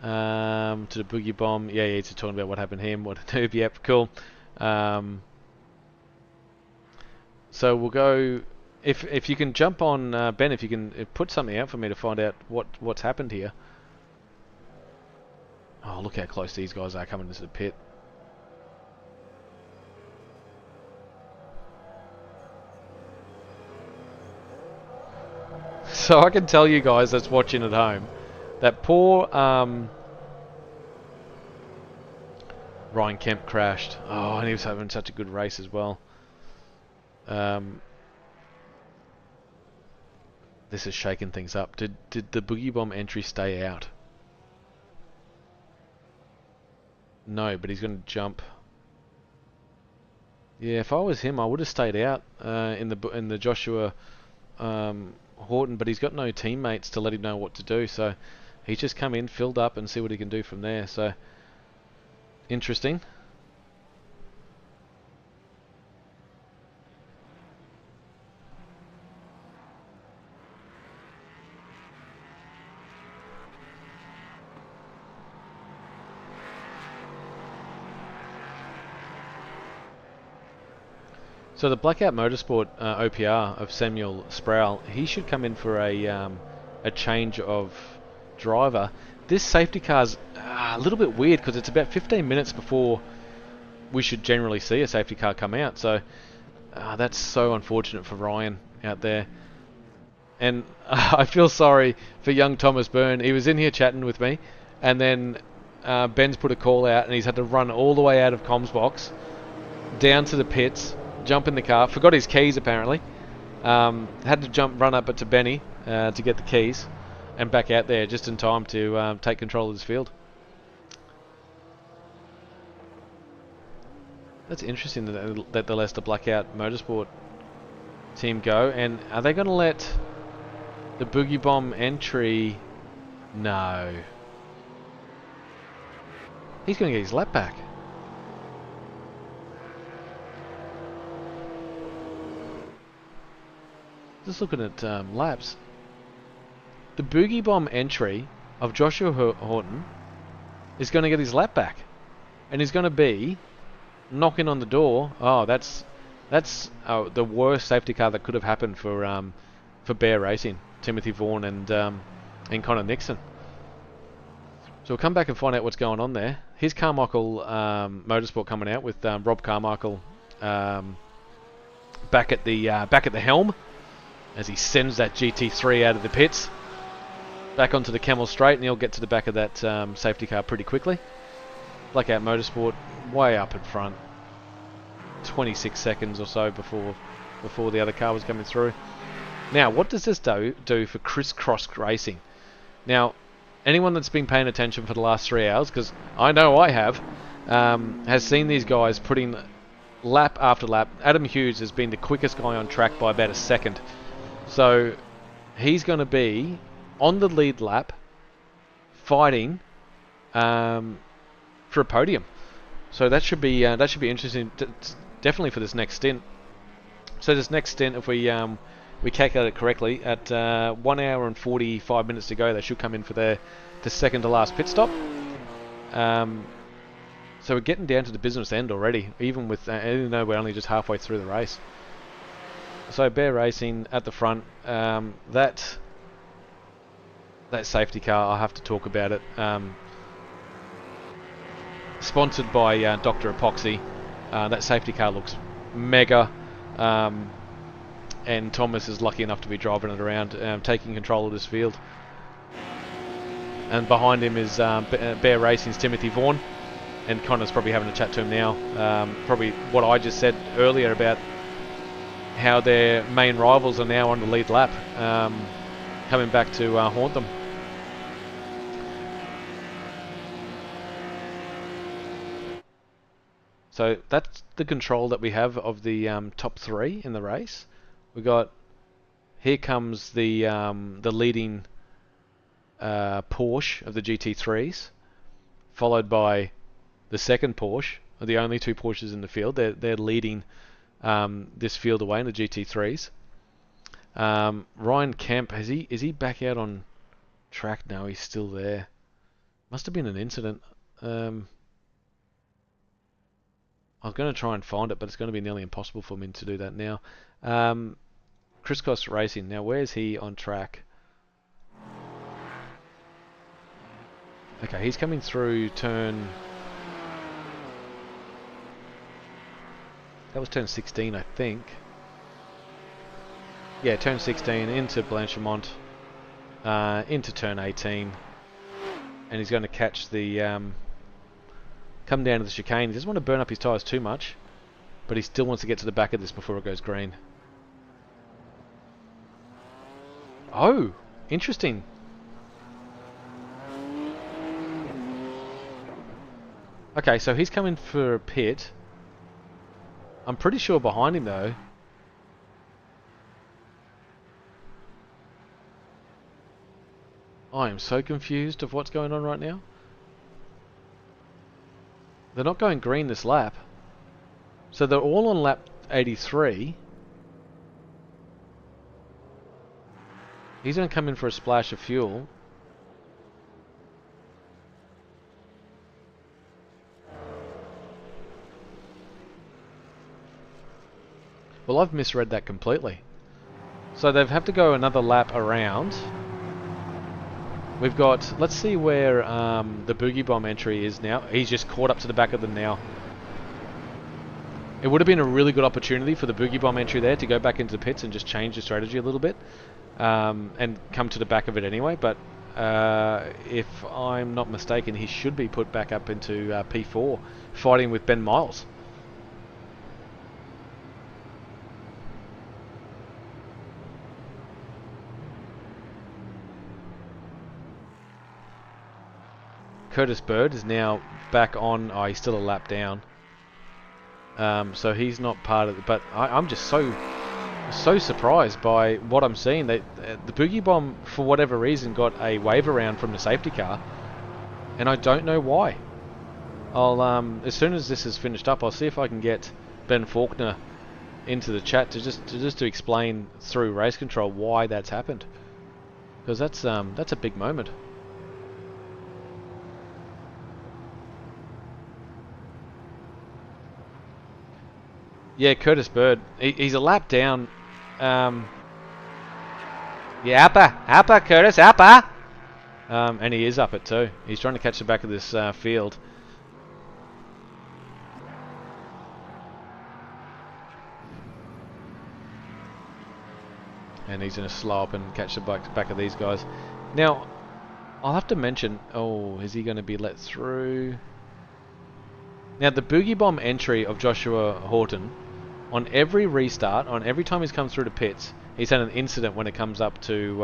To the Boogie Bomb. Yeah, he's talking about what happened to him, what a noob. Yep, cool. So we'll go. If you can jump on Ben, if you can put something out for me to find out what's happened here. Oh, look how close these guys are coming into the pit. So I can tell you guys that's watching at home, that poor Ryan Kemp crashed. Oh, and he was having such a good race as well. This is shaking things up. Did the Boogie Bomb entry stay out? No, but he's going to jump. Yeah, if I was him, I would have stayed out in the Joshua Horton, but he's got no teammates to let him know what to do, so he's just come in, filled up, and see what he can do from there. So interesting. So the Blackout Motorsport OPR of Samuel Sproul, he should come in for a a change of driver. This safety car's a little bit weird because it's about 15 minutes before we should generally see a safety car come out. So that's so unfortunate for Ryan out there. And I feel sorry for young Thomas Byrne. He was in here chatting with me, and then Ben's put a call out, and he's had to run all the way out of comms box, down to the pits, jump in the car, forgot his keys apparently, had to run up to Benny to get the keys, and back out there just in time to take control of this field. That's interesting that they let the Blackout Motorsport team go. And are they going to let the Boogie Bomb entry? No. He's going to get his lap back. Just looking at laps. The Boogie Bomb entry of Joshua Horton is going to get his lap back. And he's going to be knocking on the door. Oh, that's the worst safety car that could have happened for Bear Racing, Timothy Vaughan and Connor Nixon. So we'll come back and find out what's going on there. Here's Carmichael Motorsport coming out with Rob Carmichael back at the helm as he sends that GT3 out of the pits back onto the Camel Straight, and he'll get to the back of that safety car pretty quickly. Blackout Motorsport way up in front, 26 seconds or so before the other car was coming through. Now, what does this do for Crisscross Racing? Now, anyone that's been paying attention for the last 3 hours, because I know I have, has seen these guys putting lap after lap. Adam Hughes has been the quickest guy on track by about a second. So he's going to be on the lead lap fighting for a podium. So that should be interesting, definitely for this next stint. So this next stint, if we calculate it correctly, at 1 hour and 45 minutes to go, they should come in for the second to last pit stop. So we're getting down to the business end already, even though we're only just halfway through the race. So Bear Racing at the front, that safety car, I'll have to talk about it. Sponsored by Dr. Epoxy. That safety car looks mega, and Thomas is lucky enough to be driving it around, taking control of this field. And behind him is Bear Racing's Timothy Vaughan, and Connor's probably having a chat to him now. Probably what I just said earlier about how their main rivals are now on the lead lap, coming back to haunt them. So that's the control that we have of the top three in the race. We got, here comes the leading Porsche of the GT3s, followed by the second Porsche, the only two Porsches in the field. They're leading this field away in the GT3s. Ryan Kemp, is he back out on track now? He's still there. Must have been an incident. I was going to try and find it, but it's going to be nearly impossible for me to do that now. Crisscross Racing. Now, where's he on track? Okay, he's coming through turn... That was turn 16, I think. Yeah, turn 16 into Blanchimont, into turn 18. And he's going to catch the... come down to the chicane. He doesn't want to burn up his tyres too much, but he still wants to get to the back of this before it goes green. Oh, interesting. Okay, so he's coming for a pit. I'm pretty sure behind him though. I am so confused of what's going on right now. They're not going green this lap. So they're all on lap 83. He's going to come in for a splash of fuel. Well, I've misread that completely. So they've had to go another lap around. We've got, let's see where the Boogie Bomb entry is now. He's just caught up to the back of them now. It would have been a really good opportunity for the Boogie Bomb entry there to go back into the pits and just change the strategy a little bit and come to the back of it anyway. But if I'm not mistaken, he should be put back up into P4 fighting with Ben Miles. Curtis Bird is now back on. Oh, he's still a lap down. So he's not part of it. But I'm just so surprised by what I'm seeing. That the Boogie Bomb, for whatever reason, got a wave around from the safety car, and I don't know why. I'll as soon as this is finished up, I'll see if I can get Ben Faulkner into the chat to explain through race control why that's happened, because that's a big moment. Yeah, Curtis Bird. He's a lap down. Yeah, upper, Curtis, upper. And he is up it too. He's trying to catch the back of this field. And he's going to slow up and catch the back of these guys. Now, I'll have to mention... Oh, is he going to be let through? Now, the Boogie Bomb entry of Joshua Horton... On every restart, on every time he's come through the pits, he's had an incident when it comes up to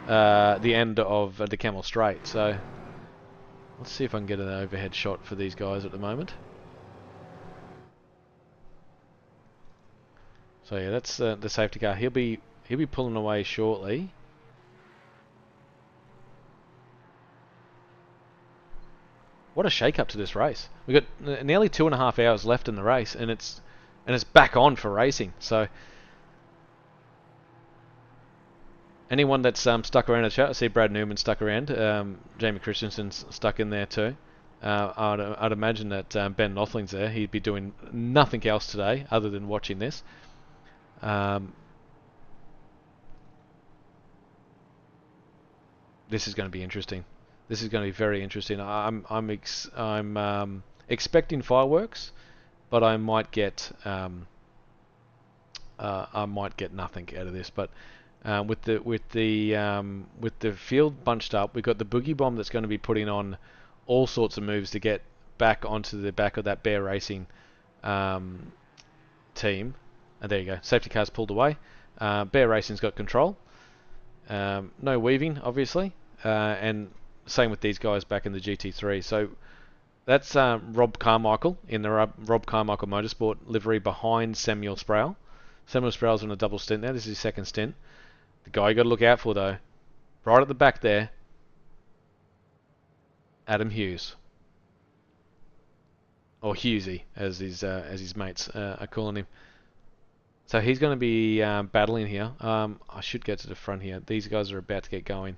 the end of the Camel Straight. So let's see if I can get an overhead shot for these guys at the moment. So yeah, that's the safety car. He'll be pulling away shortly. What a shake-up to this race. We've got nearly 2.5 hours left in the race, and it's back on for racing. So anyone that's stuck around the chat, I see Brad Newman stuck around, Jamie Christensen's stuck in there too. I'd imagine that Ben Nothling's there. He'd be doing nothing else today other than watching this. This is going to be interesting. This is going to be very interesting. I'm expecting fireworks, but I might get nothing out of this. But with the field bunched up, we've got the Boogie Bomb that's going to be putting on all sorts of moves to get back onto the back of that Bear Racing team. And there you go. Safety car's pulled away. Bear Racing's got control. No weaving, obviously, and same with these guys back in the GT3. So that's Rob Carmichael in the Rob Carmichael Motorsport livery behind Samuel Sproul. Samuel Sproul's on a double stint now. This is his second stint. The guy you got to look out for, though, right at the back there, Adam Hughes. Or Hughesy, as his mates are calling him. So he's going to be battling here. I should get to the front here. These guys are about to get going.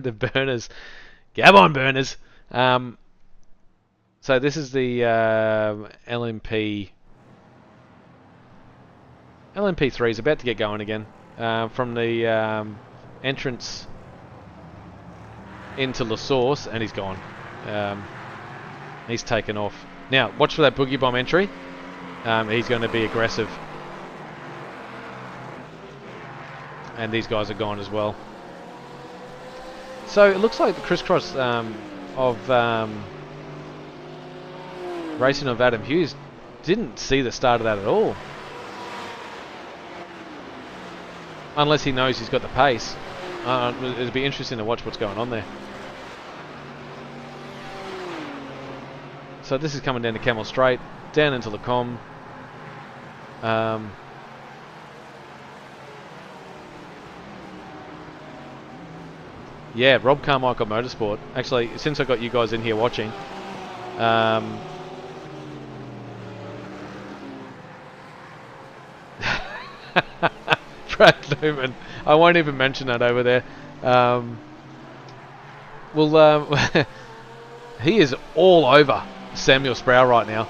The burners. Gab on, burners. So this is the LMP3 is about to get going again. From the entrance into La Source, and he's gone. He's taken off. Now, watch for that Boogie Bomb entry. He's going to be aggressive. And these guys are gone as well. So it looks like the crisscross of racing of Adam Hughes didn't see the start of that at all. Unless he knows he's got the pace. It'd be interesting to watch what's going on there. So this is coming down to Camel Straight, down into Lacombe. Yeah, Rob Carmichael Motorsport. Actually, since I got you guys in here watching, Brad Newman. I won't even mention that over there. Well, he is all over Samuel Sproul right now.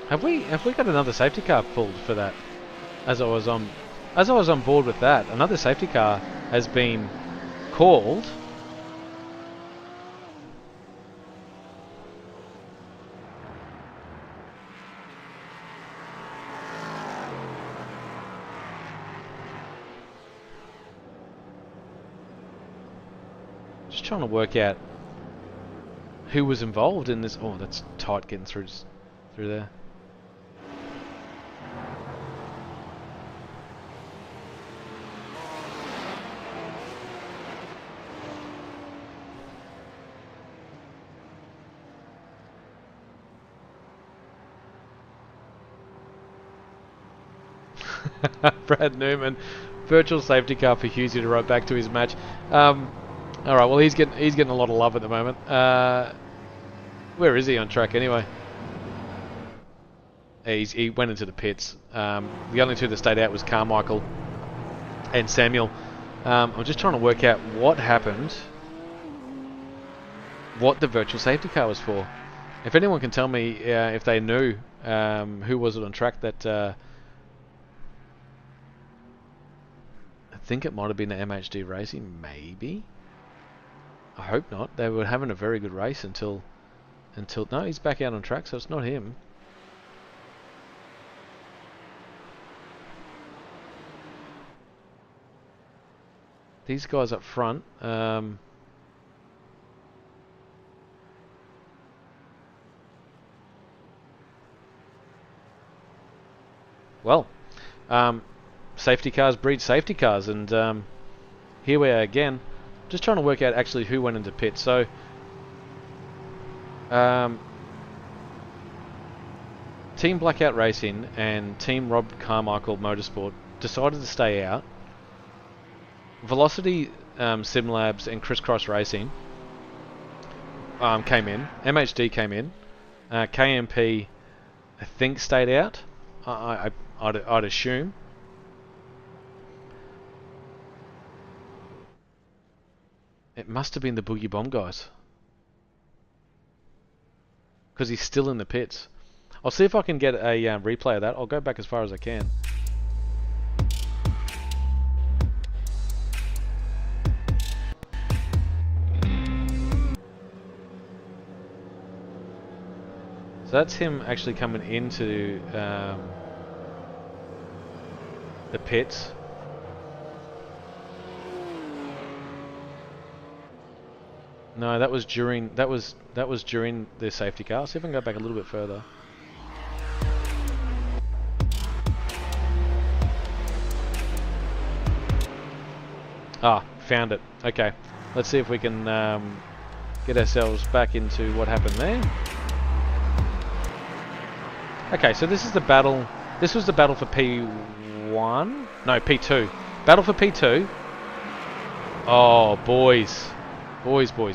Have we got another safety car pulled for that? As I was on board with that, another safety car has been called. Just trying to work out who was involved in this. Oh, that's tight getting through there. Brad Newman, virtual safety car for Husey to ride back to his match. All right, well he's getting a lot of love at the moment. Where is he on track anyway? He went into the pits. The only two that stayed out was Carmichael and Samuel. I'm just trying to work out what happened, what the virtual safety car was for. If anyone can tell me if they knew who was it on track that. I think it might have been the MHD Racing, maybe. I hope not. They were having a very good race until no, he's back out on track, so it's not him. These guys up front. Well, safety cars breed safety cars, and here we are again. Just trying to work out actually who went into pit. So, Team Blackout Racing and Team Rob Carmichael Motorsport decided to stay out. Velocity Simlabs and Crisscross Racing came in. MHD came in. KMP, I think, stayed out. I'd assume. It must have been the Boogie Bomb guys, because he's still in the pits. I'll see if I can get a replay of that. I'll go back as far as I can. So that's him actually coming into the pits. No, that was during the safety car. See if I can go back a little bit further. Ah, found it. Okay, let's see if we can get ourselves back into what happened there. Okay, so this is the battle. This was the battle for P1. No, P2. Battle for P2. Oh, boys. Boys. The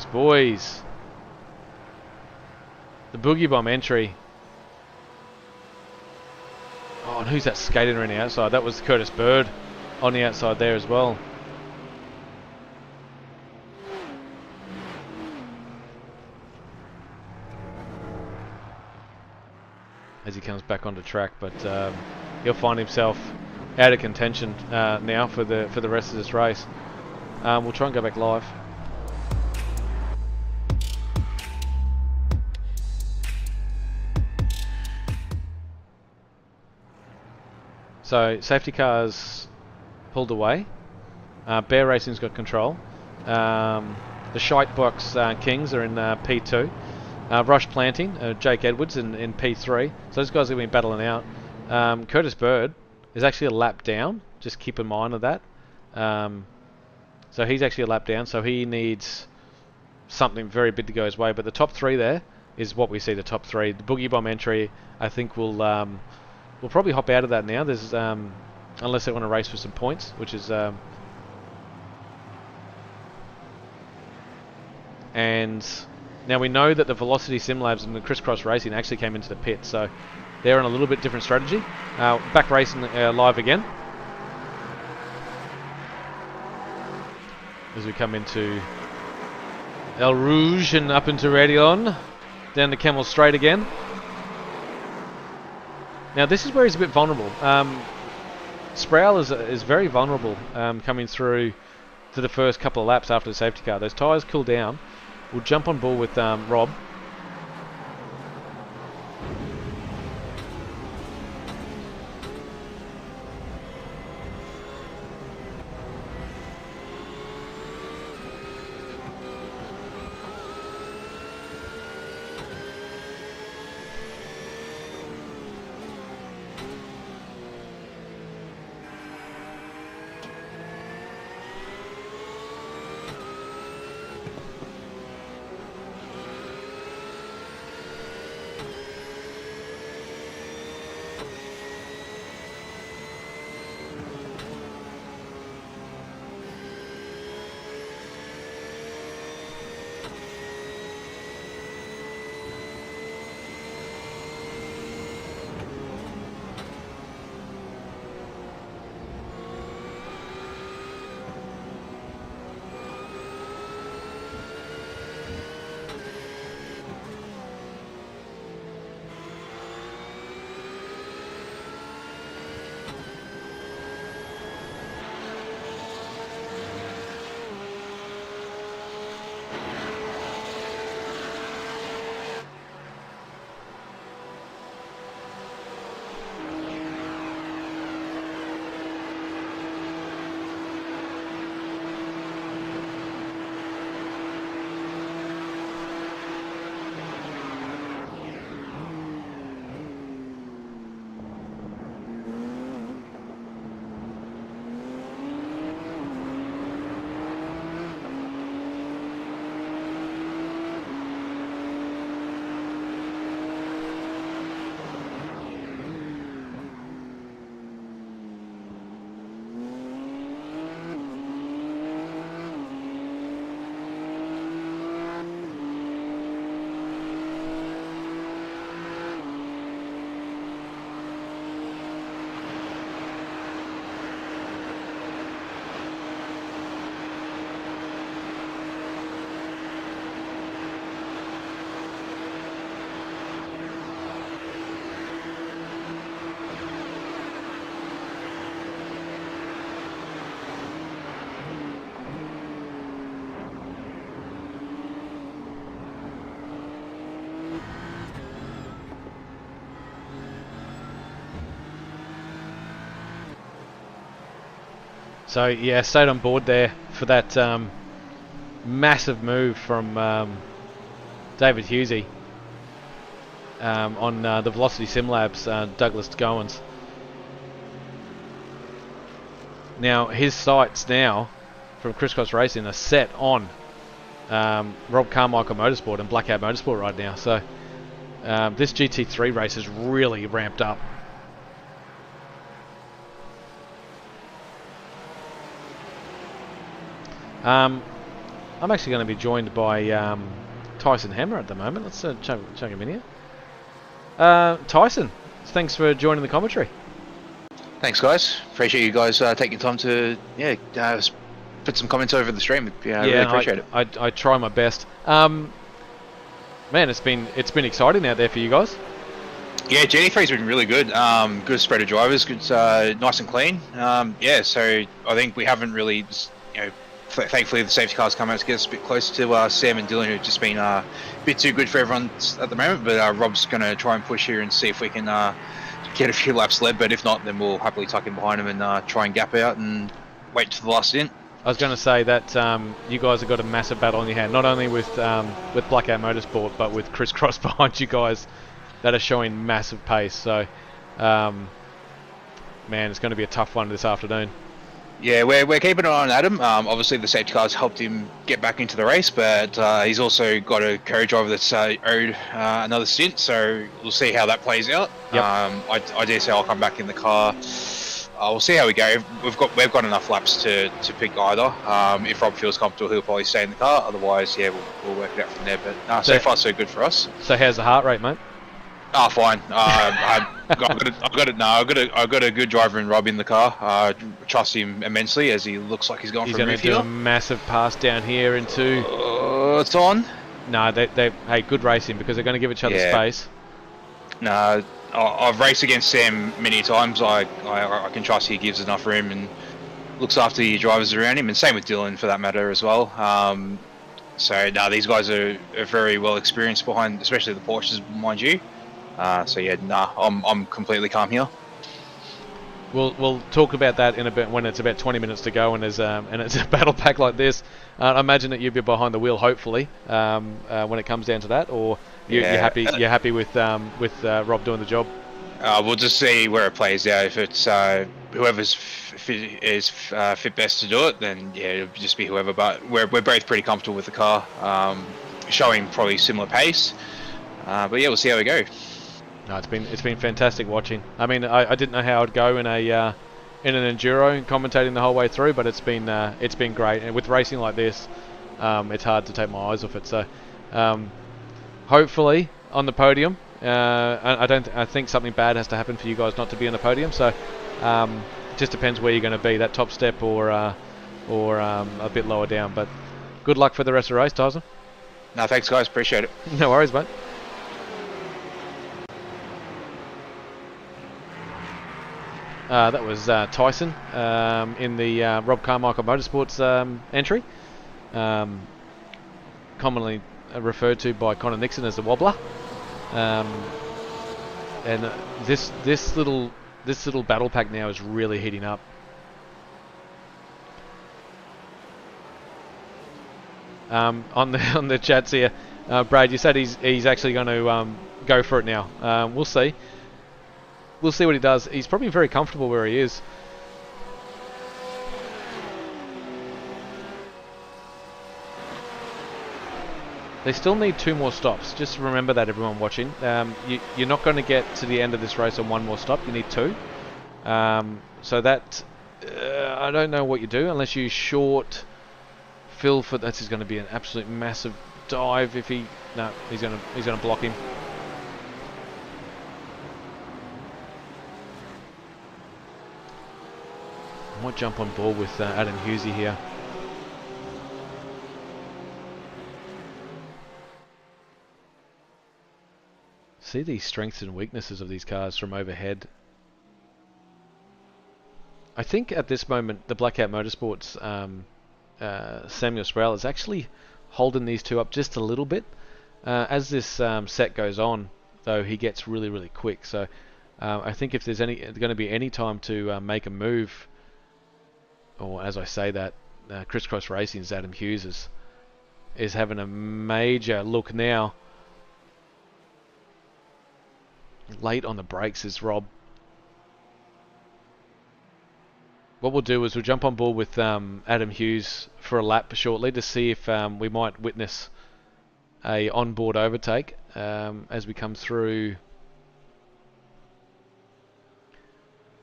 Boogie Bomb entry. Oh, and who's that skating around the outside? That was Curtis Bird on the outside there as well. as he comes back onto track, but he'll find himself out of contention now for the rest of this race. We'll try and go back live. So safety cars pulled away. Bear Racing's got control. The Shite Box Kings are in P2. Rush Planting, Jake Edwards in P3. So those guys are going to be battling out. Curtis Bird is actually a lap down. Just keep in mind of that. So he's actually a lap down. So he needs something very big to go his way. But the top three there is what we see. The top three. The Boogie Bomb entry, I think we'll probably hop out of that now. There's unless they want to race for some points, which is and now we know that the Velocity Sim Labs and the Crisscross Racing actually came into the pit, so they're on a little bit different strategy. Back racing live again as we come into El Rouge and up into Radion, down the Camel Straight again. Now this is where he's a bit vulnerable. Sproul is very vulnerable coming through to the first couple of laps after the safety car. Those tyres cool down. We'll jump on board with Rob. So yeah, stayed on board there for that massive move from David Husey on the Velocity Sim Labs Douglas Goins. Now his sights now from Crisscross Racing are set on Rob Carmichael Motorsport and Blackout Motorsport right now. So this GT3 race has really ramped up. I'm actually going to be joined by Tyson Hammer at the moment. Let's chuck him in here. Tyson, thanks for joining the commentary. Thanks, guys. Appreciate you guys taking time to put some comments over the stream. Yeah, I really appreciate it. I try my best. Man, it's been exciting out there for you guys. Yeah, GT3's been really good. Good spread of drivers, good, nice and clean. Yeah, so I think we haven't really, thankfully the safety cars come out to get us a bit closer to Sam and Dylan, who've just been a bit too good for everyone at the moment. But Rob's going to try and push here and see if we can get a few laps led. But if not, then we'll happily tuck in behind him and try and gap out and wait to the last stint. I was going to say that you guys have got a massive battle in your hand, not only with Blackout Motorsport, but with Crisscross behind you guys that are showing massive pace. So, man, it's going to be a tough one this afternoon. Yeah, we're keeping an eye on Adam. Obviously, the safety cars helped him get back into the race, but he's also got a co-driver that's owed another stint, so we'll see how that plays out. Yep. I dare say I'll come back in the car. We'll see how we go. We've got enough laps to pick either. If Rob feels comfortable, he'll probably stay in the car. Otherwise, yeah, we'll work it out from there. But so far, so good for us. So how's the heart rate, mate? Oh, fine. I've got a good driver in Rob in the car. I trust him immensely as he looks like he's going for a move here. He's going to do a massive pass down here into... it's on. No, hey, good racing because they're going to give each other space. No, I've raced against Sam many times. I can trust he gives enough room and looks after the drivers around him, and same with Dylan for that matter as well. So no, these guys are very well experienced behind, especially the Porsches, mind you. So yeah, I'm completely calm here. We'll talk about that in a bit when it's about 20 minutes to go and it's a battle pack like this. I imagine that you'll be behind the wheel hopefully when it comes down to that, or you're happy with Rob doing the job. We'll just see where it plays out. If it's whoever's fit best to do it, then yeah, it'll just be whoever. But we're both pretty comfortable with the car, showing probably similar pace. But yeah, we'll see how we go. No, it's been fantastic watching. I mean, I didn't know how it'd go in an enduro and commentating the whole way through, but it's been great. And with racing like this, it's hard to take my eyes off it. So, hopefully on the podium. I think something bad has to happen for you guys not to be on the podium. So, it just depends where you're going to be, that top step or a bit lower down. But good luck for the rest of the race, Tyson. No, thanks guys, appreciate it. No worries, mate. That was Tyson in the Rob Carmichael Motorsports entry, commonly referred to by Connor Nixon as the Wobbler. And this little battle pack now is really heating up. On the chats here, Brad, you said he's actually going to go for it now. We'll see. We'll see what he does. He's probably very comfortable where he is. They still need 2 more stops. Just remember that, everyone watching. You're not going to get to the end of this race on 1 more stop. You need 2. So that I don't know what you do unless you short Phil for that. Is going to be an absolute massive dive. If he's going to block him. I might jump on board with Adam Hughesy here. See the strengths and weaknesses of these cars from overhead. I think at this moment the Blackout Motorsports Samuel Sproul is actually holding these two up just a little bit. As this set goes on, though, he gets really, really quick. So I think if there's going to be any time to make a move, or as I say that, Crisscross Racing's Adam Hughes is having a major look now. Late on the brakes is Rob. What we'll do is we'll jump on board with Adam Hughes for a lap shortly to see if we might witness a onboard overtake as we come through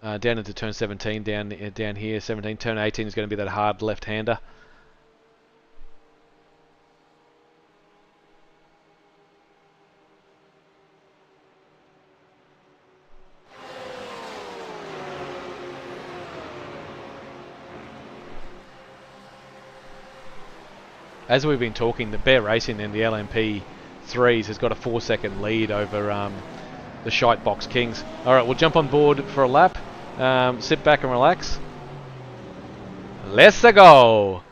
down into turn 17, down here, 17. Turn 18 is going to be that hard left-hander. As we've been talking, the Bear Racing in the LMP3s has got a 4-second lead over the Shite Box Kings. All right, we'll jump on board for a lap. Sit back and relax. Let's go.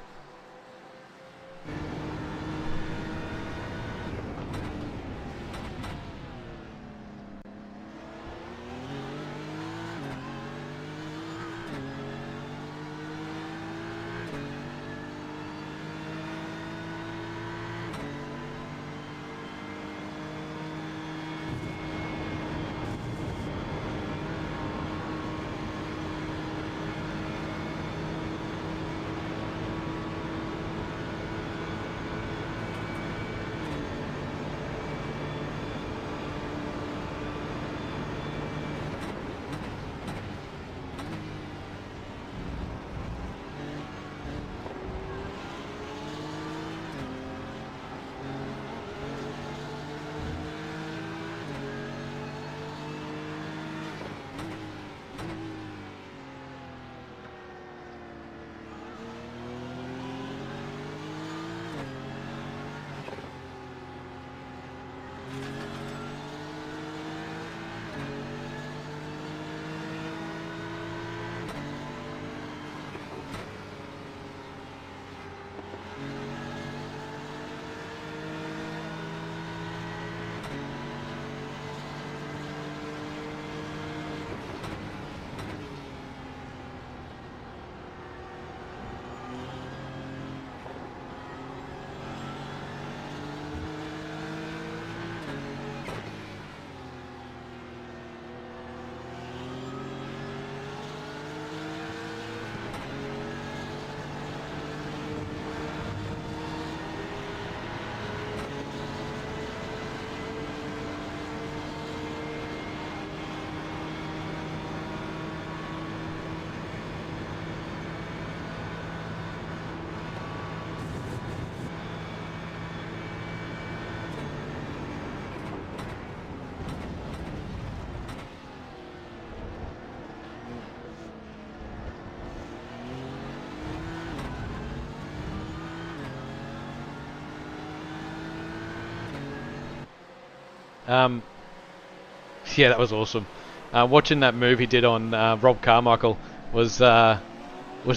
Yeah, that was awesome. Watching that move he did on Rob Carmichael was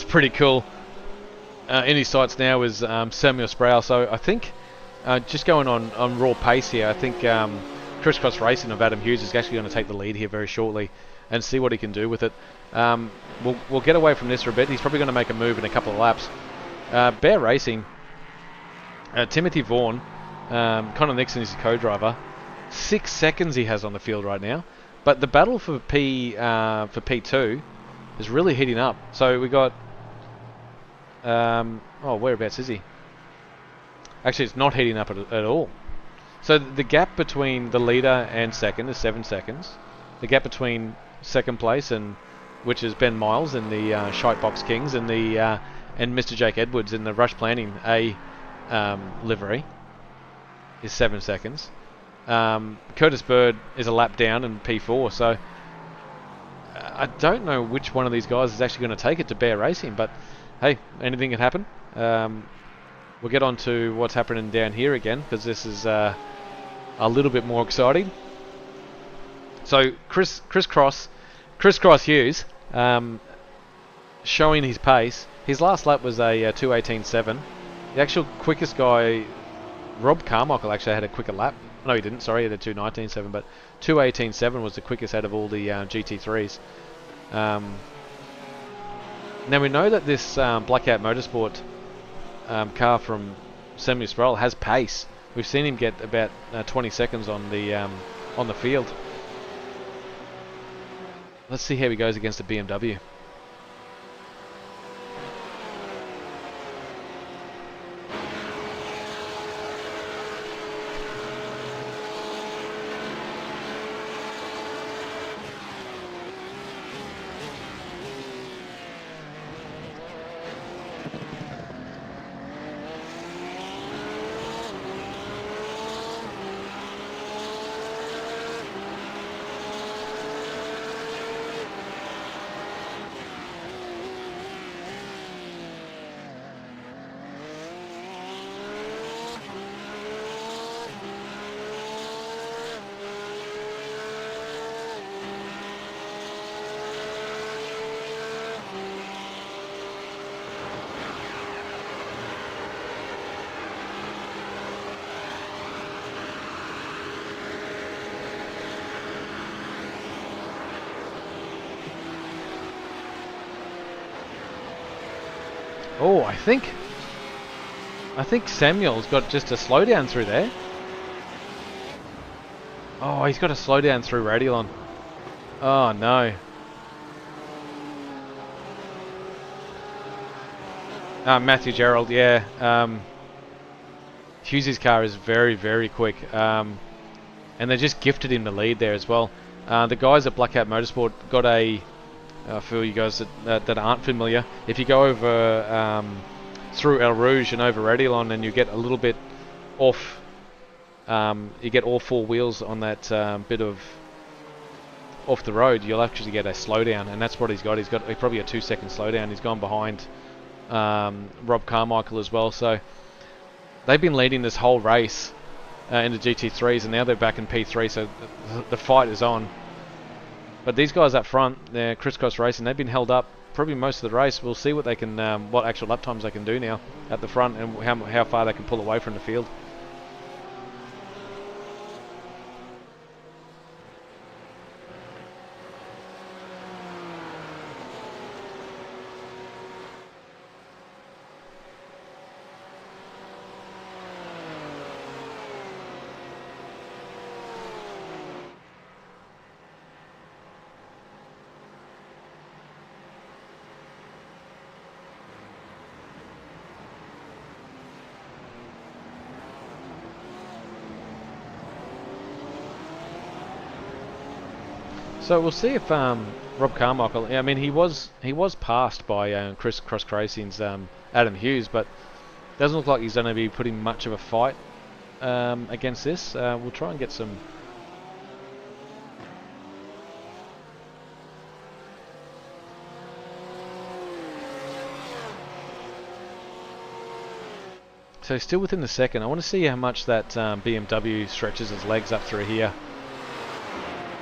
pretty cool. In his sights now is Samuel Sproul. So I think just going on raw pace here, I think Crisscross Racing of Adam Hughes is actually going to take the lead here very shortly and see what he can do with it. We'll get away from this for a bit. He's probably going to make a move in a couple of laps. Bear Racing, Timothy Vaughan, Connor Nixon is the co-driver. 6 seconds he has on the field right now, but the battle for P2 is really heating up. So we got whereabouts is he? Actually, it's not heating up at all. So the gap between the leader and second is 7 seconds. The gap between second place and which is Ben Miles in the Shite Box Kings and the and Mr. Jake Edwards in the Rush Planning A livery is 7 seconds. Curtis Bird is a lap down in P4, so I don't know which one of these guys is actually going to take it to Bear Racing, but hey, anything can happen. We'll get on to what's happening down here again, because this is a little bit more exciting. So Crisscross Hughes showing his pace. His last lap was a 2:18.7. The actual quickest guy, Rob Carmichael, actually had a quicker lap. No, he didn't. Sorry, he had a 2:19.7, but 2:18.7 was the quickest out of all the GT3s. Now we know that this Blackout Motorsport car from Samuel Sproul has pace. We've seen him get about 20 seconds on the field. Let's see how he goes against the BMW. Oh, I think Samuel's got just a slowdown through there. Oh, he's got a slowdown through Radiolon. Oh no. Matthew Gerald, yeah. Hughes' car is very, very quick. And they just gifted him the lead there as well. The guys at Blackout Motorsport got a... for you guys that aren't familiar, if you go over through El Rouge and over Radiolon and you get a little bit off, you get all four wheels on that bit of off the road, you'll actually get a slowdown, and that's what he's got. He's got probably a 2-second slowdown. He's gone behind Rob Carmichael as well, so they've been leading this whole race in the GT3s, and now they're back in P3, so the fight is on. But these guys up front, they're crisscross racing. They've been held up probably most of the race. We'll see what they can, what actual lap times they can do now at the front, and how far they can pull away from the field. So we'll see if Rob Carmichael. I mean, he was passed by Cross Racing's Adam Hughes, but doesn't look like he's going to be putting much of a fight against this. We'll try and get some. So still within the second. I want to see how much that BMW stretches his legs up through here.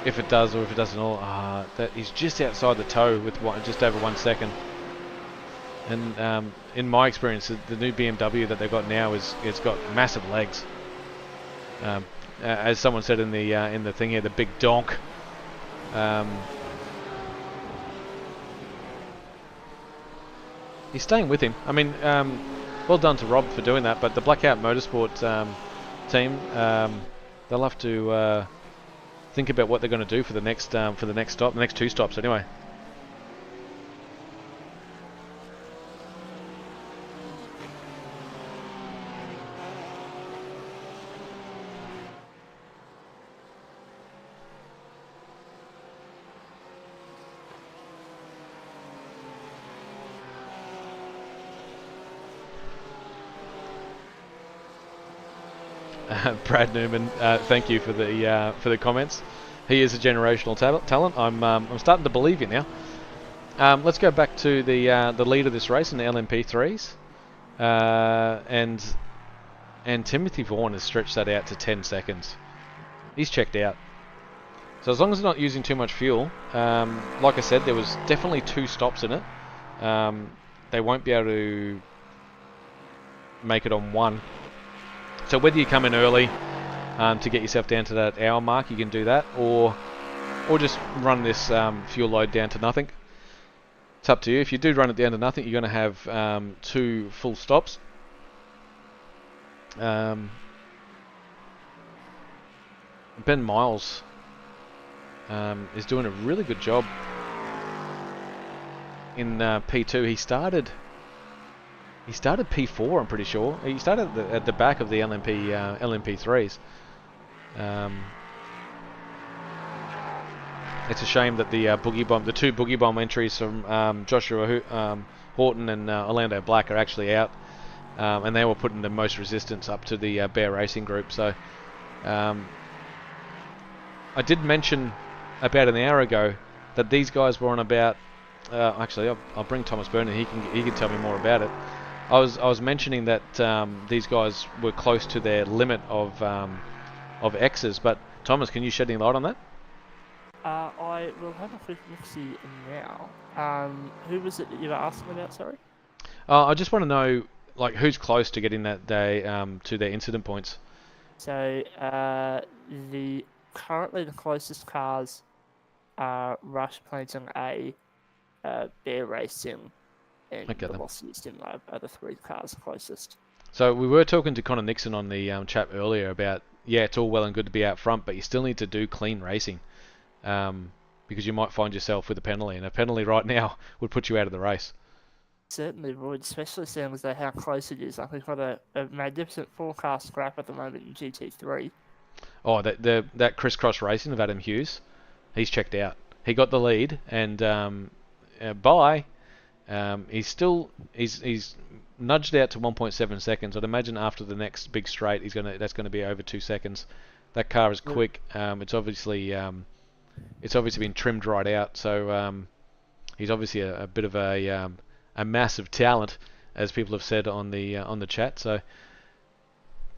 If it does, or if it doesn't all, that he's just outside the toe with just over 1 second. And in my experience, the new BMW that they've got now it's got massive legs. As someone said in the thing here, the big donk. He's staying with him. I mean, well done to Rob for doing that. But the Blackout Motorsport team, they'll have to. Think about what they're going to do for the next stop, the next 2 stops anyway. Brad Newman, thank you for the comments. He is a generational talent. I'm starting to believe you now. Let's go back to the lead of this race in the LMP3s, and Timothy Vaughan has stretched that out to 10 seconds. He's checked out. So as long as they're not using too much fuel, like I said, there was definitely 2 stops in it. They won't be able to make it on 1. So whether you come in early to get yourself down to that hour mark, you can do that, or just run this fuel load down to nothing. It's up to you. If you do run it down to nothing, you're going to have 2 full stops. Ben Miles is doing a really good job in P2. He started P4, I'm pretty sure. He started at the back of the LMP3s. It's a shame that the the 2 Boogie Bomb entries from Joshua Horton and Orlando Black are actually out, and they were putting the most resistance up to the Bear Racing group. So I did mention about an hour ago that these guys were on about. Actually, I'll bring Thomas Byrne. He can tell me more about it. I was mentioning that these guys were close to their limit of X's, but Thomas, can you shed any light on that? I will have a quick look-see now. Who was it that you were asking about, sorry? I just want to know, like, who's close to getting that day to their incident points. So, currently the closest cars are Rush Planting A, Bear Racing, and Okay, then. velocity is similar are the 3 cars closest. So we were talking to Connor Nixon on the chat earlier about, yeah, it's all well and good to be out front, but you still need to do clean racing, because you might find yourself with a penalty, and a penalty right now would put you out of the race. Certainly would, especially seeing as though how close it is. Like we've got a magnificent 4-car scrap at the moment in GT3. Oh, that crisscross racing of Adam Hughes, he's checked out. He got the lead, and bye. He's nudged out to 1.7 seconds. I'd imagine after the next big straight, that's gonna be over 2 seconds. That car is quick. It's obviously been trimmed right out. So he's obviously a bit of a massive talent, as people have said on the chat. So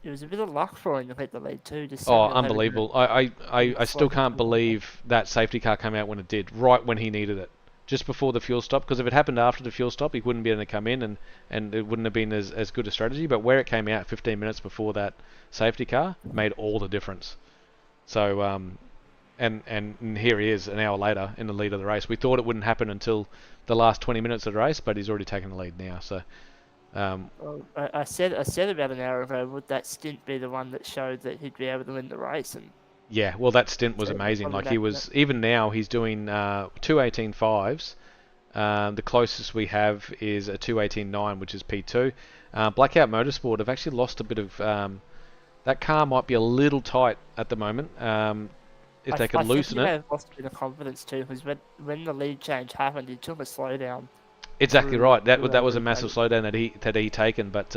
It was a bit of luck for him to get the lead too. Unbelievable! I still can't believe that safety car came out when it did, right when he needed it, just before the fuel stop. Because if it happened after the fuel stop, he wouldn't be able to come in, and it wouldn't have been as good a strategy. But where it came out 15 minutes before that safety car made all the difference. So and here he is an hour later in the lead of the race. We thought it wouldn't happen until the last 20 minutes of the race, but he's already taken the lead now. So. Well, I said about an hour ago, would that stint be the one that showed that he'd be able to win the race? And yeah, well, that stint was amazing. Like he was, even now he's doing 2:18.5s. The closest we have is a 2:18.9, which is P2. Blackout Motorsport have actually lost a bit of. That car might be a little tight at the moment. If they could loosen it. I think he lost a bit of confidence too, because when the lead change happened, he took a slowdown. Exactly right. That was a massive slowdown that he taken, but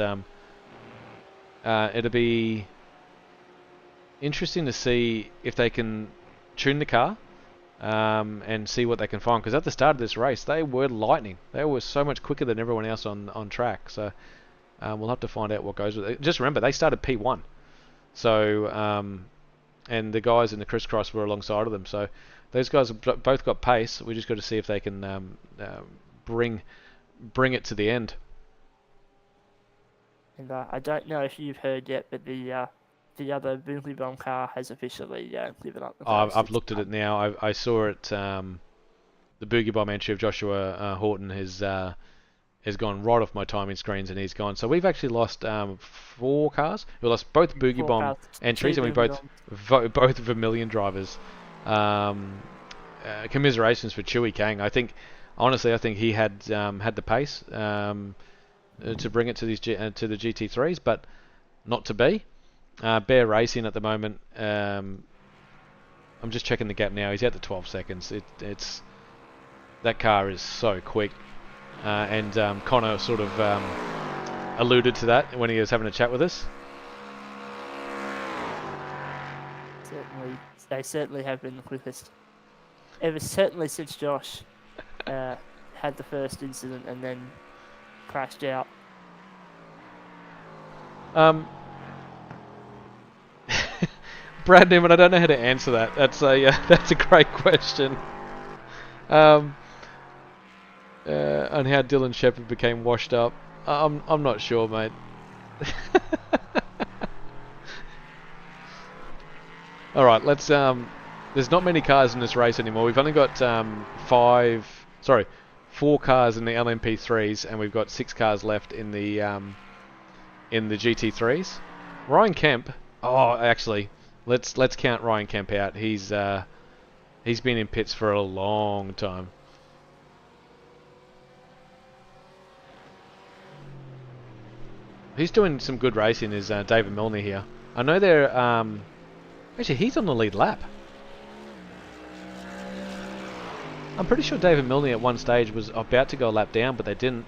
it'll be interesting to see if they can tune the car and see what they can find. Because at the start of this race, they were lightning. They were so much quicker than everyone else on track. So we'll have to find out what goes with it. Just remember, they started P1, so and the guys in the crisscross were alongside of them. So those guys have both got pace. We just got to see if they can. Bring it to the end. And I don't know if you've heard yet, but the other Boogie Bomb car has officially given up. I've looked at it now. I saw it. The Boogie Bomb entry of Joshua Horton has gone right off my timing screens, and he's gone. So we've actually lost 4 cars. We lost both Boogie Bomb entries, and we both Vermilion drivers. Commiserations for Chewy Kang. Honestly, I think he had the pace to bring it to these to the GT3s, but not to be. Bear Racing at the moment. I'm just checking the gap now. He's out to 12 seconds. It's that car is so quick, and Connor sort of alluded to that when he was having a chat with us. They certainly have been the quickest. Certainly since Josh. Had the first incident and then crashed out. Brad Newman, I don't know how to answer that. That's a great question. On how Dylan Shepherd became washed up, I'm not sure, mate. All right, let's. There's not many cars in this race anymore. We've only got 4 cars in the LMP3s, and we've got 6 cars left in the GT3s. Ryan Kemp. Oh, actually, let's count Ryan Kemp out. He's been in pits for a long time. Who's doing some good racing is David Milner here. I know they're actually he's on the lead lap. I'm pretty sure David Milner at one stage was about to go a lap down, but they didn't.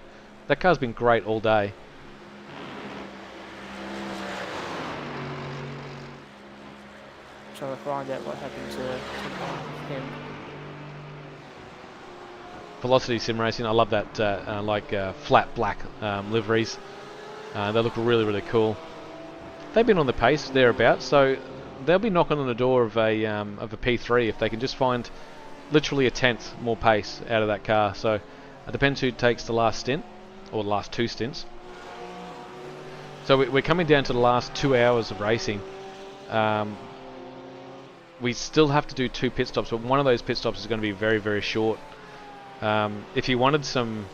That car's been great all day. Trying to find out what happened to him. Velocity Sim Racing, I love that flat black liveries. They look really, really cool. They've been on the pace thereabouts, so they'll be knocking on the door of a P3 if they can just find literally a tenth more pace out of that car. So it depends who takes the last stint, or the last 2 stints. So we're coming down to the last 2 hours of racing. We still have to do 2 pit stops, but one of those pit stops is going to be very, very short. If you wanted some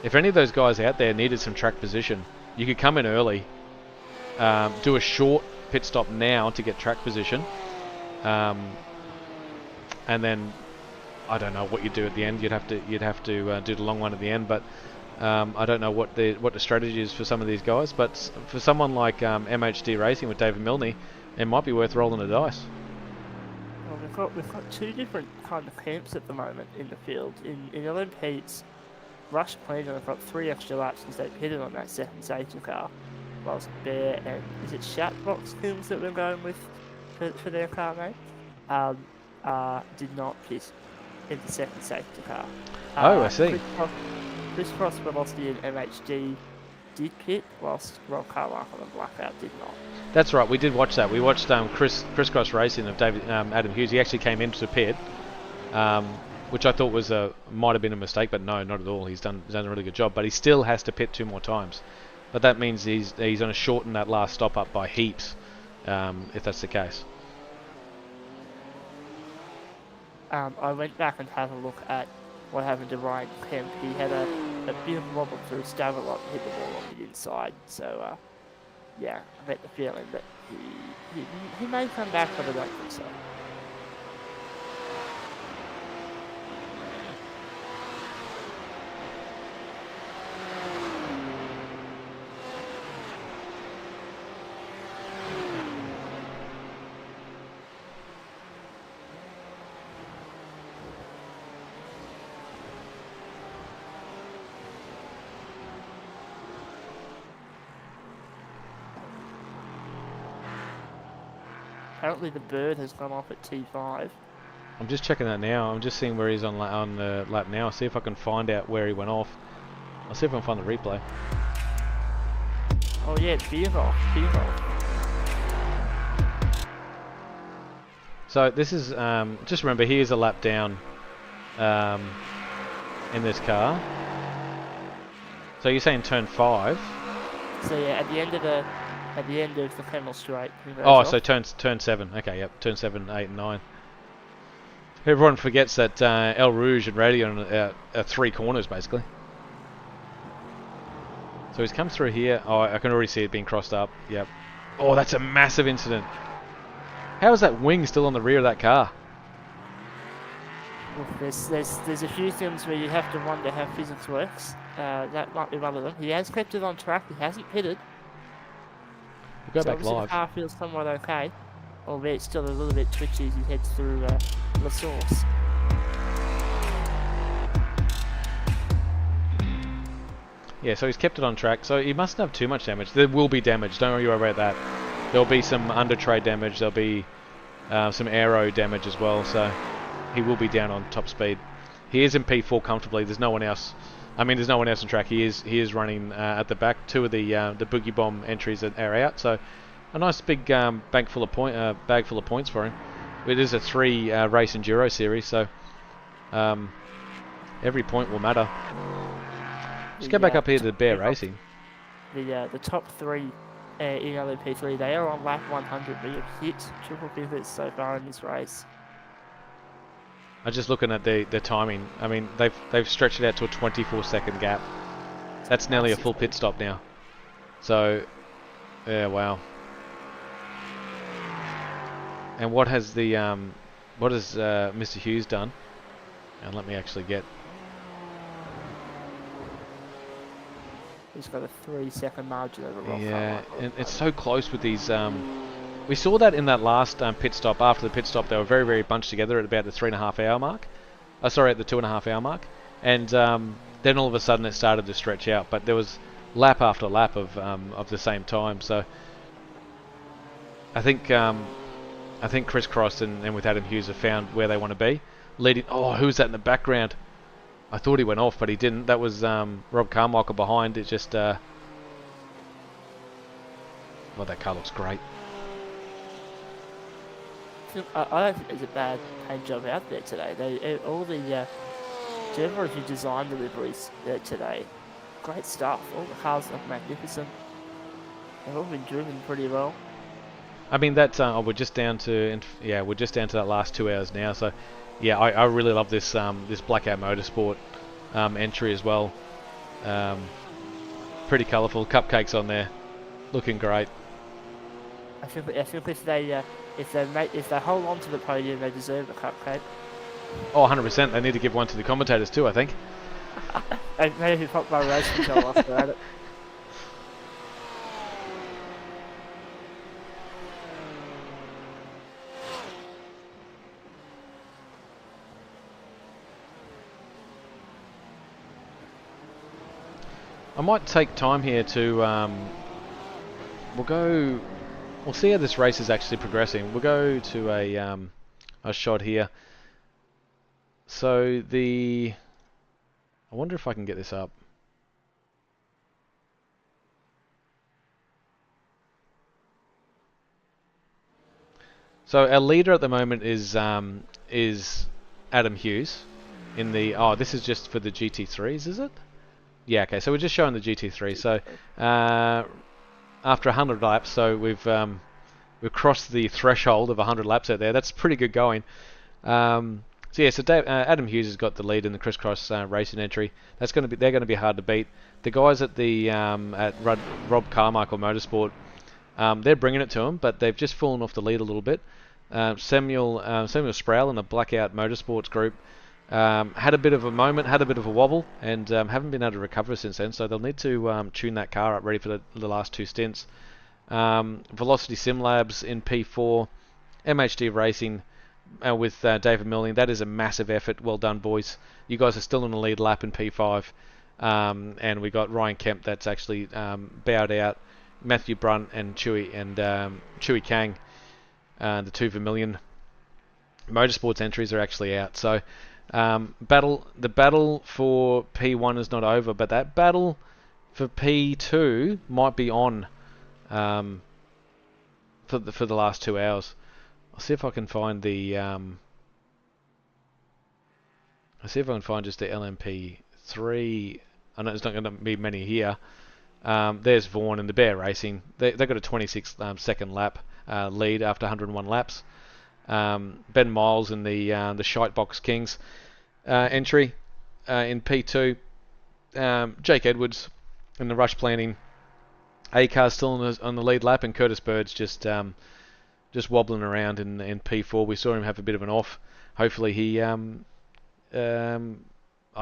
if any of those guys out there needed some track position, you could come in early, do a short pit stop now to get track position, and then I don't know what you do at the end. You'd have to do the long one at the end, but I don't know what the strategy is for some of these guys. But for someone like MHD Racing with David Milne, it might be worth rolling a dice. Well, we've got two different kind of camps at the moment in the field. In LMP's, Rush Cleaner have got 3 extra laps since they pitted on that second safety car, whilst Bear and is it Shatbox Films that we're going with for their car, mate? Did not pit in the second safety car. I see. Chris Cross, Velocity and MHD did pit, whilst Rob Carmichael and Blackout did not. That's right, we did watch that. We watched Chris Cross Racing of Adam Hughes. He actually came into the pit, which I thought might have been a mistake, but no, not at all. He's done a really good job, but he still has to pit 2 more times. But that means he's going to shorten that last stop up by heaps, if that's the case. I went back and had a look at what happened to Ryan Kemp. He had a bit of a wobble through Stavelot and hit the ball on the inside. So, yeah, I get the feeling that he may come back, but I don't think so. Apparently the bird has gone off at T5. I'm just checking that now. I'm just seeing where he's on the lap now. See if I can find out where he went off. I'll see if I can find the replay. Oh yeah, beer off. So this is, just remember, he is a lap down in this car. So you're saying turn 5? So yeah, at the end of the Camel Straight. Oh, so turn 7. Okay, yep, turn 7, 8, and 9. Everyone forgets that El Rouge and Radion are 3 corners basically. So he's come through here. Oh, I can already see it being crossed up. Yep. Oh, that's a massive incident. How is that wing still on the rear of that car? Well, there's a few things where you have to wonder how physics works. That might be one of them. He has kept it on track. He hasn't pitted. We'll go so back live. The car feels somewhat okay, albeit still a little bit twitchy as he heads through La Source. Yeah, so he's kept it on track. So he mustn't have too much damage. There will be damage. Don't worry about that. There'll be some under-tray damage. There'll be some aero damage as well. So he will be down on top speed. He is in P4 comfortably. There's no one else. I mean, there's no one else on track. He is running at the back. 2 of the Boogie Bomb entries are out. So a nice big bag full of points for him. It is a 3 race enduro series, so every point will matter. Let's go back up here to the Bear Racing. The top 3 in LMP3, they are on lap 100. We have hit triple figures so far in this race. I'm just looking at the timing. I mean, they've stretched it out to a 24-second gap. That's nearly a full pit stop now. So, yeah, wow. And what has Mr. Hughes done? And let me actually get. He's got a 3-second margin over Rock. Yeah, and it's so close with these. We saw that in that last pit stop. After the pit stop, they were very, very bunched together at about the 3.5 hour mark. Sorry, at the 2.5 hour mark. And then all of a sudden it started to stretch out. But there was lap after lap of the same time. So I think Chris Cross and with Adam Hughes have found where they want to be. Leading. Oh, who's that in the background? I thought he went off, but he didn't. That was Rob Carmichael behind. It just. Well, that car looks great. I don't think there's a bad paint job out there today. All the drivers who designed deliveries today, great stuff. All the cars look magnificent. They've all been driven pretty well. I mean we're just down to that last 2 hours now. So yeah, I really love this this Blackout Motorsport entry as well. Pretty colourful. Cupcakes on there. Looking great. I think if they hold on to the podium, they deserve a cupcake. Oh, 100%. They need to give one to the commentators too, I think. And maybe pop my race control off at it. I might take time here to we'll see how this race is actually progressing. We'll go to a shot here. So I wonder if I can get this up. So our leader at the moment is Adam Hughes in the this is just for the GT3s, is it? Yeah, okay, so we're just showing the GT3. So after 100 laps, so we've crossed the threshold of 100 laps out there. That's pretty good going. So yeah, so Adam Hughes has got the lead in the crisscross racing entry. They're going to be hard to beat. The guys at the Rob Carmichael Motorsport, they're bringing it to him, but they've just fallen off the lead a little bit. Samuel Sproul in the Blackout Motorsports group had a bit of a moment, had a bit of a wobble, and haven't been able to recover since then. So they'll need to tune that car up ready for the last two stints. Velocity Sim Labs in P4, MHD Racing with David Milling. That is a massive effort. Well done, boys. You guys are still in the lead lap in P5, and we got Ryan Kemp that's actually bowed out. Matthew Brunt and Chewy Kang, the 2 Vermilion Motorsports entries are actually out. So the battle for P1 is not over, but that battle for P2 might be on for the last 2 hours. I'll see if I can find just the LMP3. I know there's not going to be many here. There's Vaughan and the Bear Racing. They've got a 26 second lap lead after 101 laps. Ben Miles in the Shitebox Kings entry in P2. Jake Edwards in the Rush Planning A-car still on the lead lap, and Curtis Bird's just wobbling around in P4. We saw him have a bit of an off. Hopefully he I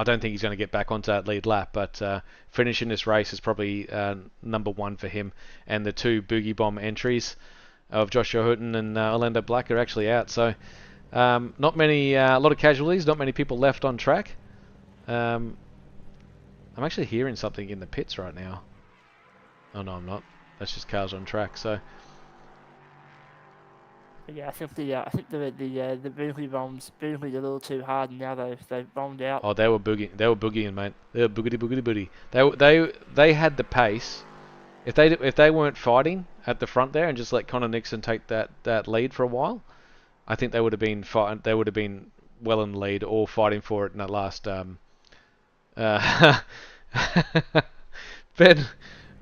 don't think he's going to get back onto that lead lap, but finishing this race is probably number one for him. And the 2 Boogie Bomb entries of Joshua Hutton and Orlando Black are actually out. So not many, a lot of casualties, not many people left on track. I'm actually hearing something in the pits right now. Oh no, I'm not. That's just cars on track. So yeah, I think the Boogie Bombs boogied a little too hard, and now they've bombed out. oh, they were boogieing, mate. They were boogity. They had the pace. If they weren't fighting at the front there and just let Connor Nixon take that lead for a while, I think they would have been well in the lead or fighting for it in that last.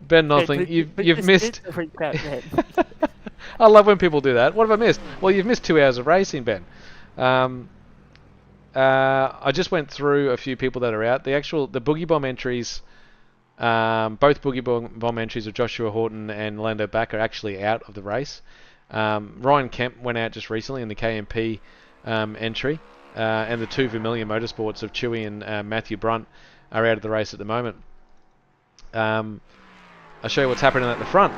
Ben Nothing, you've missed. I love when people do that. What have I missed? Well, you've missed 2 hours of racing, Ben. I just went through a few people that are out. The Boogie Bomb entries, both Boogie Bomb entries of Joshua Horton and Lando Back are actually out of the race. Ryan Kemp went out just recently in the KMP entry, and the 2 Vermilion Motorsports of Chewy and Matthew Brunt are out of the race at the moment. I'll show you what's happening at the front.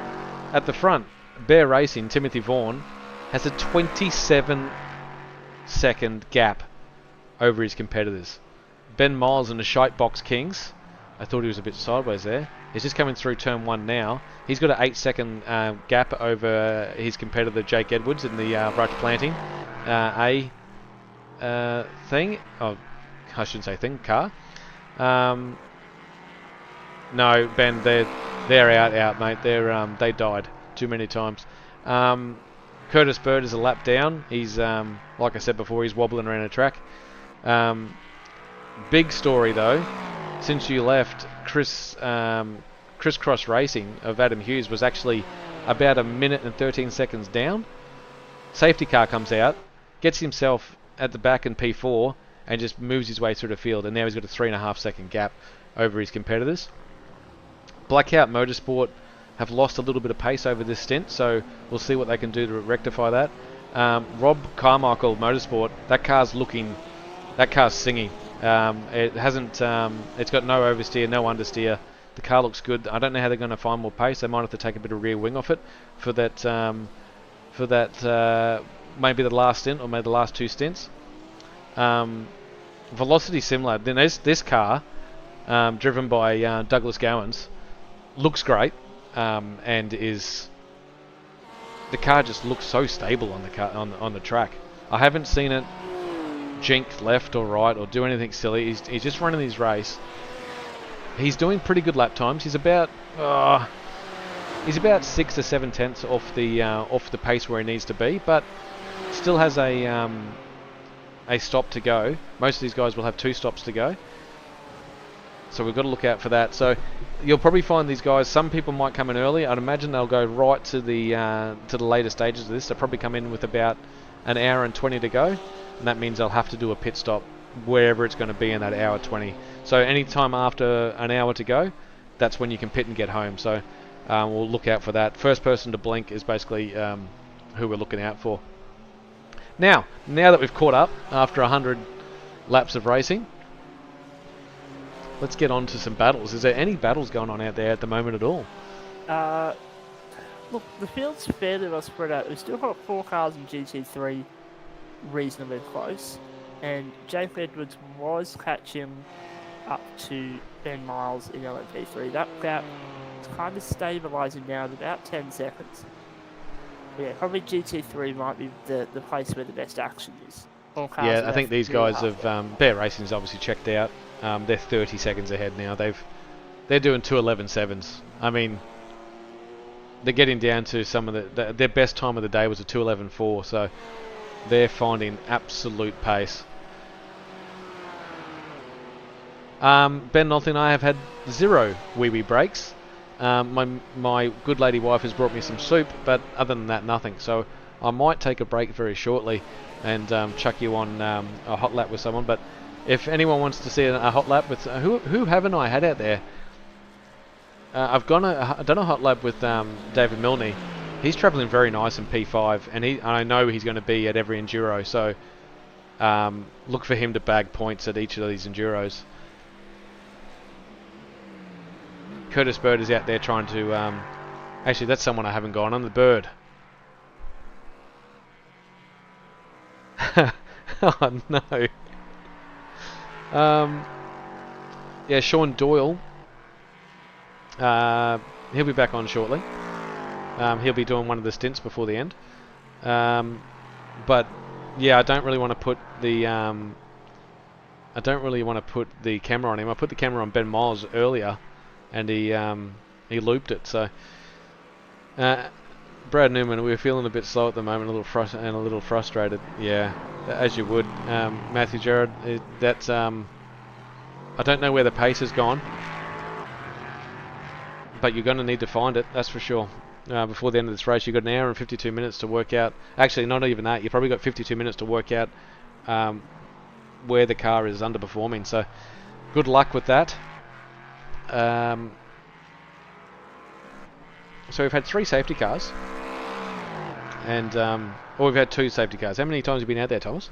At the front, Bear Racing, Timothy Vaughan, has a 27-second gap over his competitors. Ben Miles in the Shitebox Kings, I thought he was a bit sideways there. He's just coming through turn 1 now. He's got an 8-second gap over his competitor Jake Edwards in the Rush Planting thing. Oh, I shouldn't say thing, car. No, Ben, they're out, mate. They died too many times. Curtis Bird is a lap down. He's like I said before, he's wobbling around the track. Big story though, since you left, Crisscross Racing of Adam Hughes was actually about 1 minute and 13 seconds down. Safety car comes out, gets himself at the back in P4, and just moves his way through the field, and now he's got a 3.5 second gap. over his competitors. Blackout Motorsport have lost a little bit of pace over this stint, so we'll see what they can do to rectify that. Rob Carmichael Motorsport, that car's singing. It hasn't, it's got no oversteer, no understeer. The car looks good. I don't know how they're going to find more pace. They might have to take a bit of rear wing off it for that, maybe the last stint or maybe the last two stints. Velocity similar. Then this car, driven by Douglas Gowans, looks great, and the car just looks so stable on the car on the track. I haven't seen it jink left or right or do anything silly. He's just running his race. He's doing pretty good lap times. He's about 6 to 7 tenths off the pace where he needs to be, but still has a stop to go. Most of these guys will have 2 stops to go, so we've got to look out for that. So you'll probably find these guys, some people might come in early. I'd imagine they'll go right to the later stages of this. They'll probably come in with about an hour and 20 to go, and that means they'll have to do a pit stop wherever it's going to be in that hour 20. So any time after an hour to go, that's when you can pit and get home. So we'll look out for that. First person to blink is basically who we're looking out for. Now that we've caught up after 100 laps of racing, let's get on to some battles. Is there any battles going on out there at the moment at all? Look, the field's fairly well spread out. We've still got 4 cars in GT3 reasonably close, and Jake Edwards was catching up to Ben Miles in LMP3. That gap is kind of stabilising now at about 10 seconds. Yeah, probably GT3 might be the place where the best action is. Yeah, I think these guys have Bear Racing's obviously checked out. They're 30 seconds ahead now. They're doing 2:11.7s. I mean, they're getting down to some of their best time of the day was a 2:11.4. So they're finding absolute pace. Ben Nolte and I have had 0 wee breaks. My good lady wife has brought me some soup, but other than that, nothing. So I might take a break very shortly and chuck you on a hot lap with someone. But if anyone wants to see a hot lap with who haven't I had out there? I've done a hot lap with David Milne. He's travelling very nice in P5, and I know he's going to be at every Enduro. So look for him to bag points at each of these Enduros. Curtis Bird is out there trying to... actually, that's someone I haven't gone on. The Bird. Oh, no. Yeah, Sean Doyle. He'll be back on shortly. He'll be doing one of the stints before the end. But, yeah, I don't really want to put the... camera on him. I put the camera on Ben Miles earlier, and he looped it. So Brad Newman, we're feeling a bit slow at the moment, a little frustrated. Yeah, as you would. Matthew Gerard, that's I don't know where the pace has gone, but you're going to need to find it. That's for sure. Before the end of this race, you've got an hour and 52 minutes to work out. Actually, not even that. You've probably got 52 minutes to work out where the car is underperforming. So good luck with that. So we've had 3 safety cars, and we've had 2 safety cars. How many times have you been out there, Thomas?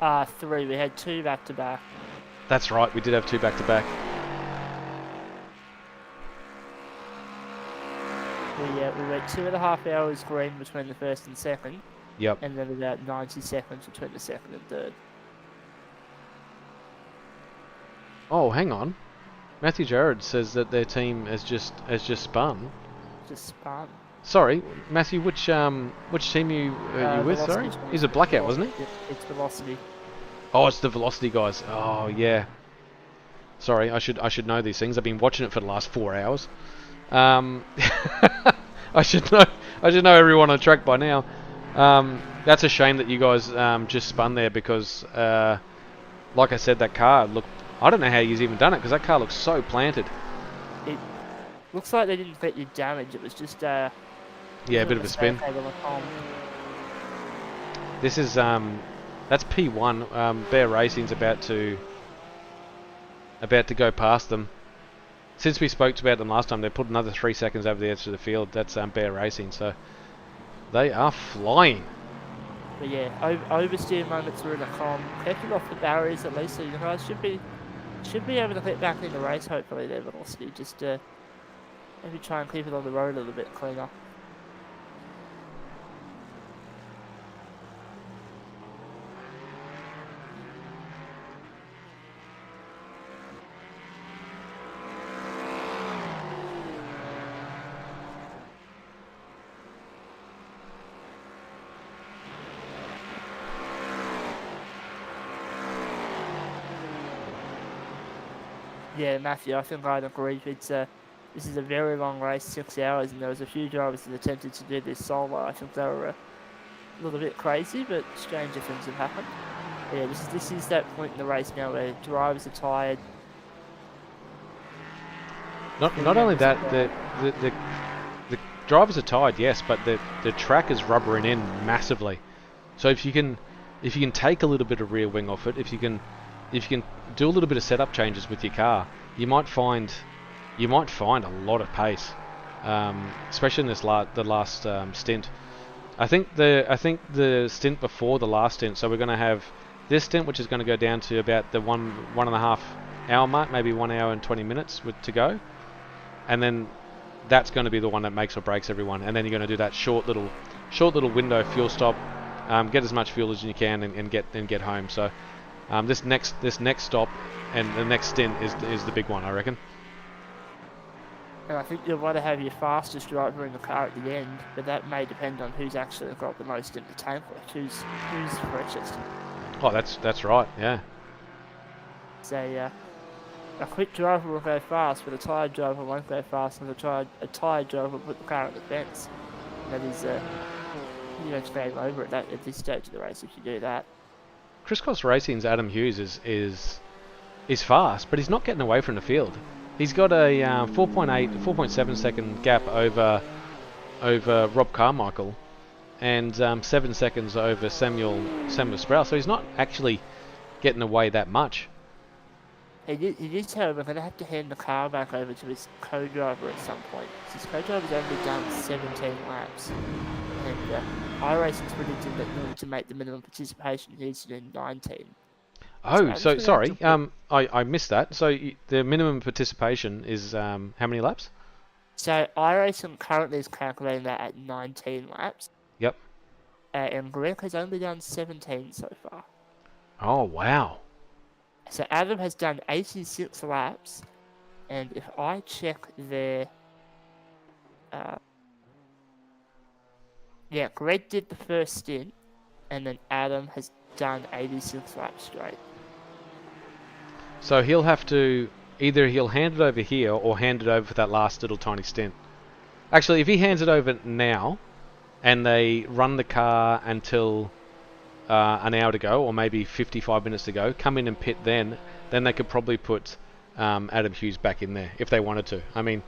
3. We had 2 back to back. That's right, we did have 2 back to back. We went 2.5 hours green between the first and second. Yep. And then about 90 seconds between the second and third. Oh, hang on. Matthew Gerard says that their team has just spun. Just spun. Sorry, Matthew. Which team you with? Sorry, he's a Blackout, wasn't he? It's Velocity. Oh, it's the Velocity guys. Oh yeah. Sorry, I should know these things. I've been watching it for the last 4 hours. I should know everyone on track by now. That's a shame that you guys just spun there because, like I said, that car looked. I don't know how you've even done it because that car looks so planted. It looks like they didn't get you damage. It was just yeah, a bit of a spin. This is that's P1. Bear Racing's about to go past them. since we spoke about them last time, they put another 3 seconds over the edge of the field. That's Bear Racing, so they are flying. But yeah, oversteer moments are in a calm. Kept off the barriers at least, so you guys should be able to get back in the race. Hopefully, their velocity. Just maybe try and keep it on the road a little bit cleaner. Yeah, Matthew, I think I'd agree. This is a very long race, 6 hours, and there was a few drivers that attempted to do this solo. I think they were a little bit crazy, but stranger things have happened. Yeah, this is that point in the race now where drivers are tired. Not only that, the drivers are tired, yes, but the track is rubbering in massively. So if you can take a little bit of rear wing off it, if you can do a little bit of setup changes with your car, you might find a lot of pace, especially in the last stint. I think the stint before the last stint. So we're going to have this stint, which is going to go down to about the 1.5 hour mark, maybe 1 hour and 20 minutes to go, and then that's going to be the one that makes or breaks everyone. And then you're going to do that short little window fuel stop, get as much fuel as you can, and get home. So. This next stop and the next stint is the big one, I reckon. And I think you'll want to have your fastest driver in the car at the end, but that may depend on who's actually got the most in the tank left, who's freshest. Oh, that's right, yeah. So a quick driver will go fast, but a tired driver won't go fast, and a tired driver will put the car on the fence. And that is, it's game over at this stage of the race if you do that. Crisscross Racing's Adam Hughes is fast, but he's not getting away from the field. He's got a 4.7 second gap over Rob Carmichael, and 7 seconds over Samuel Sproul. So he's not actually getting away that much. He is, however, going to have to hand the car back over to his co-driver at some point. His co-driver's only done 17 laps, and iRacing's predicting that in order to make the minimum participation, he needs to do 19. Oh, so sorry, I missed that. So the minimum participation is how many laps? So iRacing currently is calculating that at 19 laps. Yep. And Greg has only done 17 so far. Oh, wow. So Adam has done 86 laps, and if I check their... Greg did the first stint, and then Adam has done 86 laps straight. So he'll have to... Either he'll hand it over here, or hand it over for that last little tiny stint. Actually, if he hands it over now, and they run the car until... an hour to go, or maybe 55 minutes to go, come in and pit then they could probably put Adam Hughes back in there if they wanted to. I mean,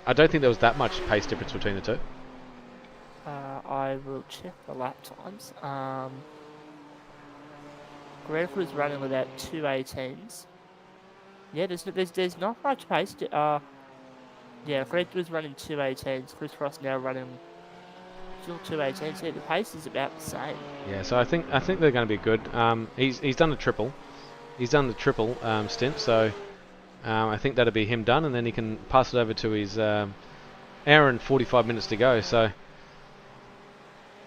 I don't think there was that much pace difference between the two. I will check the lap times. Greg was running with about 2:18s. Yeah, there's not much pace. Greg was running 2:18s. Chris Ross now running still 2:18. So the pace is about the same. Yeah, so I think they're going to be good. He's done the triple. He's done the triple stint, so I think that'll be him done, and then he can pass it over to his hour and 45 minutes to go. So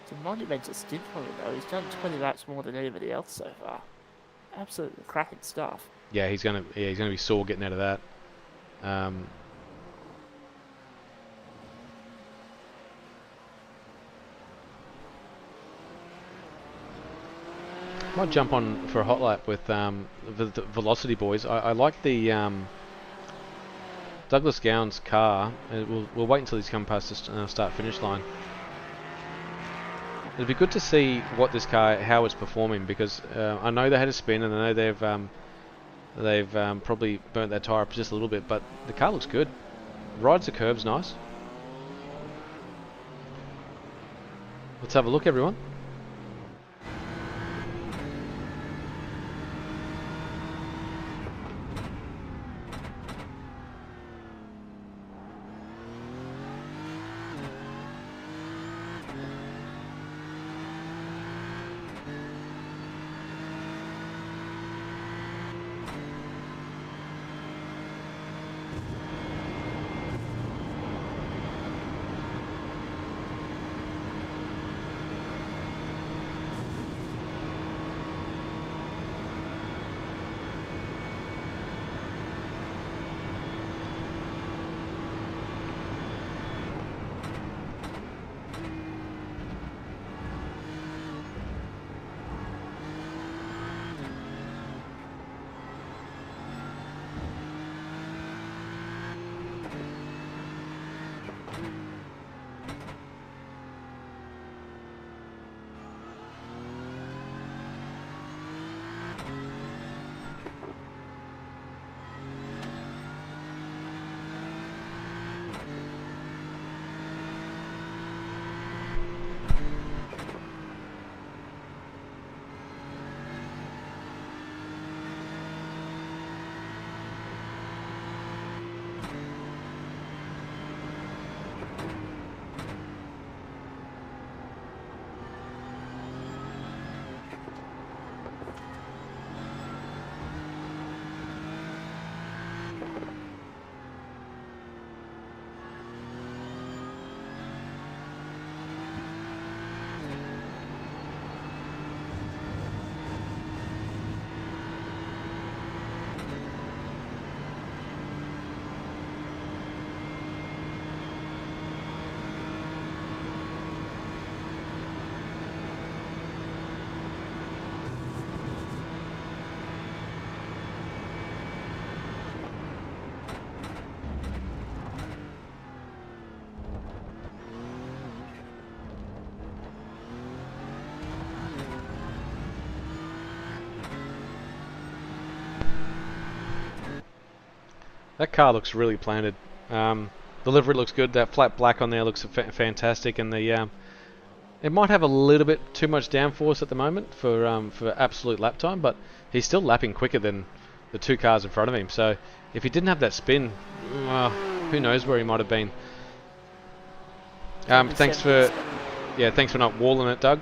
it's a monumental stint for him, though. He's done 20 laps more than anybody else so far. Absolutely cracking stuff. Yeah, he's gonna be sore getting out of that. Might jump on for a hot lap with the Velocity boys. I like the Douglas Gowan's car. We'll wait until he's come past the start-finish line. It'd be good to see what this car, how it's performing, because I know they had a spin, and I know they've probably burnt their tyre up just a little bit, but the car looks good. Rides the curbs nice. Let's have a look, everyone. That car looks really planted. The livery looks good. That flat black on there looks fantastic, and the it might have a little bit too much downforce at the moment for absolute lap time, but he's still lapping quicker than the two cars in front of him. So if he didn't have that spin, who knows where he might have been. Thanks for not walling it, Doug.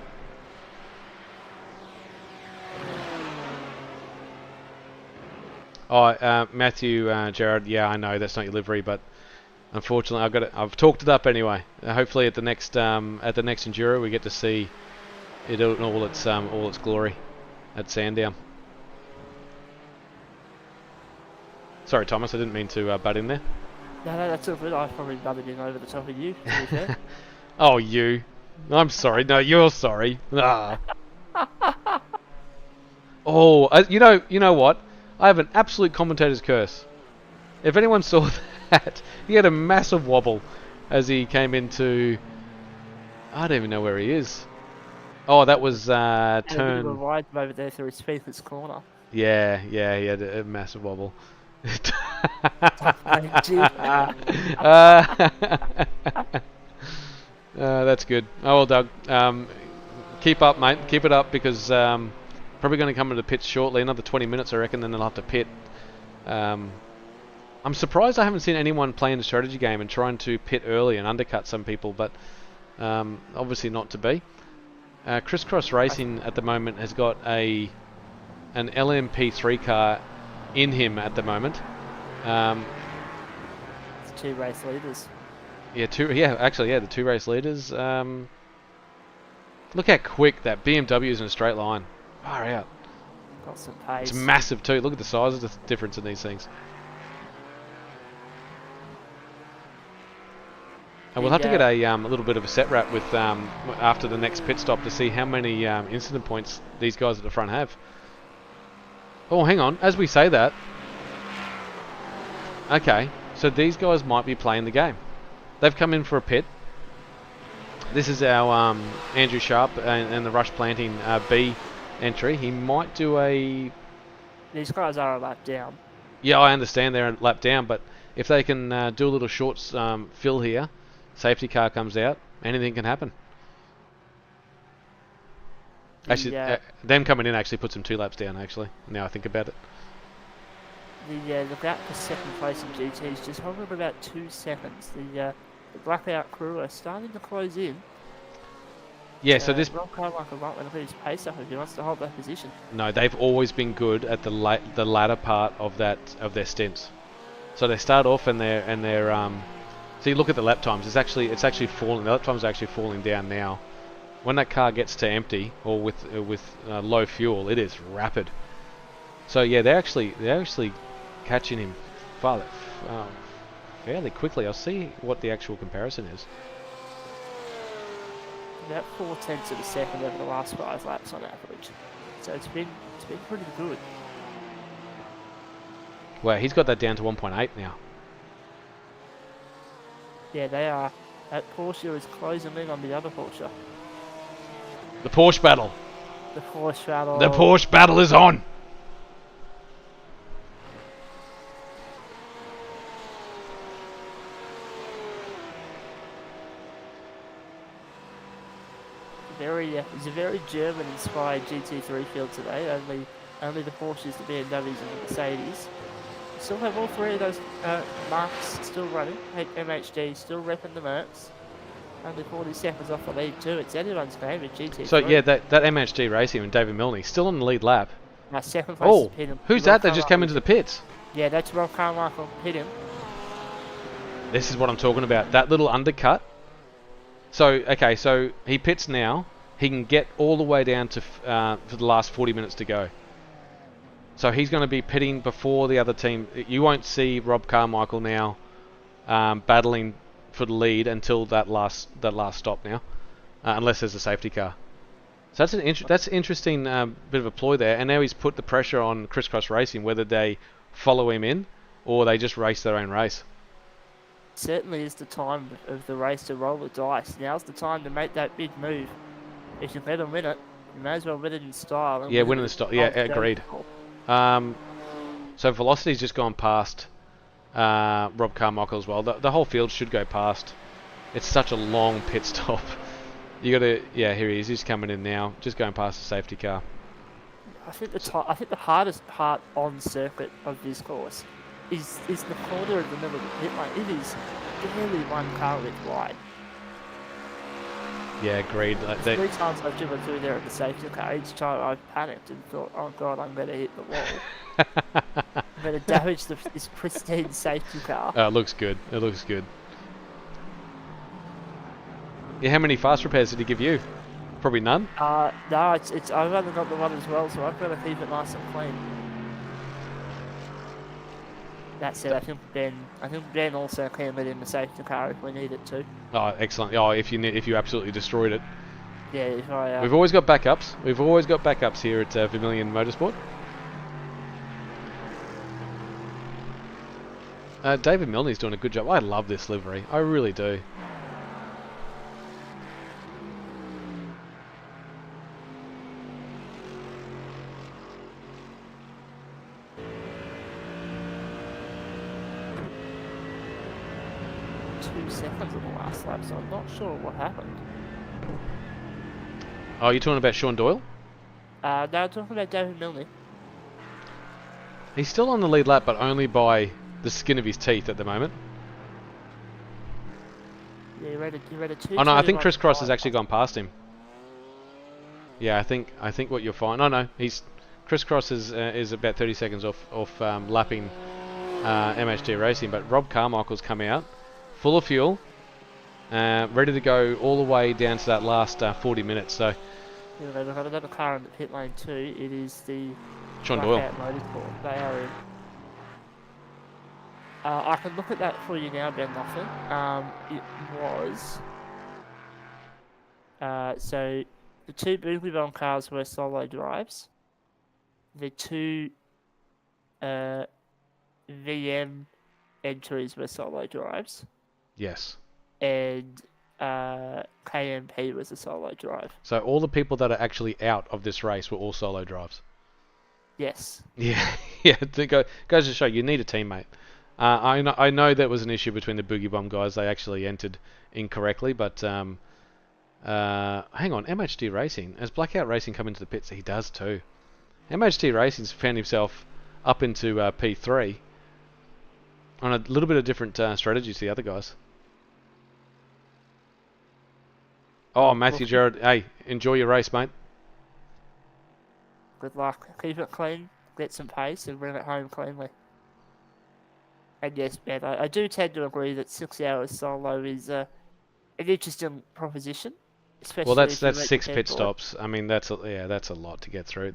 Oh, Matthew, Jared. Yeah, I know that's not your livery, but unfortunately, I've talked it up anyway. Hopefully, at the next Enduro, we get to see it in all its glory at Sandown. Sorry, Thomas, I didn't mean to butt in there. No, that's all good. I probably butted in over the top of you, to be fair. Oh, you. I'm sorry. No, you're sorry. Ah. Oh, you know what? I have an absolute commentator's curse. If anyone saw that, he had a massive wobble as he came into... I don't even know where he is. Oh, that was turn... A ride over there through Speaker's Corner. Yeah, he had a massive wobble. That's good. Oh well, Doug. Keep up, mate. Keep it up, because probably going to come into the pits shortly. Another 20 minutes, I reckon. Then they'll have to pit. I'm surprised I haven't seen anyone playing the strategy game and trying to pit early and undercut some people, but obviously not to be. Crisscross Racing at the moment has got an LMP3 car in him at the moment. It's two race leaders. The two race leaders. Look how quick that BMW is in a straight line. Far out. Got some pace. It's massive too. Look at the size of the difference in these things. And we'll have to get a little bit of a set wrap with after the next pit stop to see how many incident points these guys at the front have. Oh, hang on. As we say that, okay, so these guys might be playing the game. They've come in for a pit. This is our Andrew Sharp and the Rush Planting B entry. He might do a... These guys are a lap down. Yeah, I understand they're a lap down, but if they can do a little short fill here, safety car comes out, anything can happen. Actually, them coming in actually puts them 2 laps down, actually, now I think about it. The gap for second place in GT is just hovering about 2 seconds. The Blackout crew are starting to close in. Yeah, so this... Rob Carmichael might want to put his pace up if he wants to hold that position. No, they've always been good at the latter part of their stints. So they start off and they're so you look at the lap times. It's actually falling. The lap times are actually falling down now. When that car gets to empty or with low fuel, it is rapid. So yeah, they're actually catching him fairly quickly. I'll see what the actual comparison is. About 0.4 of a second over the last 5 laps on average. So it's been pretty good. Well, he's got that down to 1.8 now. Yeah, they are. That Porsche is closing in on the other Porsche. The Porsche battle. The Porsche battle. The Porsche battle is on. It's a very German-inspired GT3 field today. Only the Porsches, the BMWs, and the Mercedes. We still have all 3 of those marks still running. MHD still repping the Mercs. Only 40 seconds off the lead too. It's anyone's game in GT3. So yeah, that MHD Racing and David Milne still on the lead lap. Now second place is Pittem. Who's that? They just came into the pits. Yeah, that's Rob Carmichael. Pittem. This is what I'm talking about. That little undercut. So okay, so he pits now. He can get all the way down to for the last 40 minutes to go. So he's going to be pitting before the other team. You won't see Rob Carmichael now battling for the lead until that last stop now, unless there's a safety car. So that's an interesting bit of a ploy there. And now he's put the pressure on Crisscross Racing, whether they follow him in or they just race their own race. Certainly is the time of the race to roll the dice. Now's the time to make that big move. If you let him win it, you may as well win it in style. Yeah, win in the style. Yeah, agreed. So Velocity's just gone past Rob Carmichael as well. The whole field should go past. It's such a long pit stop. You gotta, yeah, here he is. He's coming in now, just going past the safety car. I think the hardest part on circuit of this course is the corner in the middle of the pit lane. It is barely one car width wide. Yeah, agreed. Three times I've driven through there at the safety car, each time I've panicked and thought, oh god, I'm going to hit the wall. I'm going to damage this pristine safety car. It looks good. It looks good. Yeah, how many fast repairs did he give you? Probably none? No, it's I've only got the one as well, so I've got to keep it nice and clean. That said, I think Ben also can let in the safety car if we need it to. Oh, excellent. Oh, if you absolutely destroyed it. Yeah, if I... We've always got backups. We've always got backups here at Vermilion Motorsport. David Milne's doing a good job. I love this livery. I really do. Seconds of the last lap, so I'm not sure what happened. Oh, you're talking about Sean Doyle? No, I'm talking about David Milne. He's still on the lead lap, but only by the skin of his teeth at the moment. Yeah, you read a 2. Oh no, I think Chris Cross has actually gone past him. Yeah, I think what you'll find. Oh no, Chris Cross is about 30 seconds off lapping MHD Racing, but Rob Carmichael's come out. Full of fuel, ready to go all the way down to that last 40 minutes. So, yeah, they've got another car in the pit lane too. It is the Sean Doyle. Motorsport. They are in. I can look at that for you now, Ben Laughlin. It was so the 2 Boogley Bomb cars were solo drives. The 2 VM entries were solo drives. Yes. And KMP was a solo drive. So all the people that are actually out of this race were all solo drives. Yes. Yeah, yeah. Goes to show you need a teammate. I know that was an issue between the Boogie Bomb guys. They actually entered incorrectly, but hang on, MHD Racing. Has Blackout Racing come into the pits? He does too. MHD Racing's found himself up into P3 on a little bit of different strategy to the other guys. Oh, Matthew Gerard, hey, enjoy your race, mate. Good luck. Keep it clean, get some pace, and bring it home cleanly. And yes, Ben, I do tend to agree that 6 hours solo is an interesting proposition. Especially well, that's 6 pit stops. I mean, that's a lot to get through.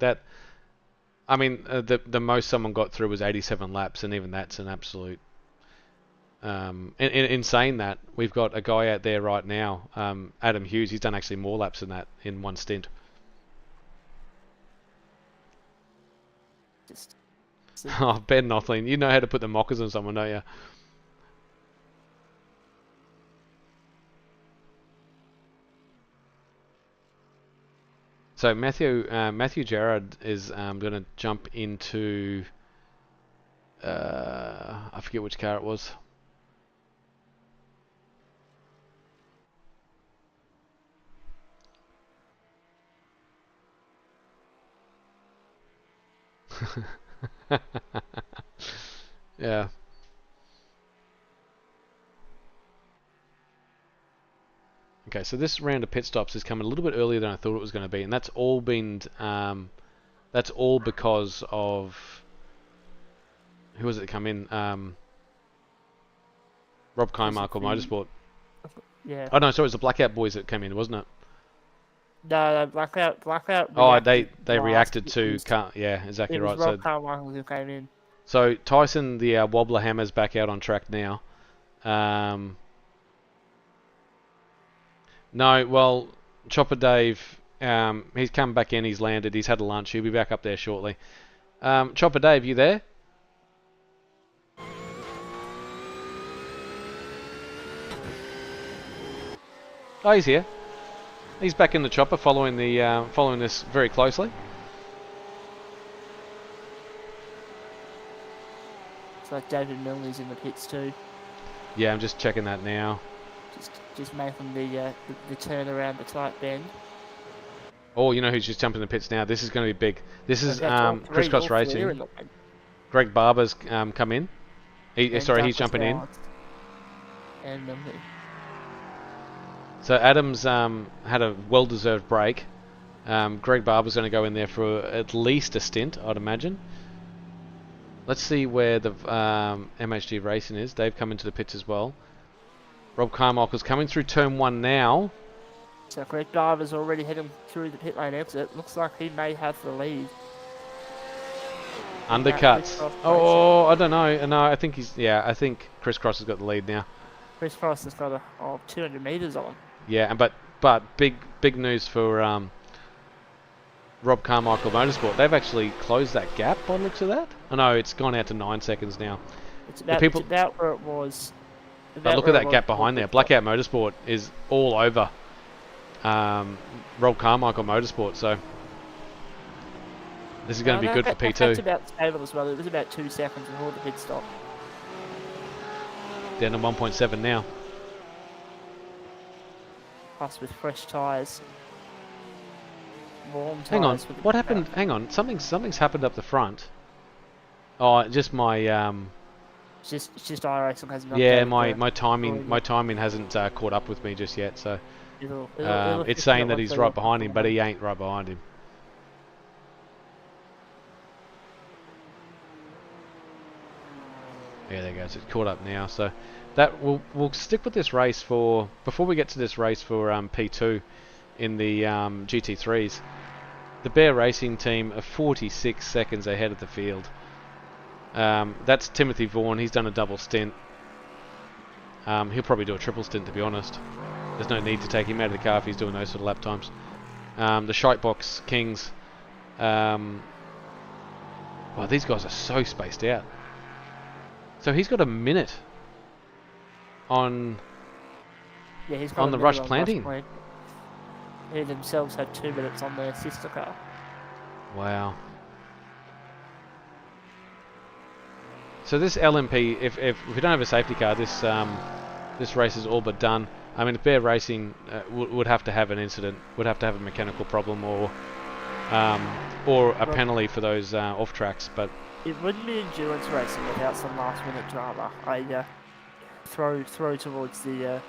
I mean, the most someone got through was 87 laps, and even that's an absolute. In saying that, we've got a guy out there right now, Adam Hughes. He's done actually more laps than that in one stint. Oh, Ben Nothlin, you know how to put the mockers on someone, don't you? So Matthew Gerard is going to jump into I forget which car it was. Yeah. Okay, so this round of pit stops is coming a little bit earlier than I thought it was going to be, and that's all because of who was it that come in? Rob Carmichael Motorsport. Yeah. Oh no, sorry, it was the Blackout boys that came in, wasn't it? No, Blackout. Oh, they reacted to. Yeah, exactly right. It was Rob Carmichael who came in. So Tyson, the Wobbler Hammer's back out on track now. No, well, Chopper Dave, he's come back in. He's landed. He's had a lunch. He'll be back up there shortly. Chopper Dave, you there? Oh, he's here. He's back in the chopper, following this very closely. Looks like David Milner's in the pits too. Yeah, I'm just checking that now. Just making the turn around the tight bend. Oh, you know who's just jumping the pits now? This is going to be big. This is All three, Crisscross all three are Racing. in the- Greg Barber's come in. Sorry, he's jumping in. And Milner. So Adams had a well-deserved break. Greg Barber's going to go in there for at least a stint, I'd imagine. Let's see where the MHG Racing is. They've come into the pits as well. Rob Carmichael's coming through turn 1 now. So Greg Barber's already heading through the pit lane exit. Looks like he may have the lead. Undercuts. Oh, I don't know. No, I think I think Crisscross has got the lead now. Crisscross has got 200 meters on him. Yeah, but big news for Rob Carmichael Motorsport. They've actually closed that gap by the looks of that. Oh no, it's gone out to 9 seconds now. It's about where it was. But look at that gap behind there. Blackout Motorsport is all over Rob Carmichael Motorsport, so this is going to be good for P2. That's about stable as well. It was about 2 seconds before the pit stop. Down to 1.7 now. Plus with fresh tyres. Warm tyres. Hang on, what happened? Hang on, something's happened up the front. Oh, just my It's just iRacing hasn't. Yeah, my timing hasn't caught up with me just yet. So it's saying that he's right behind him, but he ain't right behind him. Yeah, there goes. It's caught up now. So that we'll stick with this race for before we get to this race for P2 in the GT3s. The Bear Racing team are 46 seconds ahead of the field. That's Timothy Vaughan. He's done a double stint. He'll probably do a triple stint, to be honest. There's no need to take him out of the car if he's doing those sort of lap times. The Shitebox Kings. Wow, these guys are so spaced out. So he's got a minute on the rush planting. They themselves have 2 minutes on their sister car. Wow. So this LMP, if we don't have a safety car, this race is all but done. I mean, if Bear Racing would have to have an incident, would have to have a mechanical problem or a penalty for those off tracks. But it wouldn't be endurance racing without some last-minute drama. I throw towards the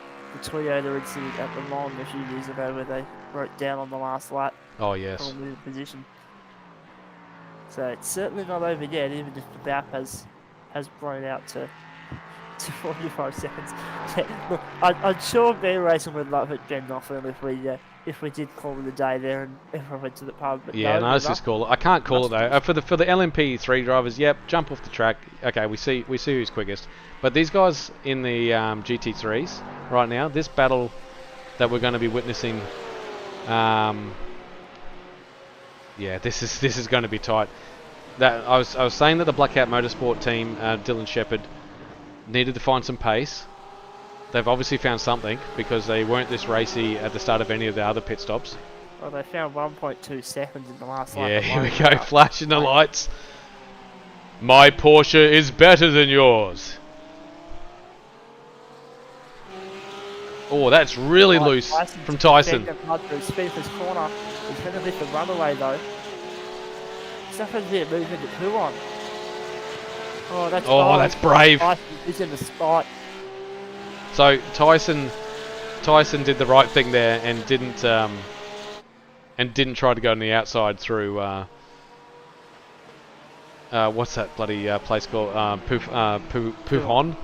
Toyota incident at Le Mans a few years ago, where they broke down on the last lap. Oh yes. For a position. So it's certainly not over yet, even if the BAP has blown out to 45 seconds. Look, I'm sure Bear Racing would love it, Ben Knopfler, if we did call it a day there and everyone went to the pub. But yeah, no, let's just call it. I can't call it though. For the LMP3 drivers, yep, jump off the track. Okay, we see who's quickest. But these guys in the GT3s right now, this battle that we're going to be witnessing, yeah, this is going to be tight. That I was saying that the Blackout Motorsport team, Dylan Shepherd, needed to find some pace. They've obviously found something because they weren't this racy at the start of any of the other pit stops. Well, they found 1.2 seconds in the last lap. Yeah, here we go, flashing the lights. My Porsche is better than yours. Oh, that's really loose from Tyson. Speaker's corner. He's going to lift the runaway though. He's not going to be a movement to poo on. Oh, that's brave. He's in the spot. So Tyson did the right thing there and didn't try to go on the outside through what's that bloody place called? Puhon.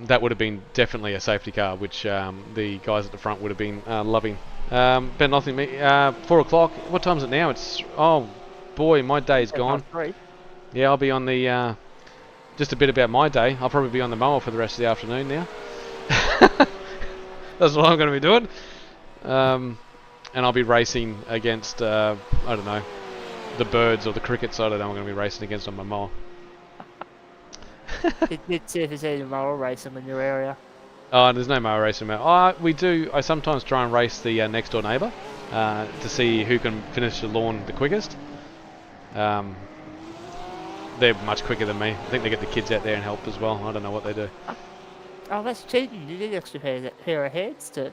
That would have been definitely a safety car, which the guys at the front would have been loving. But nothing. 4 o'clock. What time is it now? It's boy, my day's gone. Yeah, I'll be on the. Just a bit about my day. I'll probably be on the mower for the rest of the afternoon now. That's what I'm going to be doing. And I'll be racing against, I don't know, the birds or the crickets. I don't know. I'm going to be racing against on my mower. It's if there's any mower racing in your area. Oh, there's no mower racing. We do. I sometimes try and race the next door neighbour to see who can finish the lawn the quickest. they're much quicker than me. I think they get the kids out there and help as well. I don't know what they do. Oh, that's cheating. You need extra pair of heads to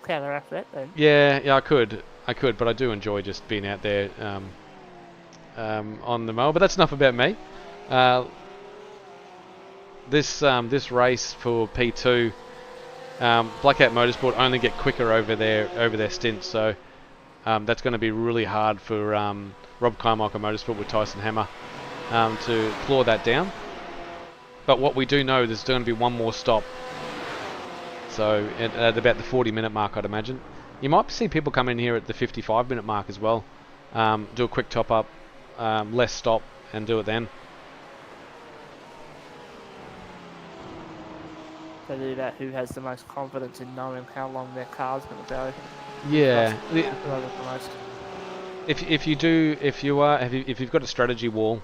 counteract that then. Yeah, I could, but I do enjoy just being out there on the mower. But that's enough about me. This race for P2, Blackout Motorsport only get quicker over their stints, so that's going to be really hard for Rob Carmichael Motorsport with Tyson Hammer to claw that down. But what we do know, there's going to be one more stop. So at about the 40-minute mark, I'd imagine. You might see people come in here at the 55-minute mark as well. Do a quick top-up, less stop, and do it then. They do that. Who has the most confidence in knowing how long their car's going to go? Yeah. If If you've got a strategy wall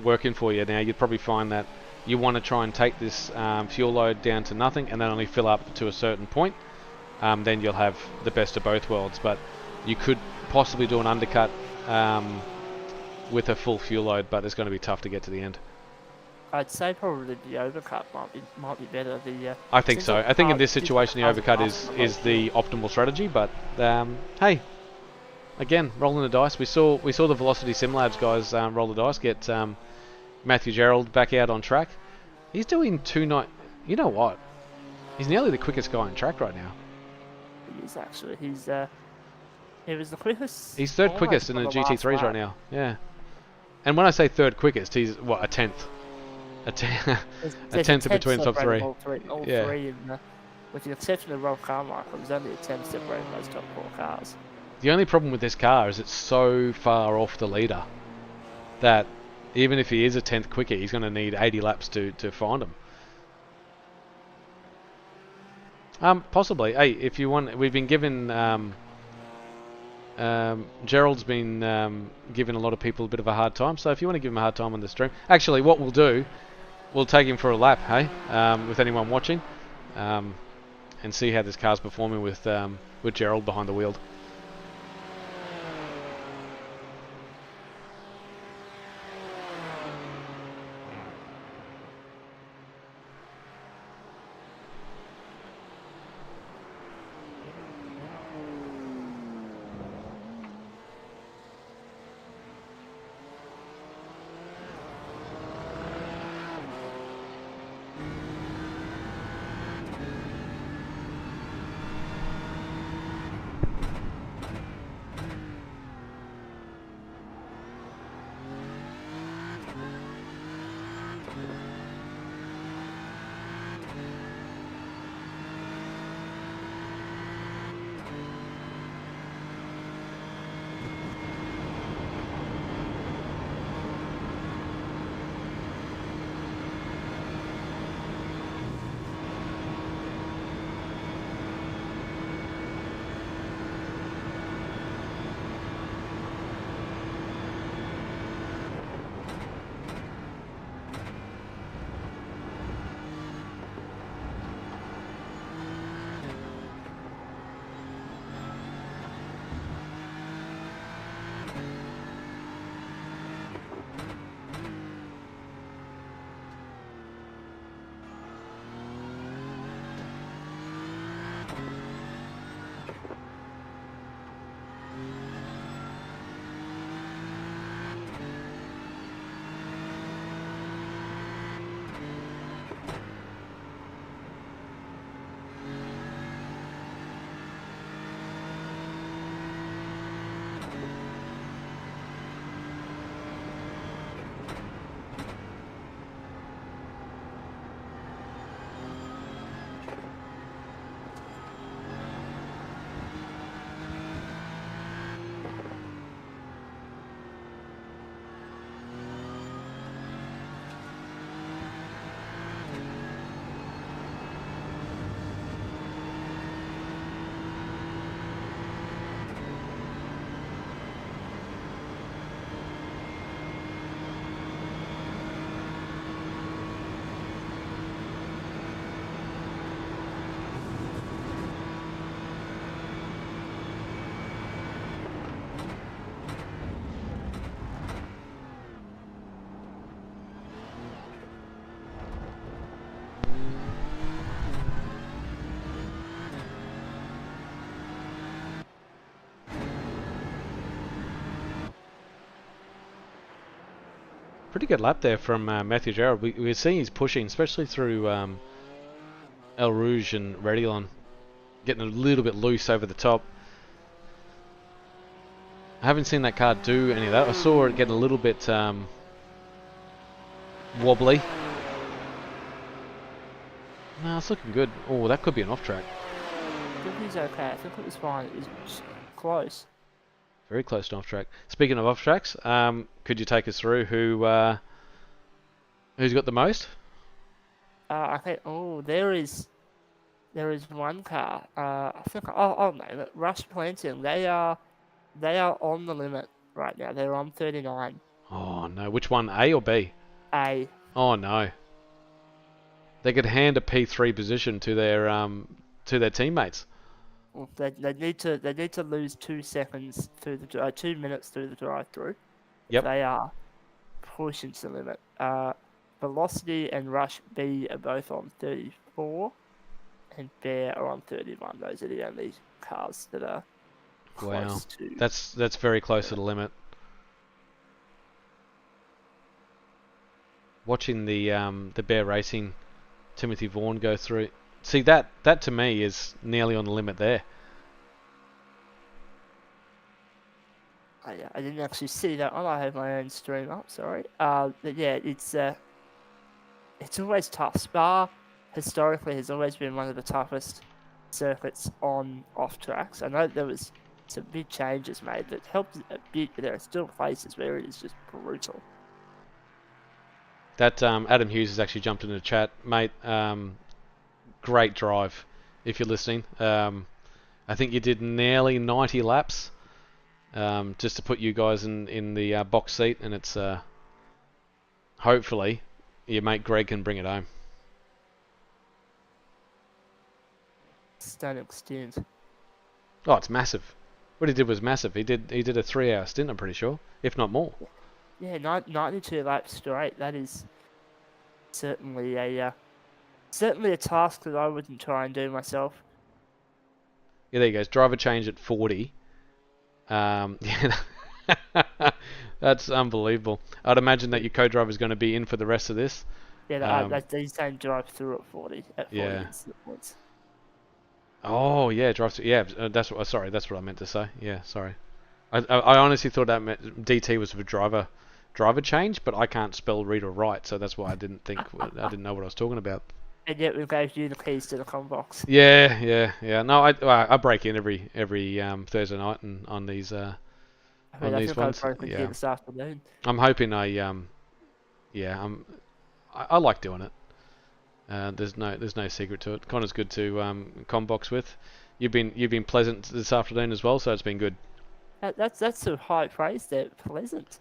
working for you now, you'd probably find that you want to try and take this fuel load down to nothing and then only fill up to a certain point. Then you'll have the best of both worlds. But you could possibly do an undercut with a full fuel load, but it's going to be tough to get to the end. I'd say probably the overcut might be better. I think so. I think in this situation the overcut is the optimal strategy. But hey, again, rolling the dice. We saw the Velocity Simlabs guys roll the dice, get Matthew Gerald back out on track. He's doing 2.9. You know what? He's nearly the quickest guy on track right now. He is actually. He was the quickest. He's third quickest in the GT3s right now. Yeah. And when I say third quickest, he's what, a tenth. A tenth in between top three. All three with the exception of Rob Carmichael, there's only a 10 separating those top 4 cars. The only problem with this car is it's so far off the leader that even if he is a tenth quicker, he's going to need 80 laps to find him. Possibly. Hey, if you want, we've been given. Gerald's been giving a lot of people a bit of a hard time, so if you want to give him a hard time on the stream, actually, what we'll do, we'll take him for a lap, hey, with anyone watching, and see how this car's performing with Gerald behind the wheel. Pretty good lap there from Matthew Gerald. We're seeing he's pushing, especially through El Rouge and Redillon, getting a little bit loose over the top. I haven't seen that car do any of that. I saw it get a little bit wobbly. No, it's looking good. Oh, that could be an off track. I think he's okay. I think it was fine. It was close. Very close to off track. Speaking of off tracks, could you take us through who's got the most? I think. Oh, there is one car. I think. I'll name it. Rush Planting. They are on the limit right now. They're on 39. Oh no, which one, A or B? A. Oh no. They could hand a P3 position to their teammates. Well, they need to lose 2 seconds through the 2 minutes through the drive-through. Yep. They are pushing to the limit. Velocity and Rush B are both on 34, and Bear are on 31. Those are the only cars that are close to. That's very close to the limit. Watching the Bear Racing Timothy Vaughan go through. See, that to me is nearly on the limit there. I didn't actually see that one. I have my own stream up. Sorry. But yeah, it's always tough. Spa historically has always been one of the toughest circuits on off tracks. I know there was some big changes made that helped a bit, but there are still places where it is just brutal. That Adam Hughes has actually jumped into the chat, mate. Great drive, if you're listening. I think you did nearly 90 laps, just to put you guys in the box seat, and it's hopefully your mate Greg can bring it home. Stunning stint. Oh, it's massive. What he did was massive. He did a 3-hour stint, I'm pretty sure, if not more. Yeah, 92 laps straight. That is certainly a task that I wouldn't try and do myself. Yeah, there you go. Driver change at 40. Yeah, that's unbelievable. I'd imagine that your co-driver is going to be in for the rest of this. Yeah, they saying drive through at 40. At 40 yeah. points. Oh yeah, drive through. Yeah, that's what. Sorry, that's what I meant to say. Yeah, sorry. I honestly thought that meant DT was for driver change, but I can't spell read or write, so that's why I didn't know what I was talking about. And yet we gave you the keys to the com box. Yeah. No, I break in every Thursday night and on these I these ones. I broke here this afternoon. I'm hoping I like doing it. There's no secret to it. Connor's good to combox with. You've been pleasant this afternoon as well, so it's been good. That's a high praise there. Pleasant.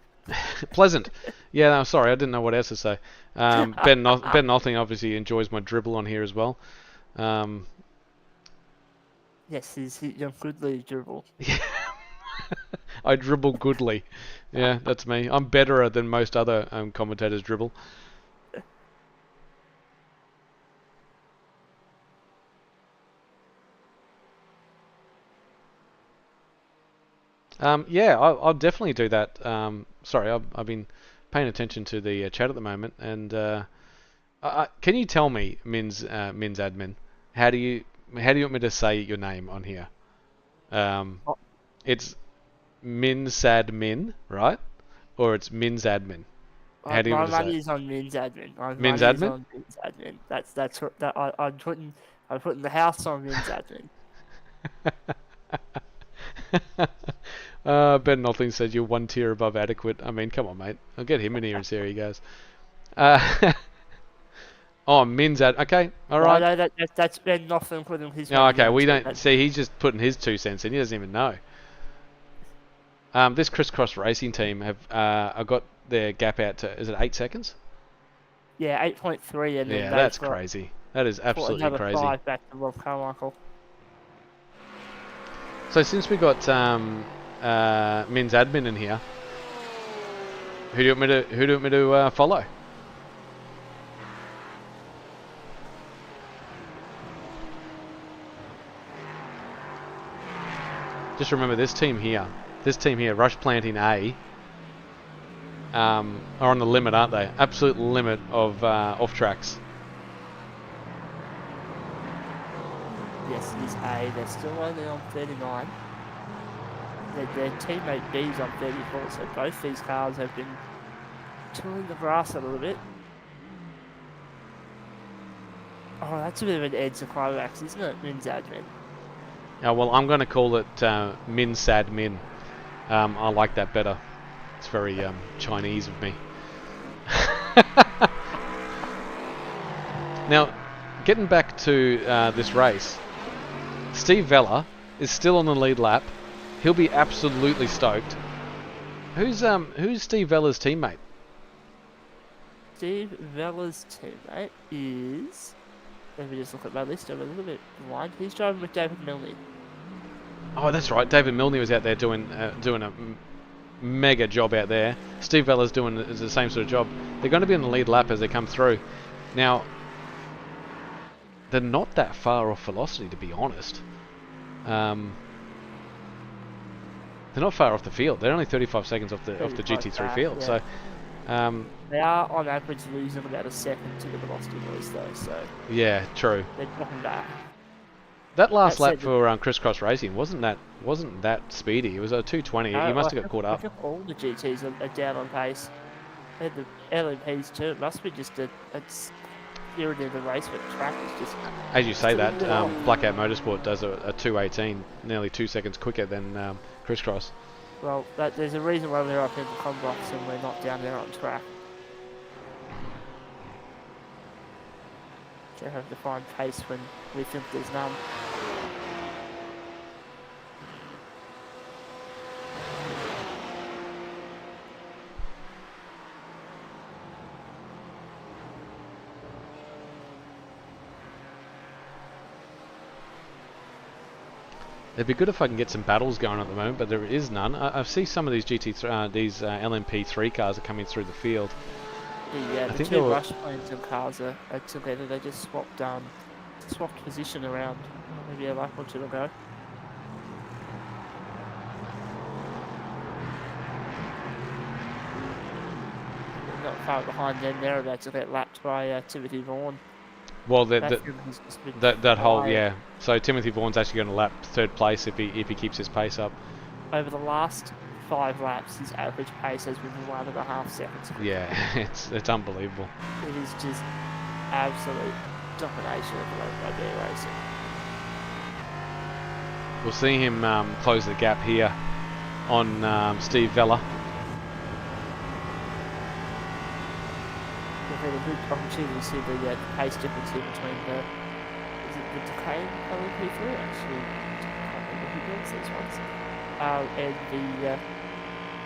Pleasant. Yeah, no, sorry, I didn't know what else to say. Ben Nothing obviously enjoys my dribble on here as well. Yes, he's your goodly dribble. Yeah. I dribble goodly. Yeah, that's me. I'm betterer than most other commentators dribble. Yeah, I'll definitely do that. Sorry, I've been paying attention to the chat at the moment, and can you tell me, Min's admin, how do you want me to say your name on here? It's Minsadmin, right? Or it's Min's admin? How do you want to say it? My money is on Min's admin. Min's admin? On Min's admin. That's what I'm putting the house on Min's admin. Ben Nothing said you're one tier above adequate. I mean, come on, mate. I'll get him in here and see how he goes. Oh, Min's ad. Okay, all right. No, that's Ben Nothing putting his. Oh, okay, we don't see. He's just putting his 2 cents in. He doesn't even know. This crisscross racing team have got their gap out to, is it 8 seconds? Yeah, 8.3, and yeah, that's crazy. That is absolutely crazy. 5 back to Rob Carmichael. So since we got Min's admin in here, who do you want me to follow? Just remember this team here, Rush Planting A. are on the limit, aren't they? Absolute limit of off tracks. Yes, it is A. They're still only on 39. Their teammate B's on 34, so both these cars have been tilling the grass a little bit. Oh, that's a bit of an edge to climax, isn't it, Min's admin? Oh, well, I'm going to call it Min Sad Min. I like that better. It's very Chinese of me. Now, getting back to this race, Steve Vella is still on the lead lap. He'll be absolutely stoked. Who's Steve Vella's teammate? Steve Vella's teammate is... Let me just look at my list. I'm a little bit blind. He's driving with David Milne. Oh, that's right. David Milne was out there doing a mega job out there. Steve Vella's doing the same sort of job. They're going to be on the lead lap as they come through. Now, they're not that far off velocity, to be honest. They're not far off the field. They're only 35 seconds off the GT3 field. Yeah. So They are on average losing about a second to the velocity boys though, so yeah, true. they're dropping back. That last That lap said, for Crisscross Racing wasn't that speedy. It was a 220. He must have got caught I up. think all the GTs are down on pace. And the LMPs too. It must be just a spirit of the race, but the track is just... As you say still a that, bit off. Blackout Motorsport does a 218, nearly 2 seconds quicker than Crisscross. Well, there's a reason why we're up in the com box and we're not down there on track. So have to find pace when we think there's none. It'd be good if I can get some battles going at the moment, but there is none. I see some of these LMP3 cars are coming through the field. The think two they were- rush planes and cars are together. They just swapped position around maybe a lap or two ago. Not far behind them. They're about to get lapped by Timothy Vaughan. Well, That field has just been that whole quiet. yeah. So Timothy Vaughan's actually going to lap third place if he keeps his pace up. Over the last 5 laps, his average pace has been 1.5 seconds. Yeah, it's unbelievable. It is just absolute domination of the road by racing. We'll see him close the gap here on Steve Vella. We've had a good opportunity to see the pace difference here between the Ducati LMP3 actually. I can't remember who builds these ones. And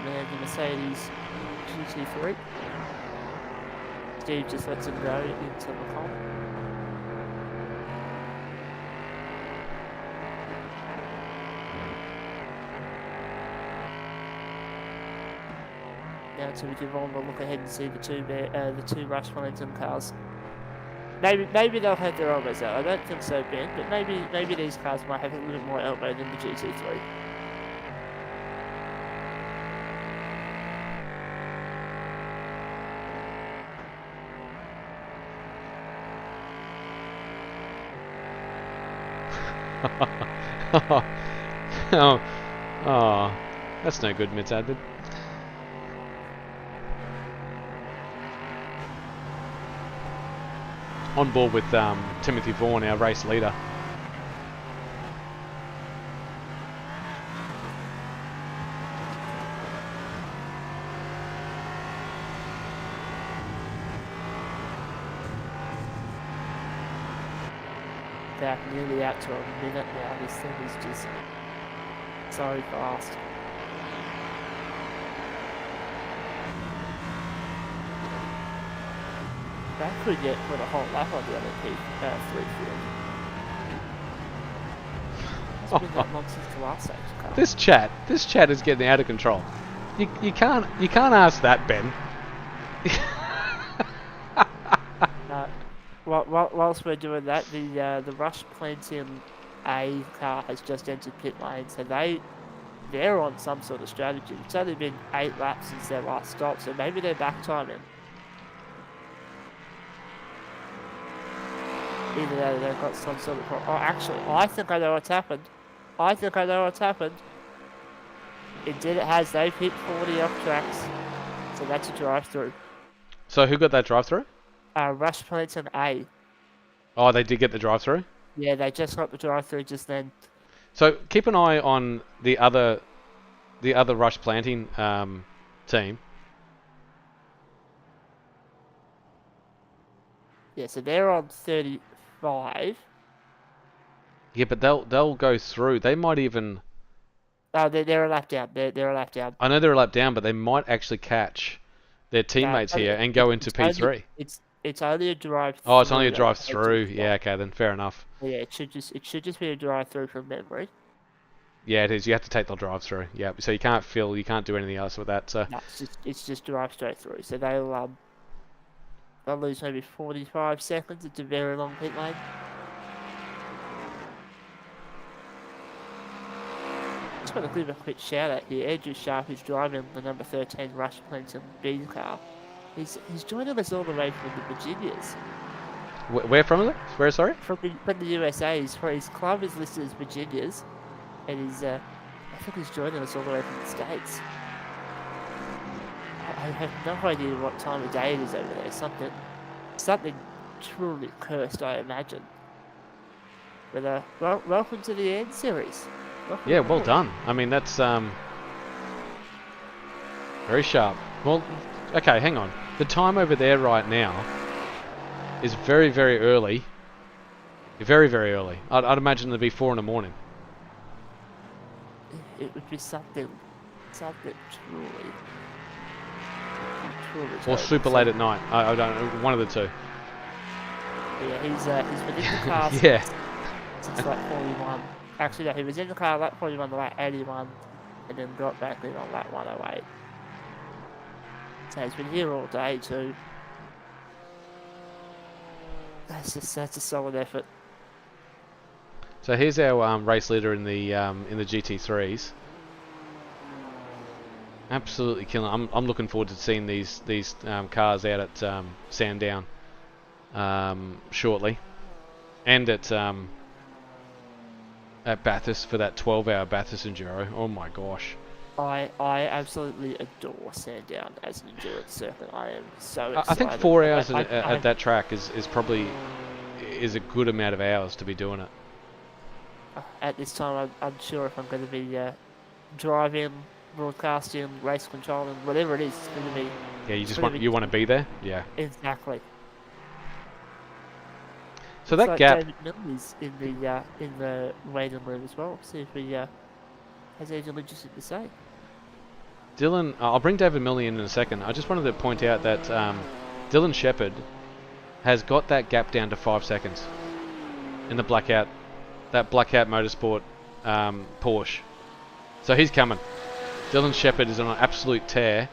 the Mercedes GT3. Steve just lets him go into the comp. Now Timothy Vaughan will look ahead and see the two Rush Wellington cars. Maybe they'll have their elbows out. I don't think so, Ben, but maybe these cars might have a little bit more elbow than the GT3. oh, that's no good, Mitzadbid. On board with Timothy Vaughan, our race leader. Back nearly out to a minute now. This thing is just so fast. That could get put a whole lap on the LMP3 field. It's been that long since the last safety car. This chat is getting out of control. You can't ask that, Ben. Whilst we're doing that, the Rush Plantium A car has just entered pit lane, so they they're on some sort of strategy. It's only been 8 laps since their last stop, so maybe they're back timing. Either that or they've got some sort of problem. Oh, actually, I think I know what's happened. Indeed it has. They've hit 40 off tracks. So that's a drive-through. So who got that drive-through? Rush Plants and A. Oh, they did get the drive-through? Yeah, they just got the drive-through just then. So keep an eye on the other Rush Planting team. Yeah, so they're on 35. Yeah, but they'll go through. They might even... Oh, they're a lap down. They're a lap down. I know they're a lap down, but they might actually catch their teammates here and go into P3. It's only a drive-through. Oh, it's only a drive-through. Yeah, okay, then fair enough. Yeah, it should just be a drive-through from memory. Yeah, it is. You have to take the drive-through. Yeah, so you can't fill, you can't do anything else with that. So No, it's just drive straight through. So they'll lose maybe 45 seconds. It's a very long pit lane. Just want to give a quick shout out here. Andrew Sharp, who's driving the number 13 Rush Clinton B car. He's joining us all the way from the Virginias. where from is it? Where, sorry? From the USA. His club is listed as Virginias, and I think he's joining us all the way from the States. I have no idea what time of day it is over there. Something truly cursed, I imagine. But welcome to the ESeries. Yeah, well done. I mean, that's very sharp. Well, okay, hang on. The time over there right now is very, very early. Very, very early. I'd imagine it'd be 4 in the morning. It would be something truly. Or super late at night. I don't know. One of the two. Yeah, he's been in the car Yeah. since lap 41. Actually, no, he was in the car lap 41 to lap 81, and then got back in on lap 108. So he's been here all day too. That's a solid effort. So here's our race leader in the GT3s. Absolutely killing. I'm looking forward to seeing these cars out at Sandown shortly, and at Bathurst for that 12-hour Bathurst Enduro. Oh my gosh! I absolutely adore Sandown as an endurance circuit. I am so excited. I think 4 hours at that track is probably a good amount of hours to be doing it. At this time, I'm sure if I'm going to be driving, broadcasting, race controlling, whatever it is, it's going to be. Yeah, you want to be there. Yeah. Exactly. So that gap. David Miller's in the waiting room as well. See if he has anything interesting to say. Dylan, I'll bring David Milne in a second. I just wanted to point out that Dylan Shepherd has got that gap down to 5 seconds in the Blackout Motorsport Porsche. So he's coming. Dylan Shepherd is on an absolute tear.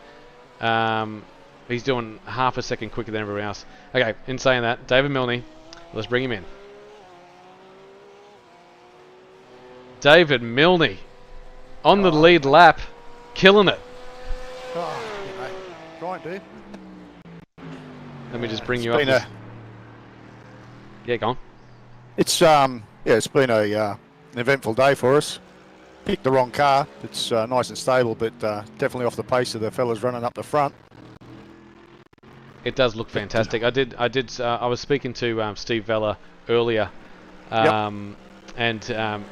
He's doing half a second quicker than everyone else. Okay, in saying that, David Milne, let's bring him in. David Milne on the lead lap, killing it. Oh, trying to. Let me just bring you up. Yeah, go on. It's it's been an eventful day for us. Picked the wrong car. It's nice and stable, but definitely off the pace of the fellas running up the front. It does look fantastic. I was speaking to Steve Vella earlier, and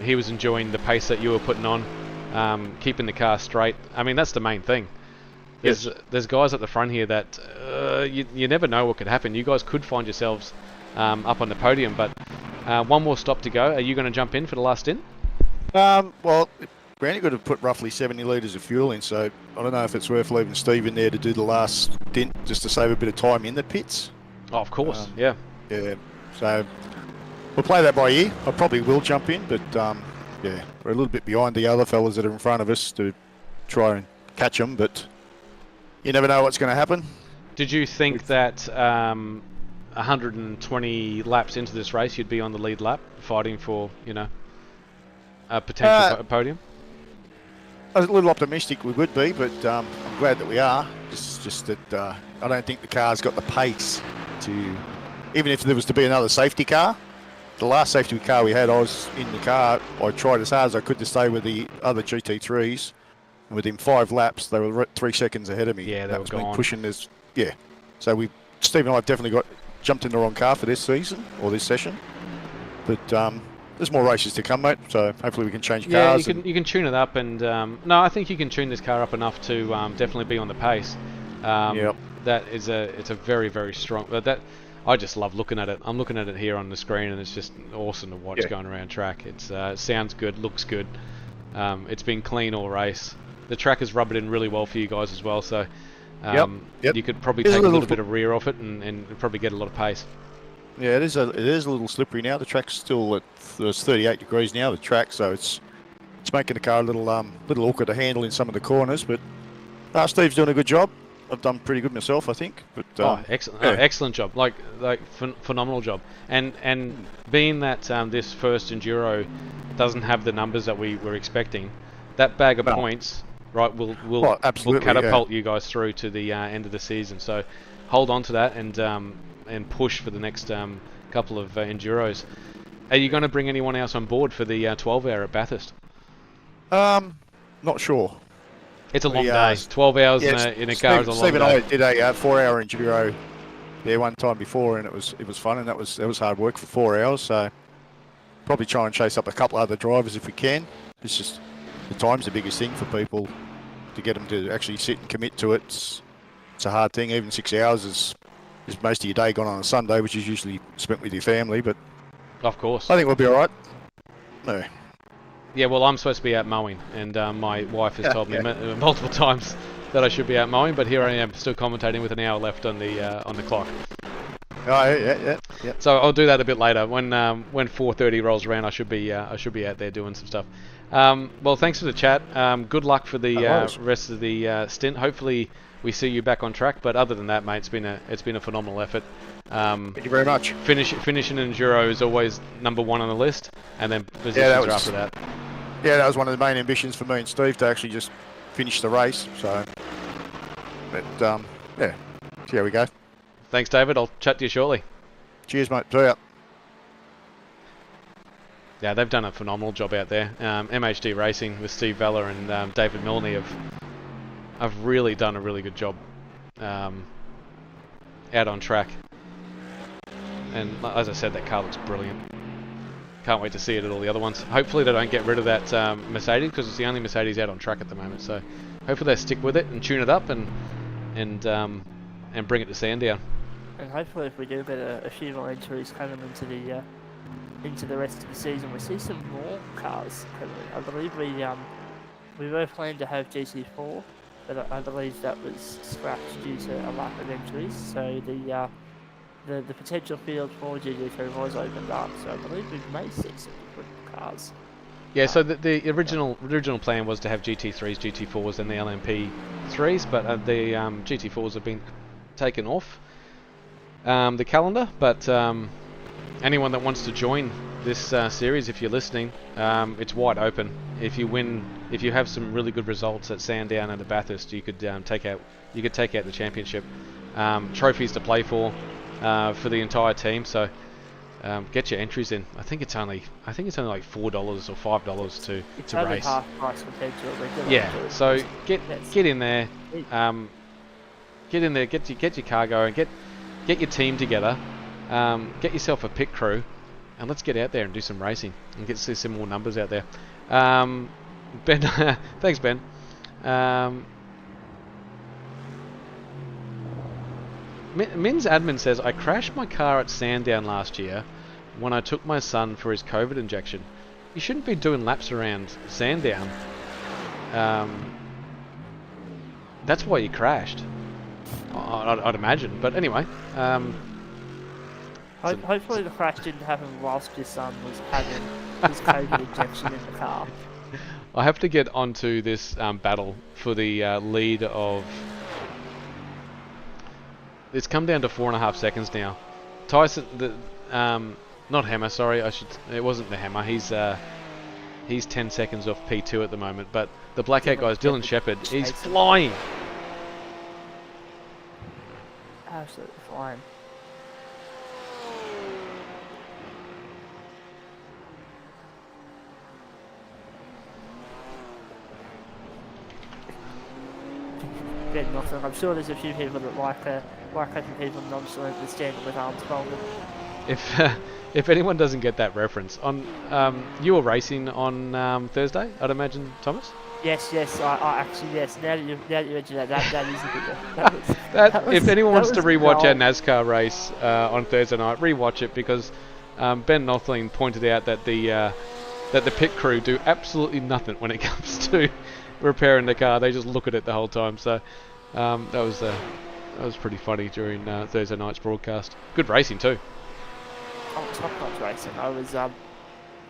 he was enjoying the pace that you were putting on, keeping the car straight. I mean, that's the main thing. There's guys at the front here that you never know what could happen. You guys could find yourselves up on the podium, but one more stop to go. Are you going to jump in for the last stint? Well, we're only going to put roughly 70 litres of fuel in, so I don't know if it's worth leaving Steve in there to do the last stint just to save a bit of time in the pits. Oh, of course, yeah. Yeah, so we'll play that by ear. I probably will jump in, but yeah, we're a little bit behind the other fellas that are in front of us to try and catch them, but you never know what's going to happen. Did you think that 120 laps into this race you'd be on the lead lap, fighting for, a potential podium? I was a little optimistic we would be, but I'm glad that we are. Just that I don't think the car's got the pace to, even if there was to be another safety car. The last safety car we had, I was in the car. I tried as hard as I could to stay with the other GT3s. And within 5 laps, they were 3 seconds ahead of me. Yeah, that were was me gone. pushing this. Yeah. So Steve and I have definitely jumped in the wrong car for this season or this session. But there's more races to come, mate. So hopefully we can change cars. Yeah, you can tune it up, and no, I think you can tune this car up enough to definitely be on the pace. Yep. It's a very, very strong. I just love looking at it. I'm looking at it here on the screen, and it's just awesome to watch going around track. It sounds good, looks good. It's been clean all race. The track has rubbed it in really well for you guys as well, so you could probably take a little bit of rear off it and probably get a lot of pace. Yeah, it is a little slippery now. The track's still it's 38 degrees now, the track, so it's making the car a little awkward to handle in some of the corners, but Steve's doing a good job. I've done pretty good myself, I think. But excellent, yeah. Excellent job, like phenomenal job. And being that this first Enduro doesn't have the numbers that we were expecting, that bag of points, right, will catapult you guys through to the end of the season. So hold on to that and push for the next couple of Enduros. Are you going to bring anyone else on board for the 12 hour at Bathurst? Not sure. It's a long day. 12 hours in a car is a long day. Steve and I did a 4 hour Enduro there one time before, and it was fun, and that was hard work for 4 hours. So probably try and chase up a couple other drivers if we can. It's just the time's the biggest thing for people, to get them to actually sit and commit to it. It's a hard thing. Even 6 hours is most of your day gone on a Sunday, which is usually spent with your family. But of course, I think we'll be all right. No. Yeah, well, I'm supposed to be out mowing, and my wife has told me multiple times that I should be out mowing, but here I am, still commentating with an hour left on the clock. Oh yeah. So I'll do that a bit later. When 4:30 rolls around, I should be out there doing some stuff. Well, thanks for the chat. Good luck for the rest of the stint. Hopefully we see you back on track. But other than that, mate, it's been a phenomenal effort. Thank you very much. Finishing an Enduro is always number one on the list, and then positions are after that. Yeah, that was one of the main ambitions for me and Steve, to actually just finish the race. So, but yeah, see how we go. Thanks, David. I'll chat to you shortly. Cheers, mate. See ya. Yeah, they've done a phenomenal job out there. MHD Racing with Steve Vella and David Milne have really done a really good job out on track. And as I said, that car looks brilliant. Can't wait to see it at all the other ones. Hopefully they don't get rid of that Mercedes, because it's the only Mercedes out on track at the moment. So hopefully they stick with it and tune it up and bring it to Sandown. And hopefully, if we do get a few more entries coming into the rest of the season, we see some more cars coming. I believe we were planning to have GT4, but I believe that was scrapped due to a lack of entries. So the potential field for GT3 was opened up. So I believe we may see some different cars. Yeah, so the original plan was to have GT3s, GT4s, and the LMP3s, but the GT4s have been taken off the calendar. But anyone that wants to join this series, if you're listening, it's wide open. If you have some really good results at Sandown and at Bathurst, you could take out the championship. Trophies to play for the entire team. So get your entries in. I think it's only like $4 or $5 to race. Half price compared to a regular. Yeah. So get in there. Get in there. Get your car going. Get your team together. Get yourself a pit crew, and let's get out there and do some racing and get to see some more numbers out there. Ben, thanks, Ben. Min's admin says, I crashed my car at Sandown last year when I took my son for his COVID injection. You shouldn't be doing laps around Sandown. That's why you crashed, I'd imagine. But anyway. Hopefully the crash didn't happen whilst your son was having his COVID injection in the car. I have to get onto this battle for the lead of... It's come down to 4.5 seconds now. Tyson, not Hammer, sorry. It wasn't the Hammer. He's He's 10 seconds off P2 at the moment, but the Black Hat guy's Dylan Shepherd. He's Takes it. flying. Absolutely fine. Good nothing. I'm sure there's a few people that like having people nonchalantly standing with arms folded. If anyone doesn't get that reference, on you were racing on Thursday, I'd imagine, Thomas. Yes, I actually, yes. Now that you mention that is a good one. That was, If anyone wants to rewatch gold. our NASCAR race on Thursday night, rewatch it because Ben Nothling pointed out that the pit crew do absolutely nothing when it comes to repairing the car. They just look at it the whole time. So that was pretty funny during Thursday night's broadcast. Good racing too. Oh, top-notch racing. I was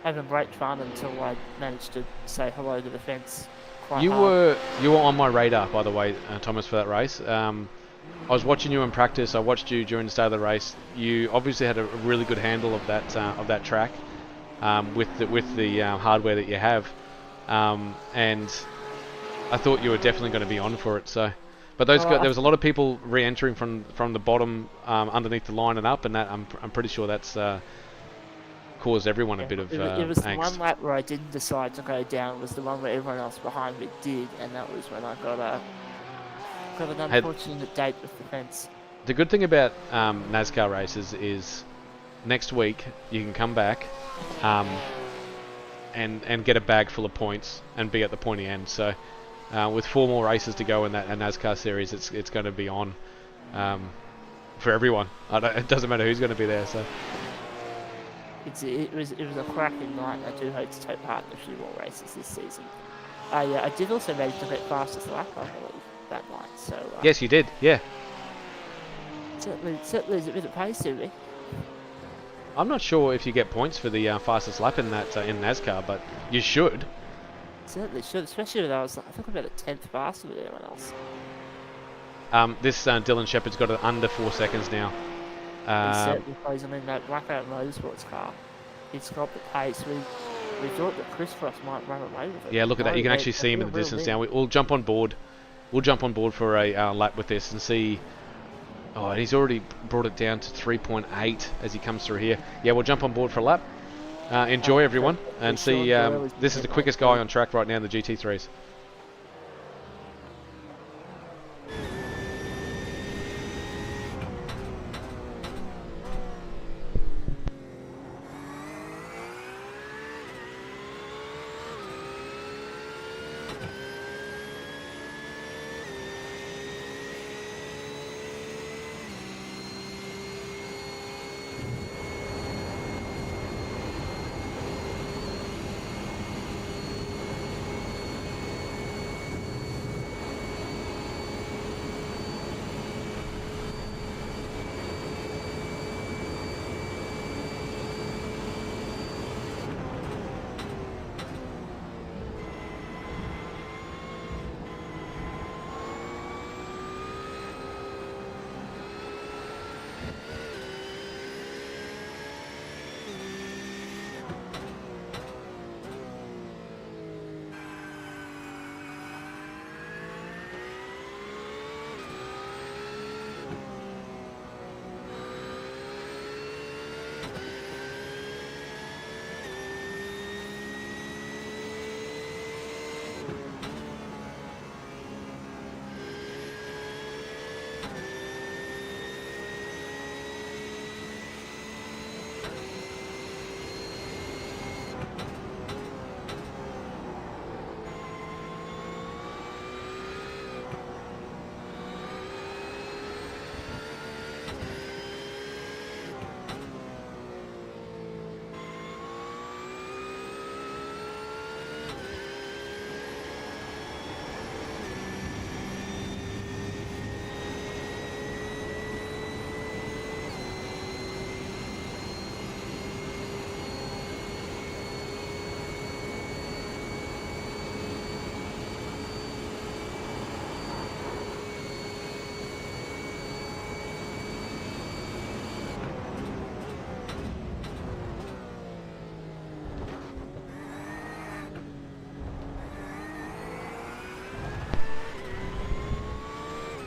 having great fun until I managed to say hello to the fence quite You hard. were on my radar, by the way, Thomas, for that race. I was watching you in practice. I watched you during the start of the race. You obviously had a really good handle of that track with the hardware that you have, and I thought you were definitely going to be on for it. So, but there was a lot of people re-entering from the bottom underneath the line and up, and that I'm pretty sure that's caused everyone a bit of It was the angst. one lap where I didn't decide to go down. It was the one where everyone else behind me did, and that was when I got an unfortunate date with the fence. The good thing about NASCAR races is next week you can come back and get a bag full of points and be at the pointy end. So with 4 more races to go in that NASCAR series, it's going to be on for everyone. It doesn't matter who's going to be there. So It was a cracking night. I do hope to take part in a few more races this season. I did also manage to get fastest lap, I believe, that night. So yes, you did. Yeah. Certainly is a bit of pace to me. I'm not sure if you get points for the fastest lap in that in NASCAR, but you should. Certainly should, especially when I was, I think, about a 10th faster than everyone else. This Dylan Shepherd's got it under 4 seconds now. He certainly plays him in that Blackout Motorsports car. It's got the pace. We thought that Crisscross might run away with it. Yeah, look at that. You can actually see him in the distance now. We'll jump on board. We'll jump on board for a lap with this and see. Oh, and he's already brought it down to 3.8 as he comes through here. Yeah, we'll jump on board for a lap. Enjoy, everyone, and see. This is the quickest guy on track right now in the GT3s.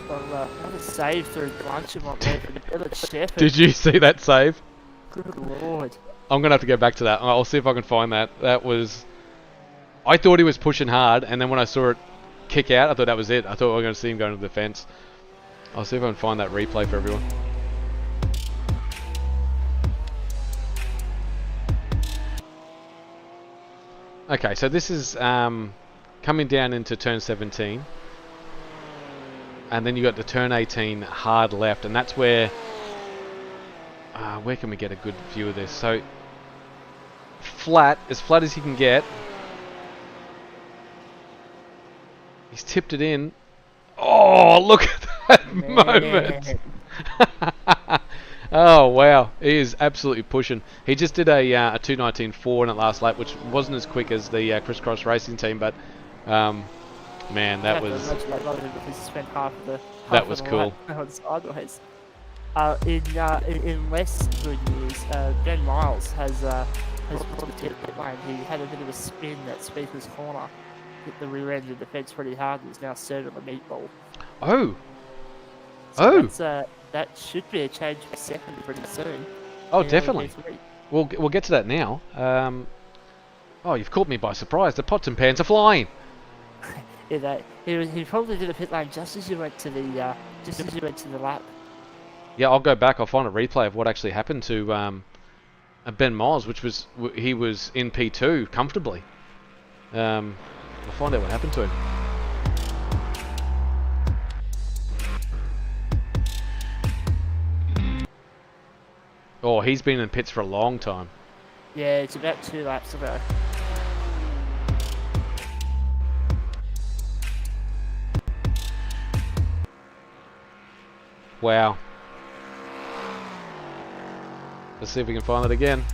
Well, another save through Blanchimont there for the Village Shepherd. Did you see that save? Good lord. I'm going to have to go back to that. I'll see if I can find that. That was... I thought he was pushing hard, and then when I saw it kick out, I thought that was it. I thought we were going to see him going to the fence. I'll see if I can find that replay for everyone. Okay, so this is coming down into turn 17. And then you got the turn 18 hard left, and that's where can we get a good view of this? So flat as he can get. He's tipped it in. Oh, look at that moment! Oh wow, he is absolutely pushing. He just did a 2:19.4 in that last lap, which wasn't as quick as the Crisscross Racing team, but man, that was cool. Sideways. In less good news, Ben Miles has pulled a pit lane. He had a bit of a spin at Speaker's Corner, hit the rear end of the fence pretty hard, and is now serving the meatball. Oh. So that should be a change for second pretty soon. Oh, definitely. We'll get to that now. Oh, you've caught me by surprise. The pots and pans are flying. Yeah, he probably did a pit lane just as you went to the lap. Yeah, I'll go back. I'll find a replay of what actually happened to Ben Miles, he was in P2 comfortably. I'll find out what happened to him. Oh, he's been in pits for a long time. Yeah, it's about 2 laps ago. Wow. Let's see if we can find it again.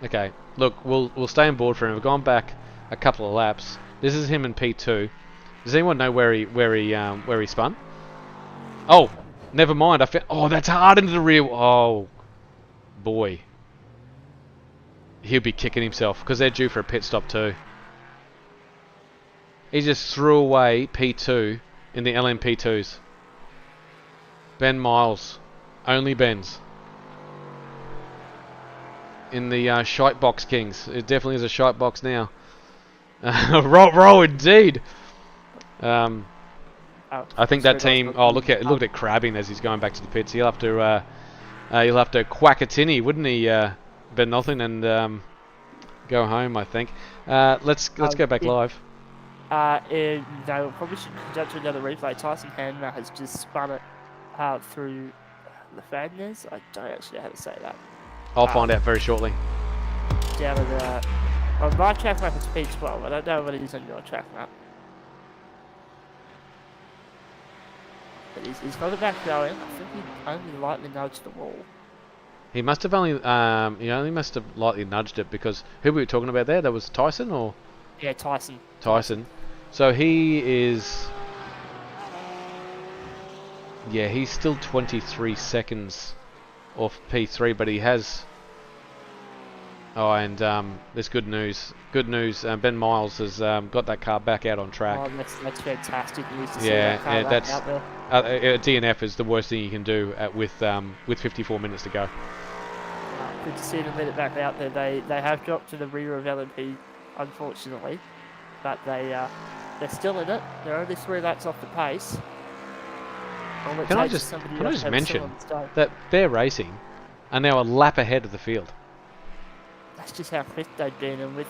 Okay, look, we'll stay on board for him. We've gone back a couple of laps. This is him in P2. Does anyone know where he spun? Oh, never mind. Oh, that's hard into the rear. Oh, boy. He'll be kicking himself because they're due for a pit stop too. He just threw away P2 in the LMP2s. Ben Miles. Only Ben's. In the shite box Kings. It definitely is a shite box now. Roll indeed. I think that team. Oh, look at crabbing as he's going back to the pits. He'll have to quack a tinny, wouldn't he, Ben Nothing, and go home. I think. Let's go back live. No, probably should jump to another replay. Tyson Hanmer has just spun it through the Fadners. I don't actually know how to say that. I'll find out very shortly. Down at on my track map it's P12. I don't know what it is on your track map. But he's got it back going. I think he only lightly nudged the wall. He must have only must have lightly nudged it because who were we talking about there? That was Tyson or? Yeah, Tyson. Tyson. So he is. Yeah, he's still 23 seconds off P3, but he has. Oh, and there's good news. Good news. Ben Miles has got that car back out on track. Oh, that's fantastic news to see that car back out there. DNF is the worst thing you can do with 54 minutes to go. Good to see them let it back out there. They have dropped to the rear of LMP, unfortunately, but they're still in it. They're only 3 laps off the pace. Can I just mention that they're racing are now a lap ahead of the field. That's just how quick they've been, and with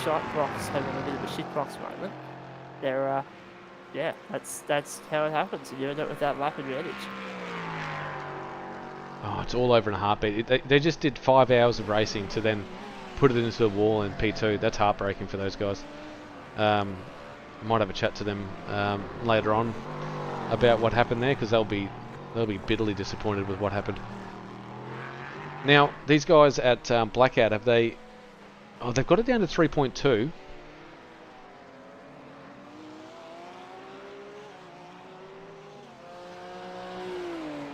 shite box having a bit of a shit box moment, they're that's how it happens. You end up with that lap advantage. Oh, it's all over in a heartbeat. They just did 5 hours of racing to then put it into the wall in P2. That's heartbreaking for those guys. I might have a chat to them later on about what happened there because they'll be bitterly disappointed with what happened. Now these guys at Blackout they've got it down to 3.2.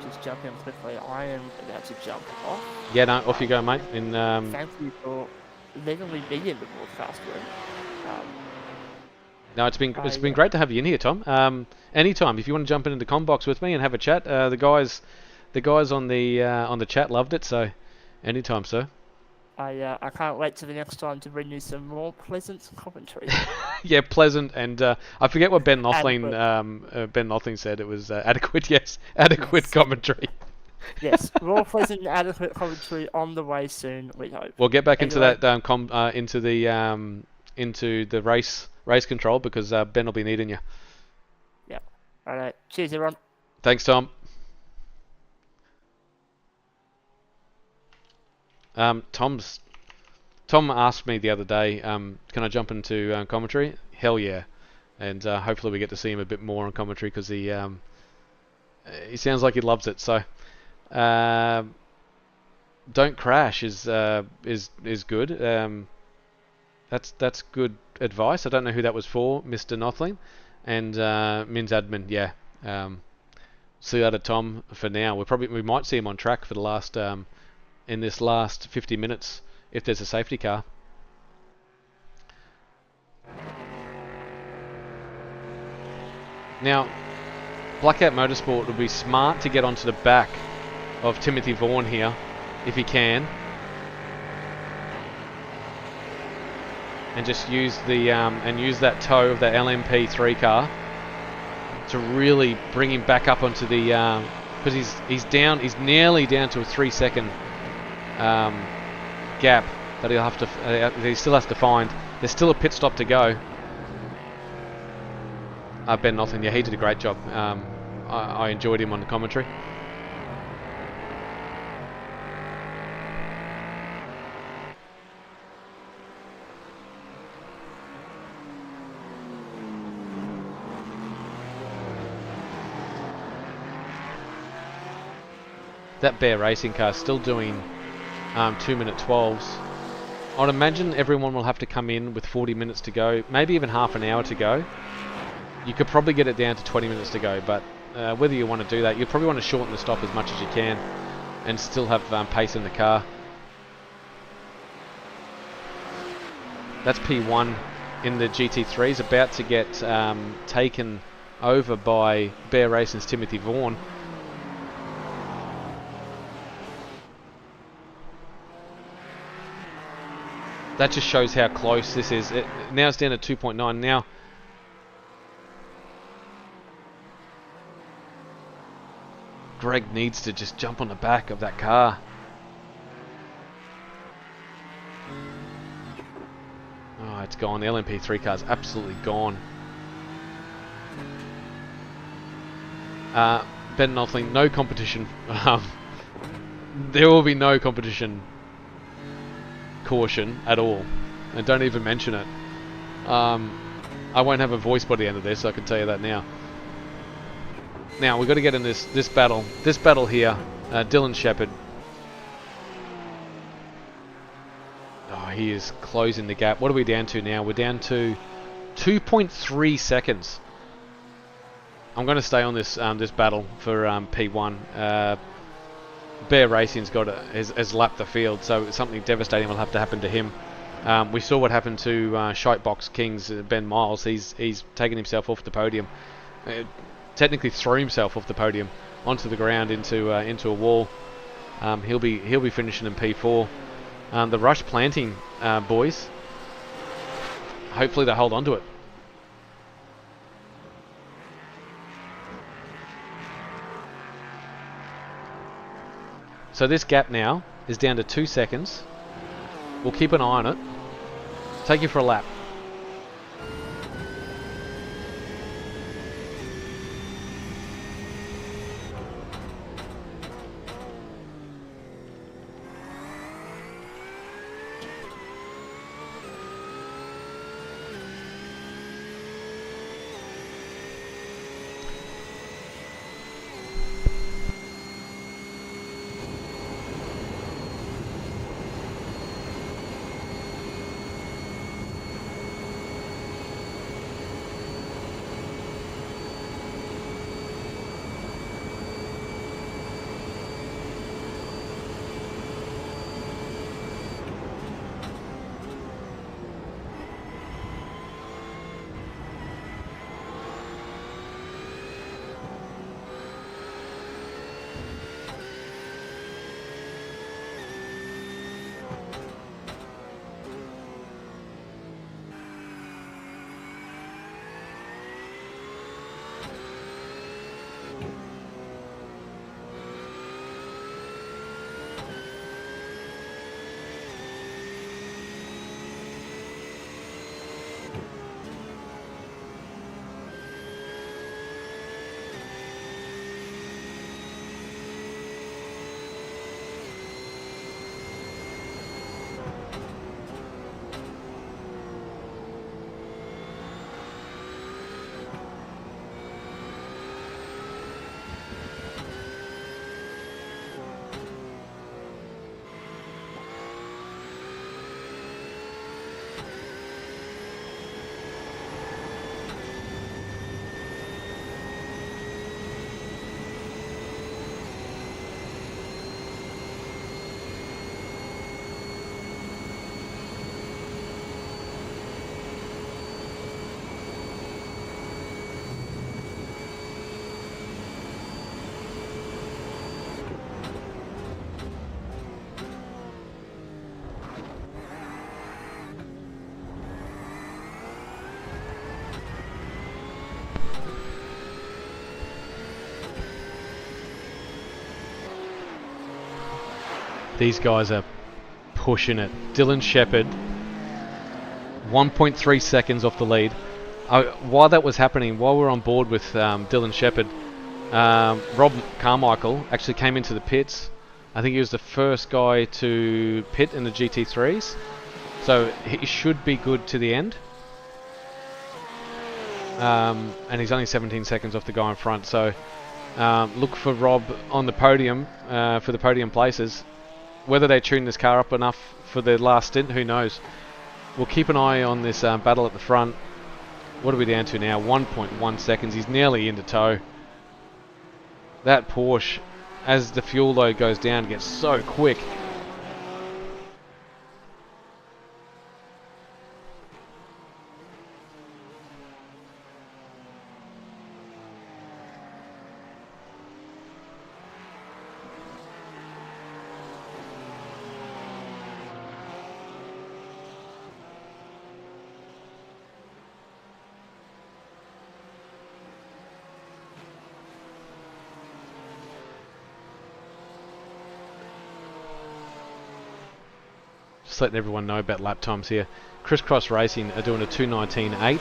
Just jump in quickly. I am about to jump off. Yeah, no, off you go, mate. Thank you legally be in the broadcast room. No, it's been great to have you in here, Tom. Anytime if you want to jump into the combox with me and have a chat. The guys on the chat loved it, so anytime, sir. I can't wait till the next time to bring you some more pleasant commentary. Yeah, pleasant, and I forget what Ben Nothling said. It was adequate. Yes, adequate Yes. Commentary. Yes, more pleasant and adequate commentary on the way soon, we hope. We'll get back Anyway. into the race control because Ben will be needing you. Yeah. All right. Cheers, everyone. Thanks, Tom. Tom asked me the other day, can I jump into commentary? Hell yeah, and hopefully we get to see him a bit more on commentary because he sounds like he loves it. So, don't crash is good. That's good advice. I don't know who that was for, Mr. Nothling, and Min's admin. Yeah. See you later, Tom. For now, we might see him on track for the last in this last 50 minutes if there's a safety car. Now, Blackout Motorsport would be smart to get onto the back of Timothy Vaughan here, if he can, and just use that tow of that LMP3 car to really bring him back up onto the because he's nearly down to a 3-second gap that he still has to find. There's still a pit stop to go. Ben Nothling, yeah, he did a great job. I enjoyed him on the commentary. That Bear Racing car is still doing 2-minute 12s. I'd imagine everyone will have to come in with 40 minutes to go, maybe even half an hour to go. You could probably get it down to 20 minutes to go, but whether you want to do that, you probably want to shorten the stop as much as you can and still have pace in the car. That's P1 in the GT3. He's about to get taken over by Bear Racing's Timothy Vaughan. That just shows how close this is. Now it's down to 2.9. Now, Greg needs to just jump on the back of that car. Oh, it's gone. The LMP3 car's absolutely gone. Ben Nothling, no competition. There will be no competition caution at all, and don't even mention it. I won't have a voice by the end of this, I can tell you that now. Now we've got to get in this battle here. Dylan Shepherd. Oh, he is closing the gap. What are we down to now? We're down to 2.3 seconds. I'm going to stay on this battle for P1. Bear Racing's has lapped the field, so something devastating will have to happen to him. We saw what happened to Shitebox King's Ben Miles. He's taken himself off the podium. Technically threw himself off the podium onto the ground into a wall. He'll be finishing in P4. The Rush Planting boys. Hopefully they hold on to it. So this gap now is down to 2 seconds. We'll keep an eye on it. Take you for a lap. These guys are pushing it. Dylan Shepherd, 1.3 seconds off the lead. While that was happening, while we were on board with Dylan Shepherd, Rob Carmichael actually came into the pits. I think he was the first guy to pit in the GT3s, so he should be good to the end. And he's only 17 seconds off the guy in front, so look for Rob on the podium for the podium places. Whether they tune this car up enough for the last stint, who knows. We'll keep an eye on this battle at the front. What are we down to now? 1.1 seconds. He's nearly into tow. That Porsche, as the fuel load goes down, gets so quick. Just letting everyone know about lap times here. Crisscross Racing are doing a 2:19.8.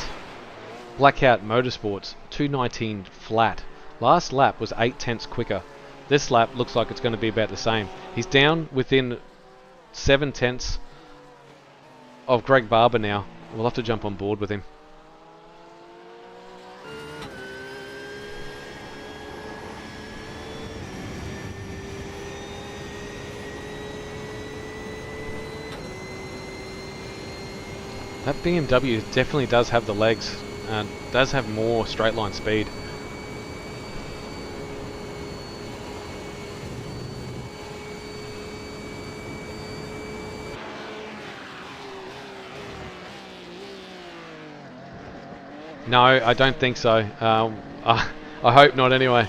Blackout Motorsports 2:19 flat. Last lap was 8 tenths quicker. This lap looks like it's going to be about the same. He's down within 7 tenths of Greg Barber now. We'll have to jump on board with him. That BMW definitely does have the legs, does have more straight line speed. No, I don't think so. I hope not anyway.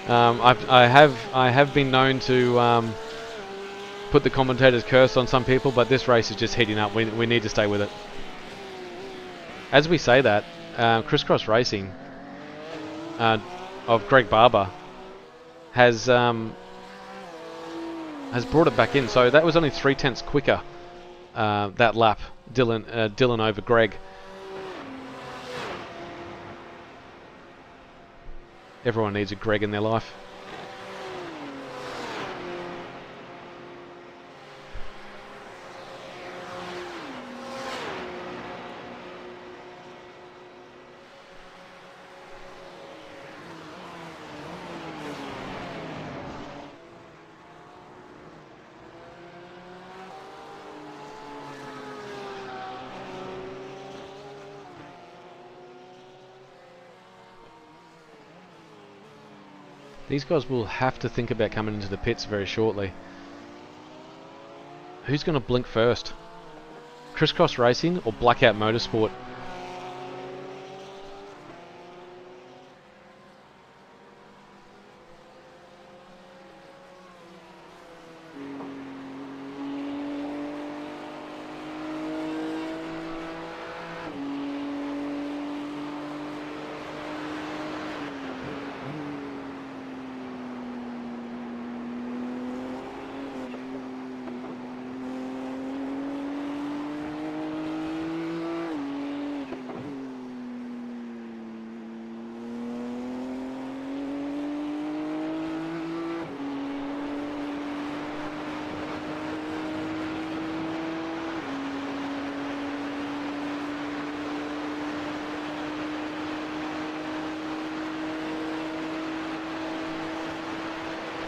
I have been known to put the commentator's curse on some people, but this race is just heating up. We need to stay with it. As we say that, Crisscross Racing of Greg Barber has brought it back in. So that was only 3 tenths quicker that lap. Dylan over Greg. Everyone needs a Greg in their life. These guys will have to think about coming into the pits very shortly. Who's going to blink first? Crisscross Racing or Blackout Motorsport?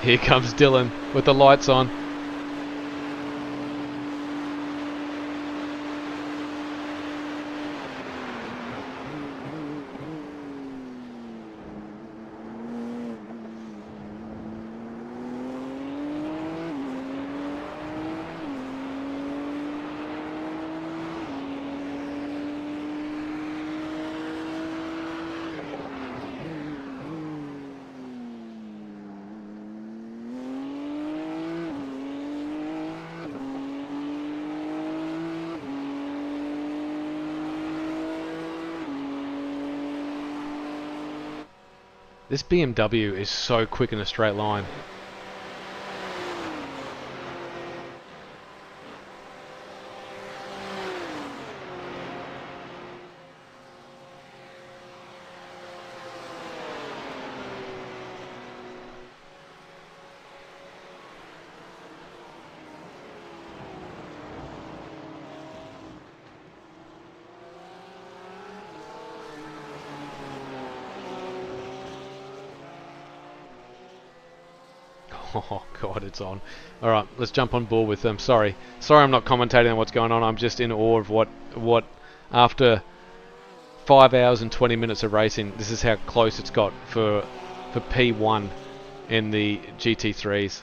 Here comes Dylan with the lights on. This BMW is so quick in a straight line. Oh god, it's on. Alright, let's jump on board with them. Sorry I'm not commentating on what's going on. I'm just in awe of what after 5 hours and 20 minutes of racing, this is how close it's got for P1 in the GT3s.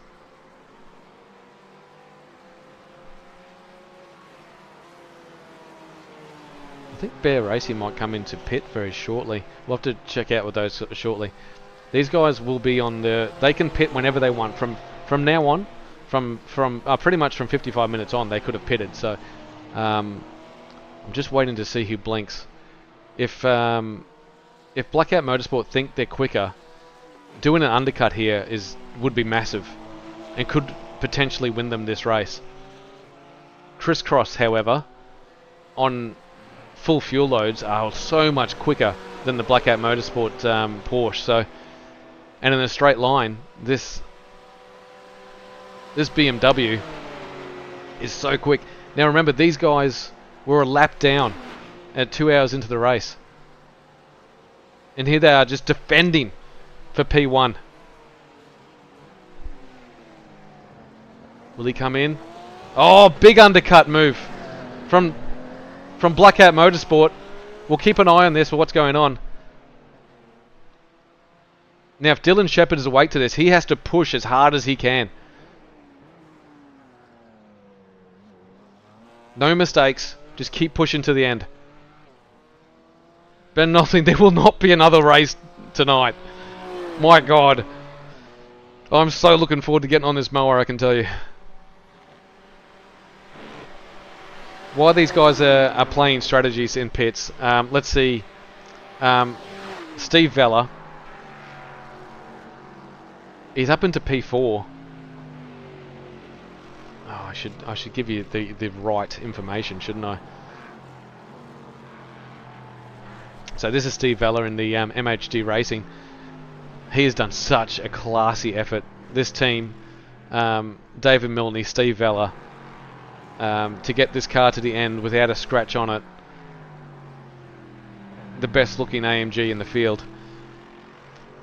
I think Bear Racing might come into pit very shortly. We'll have to check out with those shortly. These guys will be on they can pit whenever they want. From now on, from pretty much from 55 minutes on, they could have pitted. So I'm just waiting to see who blinks. If Blackout Motorsport think they're quicker, doing an undercut here would be massive and could potentially win them this race. Crisscross, however, on full fuel loads are so much quicker than the Blackout Motorsport Porsche. So, and in a straight line, this BMW is so quick. Now remember, these guys were a lap down at 2 hours into the race, and here they are just defending for P1. Will he come in? Oh, big undercut move from Blackout Motorsport. We'll keep an eye on this for what's going on. Now, if Dylan Shepherd is awake to this, he has to push as hard as he can. No mistakes. Just keep pushing to the end. Ben Nothing, there will not be another race tonight. My God. I'm so looking forward to getting on this mower, I can tell you. While these guys are playing strategies in pits, let's see. Steve Vella. He's up into P4. Oh, I should give you the right information, shouldn't I? So this is Steve Vella in the MHD Racing. He has done such a classy effort. This team, David Milne, Steve Vella, to get this car to the end without a scratch on it. The best looking AMG in the field.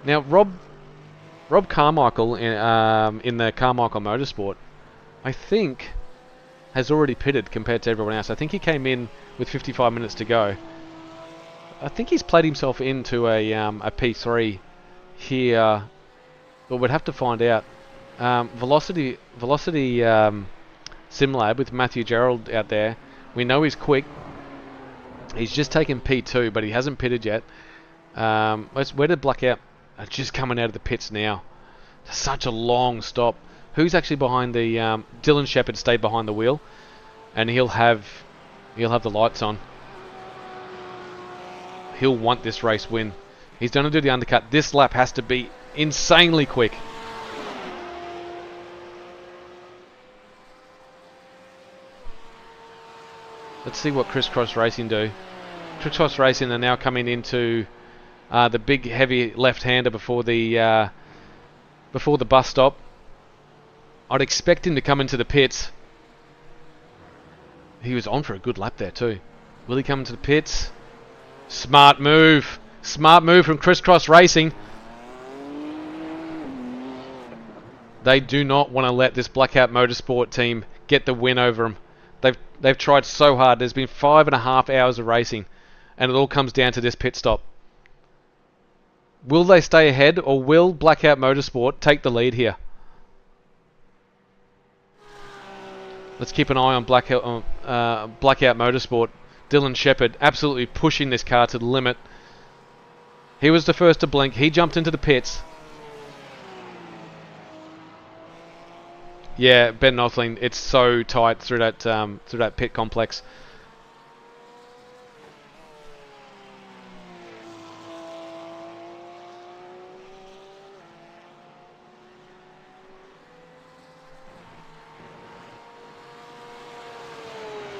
Now Rob Carmichael in the Carmichael Motorsport, I think, has already pitted compared to everyone else. I think he came in with 55 minutes to go. I think he's played himself into a P3 here, but we'd have to find out. Velocity SimLab with Matthew Gerald out there. We know he's quick. He's just taken P2, but he hasn't pitted yet. Where did Blackout? Just coming out of the pits now. Such a long stop. Who's actually behind the Dylan Shepherd stayed behind the wheel, and he'll have the lights on. He'll want this race win. He's going to do the undercut. This lap has to be insanely quick. Let's see what Crisscross Racing do. Crisscross Racing are now coming into the big heavy left-hander before the bus stop. I'd expect him to come into the pits. He was on for a good lap there too. Will he come into the pits? Smart move. Smart move from Crisscross Racing. They do not want to let this Blackout Motorsport team get the win over them. They've tried so hard. There's been 5.5 hours of racing, and it all comes down to this pit stop. Will they stay ahead, or will Blackout Motorsport take the lead here? Let's keep an eye on Blackout Motorsport. Dylan Shepherd absolutely pushing this car to the limit. He was the first to blink. He jumped into the pits. Yeah, Ben Nothling, it's so tight through that pit complex.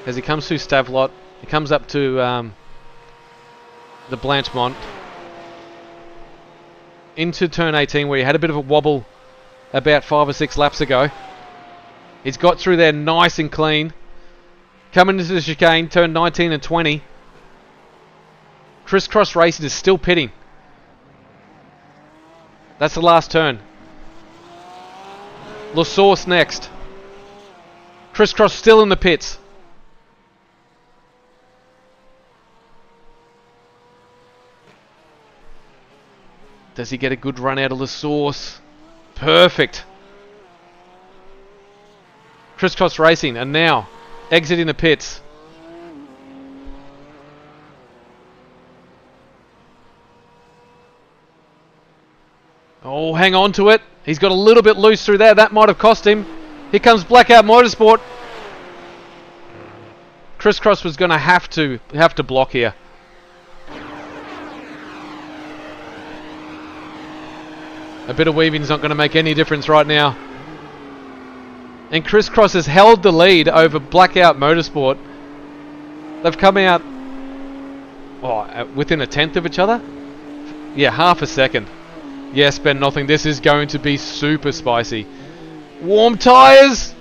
As he comes through Stavlot, he comes up to the Blanchmont, into turn 18 where he had a bit of a wobble about 5 or 6 laps ago. He's got through there nice and clean. Coming into the chicane, turn 19 and 20. Crisscross Racing is still pitting. That's the last turn. LaSource next. Crisscross still in the pits. Does he get a good run out of LaSource? Perfect. Crisscross Racing, and now exiting the pits. Oh, hang on to it. He's got a little bit loose through there. That might have cost him. Here comes Blackout Motorsport. Crisscross was going to have to block here. A bit of weaving's not going to make any difference right now. And Crisscross has held the lead over Blackout Motorsport. They've come out within a tenth of each other. Yeah, half a second. Yes, Ben Nothing, this is going to be super spicy. Warm tyres!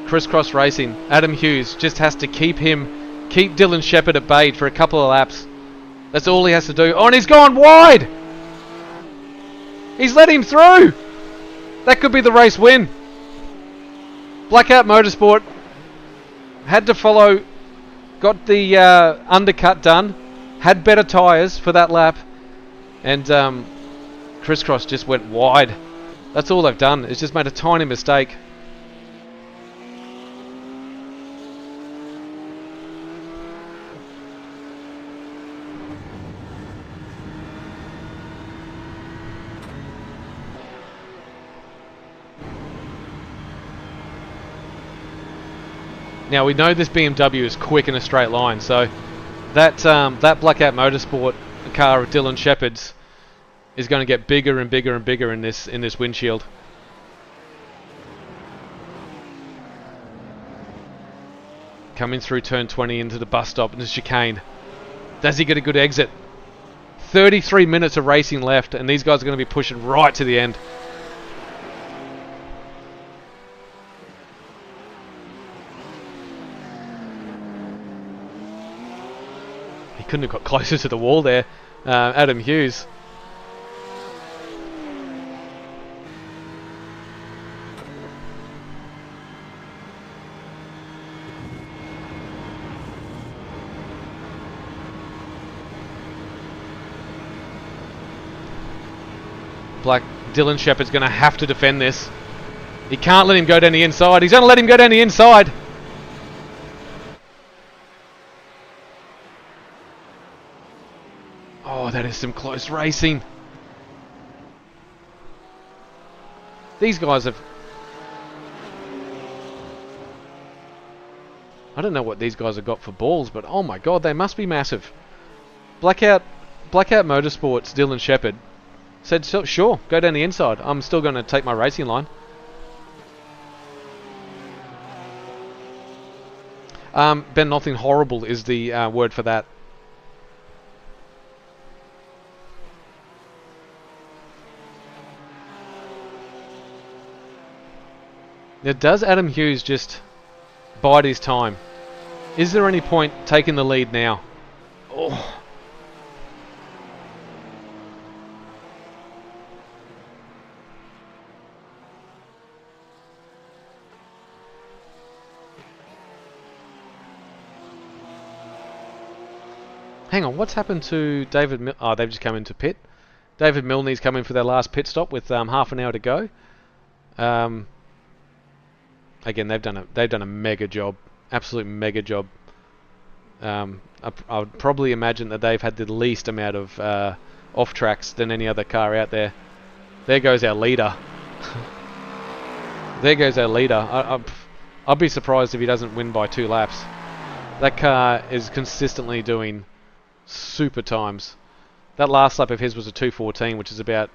Crisscross Racing. Adam Hughes just has to keep Dylan Shepherd at bay for a couple of laps. That's all he has to do. Oh, and he's gone wide! He's let him through! That could be the race win. Blackout Motorsport had to follow, got the undercut done, had better tyres for that lap, and Crisscross just went wide. That's all they've done. It's just made a tiny mistake. Now we know this BMW is quick in a straight line, so that Blackout Motorsport car of Dylan Shepherd's is going to get bigger and bigger and bigger in this windshield. Coming through turn 20 into the bus stop and the chicane. Does he get a good exit? 33 minutes of racing left, and these guys are going to be pushing right to the end. Couldn't have got closer to the wall there, Adam Hughes. Dylan Shepherd's going to have to defend this. He can't let him go down the inside. He's going to let him go down the inside. Oh, that is some close racing. These guys have... I don't know what these guys have got for balls, but oh my god, they must be massive. Blackout Motorsports, Dylan Shepherd, said, sure, go down the inside. I'm still going to take my racing line. Ben, nothing horrible is the word for that. Now, does Adam Hughes just bide his time? Is there any point taking the lead now? Oh. Hang on, what's happened to David Oh, they've just come into pit. David Milne's coming for their last pit stop with half an hour to go. Again, they've done a mega job, absolute mega job. I would probably imagine that they've had the least amount of off tracks than any other car out there. There goes our leader. There goes our leader. I'd be surprised if he doesn't win by 2 laps. That car is consistently doing super times. That last lap of his was a 2:14, which is about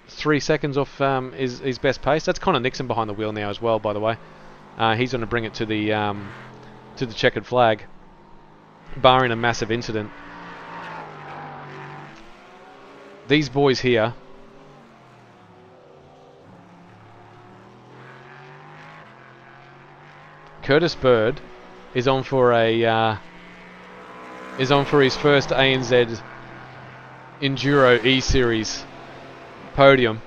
3 seconds off his best pace. That's Connor Nixon behind the wheel now as well, by the way. He's going to bring it to the checkered flag, barring a massive incident. These boys here Curtis Bird is on for his first ANZ Enduro ESeries podium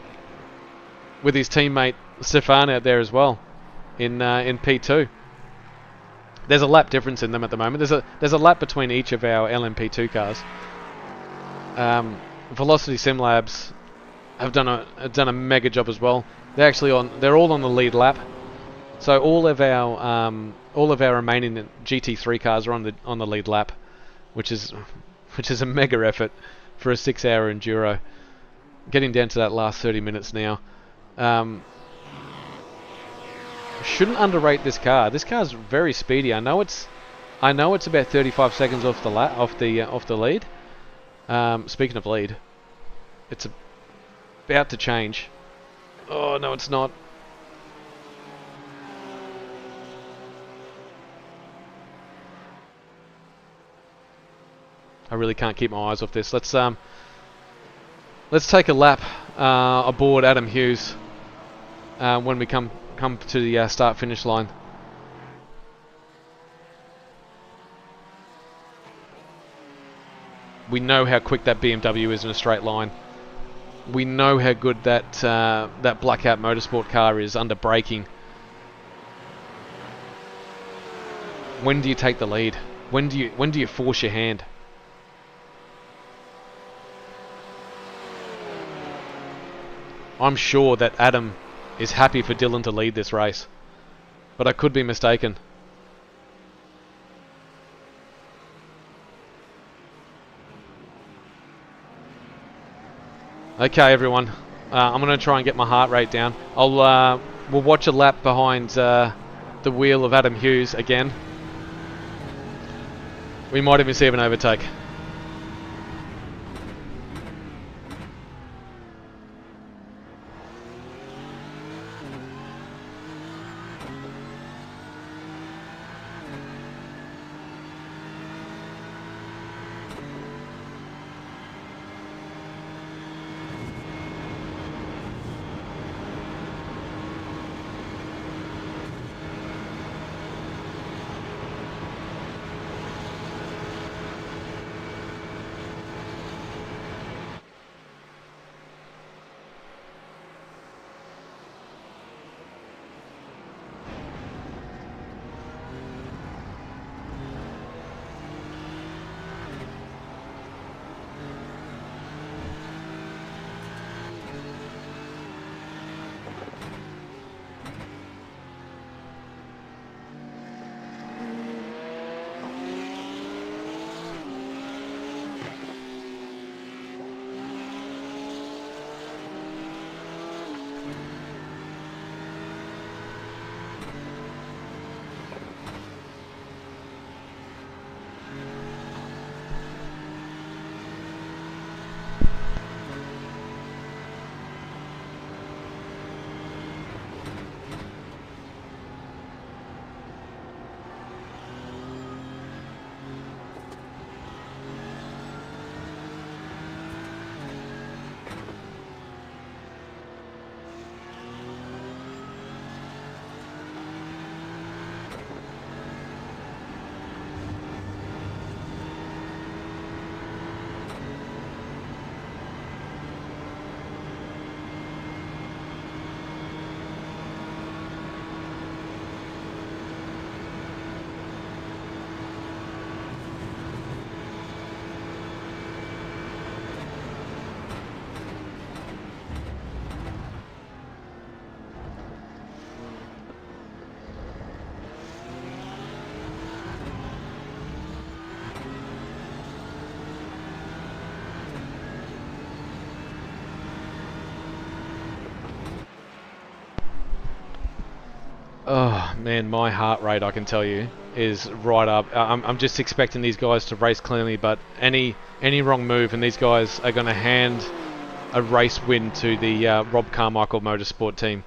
with his teammate Stefan out there as well in P2. There's a lap difference in them at the moment. There's a lap between each of our LMP2 cars. Velocity Sim Labs have done a mega job as well. They're all on the lead lap. So all of our remaining GT3 cars are on the lead lap, which is a mega effort for a 6-hour enduro. Getting down to that last 30 minutes now. Shouldn't underrate this car. This car's very speedy. I know it's about 35 seconds off the lead. Speaking of lead, it's about to change. Oh no, it's not. I really can't keep my eyes off this. Let's take a lap aboard Adam Hughes when we come to the start finish line. We know how quick that BMW is in a straight line. We know how good that Blackout Motorsport car is under braking. When do you take the lead? When do you force your hand? I'm sure that Adam is happy for Dylan to lead this race, but I could be mistaken. Okay, everyone. I'm going to try and get my heart rate down. We'll watch a lap behind the wheel of Adam Hughes again. We might even see an overtake. Oh man, my heart rate, I can tell you, is right up. I'm just expecting these guys to race cleanly, but any wrong move and these guys are going to hand a race win to the Rob Carmichael Motorsport team.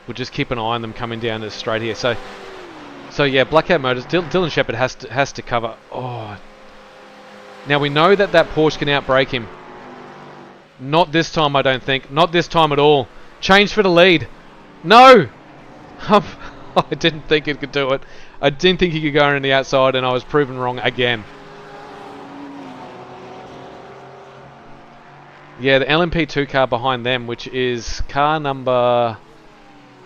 We'll just keep an eye on them coming down the straight here. So yeah, Blackout Motors. Dylan Shepherd has to cover. Oh, now we know that Porsche can outbrake him. Not this time, I don't think. Not this time at all. Change for the lead. No! I didn't think it could do it. I didn't think he could go around the outside, and I was proven wrong again. Yeah, the LMP2 car behind them, which is car number...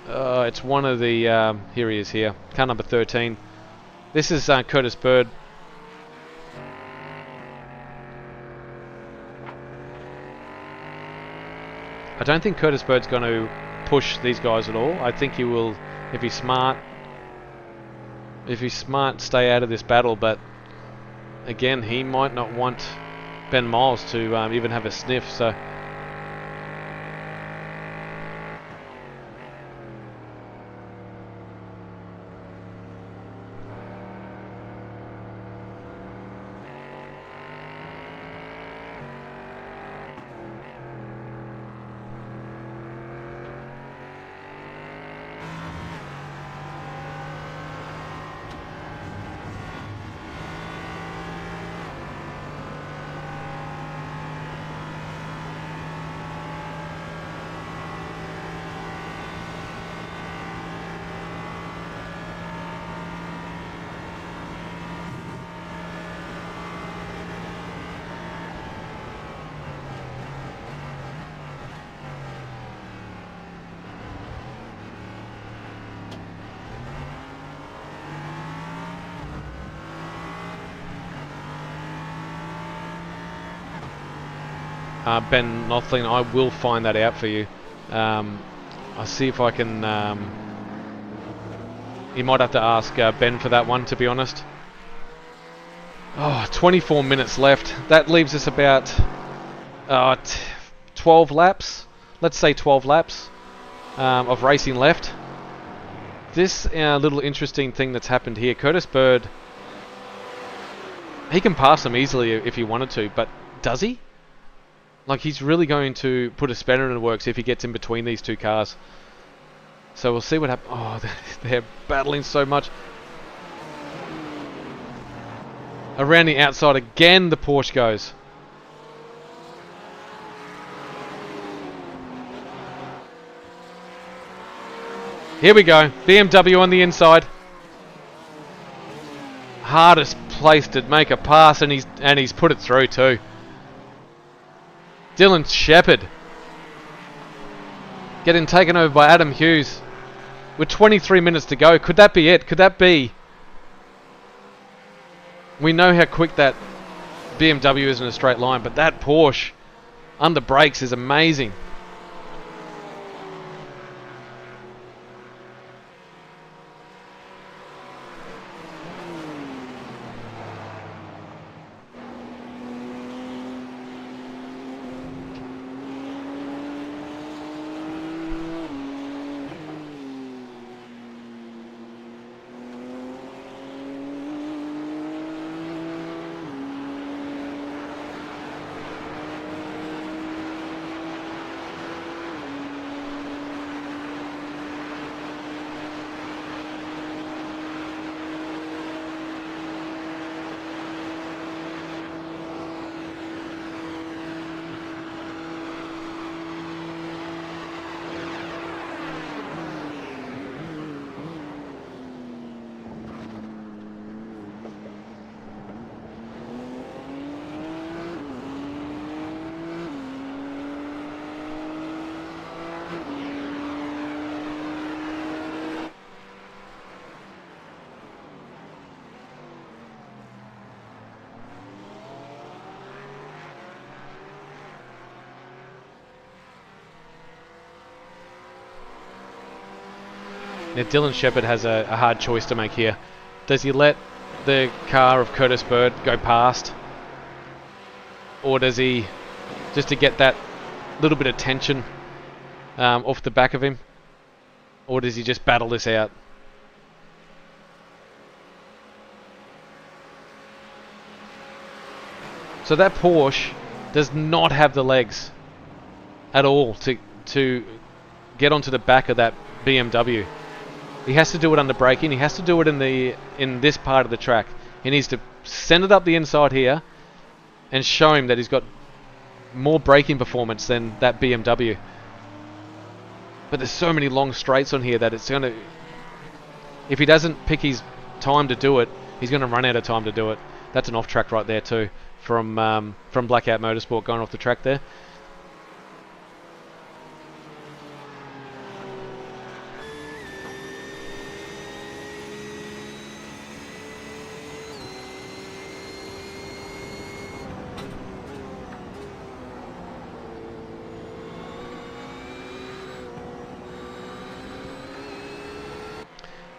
it's one of the... here he is here. Car number 13. This is Curtis Bird. I don't think Curtis Bird's going to push these guys at all. I think he will, if he's smart, stay out of this battle. But again, he might not want Ben Miles to even have a sniff. So Ben Nothlin, I will find that out for you. I'll see if I can... you might have to ask Ben for that one, to be honest. Oh, 24 minutes left. That leaves us about 12 laps. Let's say 12 laps of racing left. This little interesting thing that's happened here. Curtis Bird, he can pass him easily if he wanted to, but does he? Like, he's really going to put a spanner in the works if he gets in between these two cars. So we'll see what happens. Oh, they're battling so much. Around the outside again, the Porsche goes. Here we go. BMW on the inside. Hardest place to make a pass, and he's put it through too. Dylan Shepherd getting taken over by Adam Hughes with 23 minutes to go. Could that be it? Could that be? We know how quick that BMW is in a straight line, but that Porsche under brakes is amazing. Now Dylan Shepherd has a hard choice to make here. Does he let the car of Curtis Bird go past? Or does he, just to get that little bit of tension off the back of him? Or does he just battle this out? So that Porsche does not have the legs at all to get onto the back of that BMW. He has to do it under braking. He has to do it in this part of the track. He needs to send it up the inside here and show him that he's got more braking performance than that BMW. But there's so many long straights on here that it's going to... If he doesn't pick his time to do it, he's going to run out of time to do it. That's an off track right there too, from Blackout Motorsport going off the track there.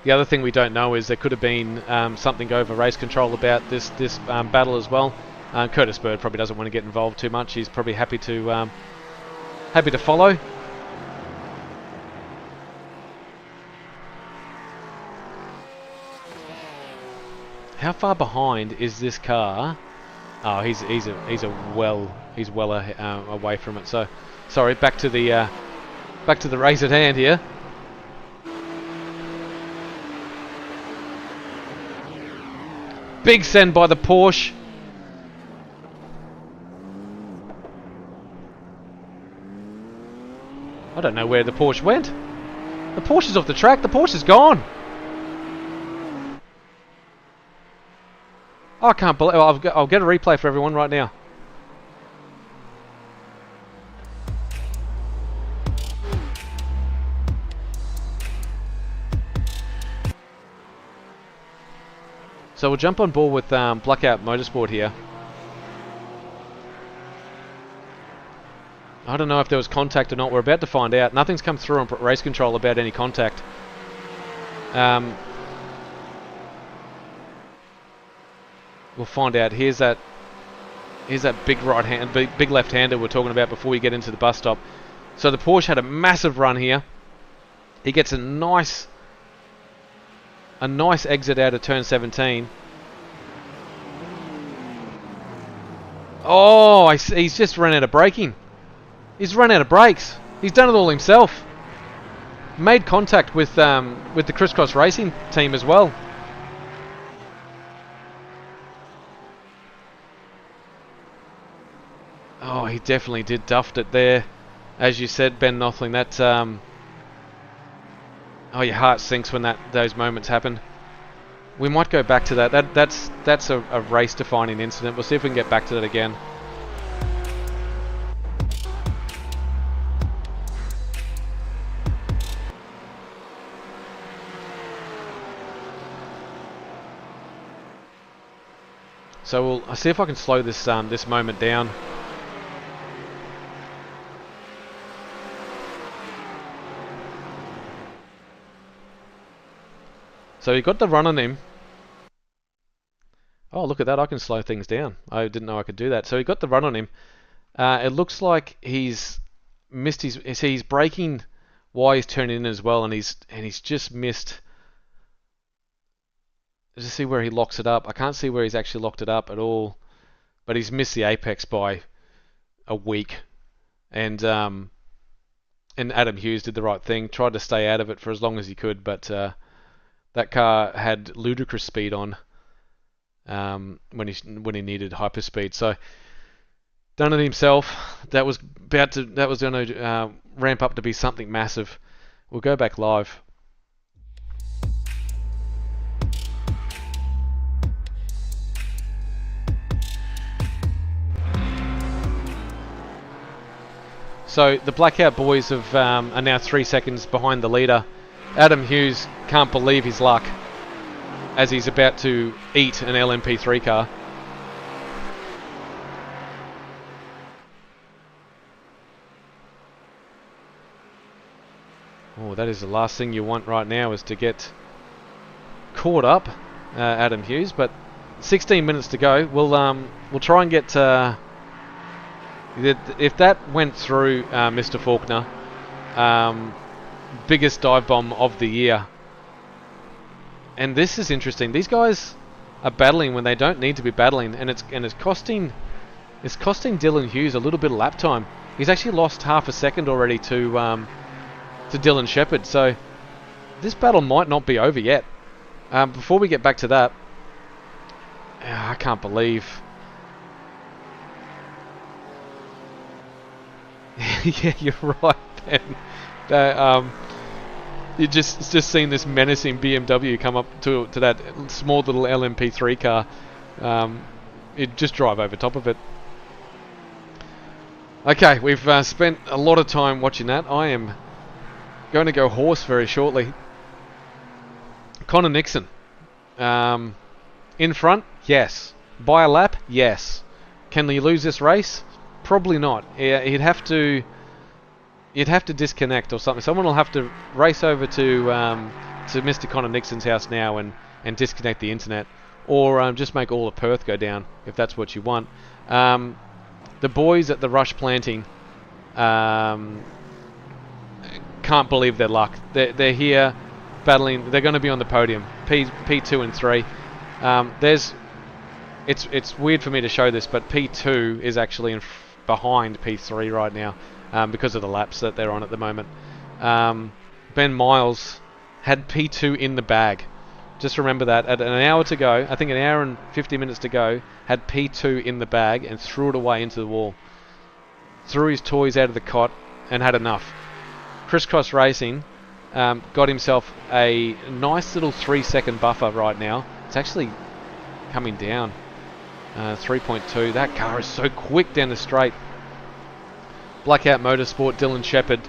The other thing we don't know is there could have been something over race control about this battle as well. Curtis Bird probably doesn't want to get involved too much. He's probably happy to follow. How far behind is this car? Oh, he's well away from it. So, sorry. Back to the race at hand here. Big send by the Porsche. I don't know where the Porsche went. The Porsche's off the track. The Porsche's gone. Oh, I can't believe... I'll get a replay for everyone right now. So we'll jump on board with Blackout Motorsport here. I don't know if there was contact or not. We're about to find out. Nothing's come through on race control about any contact. We'll find out. Here's that big big left-hander we're talking about before we get into the bus stop. So the Porsche had a massive run here. He gets a nice exit out of turn 17. Oh, he's just run out of braking. He's run out of brakes. He's done it all himself. Made contact with the Crisscross Racing team as well. Oh, he definitely did duffed it there. As you said, Ben Nothling, that... Oh, your heart sinks when those moments happen. We might go back to that. That's a race-defining incident. We'll see if we can get back to that again. So I'll see if I can slow this this moment down. So he got the run on him. Oh, look at that. I can slow things down. I didn't know I could do that. So he got the run on him. It looks like he's missed his... He's braking while he's turning in as well, and he's just missed... Just see where he locks it up. I can't see where he's actually locked it up at all. But he's missed the apex by a week. And Adam Hughes did the right thing. Tried to stay out of it for as long as he could, but... that car had ludicrous speed on when he needed hyperspeed. So done it himself. That was going to ramp up to be something massive. We'll go back live. So the Blackout boys are now 3 seconds behind the leader. Adam Hughes can't believe his luck as he's about to eat an LMP3 car. Oh, that is the last thing you want right now, is to get caught up, Adam Hughes. But 16 minutes to go. We'll try and get... if that went through, Mr. Faulkner, biggest dive bomb of the year. And this is interesting. These guys are battling when they don't need to be battling, and it's costing Dylan Hughes a little bit of lap time. He's actually lost half a second already to Dylan Shepherd. So this battle might not be over yet. Before we get back to that, I can't believe Yeah, you're right, Ben. You just seen this menacing BMW come up to that small little LMP3 car. It'd just drive over top of it. Okay, we've spent a lot of time watching that. I am going to go horse very shortly. Connor Nixon. In front? Yes. By a lap? Yes. Can he lose this race? Probably not. He'd have to disconnect or something. Someone will have to race over to Mr. Connor Nixon's house now and disconnect the internet, or just make all of Perth go down if that's what you want. The boys at the Rush Planting can't believe their luck. They're here battling. They're going to be on the podium. P2 and 3. It's weird for me to show this, but P2 is actually behind P3 right now because of the laps that they're on at the moment. Ben Miles had P2 in the bag. Just remember that. At an hour to go, I think an hour and 50 minutes to go, had P2 in the bag and threw it away into the wall. Threw his toys out of the cot and had enough. Crisscross Racing got himself a nice little 3-second buffer right now. It's actually coming down. 3.2. That car is so quick down the straight. Blackout Motorsport, Dylan Shepherd.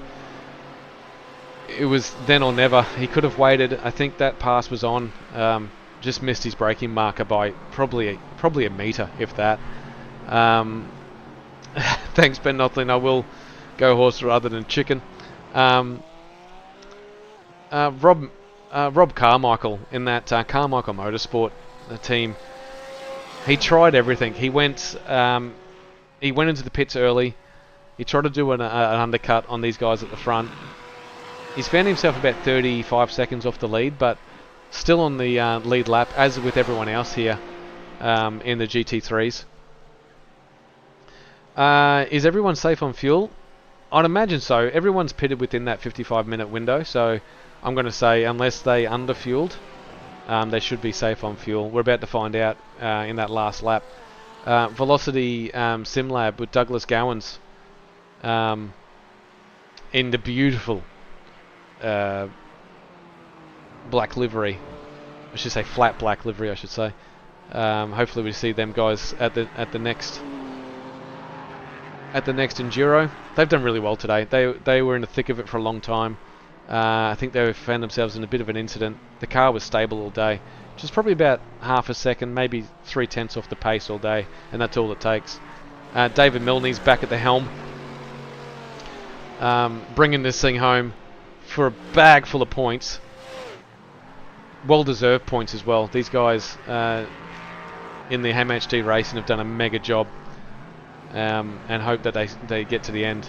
It was then or never. He could have waited. I think that pass was on. Just missed his braking marker by probably a metre, if that. Thanks, Ben Nothlin. I will go horse rather than chicken. Rob Carmichael in that Carmichael Motorsport team. He tried everything. He went into the pits early. He tried to do an undercut on these guys at the front. He's found himself about 35 seconds off the lead, but still on the lead lap, as with everyone else here in the GT3s. Is everyone safe on fuel? I'd imagine so. Everyone's pitted within that 55-minute window, so I'm going to say unless they underfueled, they should be safe on fuel. We're about to find out in that last lap. Velocity Sim Lab with Douglas Gowans in the beautiful black livery. I should say flat black livery, I should say. Hopefully we see them guys at the next Enduro. They've done really well today. They were in the thick of it for a long time. I think they found themselves in a bit of an incident. The car was stable all day, which is probably about half a second, maybe 0.3 off the pace all day, and that's all it takes. David Milne's back at the helm, bringing this thing home for a bag full of points. Well-deserved points as well. These guys in the HMHD Racing have done a mega job, and hope that they get to the end.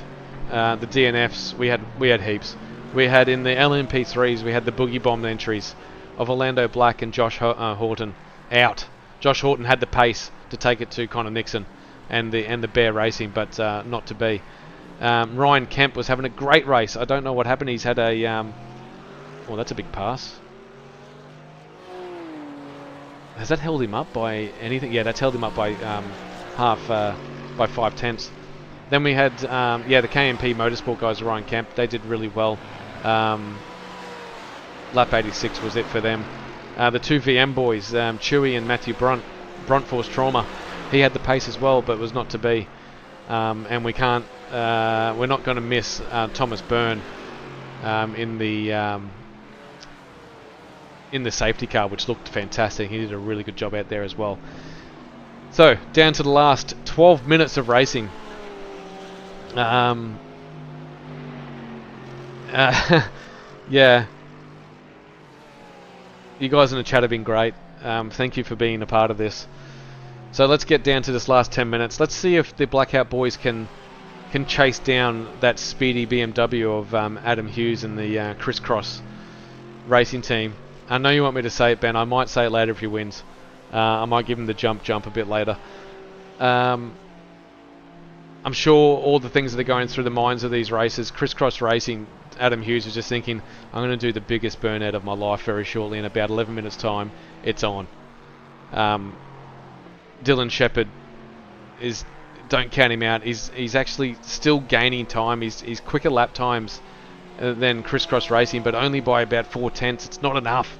The DNFs, we had heaps. We had in the LMP3s, we had the Boogie Bomb entries of Orlando Black and Josh Horton out. Josh Horton had the pace to take it to Connor Nixon and the Bear Racing, but not to be. Ryan Kemp was having a great race. I don't know what happened. He's had a... well, that's a big pass. Has that held him up by anything? Yeah, that's held him up by by 0.5. Then we had, the KMP Motorsport guys, Ryan Kemp. They did really well. Lap 86 was it for them. The two VM boys, Chewy and Matthew Brunt Force Trauma. He had the pace as well, but was not to be. And we can't. We're not going to miss Thomas Byrne in the safety car, which looked fantastic. He did a really good job out there as well. So down to the last 12 minutes of racing. Yeah. You guys in the chat have been great. Thank you for being a part of this. So let's get down to this last 10 minutes. Let's see if the Blackout boys can chase down that speedy BMW of Adam Hughes and the Crisscross Racing team. I know you want me to say it, Ben. I might say it later if he wins. I might give him the jump a bit later. I'm sure all the things that are going through the minds of these racers, Crisscross Racing, Adam Hughes was just thinking, I'm going to do the biggest burnout of my life very shortly. In about 11 minutes time, it's on. Dylan Shepherd is don't count him out. He's actually still gaining time. He's quicker lap times than Crisscross Racing, but only by about 4/10. It's not enough.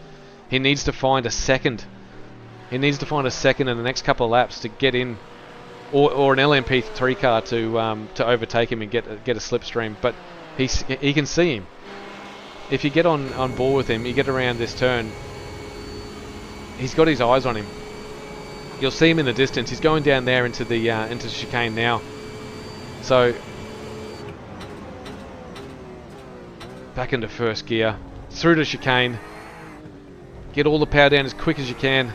He needs to find a second. He needs to find a second in the next couple of laps to get in, or an LMP3 car to overtake him and get a slipstream. But he can see him. If you get on board with him, you get around this turn. He's got his eyes on him. You'll see him in the distance. He's going down there into the chicane now. So back into first gear, through the chicane. Get all the power down as quick as you can.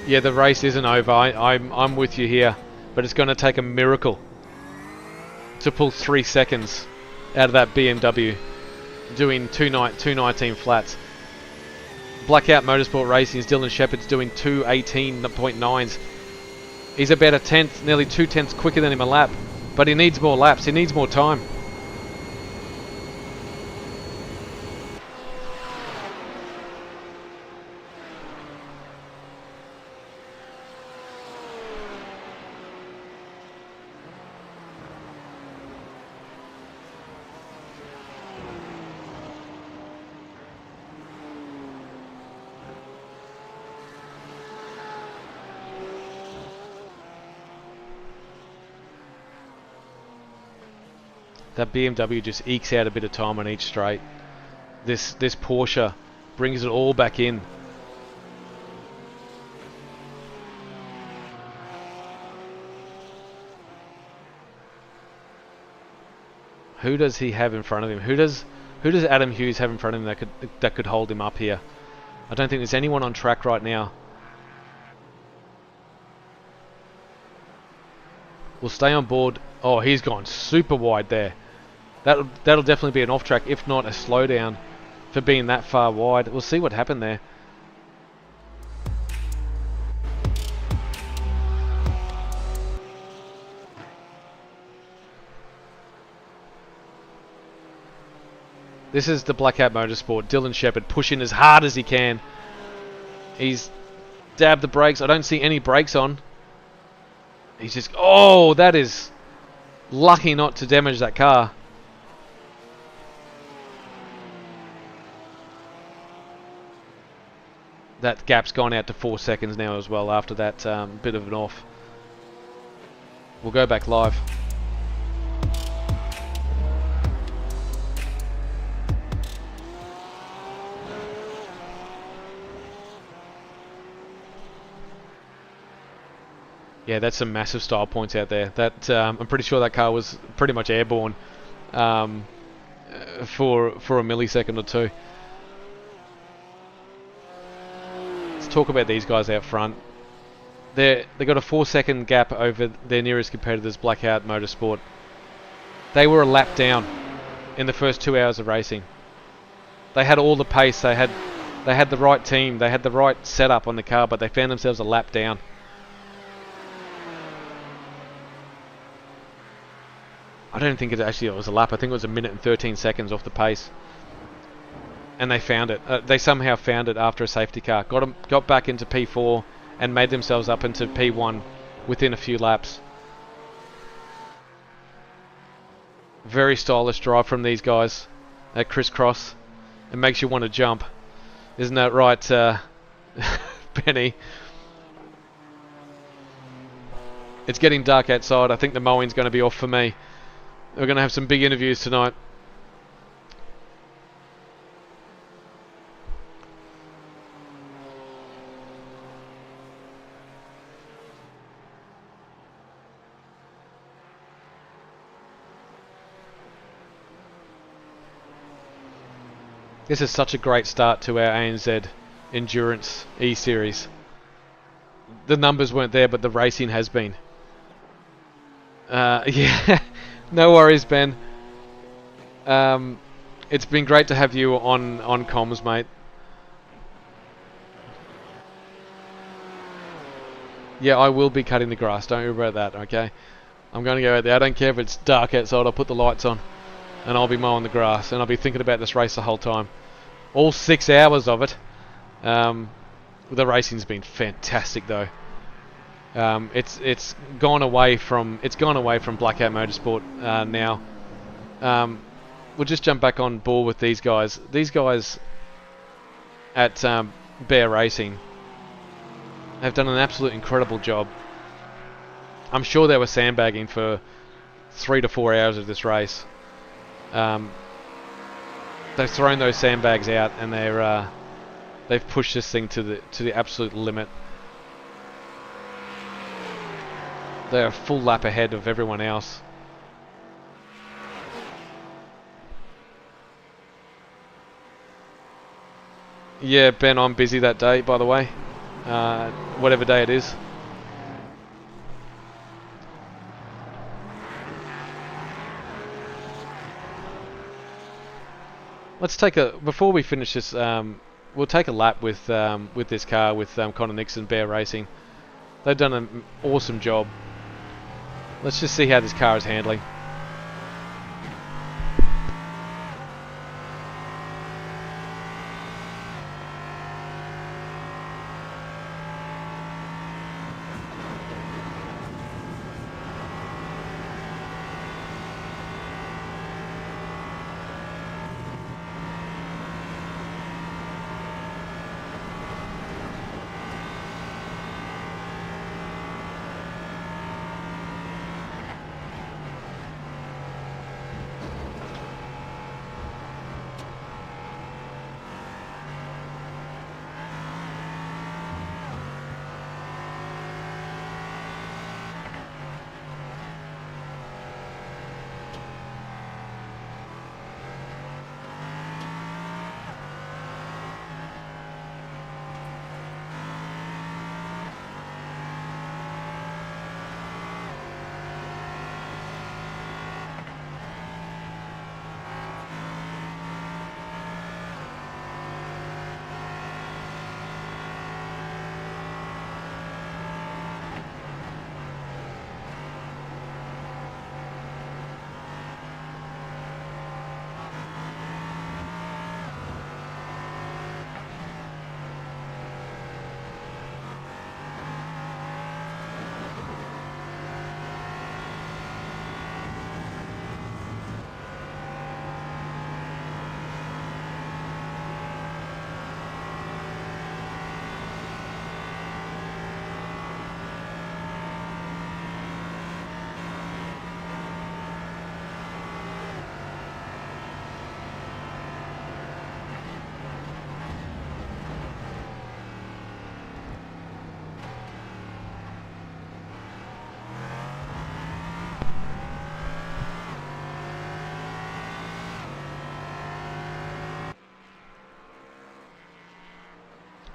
Yeah, the race isn't over. I'm with you here, but it's going to take a miracle to pull 3 seconds out of that BMW doing 219 flats. Blackout Motorsport Racing's Dylan Shepherd's doing 218.9s. He's about a tenth, nearly 2 tenths quicker than him a lap, but he needs more laps. He needs more time. That BMW just ekes out a bit of time on each straight. This Porsche brings it all back in. Who does he have in front of him? Who does Adam Hughes have in front of him that could hold him up here? I don't think there's anyone on track right now. We'll stay on board. Oh, he's gone super wide there. That'll definitely be an off track, if not a slowdown, for being that far wide. We'll see what happened there. This is the Blackout Motorsport. Dylan Shepherd pushing as hard as he can. He's dabbed the brakes. I don't see any brakes on. He's just... Oh, that is lucky not to damage that car. That gap's gone out to 4 seconds now as well after that bit of an off. We'll go back live. Yeah, that's some massive style points out there. That I'm pretty sure that car was pretty much airborne for a millisecond or two. Let's talk about these guys out front. They got a 4-second gap over their nearest competitors, Blackout Motorsport. They were a lap down in the first 2 hours of racing. They had all the pace. They had the right team. They had the right setup on the car, but they found themselves a lap down. I don't think it was a lap. I think it was 1 minute and 13 seconds off the pace. And they found it. They somehow found it after a safety car. Got back into P4 and made themselves up into P1 within a few laps. Very stylish drive from these guys at Crisscross. It makes you want to jump. Isn't that right, Benny? It's getting dark outside. I think the mowing's going to be off for me. We're going to have some big interviews tonight. This is such a great start to our ANZ Endurance E-Series. The numbers weren't there, but the racing has been. Yeah, no worries, Ben. It's been great to have you on comms, mate. Yeah, I will be cutting the grass. Don't worry about that, okay? I'm going to go out there. I don't care if it's dark outside. I'll put the lights on, and I'll be mowing the grass, and I'll be thinking about this race the whole time. all 6 hours of it. The racing's been fantastic though. It's gone away from Blackout Motorsport now. We'll just jump back on board with these guys. These guys at Bear Racing have done an absolute incredible job. I'm sure they were sandbagging for 3 to 4 hours of this race. They've thrown those sandbags out and they've pushed this thing to the absolute limit. They're a full lap ahead of everyone else. Yeah, Ben, I'm busy that day, by the way. Whatever day it is. Let's take before we finish this, we'll take a lap with this car, with Connor Nixon, Bear Racing. They've done an awesome job. Let's just see how this car is handling.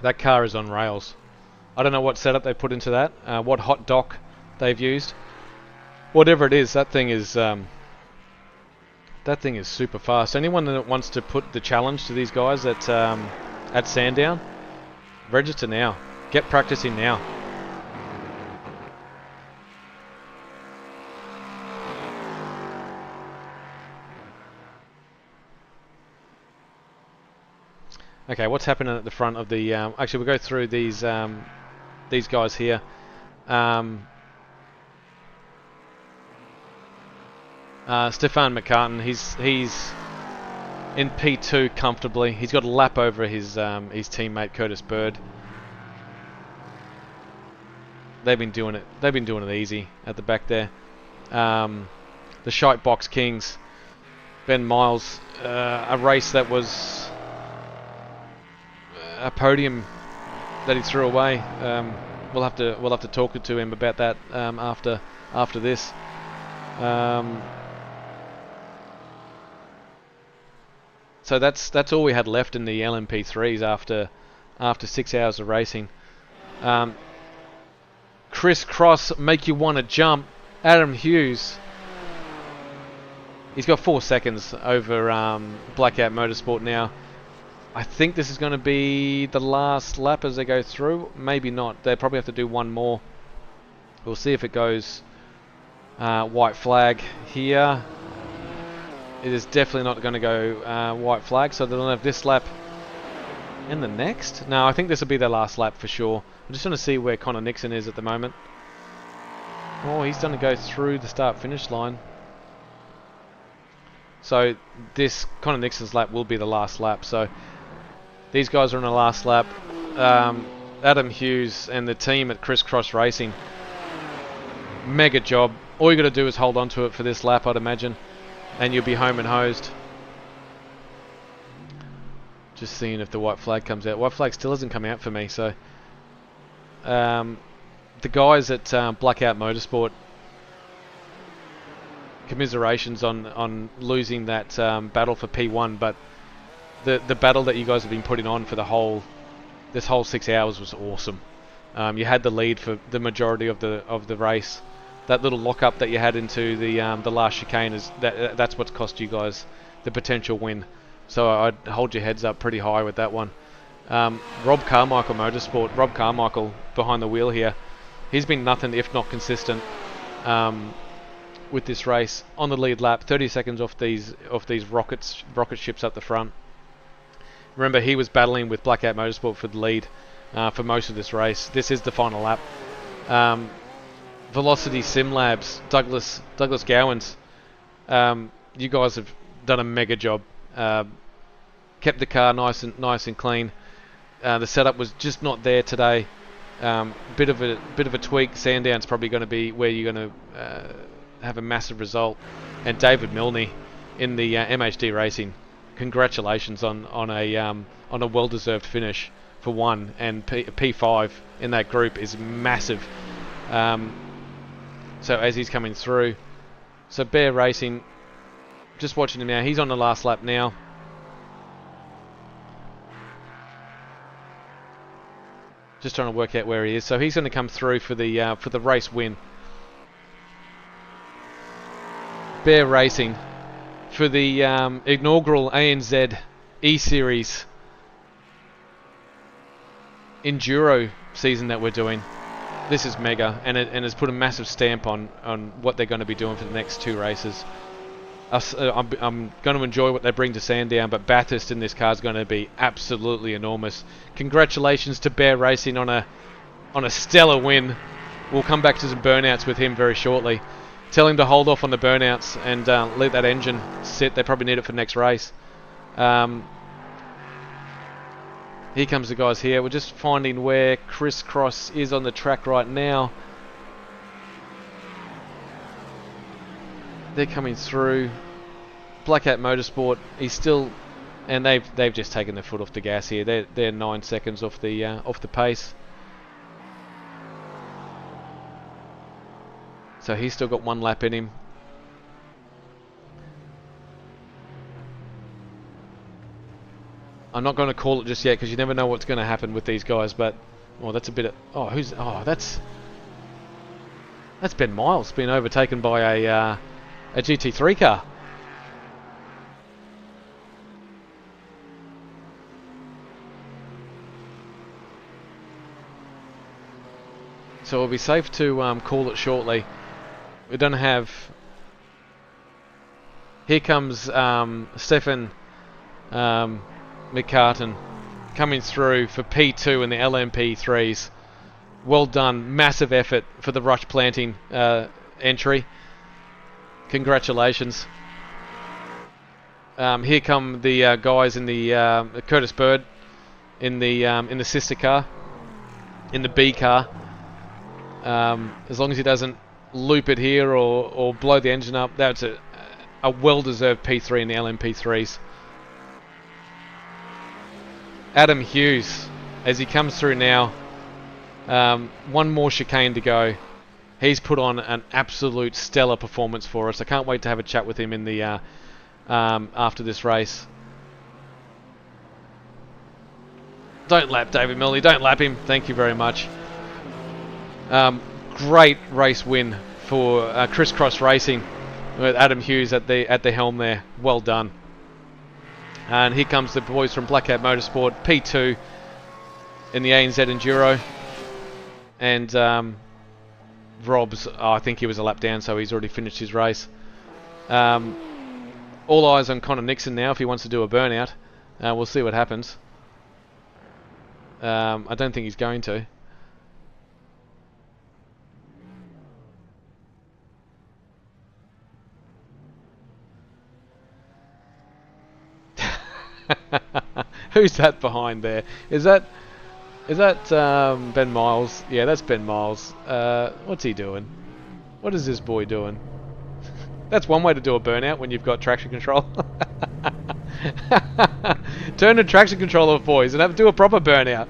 That car is on rails. I don't know what setup they put into that, what hot dock they've used. Whatever it is, that thing is super fast. Anyone that wants to put the challenge to these guys at Sandown, register now. Get practicing now. Okay, what's happening at the front of the... actually, we'll go through these guys here. Stefan McCartan, he's in P2 comfortably. He's got a lap over his teammate Curtis Bird. They've been doing it easy at the back there. The Shite Box Kings, Ben Miles, a race that was a podium that he threw away. We'll have to talk to him about that after this. So that's all we had left in the LMP3s after 6 hours of racing. Chris Cross, make you want to jump. Adam Hughes, he's got 4 seconds over Blackout Motorsport now. I think this is going to be the last lap as they go through. Maybe not. They probably have to do one more. We'll see if it goes white flag here. It is definitely not going to go white flag, so they'll have this lap And the next? No, I think this will be their last lap for sure. I just want to see where Connor Nixon is at the moment. Oh, he's going to go through the start-finish line. So this Connor Nixon's lap will be the last lap. So these guys are on the last lap. Adam Hughes and the team at Crisscross Racing, mega job. All you got to do is hold on to it for this lap, I'd imagine, and you'll be home and hosed. Just seeing if the white flag comes out. White flag still hasn't come out for me, so the guys at Blackout Motorsport, commiserations on losing that battle for P1, but the battle that you guys have been putting on for this whole 6 hours was awesome. You had the lead for the majority of the race. That little lockup that you had into the last chicane that's what's cost you guys the potential win. So I'd hold your heads up pretty high with that one. Rob Carmichael Motorsport, Rob Carmichael behind the wheel here. He's been nothing if not consistent with this race. On the lead lap, 30 seconds off these rocket ships up the front. Remember, he was battling with Blackout Motorsport for the lead for most of this race. This is the final lap. Velocity Sim Labs, Douglas Gowans, you guys have done a mega job. Kept the car nice and clean. The setup was just not there today. Bit of a tweak. Sandown's probably going to be where you're going to have a massive result. And David Milne in the MHD Racing, congratulations on a well-deserved finish for one. And P5 in that group is massive. So as he's coming through, so Bear Racing, just watching him now. He's on the last lap now. Just trying to work out where he is. So he's going to come through for the race win. Bear Racing for the inaugural ANZ ESeries Enduro season that we're doing. This is mega, and has put a massive stamp on what they're going to be doing for the next two races. I'm going to enjoy what they bring to Sandown, but Bathurst in this car is going to be absolutely enormous. Congratulations to Bear Racing on a stellar win. We'll come back to some burnouts with him very shortly. Tell him to hold off on the burnouts and let that engine sit. They probably need it for the next race. Here comes the guys here. We're just finding where Crisscross is on the track right now. They're coming through. Blackout Motorsport, he's still, and they've just taken their foot off the gas here. They're 9 seconds off the pace. So he's still got one lap in him. I'm not going to call it just yet because you never know what's going to happen with these guys. But that's a bit of that's Ben Miles being overtaken by a GT3 car. So we'll be safe to call it shortly. We don't have. Here comes Stefan McCartan coming through for P2 in the LMP3s. Well done, massive effort for the rush planting entry. Congratulations. Here come the guys in the Curtis Bird in the sister car, in the B car. As long as he doesn't loop it here or blow the engine up, that's a well-deserved P3 in the LMP3s. Adam Hughes, as he comes through now, one more chicane to go. He's put on an absolute stellar performance for us. I can't wait to have a chat with him in the after this race. Don't lap David Milne, don't lap him. Thank you very much. Great race win for Crisscross Racing with Adam Hughes at the helm there. Well done. And here comes the boys from Blackout Motorsport, P2 in the ANZ Enduro. And Rob's, I think he was a lap down, so he's already finished his race. All eyes on Connor Nixon now if he wants to do a burnout. We'll see what happens. I don't think he's going to. Who's that behind there? Is that Ben Miles? Yeah, that's Ben Miles. What's he doing? What is this boy doing? That's one way to do a burnout when you've got traction control. Turn the traction control off, boys, and do a proper burnout.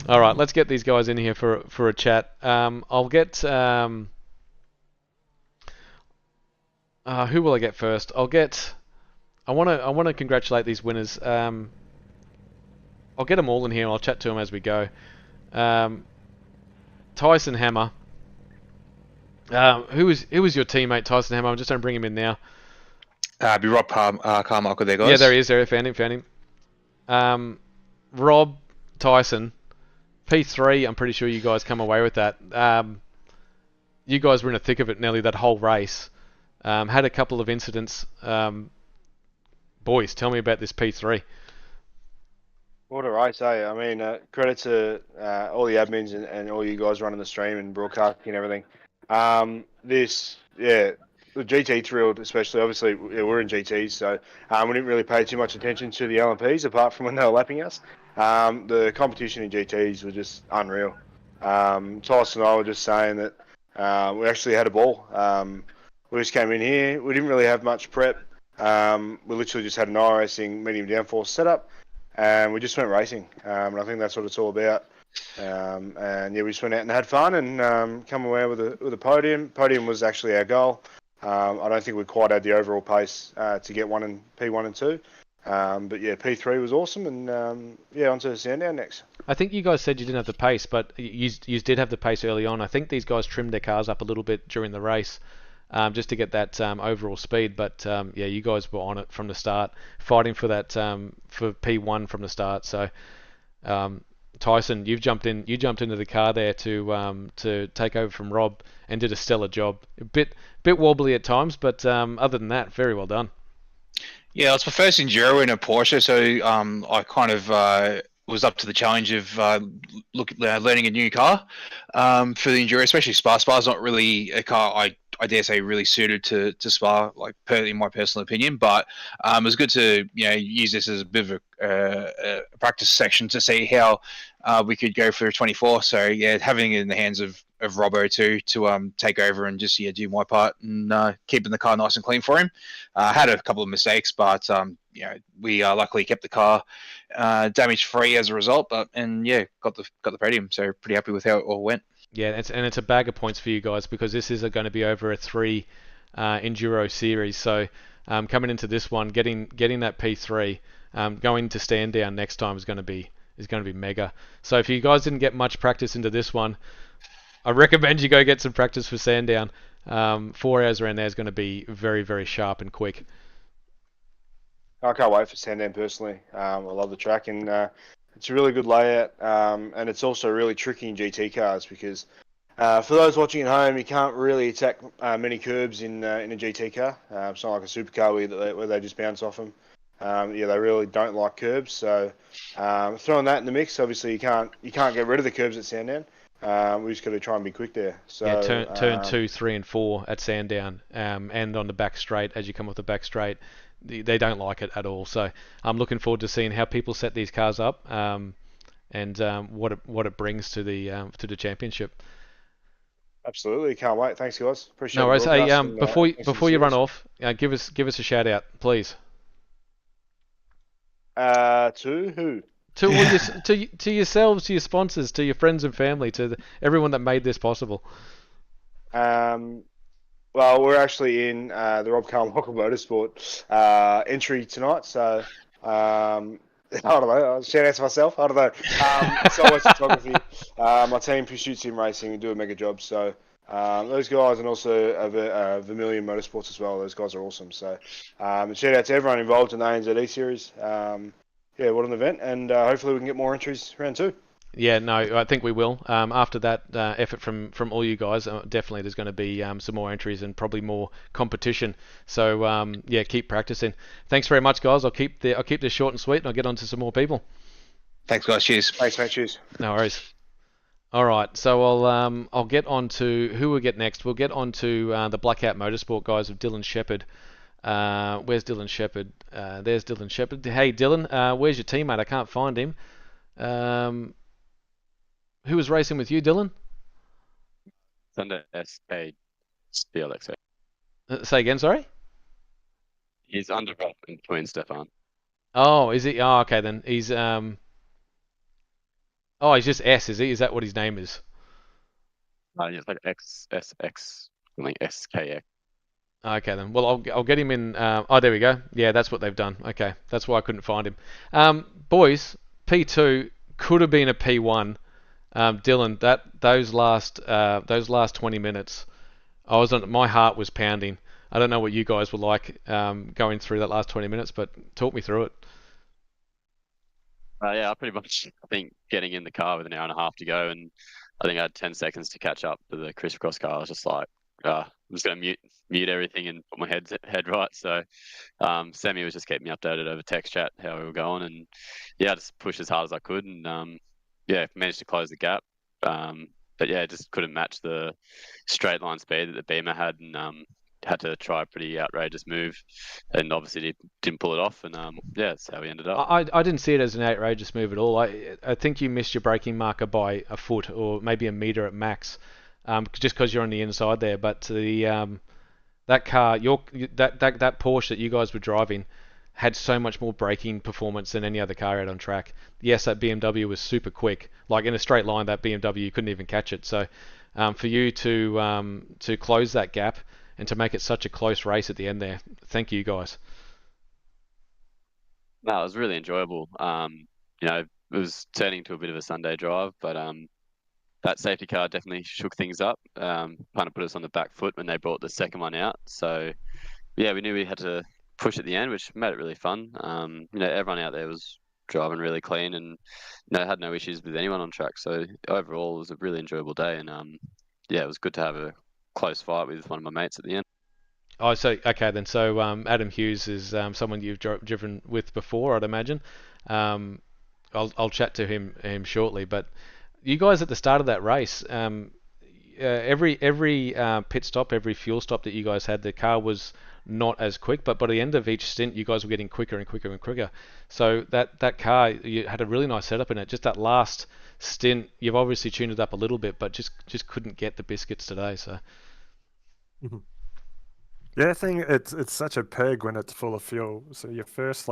All right, let's get these guys in here for a chat. I'll get who will I get first? I want to congratulate these winners. I'll get them all in here. I'll chat to them as we go. Tyson Hammer. Who was your teammate, Tyson Hammer? I'm just trying to bring him in now. Be Rob Carmichael there, guys. Yeah, there he is. There, found him. Rob, Tyson, P3. I'm pretty sure you guys come away with that. You guys were in the thick of it nearly that whole race. Had a couple of incidents. Boys, tell me about this P3. What a race, eh? I mean, credit to all the admins and all you guys running the stream and broadcasting and everything. The GT thrilled, especially. Obviously, we're in GTs, so we didn't really pay too much attention to the LMPs apart from when they were lapping us. The competition in GTs was just unreal. Tyson and I were just saying that we actually had a ball. We just came in here. We didn't really have much prep. We literally just had an iRacing medium downforce setup, and we just went racing. And I think that's what it's all about. And yeah, we just went out and had fun and come away with a podium. Podium was actually our goal. I don't think we quite had the overall pace to get P1 and 2. But yeah, P3 was awesome, and yeah, on to Sandown next. I think you guys said you didn't have the pace, but you did have the pace early on. I think these guys trimmed their cars up a little bit during the race just to get that overall speed. But yeah, you guys were on it from the start, fighting for that for P1 from the start. So Tyson, you jumped into the car there to take over from Rob and did a stellar job. A bit wobbly at times, but other than that, very well done. Yeah, it's my first Enduro in a Porsche, so I kind of was up to the challenge of learning a new car for the Enduro, especially Spa. Spa's not really a car I dare say really suited to Spa, like in my personal opinion. But it was good to use this as a bit of a practice section to see how we could go for 24. So yeah, having it in the hands of Robbo to take over and just do my part and keeping the car nice and clean for him. Had a couple of mistakes, but we luckily kept the car damage free as a result. But got the podium. So pretty happy with how it all went. Yeah, it's a bag of points for you guys because this is going to be over a 3 Enduro series. So coming into this one, getting that P3, going to stand down next time is going to be mega. So if you guys didn't get much practice into this one, I recommend you go get some practice for Sandown. 4 hours around there is going to be very, very sharp and quick. I can't wait for Sandown personally. I love the track, and it's a really good layout, and it's also really tricky in GT cars because for those watching at home, you can't really attack many curbs in a GT car. It's not like a supercar where they just bounce off them. They really don't like curbs. So throwing that in the mix, obviously you can't get rid of the curbs at Sandown. We just got to try and be quick there. So yeah, turn 2, 3, and 4 at Sandown, and on the back straight as you come off the back straight. They don't like it at all. So I'm looking forward to seeing how people set these cars up, and what it brings to the championship. Absolutely, can't wait. Thanks, guys. Appreciate it. No worries. Hey, before you run off, give us a shout out, please. To who? To all to yourselves, to your sponsors, to your friends and family, to everyone that made this possible. Well, we're actually in the Rob Carmichael Motorsport entry tonight, so I don't know. Shout out to myself. I don't know. Solo photography. My team Pursuit Sim Racing and do a mega job. So those guys, and also Vermilion Motorsports as well. Those guys are awesome. So shout out to everyone involved in the ANZ ESeries. What an event, and hopefully we can get more entries round 2. Yeah, no, I think we will. After that effort from all you guys, definitely there's going to be some more entries and probably more competition. So keep practicing. Thanks very much, guys. I'll keep this short and sweet, and I'll get on to some more people. Thanks, guys. Cheers. Thanks, mate. Cheers. No worries. All right, so I'll get on to who we'll get next. We'll get on to the Blackout Motorsport guys of Dylan Shepherd. Where's Dylan Shepherd? There's Dylan Shepherd. Hey Dylan, where's your teammate? I can't find him. Who was racing with you, Dylan? Thunder SK BLXA. Say again, sorry? He's under in Twin Stefan. Oh, is he? Oh, okay then. He's Oh, he's just S, is he? Is that what his name is? It's like XSX, something SKX. Okay then. Well, I'll get him in. Oh, there we go. Yeah, that's what they've done. Okay, that's why I couldn't find him. Boys, P2 could have been a P1. Dylan, those last 20 minutes, my heart was pounding. I don't know what you guys were like going through that last 20 minutes, but talk me through it. Yeah, I think getting in the car with an hour and a half to go, and I think I had 10 seconds to catch up to the crisscross car. I was just like, I'm just going to mute everything and put my head right. So Sammy was just keeping me updated over text chat how we were going, and yeah, I just pushed as hard as I could, and managed to close the gap. But yeah, just couldn't match the straight line speed that the Beamer had, and had to try a pretty outrageous move, and obviously didn't pull it off, and that's how we ended up. I didn't see it as an outrageous move at all. I think you missed your braking marker by a foot or maybe a meter at max, just because you're on the inside there. But that car, that Porsche that you guys were driving, had so much more braking performance than any other car out on track. Yes, that BMW was super quick. Like in a straight line, that BMW you couldn't even catch it. So for you to close that gap and to make it such a close race at the end there, thank you guys. No, it was really enjoyable. It was turning into a bit of a Sunday drive, but that safety car definitely shook things up. Kind of put us on the back foot when they brought the second one out. So yeah, we knew we had to push at the end, which made it really fun. Everyone out there was driving really clean, and had no issues with anyone on track. So overall, it was a really enjoyable day, and it was good to have a close fight with one of my mates at the end. Oh, so okay then. So Adam Hughes is someone you've driven with before, I'd imagine. I'll chat to him shortly. But you guys at the start of that race, every pit stop, every fuel stop that you guys had, the car was not as quick. But by the end of each stint, you guys were getting quicker and quicker and quicker. So that car, you had a really nice setup in it. Just that last stint, you've obviously tuned it up a little bit, but just couldn't get the biscuits today. So. Mm-hmm. Yeah, I think it's such a pig when it's full of fuel. So your first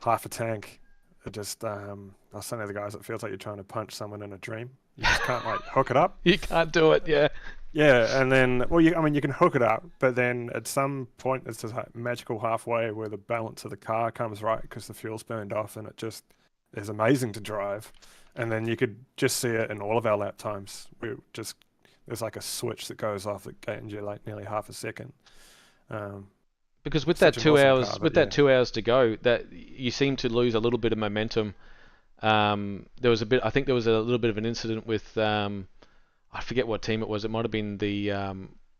half a tank, it just I was saying to the guys, it feels like you're trying to punch someone in a dream. You just can't hook it up. You can't do it, yeah. Yeah, and then you can hook it up, but then at some point it's just magical halfway where the balance of the car comes right because the fuel's burned off, and it just is amazing to drive. And then you could just see it in all of our lap times. There's like a switch that goes off that gains you nearly half a second. Because with that 2 hours, that 2 hours to go, that you seem to lose a little bit of momentum. I think there was a little bit of an incident with, I forget what team it was. It might have been the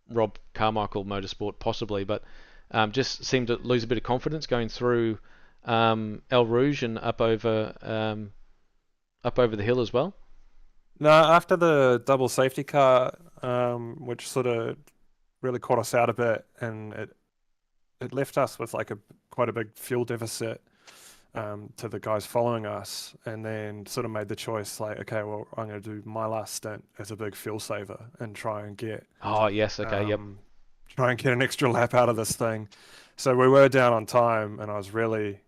Rob Carmichael Motorsport, possibly, but just seemed to lose a bit of confidence going through El Rouge and up over the hill as well. No, after the double safety car, which sort of really caught us out a bit, and it left us with quite a big fuel deficit to the guys following us, and then sort of made the choice okay, well, I'm going to do my last stint as a big fuel saver and try and get try and get an extra lap out of this thing. So we were down on time, and I was really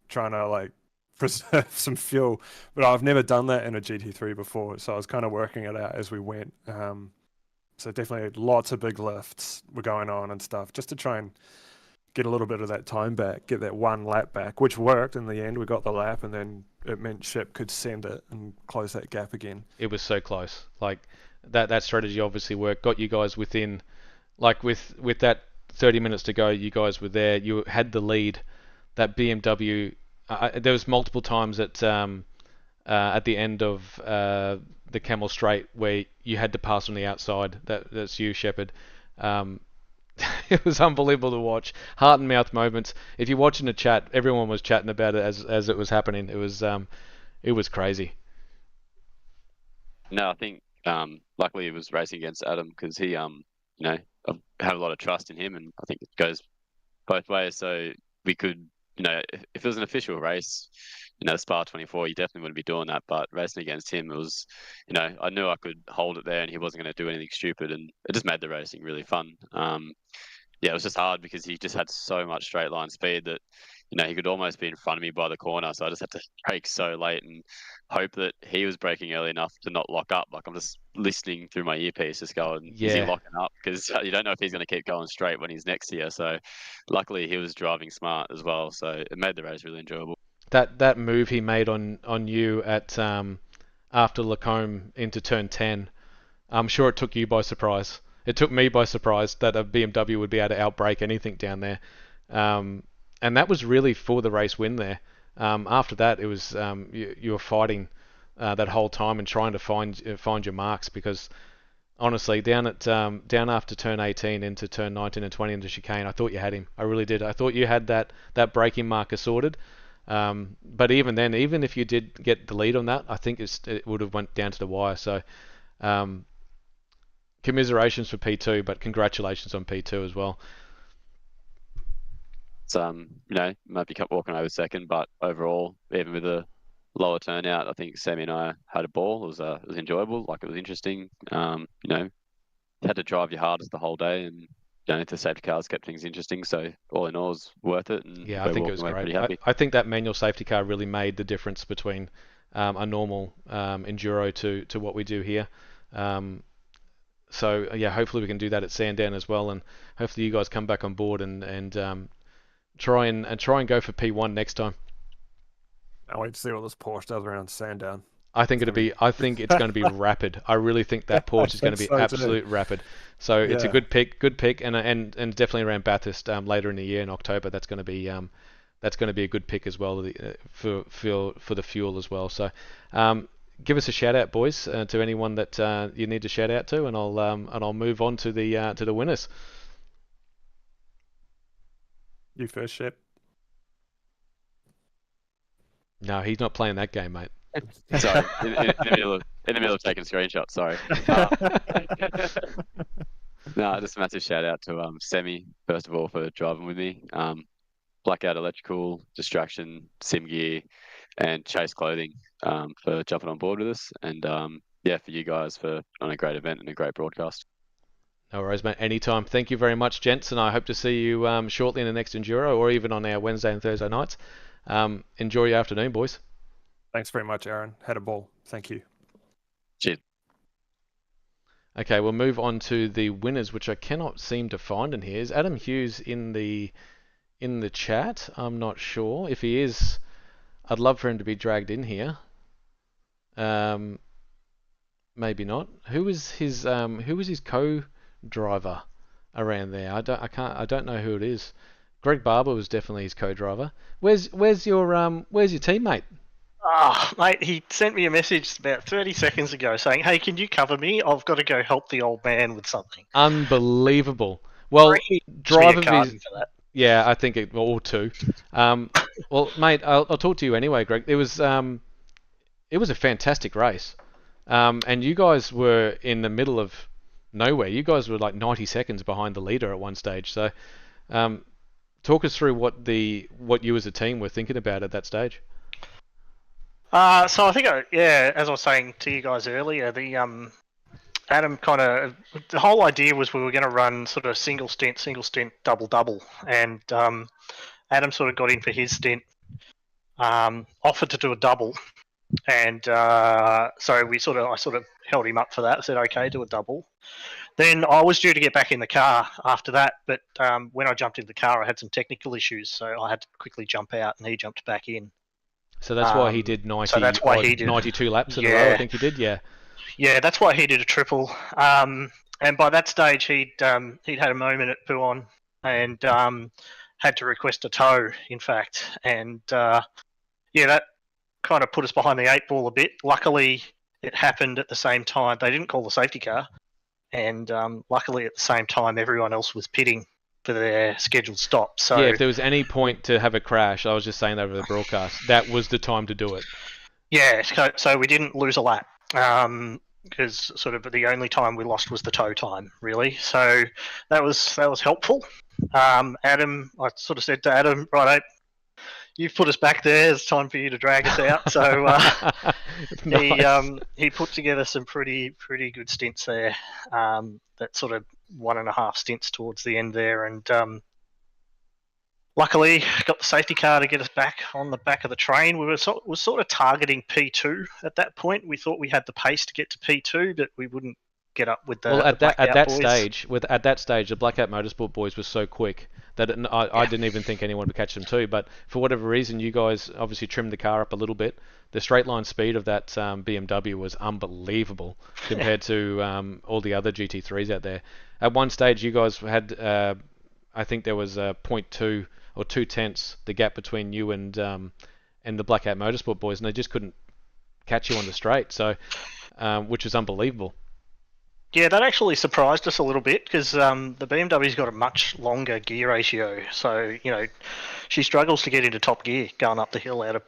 trying to preserve some fuel, but I've never done that in a GT3 before, so I was kind of working it out as we went. So definitely lots of big lifts were going on and stuff, just to try and get a little bit of that time back, get that one lap back, which worked in the end. We got the lap, and then it meant Shep could send it and close that gap again. It was so close. That strategy obviously worked, got you guys within, with that 30 minutes to go, you guys were there, you had the lead. That BMW, there was multiple times at the end of the Camel Straight where you had to pass on the outside. That's you, Shepherd. It was unbelievable to watch. Heart and mouth moments. If you watch in the chat, everyone was chatting about it as it was happening. It It was crazy. No, I think luckily he was racing against Adam because he I have a lot of trust in him, and I think it goes both ways. So we could, if it was an official race, Spa 24, you definitely wouldn't be doing that. But racing against him, it was, I knew I could hold it there, and he wasn't going to do anything stupid, and it just made the racing really fun. Yeah, it was just hard because he just had so much straight line speed that, he could almost be in front of me by the corner. So I just had to brake so late and hope that he was braking early enough to not lock up. Like I'm just listening through my earpiece, just going, is he Yeah. locking up? Because you don't know if he's going to keep going straight when he's next to you. So luckily he was driving smart as well. So it made the race really enjoyable. That move he made on you at after Lacombe into turn 10, I'm sure it took you by surprise. It took me by surprise that a BMW would be able to outbrake anything down there. And that was really for the race win there. After that, it was you were fighting that whole time and trying to find your marks, because honestly, down after turn 18 into turn 19 and 20 into chicane, I thought you had him. I really did. I thought you had that braking marker sorted. But even then, even if you did get the lead on that, I think it would have went down to the wire. So commiserations for P2, but congratulations on P2 as well. It's might be walking over second, but overall, even with a lower turnout, I think Sammy and I had a ball. It was enjoyable. Like, it was interesting. You had to drive your hardest the whole day, and the safety cars kept things interesting. So all in all, it was worth it. And yeah, I think it was great. I think that manual safety car really made the difference between a normal enduro to what we do here. So yeah, hopefully we can do that at Sandown as well, and hopefully you guys come back on board and try and go for P1 next time. I wait to see what this Porsche does around Sandown. I think it's going to be rapid. I really think that Porsche is going to be absolute rapid. So it's a good pick, and definitely around Bathurst later in the year in October. That's going to be a good pick as well for the fuel as well. So give us a shout out, boys, to anyone that you need to shout out to, and I'll move on to the winners. You first, Shep. No, he's not playing that game, mate. Sorry, in the middle of taking screenshots. Sorry. No, just a massive shout out to Semi, first of all, for driving with me. Blackout Electrical, Distraction, Sim Gear, and Chase Clothing for jumping on board with us, and for you guys for on a great event and a great broadcast. No worries, mate. Anytime. Thank you very much, gents, and I hope to see you shortly in the next Enduro, or even on our Wednesday and Thursday nights. Enjoy your afternoon, boys. Thanks very much, Aaron. Had a ball. Thank you. Cheers. Okay, we'll move on to the winners, which I cannot seem to find in here. Is Adam Hughes in the chat? I'm not sure. If he is, I'd love for him to be dragged in here. Maybe not. Who was his co-driver around there? I don't know who it is. Greg Barber was definitely his co-driver. Where's your teammate? Mate, he sent me a message about 30 seconds ago saying, "Hey, can you cover me? I've got to go help the old man with something." Unbelievable. Well, driver for that. Yeah, I think it or two. Well, mate, I'll talk to you anyway, Greg. It was a fantastic race, and you guys were in the middle of nowhere. You guys were like 90 seconds behind the leader at one stage. So, talk us through what you as a team were thinking about at that stage. So I think, as I was saying to you guys earlier, the Adam the whole idea was we were going to run sort of single stint, double, and Adam sort of got in for his stint, offered to do a double, and so I sort of held him up for that. I said, "Okay, do a double." Then I was due to get back in the car after that, but when I jumped into the car, I had some technical issues, so I had to quickly jump out, and he jumped back in. So that's why he did 90. So that's why he did 92 laps in a row. I think he did. Yeah. Yeah, that's why he did a triple. And by that stage, he'd had a moment at Puon and had to request a tow. In fact, and that kind of put us behind the eight ball a bit. Luckily, it happened at the same time. They didn't call the safety car, and luckily at the same time, everyone else was pitting for their scheduled stop. So yeah, if there was any point to have a crash, I was just saying that over the broadcast, that was the time to do it. Yeah, so we didn't lose a lap. Because sort of the only time we lost was the tow time, really. So that was helpful. Adam, I sort of said to Adam, right, you've put us back there. It's time for you to drag us out. So Nice. he put together some pretty good stints there. That sort of 1.5 stints towards the end there, and luckily got the safety car to get us back on the back of the train. We were sort of targeting P2 at that point. We thought we had the pace to get to P2, but we wouldn't get up with the Well, at Blackout that boys. stage, the Blackout Motorsport boys were so quick that I didn't even think anyone would catch them too. But for whatever reason, you guys obviously trimmed the car up a little bit. The straight line speed of that BMW was unbelievable compared to all the other GT3s out there. At one stage, you guys had, I think there was 0.2 or 0.2, the gap between you and the Blackout Motorsport boys, and they just couldn't catch you on the straight. So, which was unbelievable. Yeah, that actually surprised us a little bit because the BMW's got a much longer gear ratio. So, she struggles to get into top gear going up the hill out of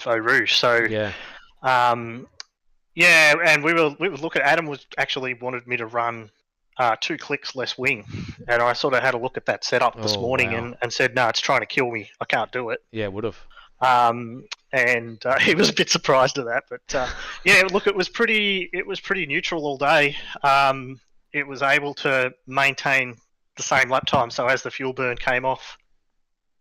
Eau Rouge. So, yeah, and we were looking. Adam wanted me to run 2 clicks less wing, and I sort of had a look at that setup this morning and said, no, it's trying to kill me. I can't do it. Yeah, would have. And he was a bit surprised at that, but look, it was pretty neutral all day. It was able to maintain the same lap time, so as the fuel burn came off,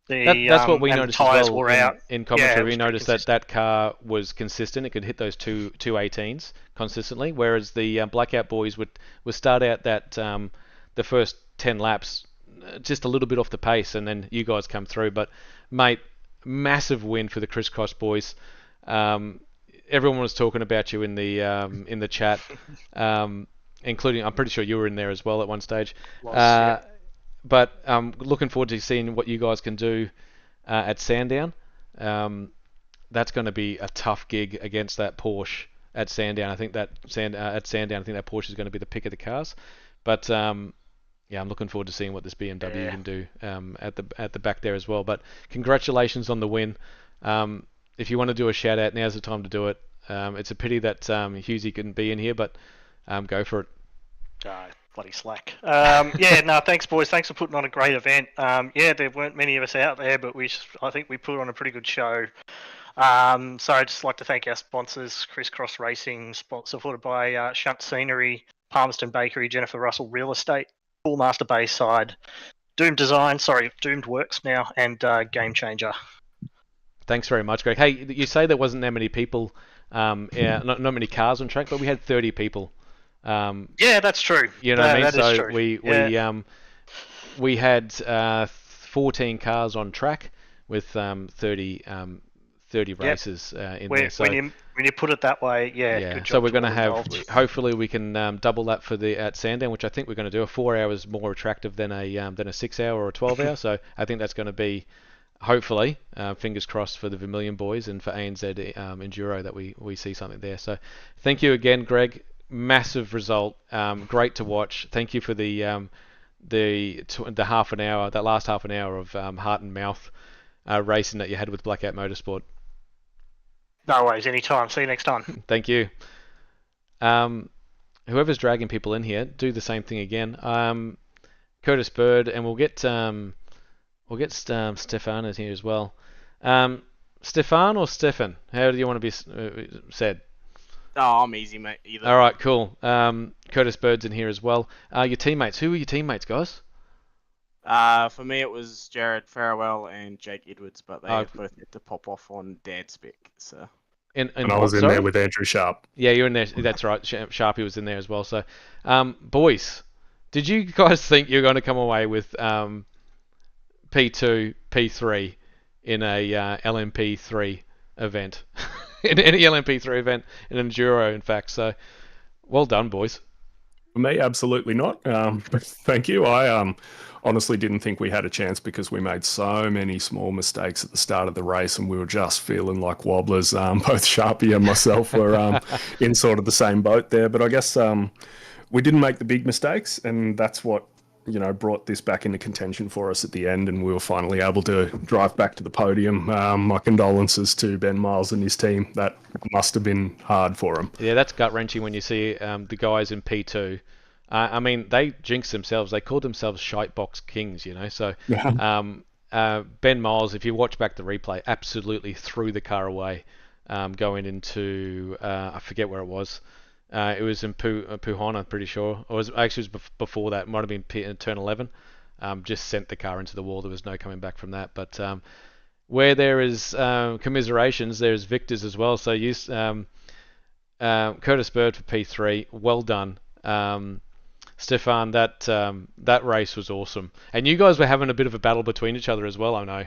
that's what we noticed as well were out. In commentary. We noticed that car was consistent. It could hit those two 18s consistently, whereas the Blackout boys would start out that the first 10 laps just a little bit off the pace, and then you guys come through. But mate, massive win for the Crisscross boys. Everyone was talking about you in the chat, including, I'm pretty sure you were in there as well at one stage. But looking forward to seeing what you guys can do at Sandown. That's going to be a tough gig against that Porsche at Sandown. I think that Porsche is going to be the pick of the cars. But I'm looking forward to seeing what this BMW can do at the back there as well. But congratulations on the win. If you want to do a shout out, now's the time to do it. It's a pity that Husey couldn't be in here, but go for it. Bloody slack. Thanks boys. Thanks for putting on a great event. There weren't many of us out there, but I think we put on a pretty good show. So I'd just like to thank our sponsors, Crisscross Racing, supported by Shunt Scenery, Palmerston Bakery, Jennifer Russell Real Estate, Master Bayside, Doomed Works now, and Game Changer. Thanks very much, Greg. Hey, you say there wasn't that many people, not many cars on track, but we had 30 people. That's true. You know what I mean? That is So true. we had 14 cars on track with 30 races in there. So when you put it that way, good job. So we're going to have, hopefully we can double that at Sandown, which I think we're going to do. A 4 hours more attractive than a 6 hour or a 12 hour. So I think that's going to be, hopefully, fingers crossed for the Vermilion boys and for ANZ Enduro that we see something there. So thank you again, Greg. Massive result. Great to watch. Thank you for the half an hour, that last half an hour of heart and mouth racing that you had with Blackout Motorsport. No worries, anytime. See you next time. Thank you. Whoever's dragging people in here, do the same thing again. Curtis Bird, and we'll get Stefan in here as well. Stefan or Stefan? How do you want to be said? Oh, I'm easy, mate. Either. All right, cool. Curtis Bird's in here as well. Your teammates. Who were your teammates, guys? For me, it was Jared Farewell and Jake Edwards, but they both had to pop off on Dad's spec. So. And I was in there with Andrew Sharp. Yeah, you're in there. That's right. Sharpie was in there as well. So, boys, did you guys think you were going to come away with P2, P3 in a LMP3 event? In any LMP3 event, in Enduro, in fact. So, well done, boys. For me, absolutely not. Thank you. I honestly didn't think we had a chance because we made so many small mistakes at the start of the race and we were just feeling like wobblers. Both Sharpie and myself were in sort of the same boat there. But I guess we didn't make the big mistakes, and that's what brought this back into contention for us at the end, and we were finally able to drive back to the podium. My condolences to Ben Miles and his team. That must have been hard for him. Yeah, that's gut wrenching when you see the guys in P2. I mean, they jinxed themselves. They called themselves Shitebox Kings, So Ben Miles, if you watch back the replay, absolutely threw the car away going into I forget where it was. It was in Pujon, I'm pretty sure. Or it was before that. It might have been turn 11. Just sent the car into the wall. There was no coming back from that. But where there is commiserations, there's victors as well. So Curtis Bird for P3, well done. Stefan, that race was awesome. And you guys were having a bit of a battle between each other as well, I know.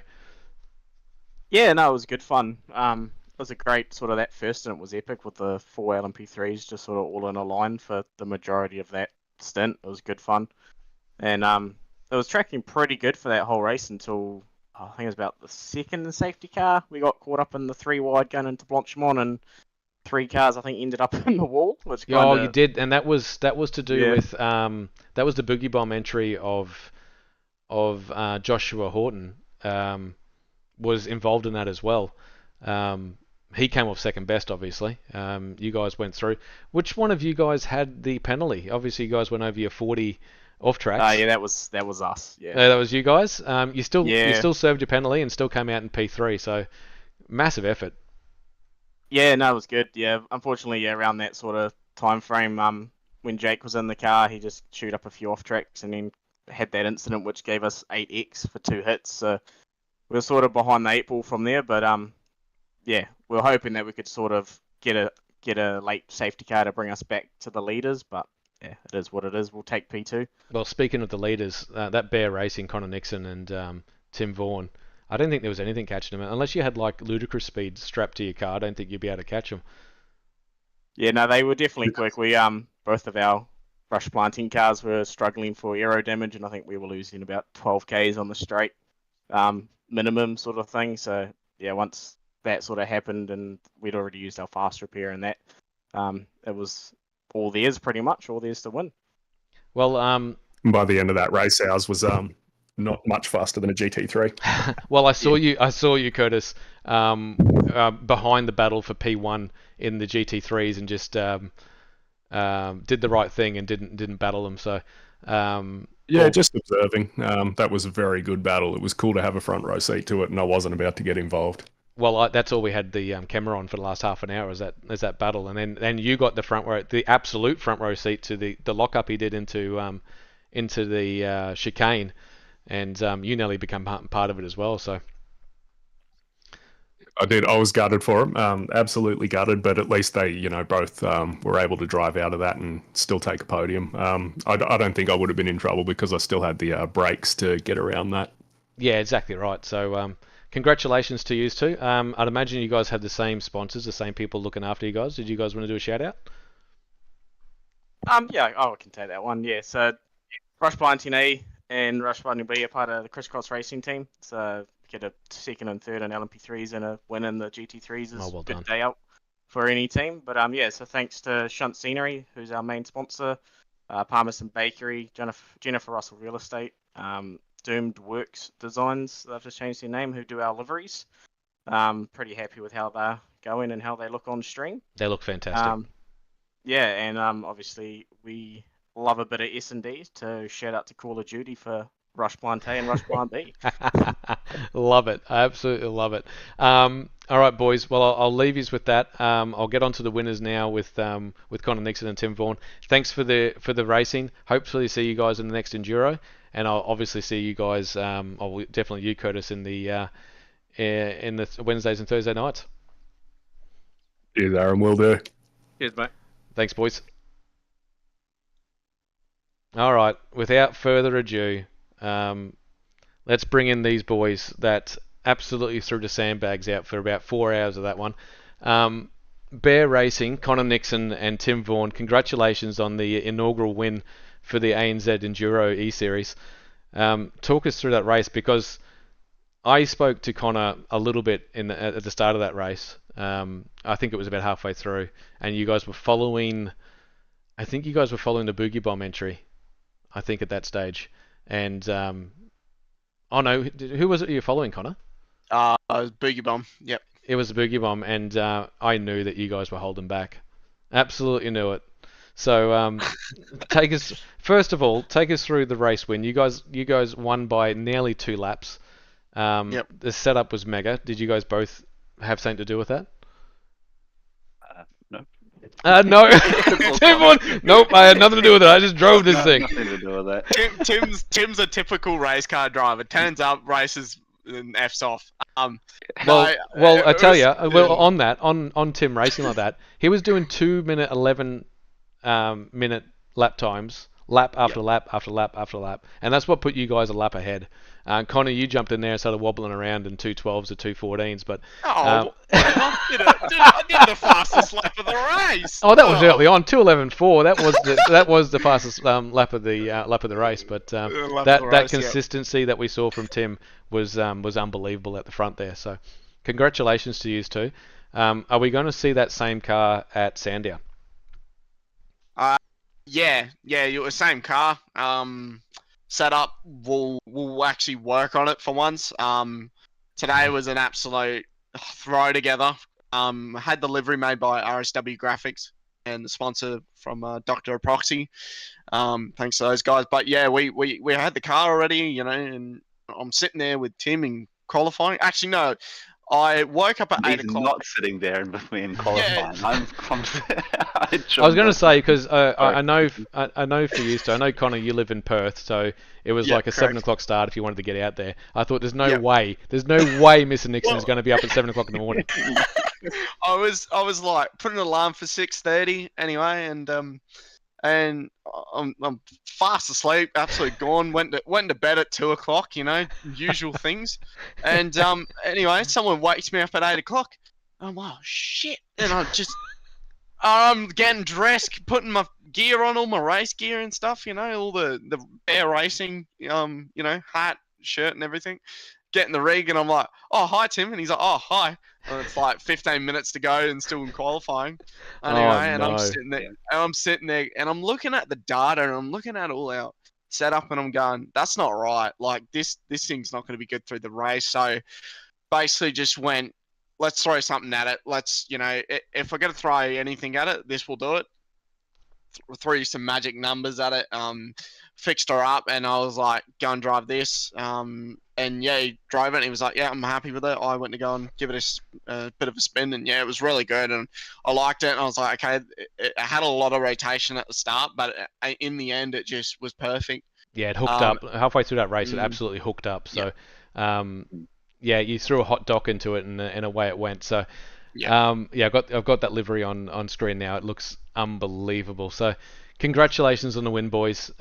Yeah, no, it was good fun. It was a great sort of that first stint was epic with the 4 LMP3s just sort of all in a line for the majority of that stint. It was good fun. And it was tracking pretty good for that whole race until I think it was about the second safety car. We got caught up in the 3 wide going into Blanchimont, and 3 cars I think ended up in the wall. Which Oh, you did, and that was to do with that was the Boogie Bomb entry of Joshua Horton was involved in that as well. He came off second best, obviously. You guys went through. Which one of you guys had the penalty? Obviously, you guys went over your 40 off tracks. Yeah, that was us. Yeah, that was you guys. You still served your penalty and still came out in P3. So massive effort. Yeah, no, it was good. Yeah, unfortunately, around that sort of time frame, when Jake was in the car, he just chewed up a few off tracks and then had that incident which gave us 8x for 2 hits. So we were sort of behind the 8 ball from there, but yeah, we were hoping that we could sort of get a late safety car to bring us back to the leaders, but yeah, it is what it is. We'll take P2. Well, speaking of the leaders, that Bear Racing, Connor Nixon and Tim Vaughan, I don't think there was anything catching them. Unless you had like ludicrous speed strapped to your car, I don't think you'd be able to catch them. Yeah, no, they were definitely quick. We both of our brush planting cars were struggling for aero damage, and I think we were losing about 12 k's on the straight minimum sort of thing. So yeah, once that sort of happened and we'd already used our fast repair and that, it was all theirs pretty much, all theirs to win. Well, by the end of that race, ours was not much faster than a GT3. Well, I saw you, Curtis, behind the battle for P1 in the GT3s and just did the right thing and didn't battle them. So just observing. That was a very good battle. It was cool to have a front row seat to it, and I wasn't about to get involved. Well, that's all we had the camera on for the last half an hour. Is that battle, and then you got the front row, the absolute front row seat to the lockup he did into the chicane, and you nearly become part of it as well. So I did. I was gutted for him, absolutely gutted. But at least they, both were able to drive out of that and still take a podium. I don't think I would have been in trouble because I still had the brakes to get around that. Yeah, exactly right. So. Congratulations to you two. I'd imagine you guys have the same sponsors, the same people looking after you guys. Did you guys want to do a shout out? Yeah, I can take that one. Yeah, so Rush Planting A and Rush Planting B are part of the Crisscross Racing team. So get a second and third in LMP3s and a win in the GT3s is a good day out for any team. But so thanks to Shunt Scenery, who's our main sponsor, Palmerston Bakery, Jennifer Russell Real Estate, Doomed Works Designs, they've just changed their name, who do our liveries. Pretty happy with how they're going and how they look on stream. They look fantastic. And obviously we love a bit of S&D, to shout out to Call of Duty for Rush Plant A and Rush Plant B. Love it. I absolutely love it. All right, boys. Well, I'll leave you with that. I'll get on to the winners now with Connor Nixon and Tim Vaughan. Thanks for the racing. Hopefully see you guys in the next Enduro. And I'll obviously see you guys. I'll definitely you, Curtis, in the Wednesdays and Thursday nights. Cheers, Aaron. Will do. Cheers, mate. Thanks, boys. All right. Without further ado, let's bring in these boys that absolutely threw the sandbags out for about 4 hours of that one. Bear Racing, Connor Nixon and Tim Vaughan. Congratulations on the inaugural win for the ANZ Enduro ESeries. Talk us through that race, because I spoke to Connor a little bit at the start of that race. I think it was about halfway through, and you guys were following. I think you guys were following the Boogie Bomb entry. I think at that stage, and oh no, who was it you were following, Connor? Boogie Bomb. Yep. It was a Boogie Bomb, and I knew that you guys were holding back. Absolutely knew it. So take us first of all, take us through the race win. You guys won by nearly 2 laps. Yep. The setup was mega. Did you guys both have something to do with that? No. No. Nope, I had nothing to do with it. I just drove this thing. Nothing to do with that. Tim's a typical race car driver. Turns up, races, and F's off. Well, I tell you, on that, on Tim racing like that, he was doing 2-minute 11 minute lap times, lap after lap after lap after lap, and that's what put you guys a lap ahead. Connor, you jumped in there and started wobbling around in 2:12s or 2:14s, but whatever. I did the fastest lap of the race. Oh, that was early on, 2:11.4. That was the fastest lap of the race. But that consistency that we saw from Tim was unbelievable at the front there. So, congratulations to you two. Are we going to see that same car at Sandown? Yeah, you were same car. Setup, we'll actually work on it for once. Today was an absolute throw together. Had the livery made by RSW Graphics and the sponsor from Dr. Epoxy. Thanks to those guys. But yeah, we had the car already, and I'm sitting there with Tim in qualifying. Actually, no. I woke up at 8 o'clock. Not sitting there with me in qualifying. Yeah. I was going to say because I know for you, so I know Connor, you live in Perth, so it was like a 7 o'clock start if you wanted to get out there. I thought there's no way Mr. Nixon is going to be up at 7 o'clock in the morning. I was like putting an alarm for 6:30 anyway, and I'm fast asleep, absolutely gone. Went to bed at 2 o'clock, usual things. And anyway, someone wakes me up at 8 o'clock. I'm like, oh shit! And I'm getting dressed, putting my gear on, all my race gear and stuff. All the bear racing, hat, shirt, and everything. Getting the rig, and I'm like, oh hi Tim, and he's like, oh hi. And it's like 15 minutes to go and still in qualifying. Anyway, and I'm sitting there, and I'm looking at the data, and I'm looking at all our setup, and I'm going, that's not right. Like this thing's not going to be good through the race. So basically, just went, let's throw something at it. Let's, if we're going to throw anything at it, this will do it. Threw some magic numbers at it. Fixed her up, and I was like, go and drive this. And yeah, he drove it, and he was like, yeah, I'm happy with it. I went to go and give it a bit of a spin, and yeah, it was really good, and I liked it, and I was like, okay, it had a lot of rotation at the start, but in the end, it just was perfect. Yeah, it hooked up. Halfway through that race, it absolutely hooked up. So, yeah, you threw a hot dock into it, and away it went. So, I've got that livery on screen now. It looks unbelievable. So, congratulations on the win, boys.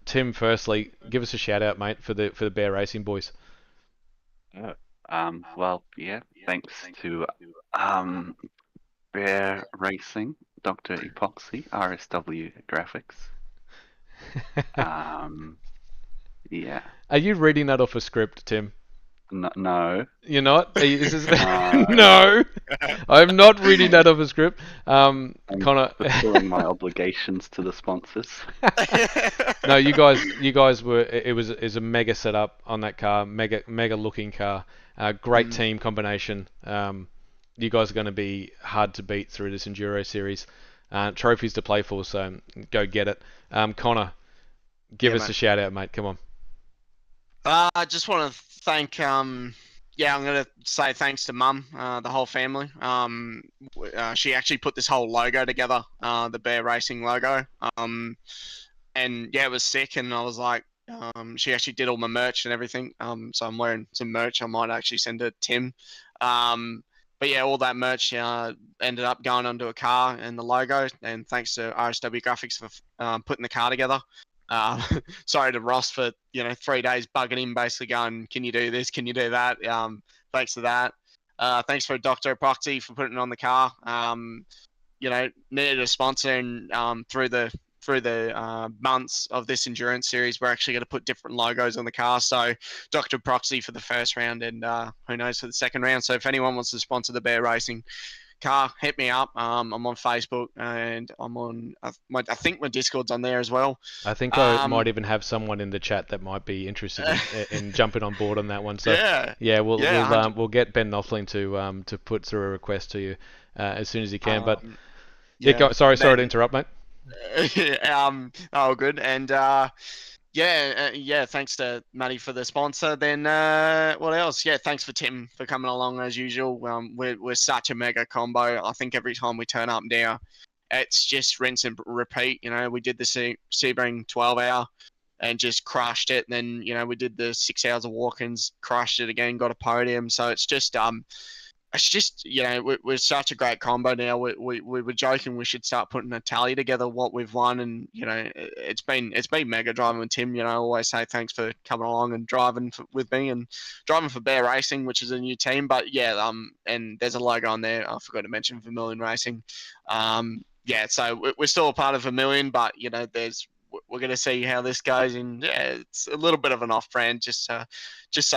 Tim, firstly, give us a shout out, mate, for the Bear Racing boys. Well, yeah, thanks to Bear Racing, Dr. Epoxy, RSW Graphics. Yeah. Are you reading that off a script, Tim? No. You're not? No. I'm not reading that off a script. I'm Connor, fulfilling my obligations to the sponsors. No, you guys were. It was a mega setup on that car, mega looking car. Great team combination. You guys are going to be hard to beat through this Enduro series. Trophies to play for, so go get it. Connor, give us a shout out, mate. Come on. I just want to thank, I'm going to say thanks to Mum, the whole family. She actually put this whole logo together, the Bear Racing logo. And yeah, it was sick, and I was like, she actually did all my merch and everything. So I'm wearing some merch. I might actually send it to Tim. But yeah, all that merch ended up going onto a car and the logo, and thanks to RSW Graphics for putting the car together. Sorry to Ross for 3 days bugging him, basically going, can you do this, can you do that? Thanks to that. Thanks for Dr. Epoxy for putting it on the car. Needed a sponsor, and through the months of this endurance series, we're actually going to put different logos on the car. So Dr. Epoxy for the first round, and who knows for the second round. So if anyone wants to sponsor the Bear Racing, car, hit me up. I'm on Facebook and I'm on. I think my Discord's on there as well. I think I might even have someone in the chat that might be interested in jumping on board on that one. So yeah, we'll get Ben Knopfling to put through a request to you as soon as he can. But sorry to interrupt, mate. Oh, good. And thanks to Matty for the sponsor. Then what else? Yeah, thanks for Tim for coming along as usual. We're such a mega combo. I think every time we turn up now, it's just rinse and repeat. You know, we did the Sebring 12-hour and just crushed it. And then, we did the 6 hours of walk-ins, crushed it again, got a podium. So it's just we're such a great combo now. We were joking we should start putting a tally together what we've won, and it's been mega driving with Tim. I always say thanks for coming along and driving with me and driving for Bear Racing, which is a new team. But and there's a logo on there. I forgot to mention Vermilion Racing. So we're still a part of Vermilion, but we're going to see how this goes, and it's a little bit of an off-brand, just so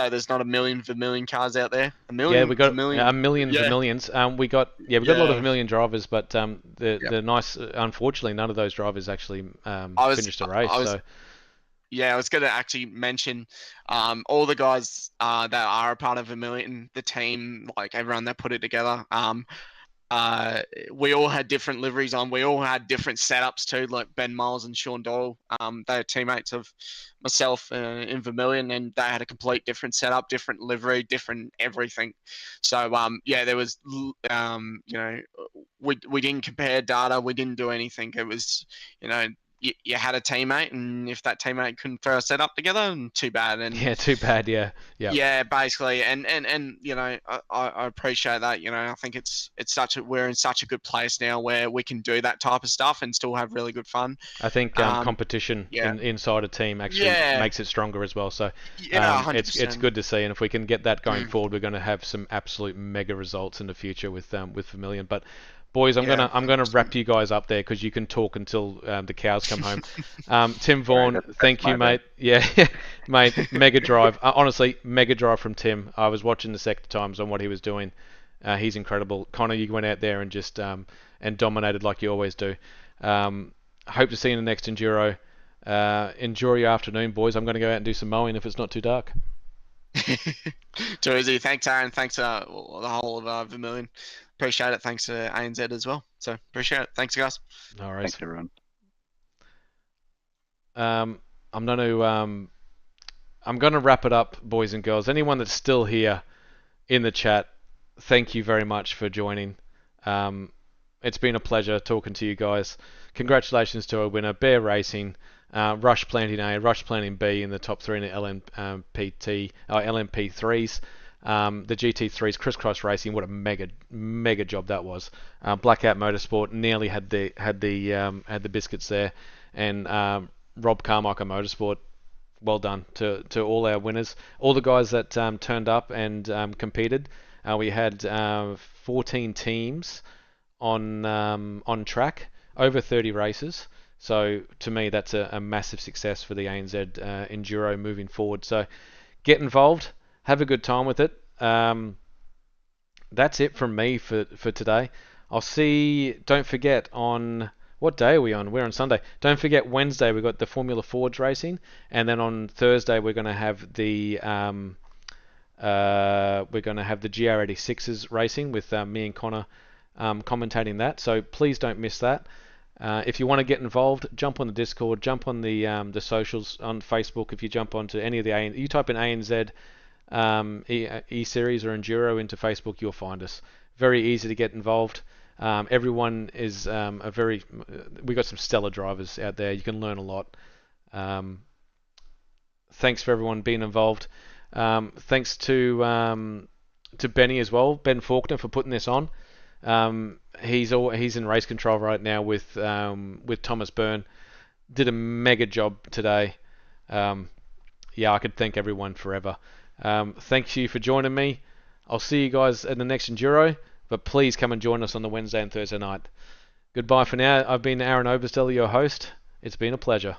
there's not a million Vermilion cars out there. We got a million Vermilions. We got a lot of Vermilion drivers, but the nice, unfortunately, none of those drivers actually finished the race. I was going to actually mention all the guys that are a part of Vermilion, the team, like everyone that put it together. We all had different liveries on. We all had different setups too, like Ben Miles and Sean Doyle. They are teammates of myself in Vermilion, and they had a complete different setup, different livery, different everything. So there was, we didn't compare data. We didn't do anything. It was, you had a teammate, and if that teammate couldn't throw a setup together, too bad. And too bad. Yeah, basically, and I appreciate that. I think we're in such a good place now where we can do that type of stuff and still have really good fun. I think competition inside a team actually makes it stronger as well. So it's good to see, and if we can get that going forward, we're going to have some absolute mega results in the future with Vermilion. But boys, I'm gonna wrap you guys up there because you can talk until the cows come home. Tim Vaughan, thank you, mate. Yeah, mate, mega drive. Honestly, mega drive from Tim. I was watching the sector times on what he was doing. He's incredible. Connor, you went out there and just and dominated like you always do. Hope to see you in the next Enduro. Enjoy your afternoon, boys. I'm going to go out and do some mowing if it's not too dark. Too easy. Thanks, Aaron. Thanks the whole of Vermilion. Appreciate it. Thanks to ANZ as well. So appreciate it. Thanks, guys. No worries. Thanks, everyone. I'm gonna wrap it up, boys and girls. Anyone that's still here in the chat, thank you very much for joining. It's been a pleasure talking to you guys. Congratulations to our winner, Bear Racing, Rush Planting A, Rush Planting B in the top three in the LMP3s. The GT3s, Crisscross Racing, what a mega job that was. Blackout Motorsport nearly had the biscuits there, and Rob Carmichael Motorsport, well done to all our winners, all the guys that turned up and competed. We had 14 teams on track, over 30 races. So to me, that's a massive success for the ANZ Enduro moving forward. So get involved. Have a good time with it. That's it from me for today. I'll see. Don't forget, on what day are we on? We're on Sunday. Don't forget, Wednesday we've got the Formula Fords racing, and then on Thursday we're going to have the GR86s racing with me and Connor commentating that. So please don't miss that. If you want to get involved, jump on the Discord, jump on the socials on Facebook. If you jump onto any of the you type in ANZ ESeries or Enduro into Facebook, you'll find us. Very easy to get involved. Everyone is we got some stellar drivers out there. You can learn a lot. Thanks for everyone being involved. Thanks to Benny as well, Ben Faulkner, for putting this on. He's in race control right now with Thomas Byrne. Did a mega job today. I could thank everyone forever. Thank you for joining me. I'll see you guys at the next Enduro, but please come and join us on the Wednesday and Thursday night. Goodbye for now. I've been Aaron Obersteller, your host. It's been a pleasure.